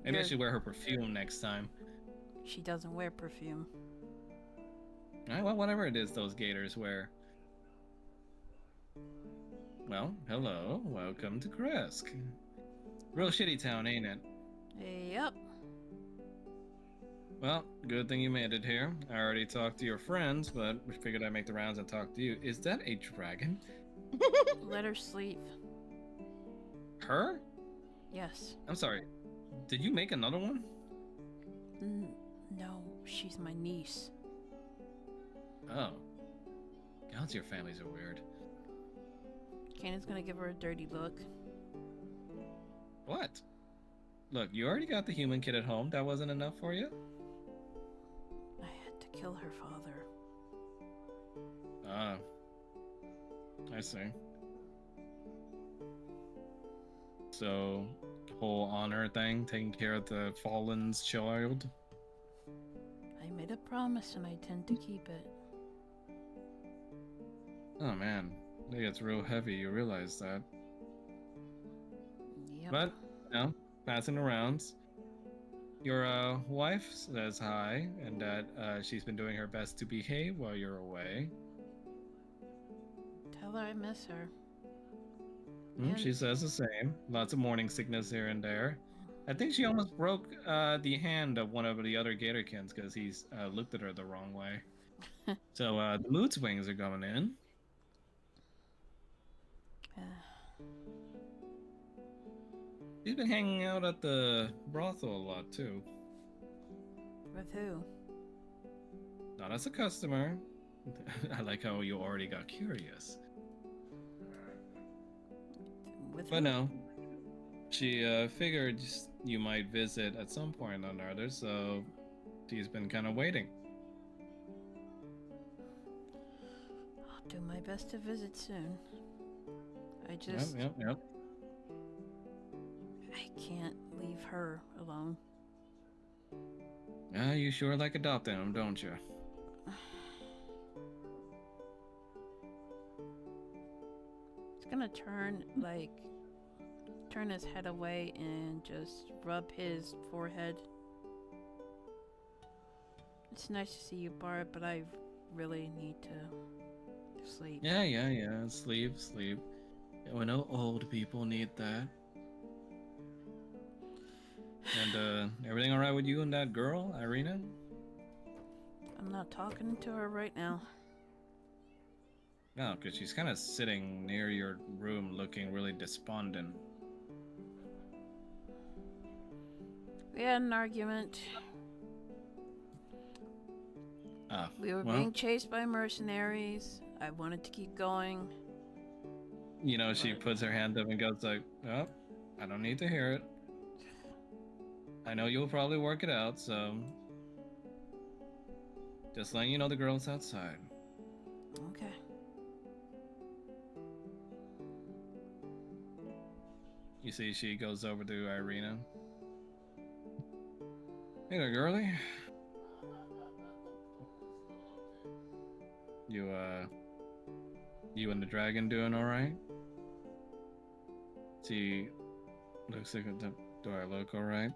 S1: Maybe I
S2: You're-
S1: should wear her perfume next time.
S2: She doesn't wear perfume.
S1: Alright, well, whatever it is those gators wear. Well, hello. Welcome to Kresk. Real shitty town, ain't it?
S2: Yep.
S1: Well, good thing you made it here. I already talked to your friends, but we figured I'd make the rounds and talk to you. Is that a dragon?
S2: Let her sleep.
S1: Her?
S2: Yes.
S1: I'm sorry. Did you make another one?
S2: No, she's my niece.
S1: Oh. God, your families are weird.
S2: Kanan's gonna give her a dirty look.
S1: What? Look, you already got the human kid at home. That wasn't enough for you?
S2: I had to kill her father.
S1: Ah. I see. So, whole honor thing, taking care of the fallen's child?
S2: I made a promise and I intend to keep it.
S1: Oh man, it gets real heavy, you realize that.
S2: Yep.
S1: But, passing around, your wife says hi, and that she's been doing her best to behave while you're away.
S2: Tell her I miss her.
S1: She says the same. Lots of morning sickness here and there. I think she almost broke the hand of one of the other Gatorkins because he's looked at her the wrong way. So the mood swings are going in. She's been hanging out at the brothel a lot too.
S2: With who?
S1: Not as a customer. I like how you already got curious.
S2: With
S1: But
S2: who?
S1: no, she figured you might visit at some point or another, so she's been kind of waiting.
S2: I'll do my best to visit soon. I just...
S1: Yep.
S2: I can't leave her alone.
S1: You sure like adopting them, don't you?
S2: He's gonna turn his head away and just rub his forehead. It's nice to see you, Barb, but I really need to sleep.
S1: Yeah. Sleep. We know old people need that. And everything all right with you and that girl, Irina?
S2: I'm not talking to her right now.
S1: No, because she's kind of sitting near your room looking really despondent.
S2: We had an argument. We were being chased by mercenaries. I wanted to keep going.
S1: You know, she puts her hand up and goes like, oh, I don't need to hear it. I know you'll probably work it out, so... Just letting you know the girl's outside.
S2: Okay.
S1: You see, she goes over to Irina. Hey there, girlie. You and the dragon doing alright? She looks like, do I look alright?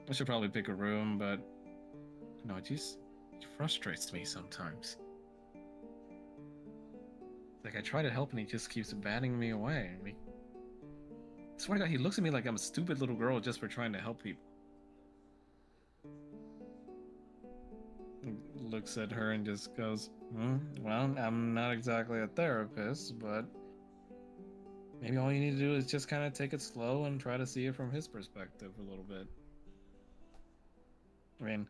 S1: I should probably pick a room, but no, it just frustrates me sometimes. Like I try to help and he just keeps batting me away. I swear to God, he looks at me like I'm a stupid little girl just for trying to help people. Looks at her and just goes, well, I'm not exactly a therapist, but maybe all you need to do is just kind of take it slow and try to see it from his perspective a little bit. I mean,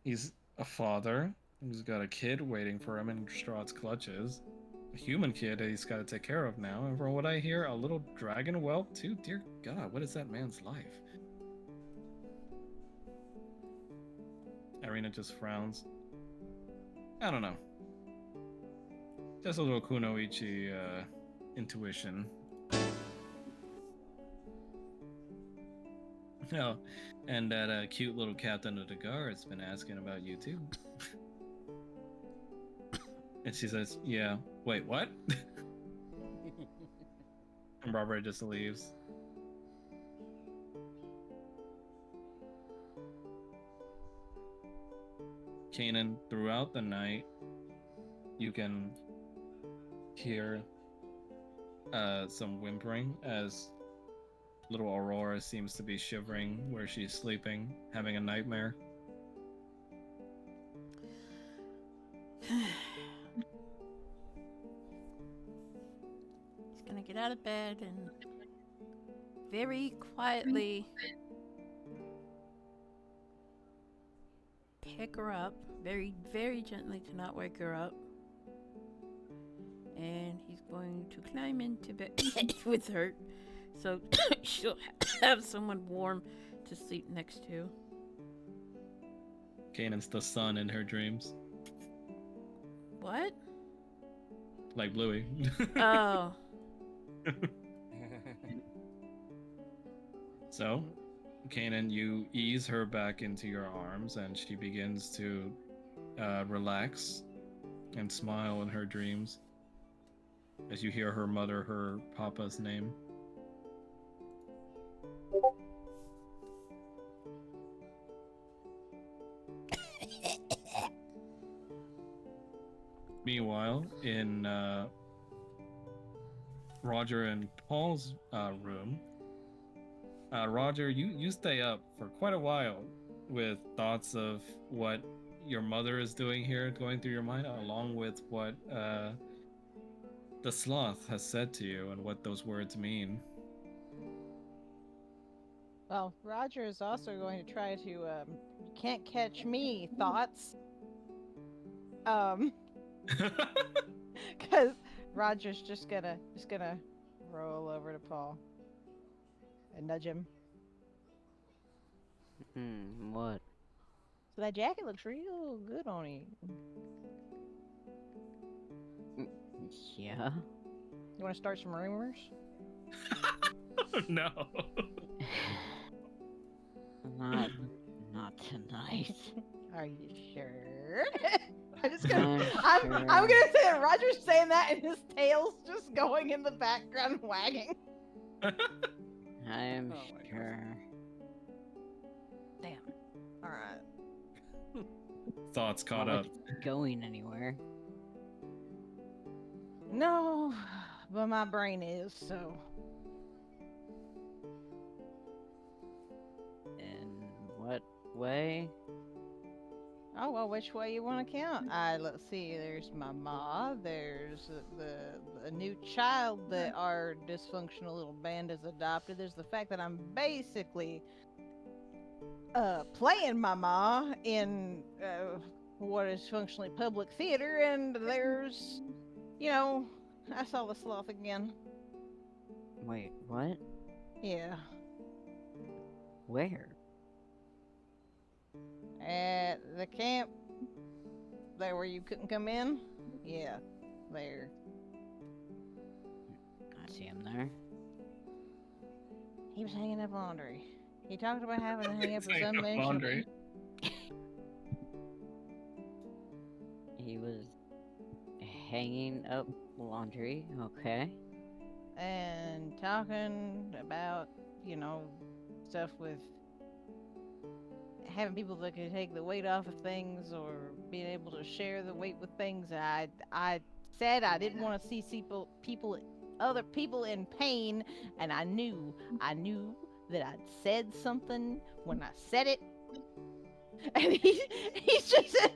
S1: he's a father who's got a kid waiting for him in Strahd's clutches. A human kid that he's got to take care of now, and from what I hear, a little dragon whelp too. Dear God, what is that man's life? Irina just frowns. I don't know. Just a little kunoichi intuition. Oh, and that cute little captain of the guard's been asking about you too. And she says, yeah. Wait, what? And Barbara just leaves. Kanan, throughout the night, you can hear some whimpering as little Aurora seems to be shivering where she's sleeping, having a nightmare.
S2: He's gonna get out of bed and very quietly pick her up very, very gently to not wake her up. And he's going to climb into bed with her so she'll have someone warm to sleep next to.
S1: Kanan's the sun in her dreams.
S2: What?
S1: Like Bluey.
S2: Oh.
S1: So, Kanan, you ease her back into your arms and she begins to relax and smile in her dreams as you hear her mutter her papa's name. Meanwhile, in Roger and Paul's room, Roger, you stay up for quite a while with thoughts of what your mother is doing here, going through your mind, along with what the sloth has said to you and what those words mean.
S6: Well, Roger is also going to try to, you can't catch me thoughts. Because Roger's just gonna roll over to Paul and nudge him.
S3: What?
S6: So that jacket looks real good on you.
S3: Yeah?
S6: You want to start some rumors?
S1: No.
S3: Not tonight.
S6: Are you sure? I'm
S3: I'm
S6: gonna say that Roger's saying that and his tail's just going in the background wagging.
S3: I'm
S5: Oh my
S3: sure.
S6: Damn. Alright.
S1: Thoughts caught
S3: Not
S1: up.
S3: like it's going anywhere.
S6: No, but my brain is, so.
S3: In what way?
S6: Oh, well, which way you want to count? Let's see, there's my ma, there's the new child that our dysfunctional little band has adopted, there's the fact that I'm basically playing my ma in what is functionally public theater, and there's, I saw the sloth again.
S3: Wait, what?
S6: Yeah.
S3: Where?
S6: At the camp, there where you couldn't come in? Yeah, there.
S3: I see him there.
S6: He was hanging up laundry. He talked about having to hang up his
S1: Hanging up
S6: unmentionable.
S1: laundry.
S3: He was hanging up laundry, okay.
S6: And talking about, stuff with having people that could take the weight off of things or being able to share the weight with things. I said I didn't want to see other people in pain, and I knew that I'd said something when I said it. And he's just sitting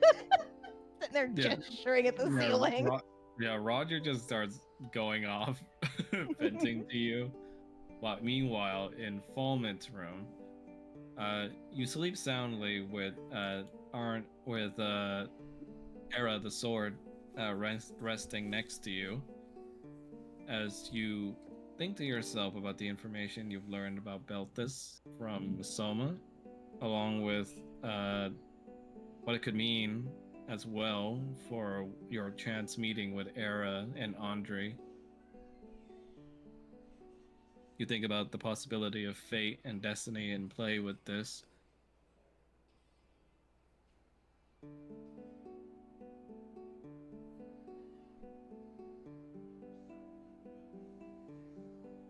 S6: there gesturing at the ceiling.
S1: Roger just starts going off, venting to you. Meanwhile, in Fulment's room, you sleep soundly with Era the sword resting next to you, as you think to yourself about the information you've learned about Beltis from Soma, along with what it could mean as well for your chance meeting with Era and Andre. You think about the possibility of fate and destiny in play with this.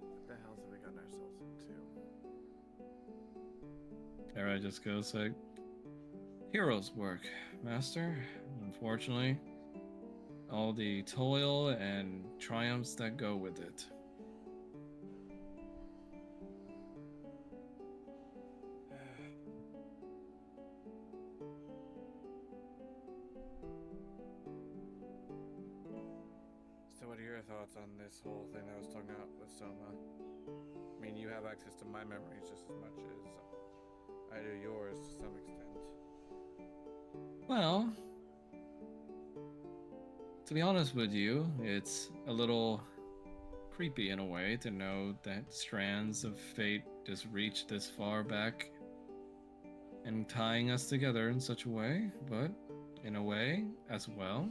S5: What the hell have we gotten ourselves into?
S1: Era just goes like, hero's work, master. Unfortunately, all the toil and triumphs that go with it.
S5: So what are your thoughts on this whole thing I was talking about with Soma? I mean, you have access to my memories just as much as I do yours to some extent.
S1: Well, to be honest with you, it's a little creepy in a way to know that strands of fate just reach this far back and tying us together in such a way, but in a way as well,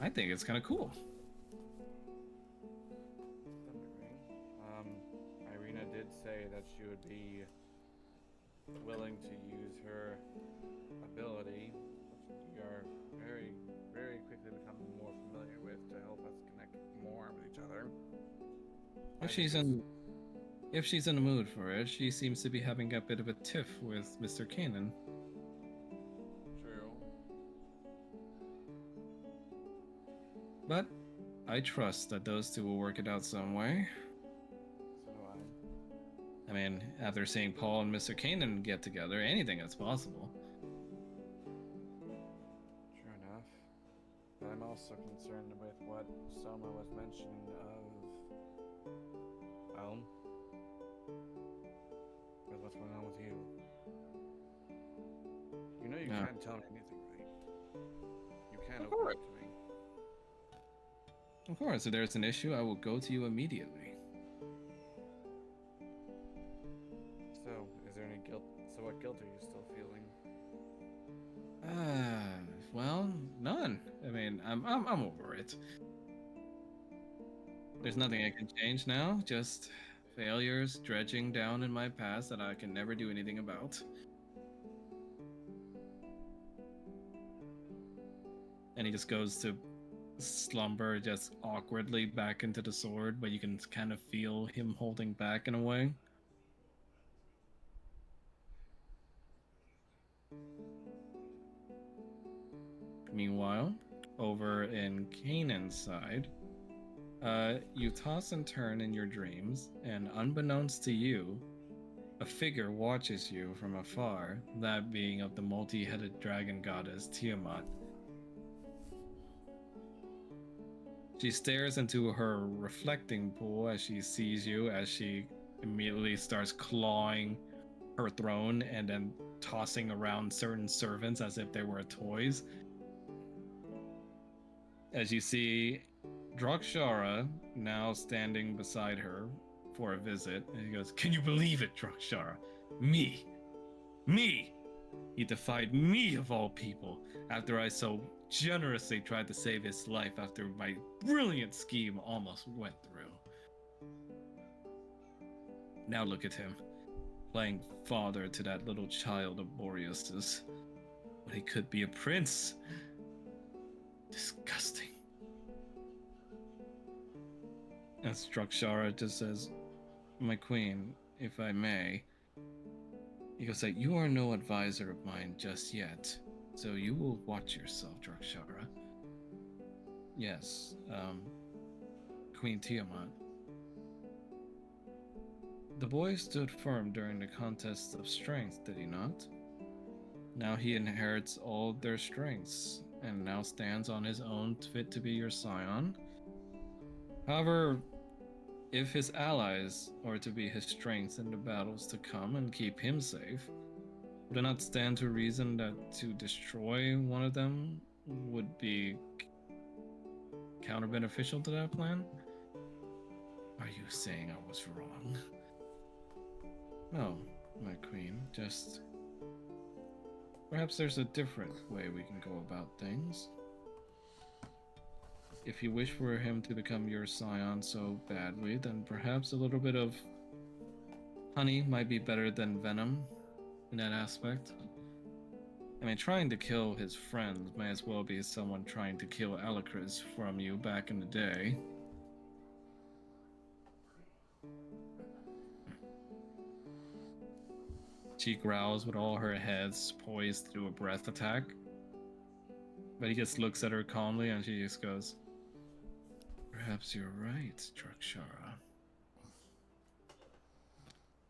S1: I think it's kind of cool.
S5: Some degree. Irina did say that she would be willing to use her ability, which we are very, very quickly becoming more familiar with, to help us connect more with each other.
S1: If she's in If she's in the mood for it, she seems to be having a bit of a tiff with Mr. Kanan.
S5: True.
S1: But I trust that those two will work it out some way.
S5: So do I.
S1: I mean, after seeing Paul and Mr. Kanan get together, anything is possible.
S5: True enough. But I'm also concerned with what Soma was mentioning of, well, with what's going on with you. You know you
S1: Yeah.
S5: can't tell me anything, right? You can't
S1: Of
S5: open
S1: course.
S5: up to me.
S1: Of course, if there's an issue, I will go to you immediately.
S5: So, is there any guilt? So what guilt are you still feeling?
S1: Well, none. I mean, I'm over it. There's nothing I can change now, just failures dredging down in my past that I can never do anything about. And he just goes to slumber just awkwardly back into the sword, but you can kind of feel him holding back in a way. Meanwhile, over in Kanan's side, you toss and turn in your dreams, and unbeknownst to you, a figure watches you from afar, that being of the multi-headed dragon goddess Tiamat. She stares into her reflecting pool as she sees you, as she immediately starts clawing her throne and then tossing around certain servants as if they were toys. As you see Drakshara now standing beside her for a visit, and he goes, "Can you believe it, Drakshara? Me! Me! He defied me of all people after I so generously tried to save his life after my brilliant scheme almost went through. Now look at him, playing father to that little child of Boreas's. When he could be a prince. Disgusting." And Drakshara just says, "My queen, if I may." He goes like, "You are no advisor of mine just yet, so you will watch yourself, Drakshara." Yes, Queen Tiamat. The boy stood firm during the contest of strength, did he not? Now he inherits all their strengths, and now stands on his own fit to be your scion. However, if his allies are to be his strength in the battles to come and keep him safe, would it not stand to reason that to destroy one of them would be counter-beneficial to that plan? Are you saying I was wrong? No, my queen, just... perhaps there's a different way we can go about things. If you wish for him to become your scion so badly, then perhaps a little bit of honey might be better than venom in that aspect. I mean, trying to kill his friends may as well be someone trying to kill Alacris from you back in the day. She growls with all her heads poised to do a breath attack. But he just looks at her calmly and she just goes, "Perhaps you're right, Drakshara.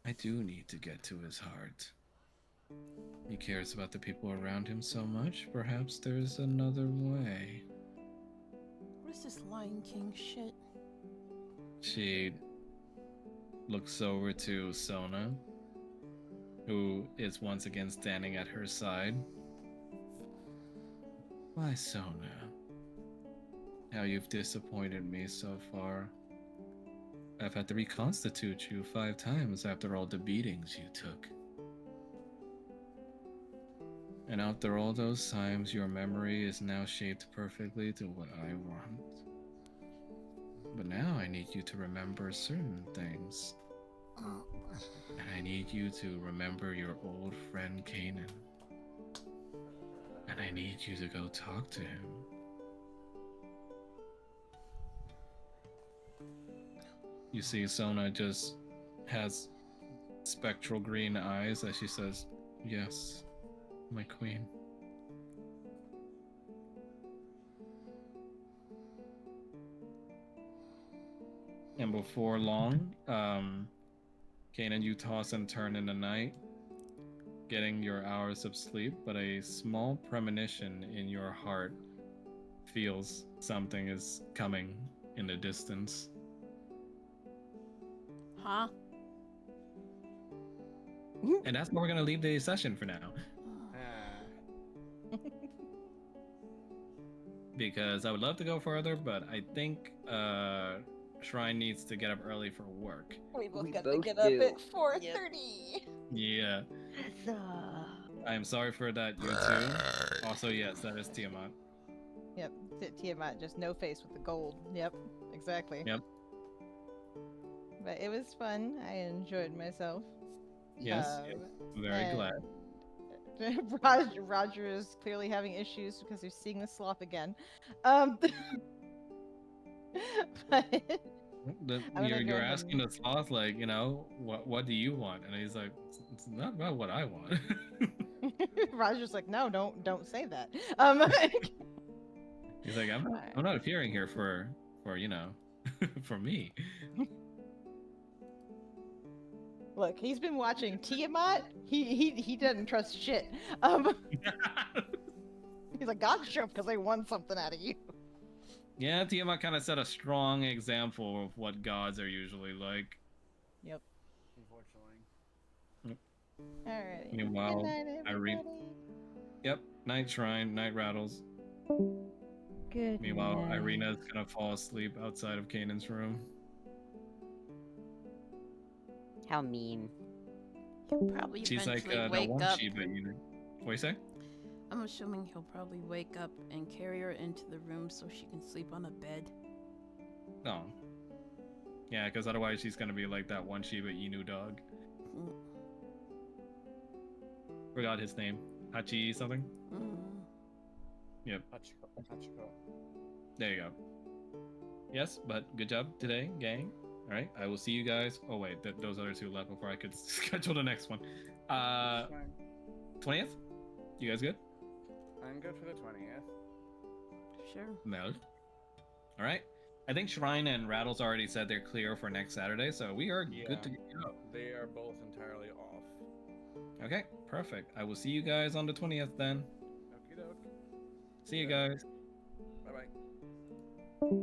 S1: I do need to get to his heart. He cares about the people around him so much, perhaps there's another way."
S2: What is this Lion King shit?
S1: She looks over to Sona, who is once again standing at her side. Why, Sona? How you've disappointed me so far. I've had to reconstitute you 5 times after all the beatings you took. And after all those times, your memory is now shaped perfectly to what I want. But now I need you to remember certain things. And I need you to remember your old friend Kanan. And I need you to go talk to him. You see, Sona just has spectral green eyes as she says, "Yes, my queen." And before long, Kanan, you toss and turn in the night, getting your hours of sleep, but a small premonition in your heart feels something is coming in the distance.
S2: Huh?
S1: And that's where we're going to leave the session for now. Because I would love to go further, but I think Shrine needs to get up early for work.
S6: We both
S3: We
S6: got to
S3: both
S6: get
S3: do.
S6: up at 4:30.
S1: Yeah. I am sorry for that, you two. Also, yes, that is Tiamat.
S6: Yep, Tiamat, just no face with the gold. Yep, exactly.
S1: Yep.
S6: But it was fun. I enjoyed myself.
S1: Yes. Very glad.
S6: Roger is clearly having issues because he's seeing the sloth again. But
S1: You're asking the sloth, like, you know, what do you want? And he's like, it's not about what I want.
S6: Roger's like, no, don't say that.
S1: He's like, I'm not appearing here for you know, for me.
S6: Look, he's been watching Tiamat. He doesn't trust shit. He's like, God show because they won something out of you.
S1: Yeah, Tiamat kind of set a strong example of what gods are usually like.
S6: Yep.
S5: Unfortunately.
S6: Alright.
S1: Meanwhile,
S6: Good night,
S1: Irene.
S6: everybody.
S1: Yep, night shrine, night rattles.
S3: Good
S1: Meanwhile,
S3: night.
S1: Irina's gonna fall asleep outside of Kanan's room.
S3: How mean.
S2: He'll probably
S1: She's like
S2: eventually
S1: that
S2: wake
S1: one
S2: up.
S1: Shiba Inu. What do you say?
S2: I'm assuming he'll probably wake up and carry her into the room so she can sleep on a bed.
S1: No. Yeah, because otherwise she's gonna be like that one Shiba Inu dog.
S2: Mm.
S1: Forgot his name. Hachi something?
S2: Mm.
S1: Yep.
S5: Hachiko.
S1: There you go. Yes, but good job today, gang. All right, I will see you guys. Oh wait, those other two left before I could schedule the next one. 20th? You guys good?
S5: I'm good for the 20th.
S2: Sure.
S1: Mel. All right. I think Shrine and Rattles already said they're clear for next Saturday, so we are good to go.
S5: They are both entirely off.
S1: Okay, perfect. I will see you guys on the 20th then.
S5: Okie doke.
S1: See you guys.
S5: Bye bye.